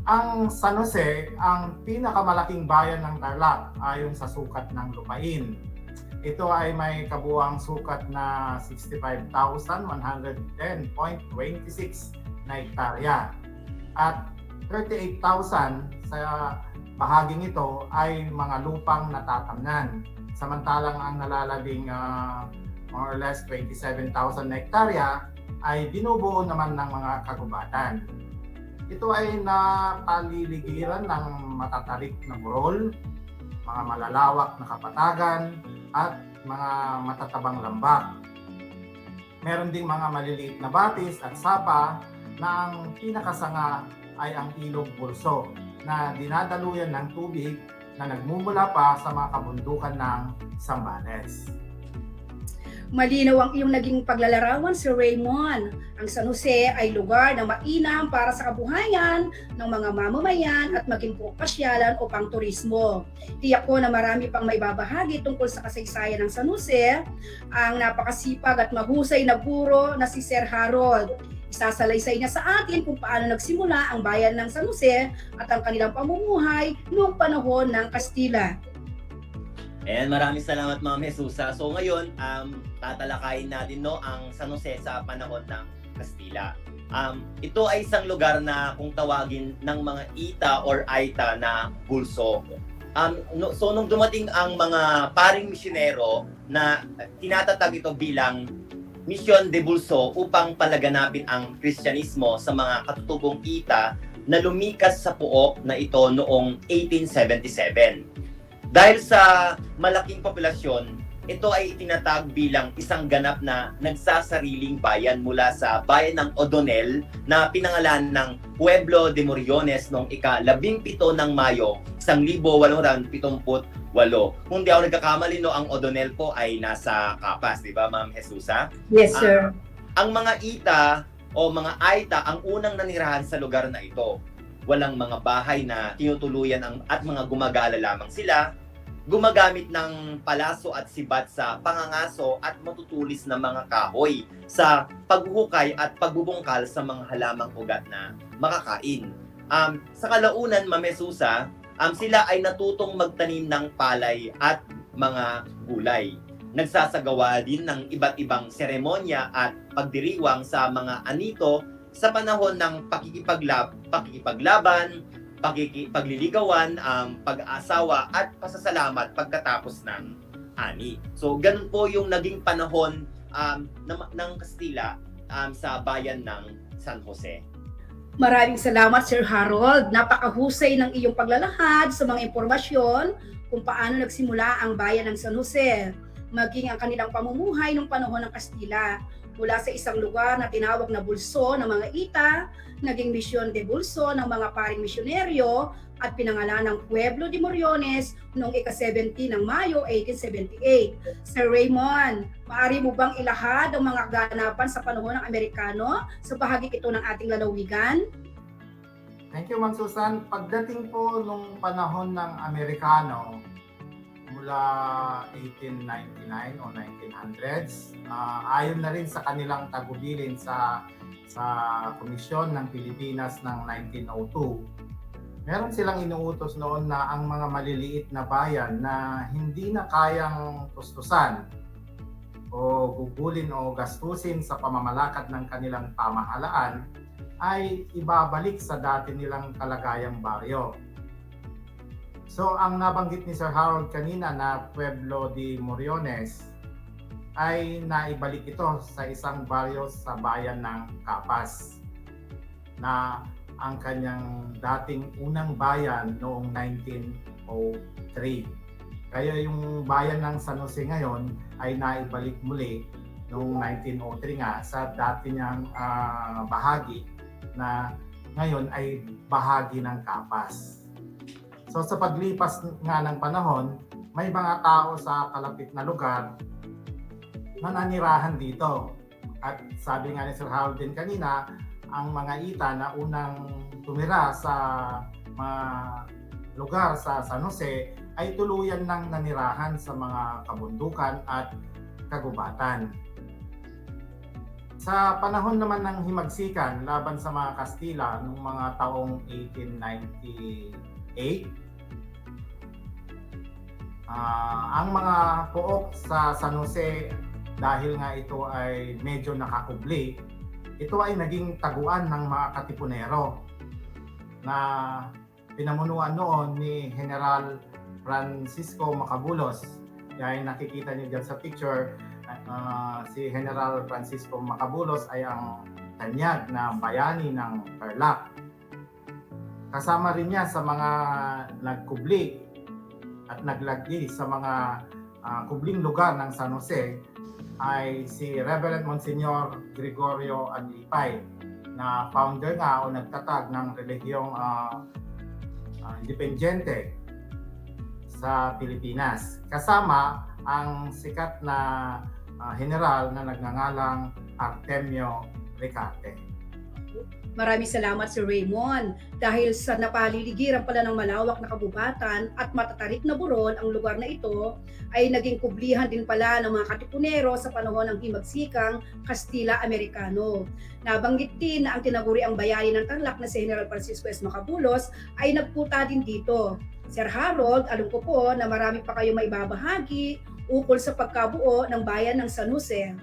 Ang San Jose, ang pinakamalaking bayan ng Tarlac ayon sa sukat ng lupain. Ito ay may kabuuang sukat na 65,110.26 na hektarya. At 38,000 sa bahaging ito ay mga lupang natatamnan. Samantalang ang nalalabing more or less 27,000 na hektarya ay binubuo naman ng mga kagubatan. Ito ay napaliligiran ng matatarik na burol, mga malalawak na kapatagan, at mga matatabang lambak. Meron ding mga maliliit na batis at sapa na ang pinakasanga ay ang ilog Bulso na dinadaluyan ng tubig na nagmumula pa sa mga kabundukan ng Zambales. Malinaw ang iyong naging paglalarawan, Sir Raymond. Ang San Jose ay lugar na mainam para sa kabuhayan ng mga mamamayan at maging pasyalan o pang-turismo. Tiyak ko na marami pang maibabahagi tungkol sa kasaysayan ng San Jose, ang napakasipag at mahusay na guro na si Sir Harold. Isasalaysay niya sa atin kung paano nagsimula ang bayan ng San Jose at ang kanilang pamumuhay noong panahon ng Kastila. And maraming salamat Ma'am Jesusa. So ngayon, tatalakayin natin ang San Jose sa panahon ng Kastila. Ito ay isang lugar na kung tawagin ng mga Ita or Aita na bulso. So nung dumating ang mga paring misyonero na tinatatag ito bilang Mission de Bulso upang palaganapin ang Kristyanismo sa mga katutubong Ita na lumikas sa puok na ito noong 1877. Dahil sa malaking populasyon, ito ay itinatag bilang isang ganap na nagsasariling bayan mula sa bayan ng O'Donnell na pinangalan ng Pueblo de Moriones noong ika-17 ng Mayo, 1878. Kung di ako nagkakamali, ang O'Donnell po ay nasa Capas, di ba Ma'am Jesusa? Yes, sir. Ang mga Ita o mga Aita ang unang nanirahan sa lugar na ito. Walang mga bahay na tinutuluyan at mga gumagala lamang sila. Gumagamit ng palaso at sibat sa pangangaso at matutulis na mga kahoy sa paghuhukay at pagbubungkal sa mga halamang ugat na makakain. Sa kalaunan, Ma'am Jesusa, sila ay natutong magtanim ng palay at mga gulay. Nagsasagawa din ng iba't ibang seremonya at pagdiriwang sa mga anito sa panahon ng pakikipaglaban, pagliligawan, pag-aasawa at pasasalamat pagkatapos ng ani. So ganun po yung naging panahon ng Kastila sa bayan ng San Jose. Maraming salamat, Sir Harold. Napakahusay ng iyong paglalahad sa mga impormasyon kung paano nagsimula ang bayan ng San Jose, maging ang kanilang pamumuhay noong panahon ng Kastila. Mula sa isang lugar na tinawag na Bulso ng mga Ita, naging Mission de Bulso ng mga paring misyoneryo at pinangalan ng Pueblo de Moriones noong ika-17 ng Mayo 1878. Sir Raymond, maaari mo bang ilahad ang mga ganapan sa panahon ng Amerikano sa bahagi ito ng ating lalawigan? Thank you, Ma'am Susan. Pagdating po nung panahon ng Amerikano, mula 1899 o 1900s. Ayon na rin sa kanilang tagubilin sa Komisyon ng Pilipinas ng 1902, meron silang inuutos noon na ang mga maliliit na bayan na hindi na kayang tustusan o gugulin o gastusin sa pamamalakad ng kanilang pamahalaan ay ibabalik sa dati nilang kalagayang baryo. So ang nabanggit ni Sir Harold kanina na Pueblo de Moriones ay naibalik ito sa isang baryo sa bayan ng Capas na ang kanyang dating unang bayan noong 1903. Kaya yung bayan ng San Jose ngayon ay naibalik muli noong 1903 nga sa dati niyang bahagi na ngayon ay bahagi ng Capas. So sa paglipas nga ng panahon, may mga tao sa kalapit na lugar na nanirahan dito. At sabi nga ni Sir Harold din kanina, ang mga Ita na unang tumira sa mga lugar sa San Jose ay tuluyan ng nanirahan sa mga kabundukan at kagubatan. Sa panahon naman ng himagsikan laban sa mga Kastila noong mga taong 1898, ang mga pook sa San Jose, dahil nga ito ay medyo nakakubli, ito ay naging taguan ng mga katipunero na pinamunuan noon ni General Francisco Macabulos. Yan nakikita niyo dyan sa picture, si General Francisco Macabulos ay ang tanyag na bayani ng Tarlac. Kasama rin niya sa mga nagkubli at naglagdi sa mga kubling lugar ng San Jose ay si Reverend Monsignor Gregorio Aglipay na founder nga o nagtatag ng relihiyong independyente sa Pilipinas. Kasama ang sikat na general na nagngangalang Artemio Recate. Maraming salamat Sir Raymond dahil sa napaliligiran pala ng malawak na kabubatan at matatarik na buron ang lugar na ito ay naging kublihan din pala ng mga katipunero sa panahon ng himagsikang Kastila-Amerikano. Nabanggit din na ang tinaguriang bayani ng Tarlac na si General Francisco S. Macabulos ay nagputa din dito. Sir Harold, alam ko po na marami pa kayong maibabahagi ukol sa pagkabuo ng bayan ng San Jose.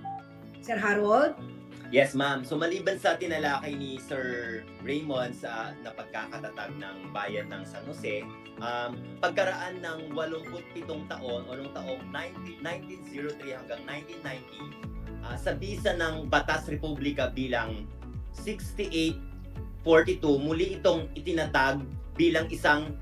Sir Harold? Yes, ma'am. So maliban sa tinalakay ni Sir Raymond sa napagkakatatag ng bayan ng San Jose, pagkaraan ng 87 taon o noong taong 1903 hanggang 1990, sa bisa ng Batas Republika bilang 6842, muli itong itinatag bilang isang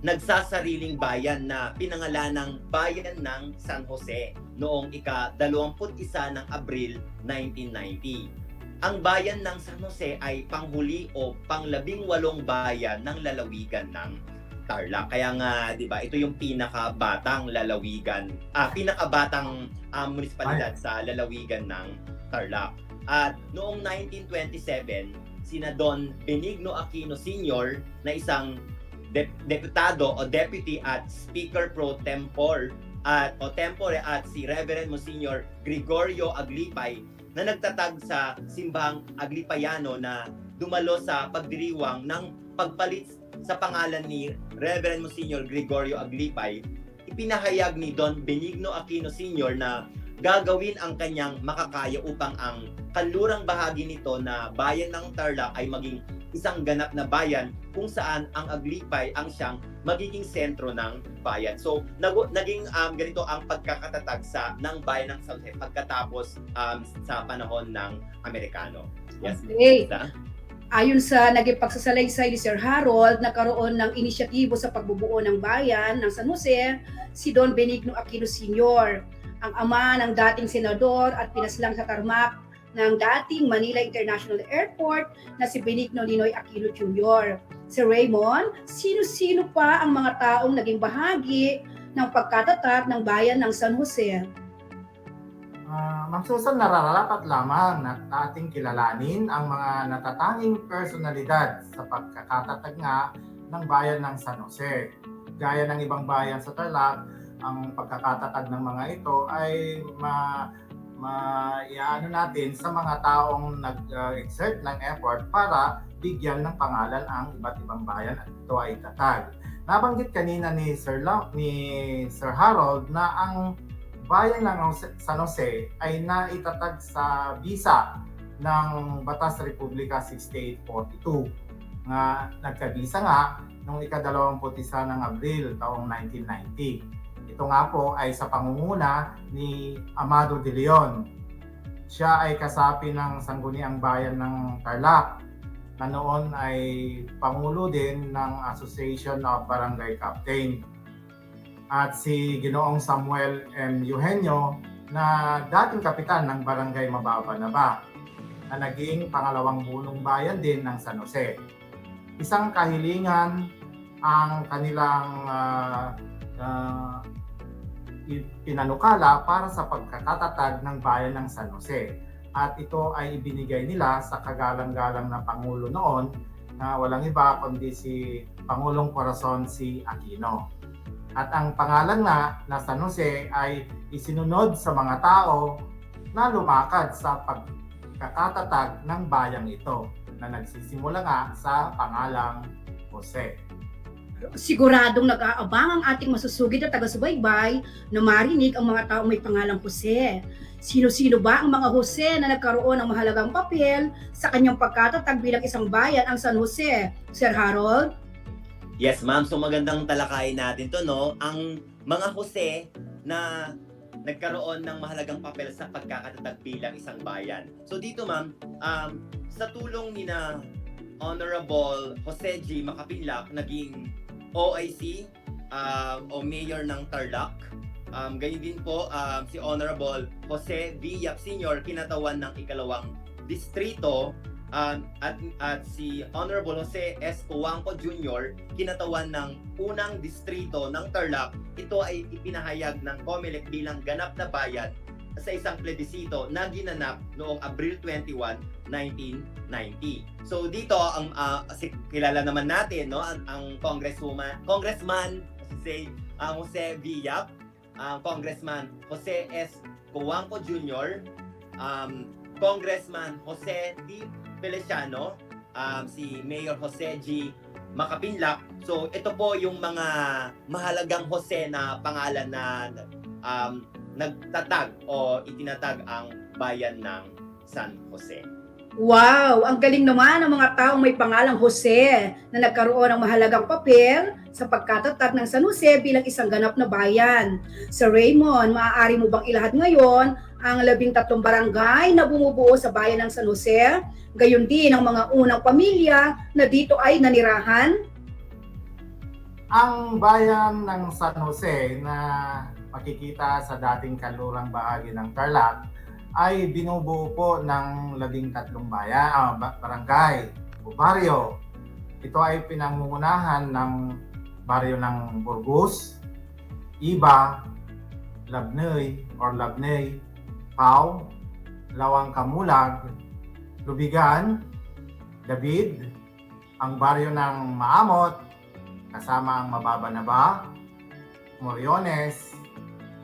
nagsasariling bayan na pinangalanang Bayan ng San Jose noong ika-21 ng Abril 1990. Ang bayan ng San Jose ay panghuli o pang-18 bayan ng lalawigan ng Tarlac. Kaya nga, 'di ba, ito yung pinakabatang lalawigan, pinakabatang munisipalidad sa lalawigan ng Tarlac. At noong 1927, sina Don Benigno Aquino Sr. na isang deputado o deputy at speaker pro tempore at si Reverend Monsignor Gregorio Aglipay na nagtatag sa simbahang Aglipayano na dumalo sa pagdiriwang ng pagpalit sa pangalan ni Reverend Monsignor Gregorio Aglipay. Ipinahayag ni Don Benigno Aquino Sr. na gagawin ang kanyang makakaya upang ang kanlurang bahagi nito na bayan ng Tarlac ay maging isang ganap na bayan kung saan ang Aglipay ang siyang magiging sentro ng bayan. So naging ganito ang pagkakatatag ng bayan ng San Jose pagkatapos sa panahon ng Amerikano. Yes. Okay. Ayon sa naging pagsasalaysay ni Sir Harold, nagkaroon ng inisyatibo sa pagbubuo ng bayan ng San Jose si Don Benigno Aquino Sr., ang ama ng dating senador at pinaslang sa tarmac ng dating Manila International Airport na si Benigno Ninoy Aquino Jr. Sir Raymond, sino-sino pa ang mga taong naging bahagi ng pagkatatak ng bayan ng San Jose? Ma'am Susan, nararapat lamang na ating kilalanin ang mga natatanging personalidad sa pagkakatatag nga ng bayan ng San Jose. Gaya ng ibang bayan sa Tarlac, ang pagkakatatag ng mga ito ay iano natin sa mga taong nag-exert ng effort para bigyan ng pangalan ang iba't ibang bayan at ito ay itatag. Nabanggit kanina ni Sir Harold na ang bayan ng San Jose ay naitatag sa bisa ng Batas Republika 6842 nga nagkabisa nga noong ika-21 ng Abril taong 1990. Ito nga po ay sa pangunguna ni Amado de Leon. Siya ay kasapi ng Sangguniang Bayan ng Tarlac na noon ay pangulo din ng Association of Barangay Captain. At si Ginoong Samuel M. Eugenio na dating kapitan ng Barangay Mababanaba na naging pangalawang punong bayan din ng San Jose. Isang kahilingan ang kanilang pinanukala para sa pagkakatatag ng bayan ng San Jose. At ito ay ibinigay nila sa kagalang-galang na Pangulo noon na walang iba kundi si Pangulong Corazon C. Aquino. At ang pangalan na San Jose ay isinunod sa mga tao na lumakad sa pagkakatatag ng bayang ito na nagsisimula nga sa pangalang Jose. Siguradong nag-aabang ang ating masusugid na taga-subaybay na marinig ang mga taong may pangalang Jose. Sino-sino ba ang mga Jose na nagkaroon ng mahalagang papel sa kanyang pagkatatag bilang isang bayan ang San Jose? Sir Harold? Yes, ma'am. So magandang talakayin natin to, no? Ang mga Jose na nagkaroon ng mahalagang papel sa pagkakatatag bilang isang bayan. So dito, ma'am, sa tulong ni na Honorable Jose G. Makapinlak, naging OIC o Mayor ng Tarlac. Ganyan din po si Honorable Jose V. Yap Sr. kinatawan ng ikalawang distrito at si Honorable Jose S. Cuangco Jr. kinatawan ng unang distrito ng Tarlac. Ito ay ipinahayag ng COMELEC bilang ganap na bayan sa isang plebisito na ginanap noong Abril 21, 1990. So dito ang kilala naman natin, no, ang Congressman Jose Villap, Congressman Jose S. Cuangco Jr., Congressman Jose D. Feliciano, si Mayor Jose G. Makapinlak. So ito po yung mga mahalagang Jose na pangalan na nagtatag o itinatag ang bayan ng San Jose. Wow! Ang galing naman ng mga taong may pangalang Jose na nagkaroon ng mahalagang papel sa pagkatatag ng San Jose bilang isang ganap na bayan. Sir Raymond, maaari mo bang ilahad ngayon ang 13 barangay na bumubuo sa bayan ng San Jose? Gayon din ang mga unang pamilya na dito ay nanirahan? Ang bayan ng San Jose na makikita sa dating kanlurang bahagi ng Tarlac ay binubuo po ng 13 barangay o baryo. Ito ay pinangungunahan ng baryo ng Burgos, Iba, Labney, Pau, Lawang Kamulag, Lubigan, David, ang baryo ng Maamot, kasama ang Mababanaba, Moriones,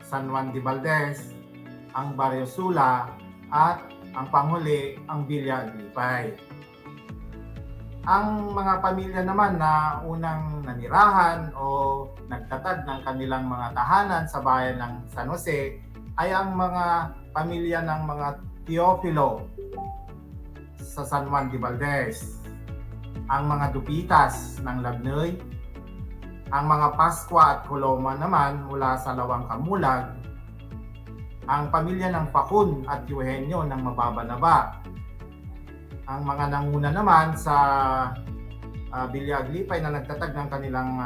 San Juan de Valdez, ang Barrio Sula, at ang panghuli, ang Villa Aglipay. Ang mga pamilya naman na unang nanirahan o nagtatag ng kanilang mga tahanan sa bayan ng San Jose ay ang mga pamilya ng mga Teofilo sa San Juan de Valdez, ang mga Dupitas ng Labnoy, ang mga Pascua at Coloma naman mula sa Lawang Kamulag, ang pamilya ng Pacun at Eugenio ng Mababanaba, ang mga nanguna naman sa Villa Aglipay na nagtatag ng kanilang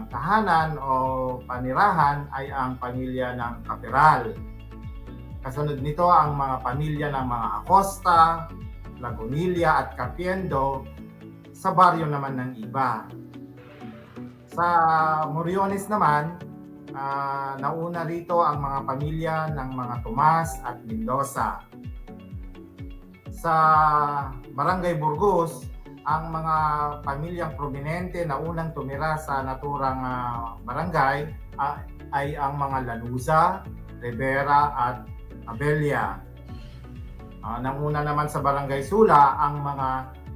tahanan o panirahan ay ang pamilya ng Caperal. Kasunod nito ang mga pamilya ng mga Acosta, Lagunilla at Capiendo sa baryo naman ng Iba. Sa Moriones naman, nauna rito ang mga pamilya ng mga Tomas at Mendoza. Sa Barangay Burgos ang mga pamilyang prominente na unang tumira sa naturang barangay ay ang mga Lanuza, Rivera at Abella. Nanguna naman sa Barangay Sula ang mga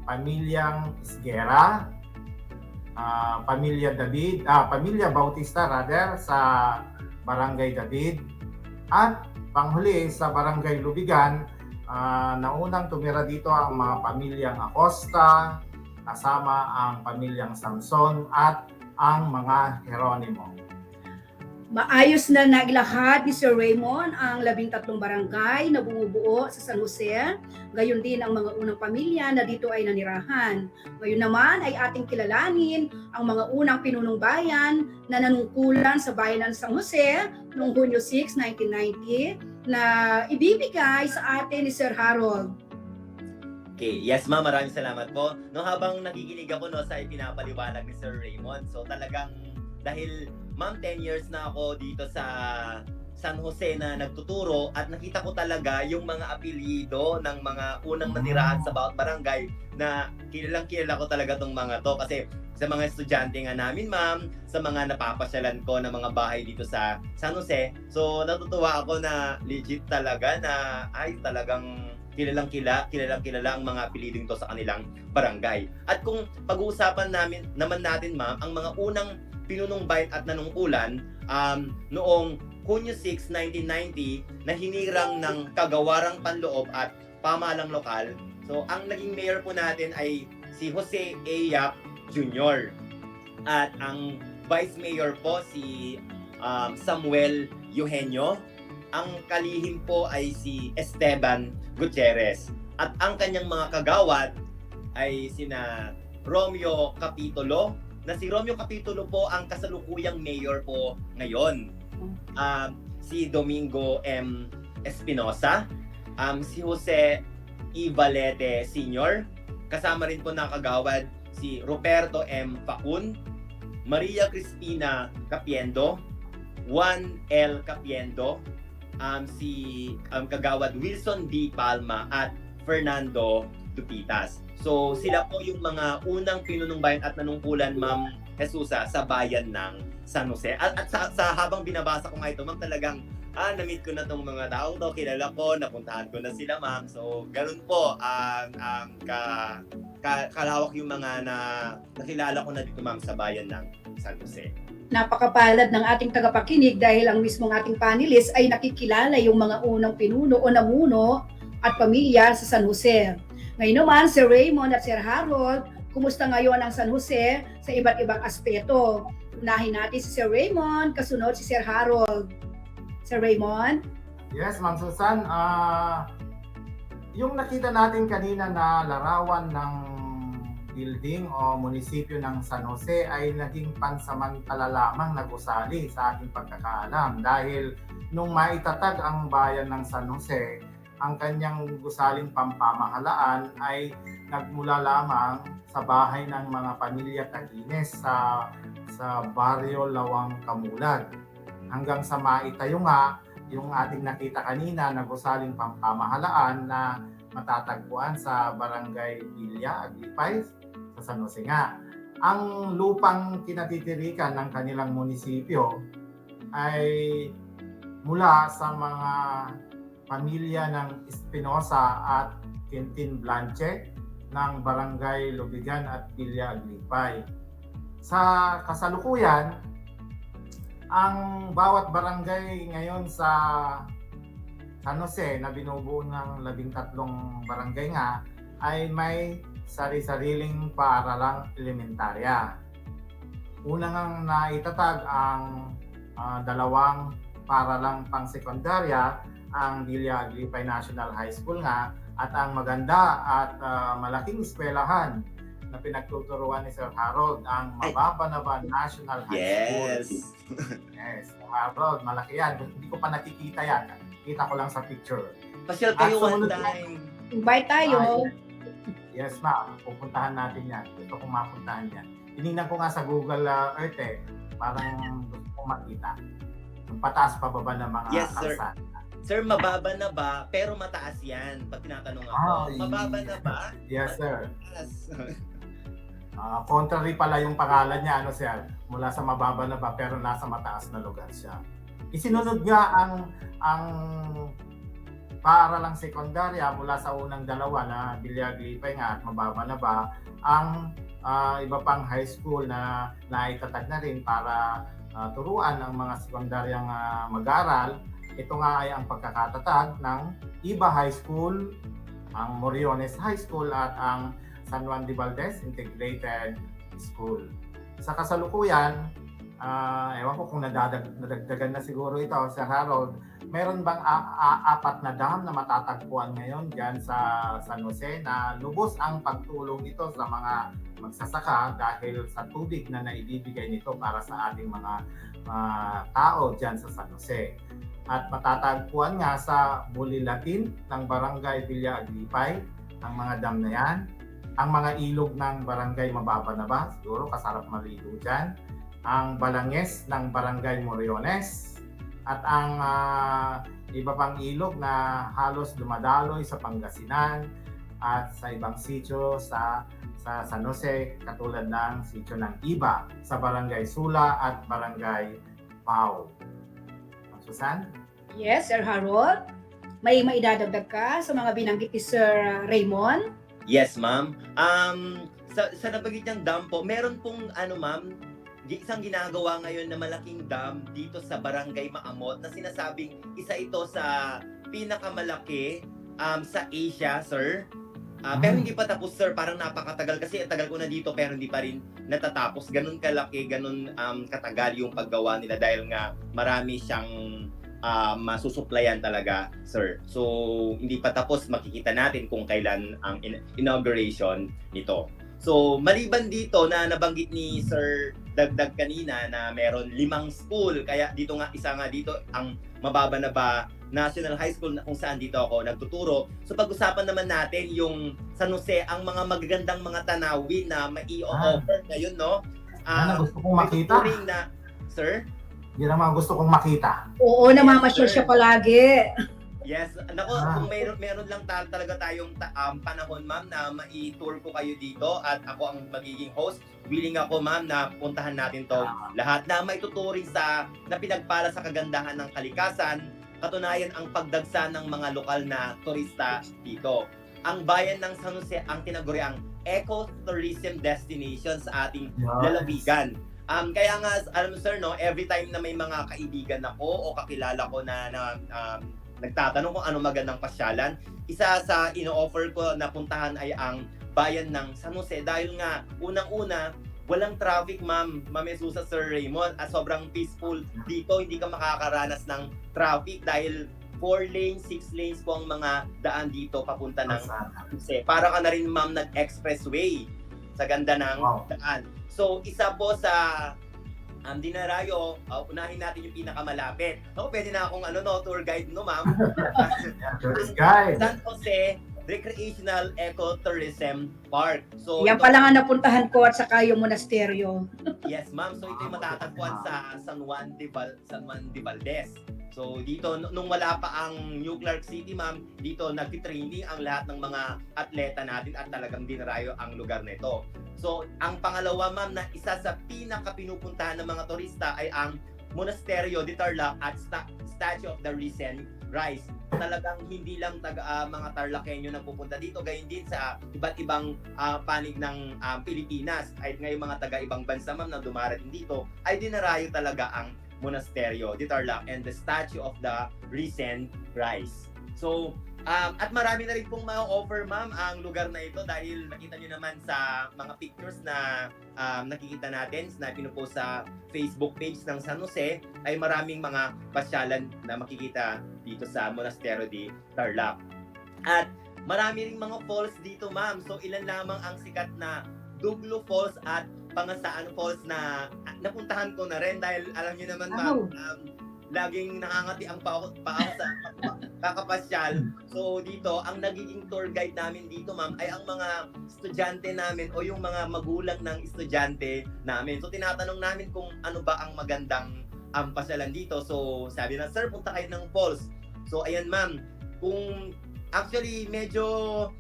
pamilyang Isguera, Pamilya Bautista sa Barangay David, at panghuli sa Barangay Lubigan, naunang tumira dito ang mga pamilyang Acosta, kasama ang pamilyang Samson at ang mga Geronimo. Maayos na nailahad ni Sir Raymond ang 13 barangay na bumubuo sa San Jose, gayon din ang mga unang pamilya na dito ay nanirahan. Ngayon naman ay ating kilalanin ang mga unang pinunong bayan na nanungkulan sa bayan ng San Jose noong Hunyo 6, 1990 na ibibigay sa atin ni Sir Harold. Okay, yes ma'am, maraming salamat po. No, habang nakikinig ako sa ipinapaliwanag ni Sir Raymond, so talagang dahil ma'am, 10 years na ako dito sa San Jose na nagtuturo at nakita ko talaga yung mga apelyido ng mga unang nanirahan sa bawat barangay na kilalang-kilala ko talaga tong mga to kasi sa mga estudyante nga namin ma'am, sa mga napapasyalan ko na mga bahay dito sa San Jose. So natutuwa ako na legit talaga na ay talagang kilalang-kilala ang mga apelidong to sa kanilang barangay. At kung pag-uusapan naman natin ma'am, ang mga unang pinunong bayan at nanungkulan noong Hunyo 6, 1990 na hinirang ng kagawarang panloob at pamahalang lokal. So ang naging mayor po natin ay si Jose A. Yap Jr. At ang vice mayor po si Samuel Eugenio. Ang kalihim po ay si Esteban Gutierrez. At ang kanyang mga kagawad ay sina Romeo Capitulo, na si Romeo Capitulo po ang kasalukuyang mayor po ngayon. Si Domingo M. Espinosa, si Jose E. Valete Sr., kasama rin po na kagawad si Roberto M. Facun, Maria Cristina Capiendo, Juan L. Capiendo, si kagawad Wilson D. Palma at Fernando Dupitas. So sila po yung mga unang pinunong bayan at nanungkulan ma'am Jesusa sa bayan ng San Jose. At sa habang binabasa ko nga ito ma'am, talagang na-meet ko na tong mga tao to, kilala ko, napuntahan ko na sila ma'am. So ganun po kalawak yung mga nakilala ko na dito ma'am sa bayan ng San Jose. Napakapalad ng ating tagapakinig dahil ang mismong ating panelist ay nakikilala yung mga unang pinuno o namuno at pamilya sa San Jose. Ngayon naman, Sir Raymond at Sir Harold, kumusta ngayon ang San Jose sa iba't ibang aspeto? Unahin natin si Sir Raymond, kasunod si Sir Harold. Sir Raymond? Yes, Ma'am Susan. Yung nakita natin kanina na larawan ng building o munisipyo ng San Jose ay naging pansamantala lamang na gusali sa ating pagkakaalam dahil nung maitatag ang bayan ng San Jose, ang kanyang gusaling pampamahalaan ay nagmula lamang sa bahay ng mga pamilya Tagines sa baryo Lawang Kamulag. Hanggang sa maitayo nga yung ating nakita kanina na gusaling pampamahalaan na matatagpuan sa Barangay Villa Aglipay sa San Jose nga. Ang lupang kinatitirikan ng kanilang munisipyo ay mula sa mga pamilya ng Espinosa at Quintin Blanche ng Barangay Lubigan at Villa Aglipay. Sa kasalukuyan, ang bawat barangay ngayon sa San Jose na binubuo ng 13 barangay nga ay may sari-sariling paaralang elementarya. Unang ang naitatag ang dalawang paaralang pang-sekundarya, ang Villa Aglipay National High School nga, at ang maganda at malaking eskwelahan na pinagtuturuan ni Sir Harold, ang Mababanaba National High School. Yes, Harold, malaki yan. Hindi ko pa nakikita yan. Kita ko lang sa picture. Pasyal kayo one time. Invite tayo. Yes, ma'am. Pupuntahan natin yan. Gusto kong mapuntahan yan. Tinignan ko nga sa Google Earth parang gusto kong makita. Yung pataas pababa ng mga kalsada. Sir, mababa na ba? Pero mataas yan. Pag tinatanong ako, mababa na ba? Yes, sir. Contrary pala yung pangalan niya, ano sir, mula sa mababa na ba pero nasa mataas na lugar siya. Isinunod niya ang paaralang sekundarya mula sa unang dalawa na Bilyag-Lipay nga at mababa na ba, ang iba pang high school na naitatag na rin para turuan ang mga sekundaryang mag-aral. Ito nga ay ang pagkakatatag ng Iba High School, ang Moriones High School at ang San Juan de Valdez Integrated School. Sa kasalukuyan, ewan ko kung nadagdagan na siguro ito, Sir Harold, meron bang apat na dam na matatagpuan ngayon dyan sa San Jose na lubos ang pagtulong ito sa mga magsasaka dahil sa tubig na naibibigay nito para sa ating mga tao dyan sa San Jose. At matatagpuan nga sa Bulilatin ng Barangay Villa-Aglipay ang mga dam na yan. Ang mga ilog ng Barangay Mababa na ba, siguro kasarap maligo dyan. Ang Balanges ng Barangay Moriones. At ang iba pang ilog na halos dumadaloy sa Pangasinan at sa ibang sitio sa San Jose, katulad ng sitio ng Iba sa Barangay Sula at Barangay Pau. Susan? Yes, Sir Harold. May maidadagdag ka sa mga binanggit ni Sir Raymond? Yes, ma'am. Sa nabanggit niyang dam po, meron pong ma'am, isang ginagawa ngayon na malaking dam dito sa Barangay Maamot na sinasabing isa ito sa pinakamalaki sa Asia, sir. Pero hindi pa tapos, sir. Parang napakatagal kasi tagal ko na dito pero hindi pa rin natatapos. Ganun kalaki, ganun katagal yung paggawa nila dahil nga marami siyang masusuplayan talaga, sir. So, hindi pa tapos, makikita natin kung kailan ang inauguration nito. So, maliban dito na nabanggit ni Sir Dagdag kanina na meron 5 school, kaya dito nga, isa nga dito ang mababa na ba National High School na kung saan dito ako nagtuturo. So, pag-usapan naman natin yung San Jose, ang mga magagandang mga tanawin na mai-offer ngayon, no? Gusto kong makita. Sir? Yan ang mga gusto kong makita. Oo, namamasyal siya palagi. Yes, nako, kung meron lang talaga tayong panahon, ma'am, na mai-tour ko kayo dito at ako ang magiging host. Willing ako, ma'am, na puntahan natin to lahat na maituturing na pinagpala sa kagandahan ng kalikasan, katunayan ang pagdagsa ng mga lokal na turista dito. Ang bayan ng San Jose ang tinaguriang eco-tourism destination sa ating lalawigan. Kaya nga, alam mo sir, no, every time na may mga kaibigan ako o kakilala ko na nagtatanong kung ano magandang pasyalan, isa sa ino-offer ko na puntahan ay ang bayan ng San Jose dahil nga unang-una walang traffic, ma'am Susa, Sir Raymond, at sobrang peaceful dito. Hindi ka makakaranas ng traffic dahil 4 lanes, 6 lanes po ang mga daan dito papunta ng San Jose. Para ka na rin, ma'am, nag-expressway sa ganda ng daan. So, isa po sa dinarayo, unahin natin yung pinakamalapit. Ako, pwede na akong tour guide, no, ma'am? Tourist guide. San Jose Recreational Ecotourism Park. So, yan pala nga napuntahan ko at saka yung monasteryo. Yes, ma'am. So, ito yung matatagpuan sa San Juan de Valdez. So, dito, nung wala pa ang New Clark City, ma'am, dito nagtitraining ang lahat ng mga atleta natin at talagang dinarayo ang lugar na ito. So, ang pangalawa, ma'am, na isa sa pinaka-pinupuntahan ng mga turista ay ang Monasterio de Tarlac at Statue of the Risen Rise. Talagang hindi lang mga TarlakHenyo na pupunta dito, gayon din sa iba't ibang panig ng Pilipinas. Kahit ngayon mga taga-ibang bansa, ma'am, na dumarating dito, ay dinarayo talaga ang Monasterio de Tarlac and the Statue of the Risen Rise. So, at marami na rin pong ma-offer, ma'am, ang lugar na ito dahil nakita nyo naman sa mga pictures na nakikita natin na pinupost sa Facebook page ng San Jose, ay maraming mga pasyalan na makikita dito sa Monasterio de Tarlac. At marami ring mga falls dito, ma'am. So, ilan lamang ang sikat na Duglo Falls at Pangasaan Falls na napuntahan ko na rin dahil alam niyo naman, ma'am, laging nakangati ang pao sa kakapasyal. So dito, ang nagiging tour guide namin dito, ma'am, ay ang mga estudyante namin o yung mga magulang ng estudyante namin. So tinatanong namin kung ano ba ang magandang pasyalan dito. So sabi na, sir, punta kayo ng falls. So ayan, ma'am, kung Actually, medyo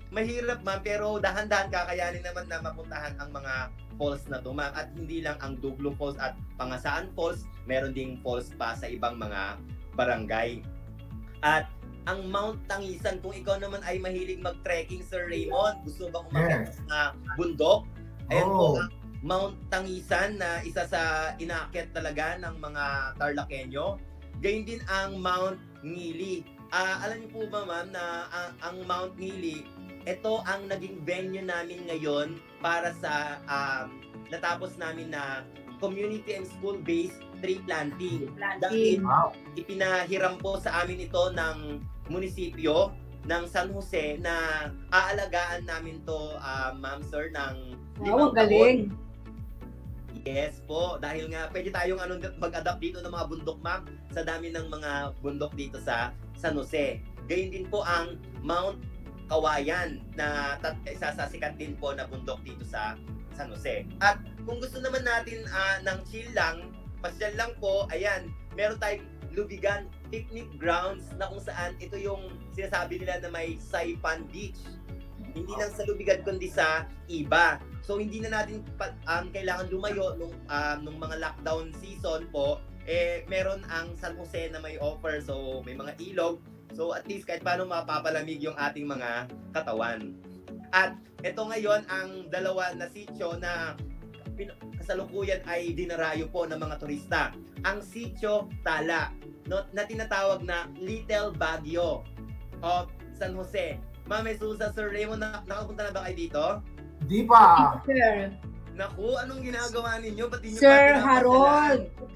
mahirap ma'am, pero dahan-dahan kakayanin naman na mapuntahan ang mga falls na to ma'am. At hindi lang ang Duglo Falls at Pangasaan Falls, meron ding falls pa sa ibang mga barangay. At ang Mount Tangisan, kung ikaw naman ay mahilig mag-trekking, Sir Raymond, gusto ba umakyat sa bundok? Ayan po ang Mount Tangisan na isa sa inaakyat talaga ng mga Tarlakhenyo. Gayun din ang Mount Ngili. Alam niyo po ba ma'am na ang Mount Ngili, ito ang naging venue namin ngayon para sa natapos namin na community and school-based tree planting. Dahil ipinahiram po sa amin ito ng munisipyo ng San Jose na aalagaan namin to ma'am sir ng 5 taon. Yes po, dahil nga pwede tayong mag-adapt dito ng mga bundok ma'am sa dami ng mga bundok dito sa San Jose. Gayun din po ang Mount Kawayan na isa sa sikat din po na bundok dito sa San Jose. At kung gusto naman natin ng chill lang, pasyal lang po, ayan, meron tayong Lubigan Picnic Grounds na kung saan ito yung sinasabi nila na may Saipan Beach. Hindi lang sa Lubigan kundi sa iba. So hindi na natin kailangan lumayo nung mga lockdown season po, meron ang San Jose na may offer. So may mga ilog. So at least kahit paano mapapalamig yung ating mga katawan. At ito ngayon ang dalawa na sitio na kasalukuyan ay dinarayo po ng mga turista. Ang sitio Tarlac, na tinatawag na Little Baguio of San Jose. Ma'am Susa, Sir Raymond, nakapunta na ba kayo dito? Di pa. Naku, anong ginagawa ninyo? Ba't di nyo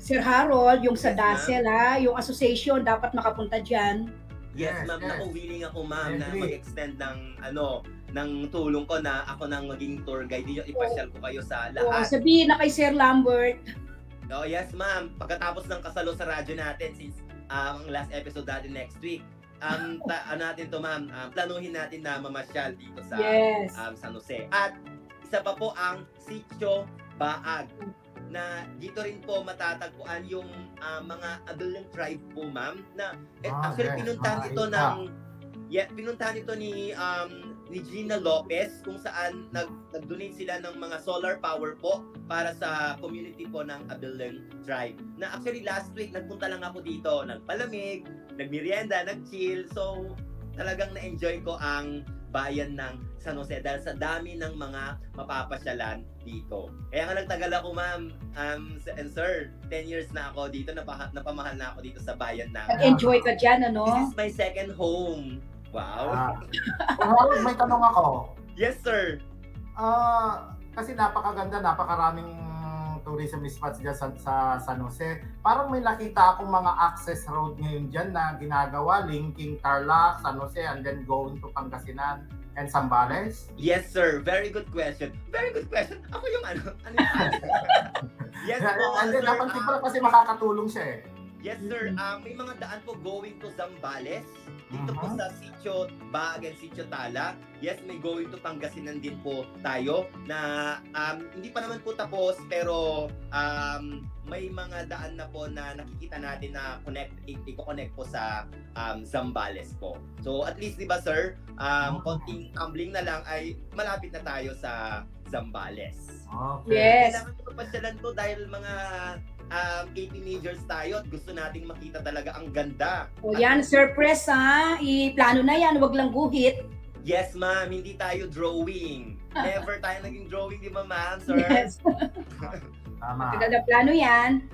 Sir Harold, yung sa DASEL yung association, dapat makapunta dyan. Yes, ma'am. Naku, willing ako ma'am na mag-extend ng tulong ko na ako nang maging tour guide. Yung ipasyal ko kayo sa lahat. Sabihin na kay Sir Lambert. Oh, yes, ma'am. Pagkatapos ng kasalo sa radyo natin, since ang last episode natin next week, natin to ma'am, planuhin natin na mamasyal dito sa San Jose. At isa pa po ang Sitio Baag na dito rin po matatagpuan yung mga Abileng tribe po ma'am na actually pinuntahan ito ni Gina Lopez kung saan nag-donate sila ng mga solar power po para sa community po ng Abileng tribe. Na actually last week nagpunta lang ako dito, nagpalamig, nagmerienda, nag-chill. So talagang na-enjoy ko ang bayan ng San Jose dahil sa dami ng mga mapapasyalan dito. Kaya nga nagtagal ako ma'am and sir, 10 years na ako dito, napamahal na ako dito sa bayan na. Nag-enjoy ka dyan, ano? This is my second home. Wow. May tanong ako. Yes, sir. Kasi napakaganda, napakaraming tourism spots dyan sa San Jose. Parang may nakita akong mga access road ngayon dyan na ginagawa, linking Tarlac, San Jose, and then going to Pangasinan and Zambales. Yes, sir. Very good question. Very good question. Ako yung ano yung Yes, po. And then napansin ko lang kasi makakatulong siya Yes, sir. May mga daan po going to Zambales. Dito po sa Sitio Baag and Sitio Tarlac. Yes, may going to Pangasinan din po tayo na hindi pa naman po tapos pero may mga daan na po na nakikita natin na i-connect po sa Zambales po. So at least 'di ba sir, konting tumbling na lang ay malapit na tayo sa Zambales. Okay. Yes. Kailangan ko pasyalan to dahil mga 80 majors tayo at gusto nating makita talaga ang ganda. O yan, surprise i-plano na yan, wag lang guhit. Yes ma'am, hindi tayo drawing. Never tayo naging drawing, di ba ma'am, sir? Yes. Tama. Maganda plano yan.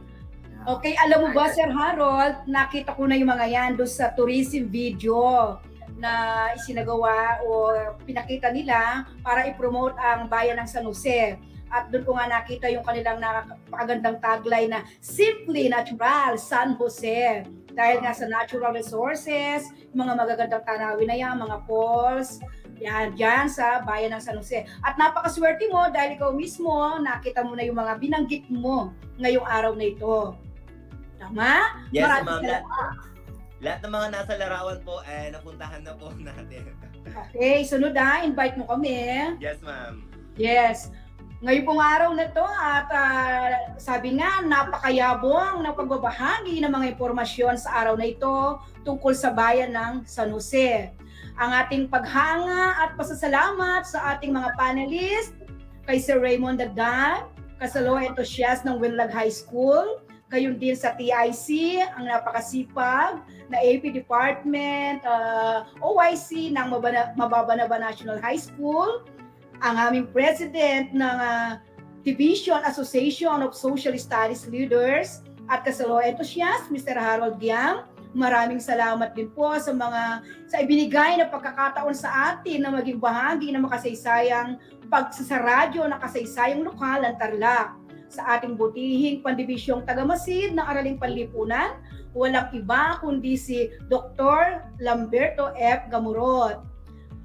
Okay, alam mo ba Sir Harold, nakita ko na yung mga yan doon sa tourism video na isinagawa o pinakita nila para i-promote ang bayan ng San Jose. At doon ko nga nakita yung kanilang napakagandang tagline na Simply Natural San Jose. Dahil nga sa natural resources, mga magagandang tanawin na yan, mga falls, yan, dyan sa bayan ng San Jose. At napakaswerte mo dahil ikaw mismo, nakita mo na yung mga binanggit mo ngayong araw na ito. Tama? Yes, ma'am. Lahat ng mga nasa larawan po, napuntahan na po natin. Okay, sunod invite mo kami. Yes, ma'am. Yes. Ngayon pong araw na to at sabi nga napakayabong ng pagbabahagi ng mga impormasyon sa araw na ito tungkol sa bayan ng San Jose. Ang ating paghanga at pasasalamat sa ating mga panelists, kay Sir Raymond Dagdan, kasalo entusiast ng Winlag High School, gayon din sa TIC, ang napakasipag na AP Department, OIC ng Mababanaba National High School, ang aming President ng Division Association of Social Studies Leaders at kasalo entusiast, Mr. Harold Giang. Maraming salamat din po sa ibinigay na pagkakataon sa atin na maging bahagi ng makasaysayang pagsasaradyo na kasaysayang lokal ng Tarlac. Sa ating butihing pandibisyong tagamasid ng Araling Panlipunan, walang iba kundi si Dr. Lamberto F. Gamurot.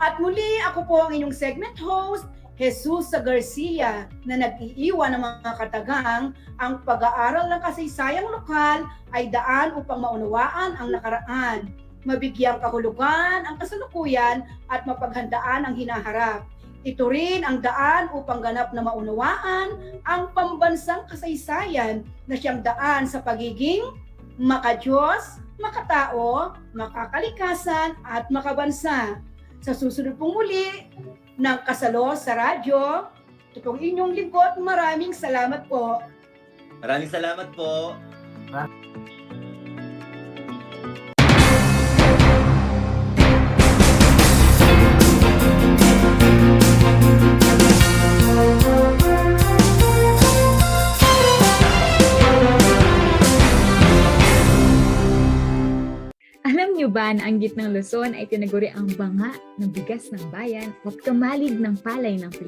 At muli, ako po ang inyong segment host, Jesus Garcia, na nag-iiwan ng mga katagang ang pag-aaral ng kasaysayang lokal ay daan upang maunawaan ang nakaraan, mabigyang kahulugan ang kasalukuyan at mapaghandaan ang hinaharap. Ito rin ang daan upang ganap na maunawaan ang pambansang kasaysayan na siyang daan sa pagiging makadiyos, makatao, makakalikasan at makabansa. Sa susunod pong muli ng Kasalo sa Radyo, ito pong inyong lingkod. Maraming salamat po. Maraming salamat po. Alam niyo ba na ang gitnang Luzon ay tinaguri ang banga ng bigas ng bayan at kamalig ng palay ng Pilipinas?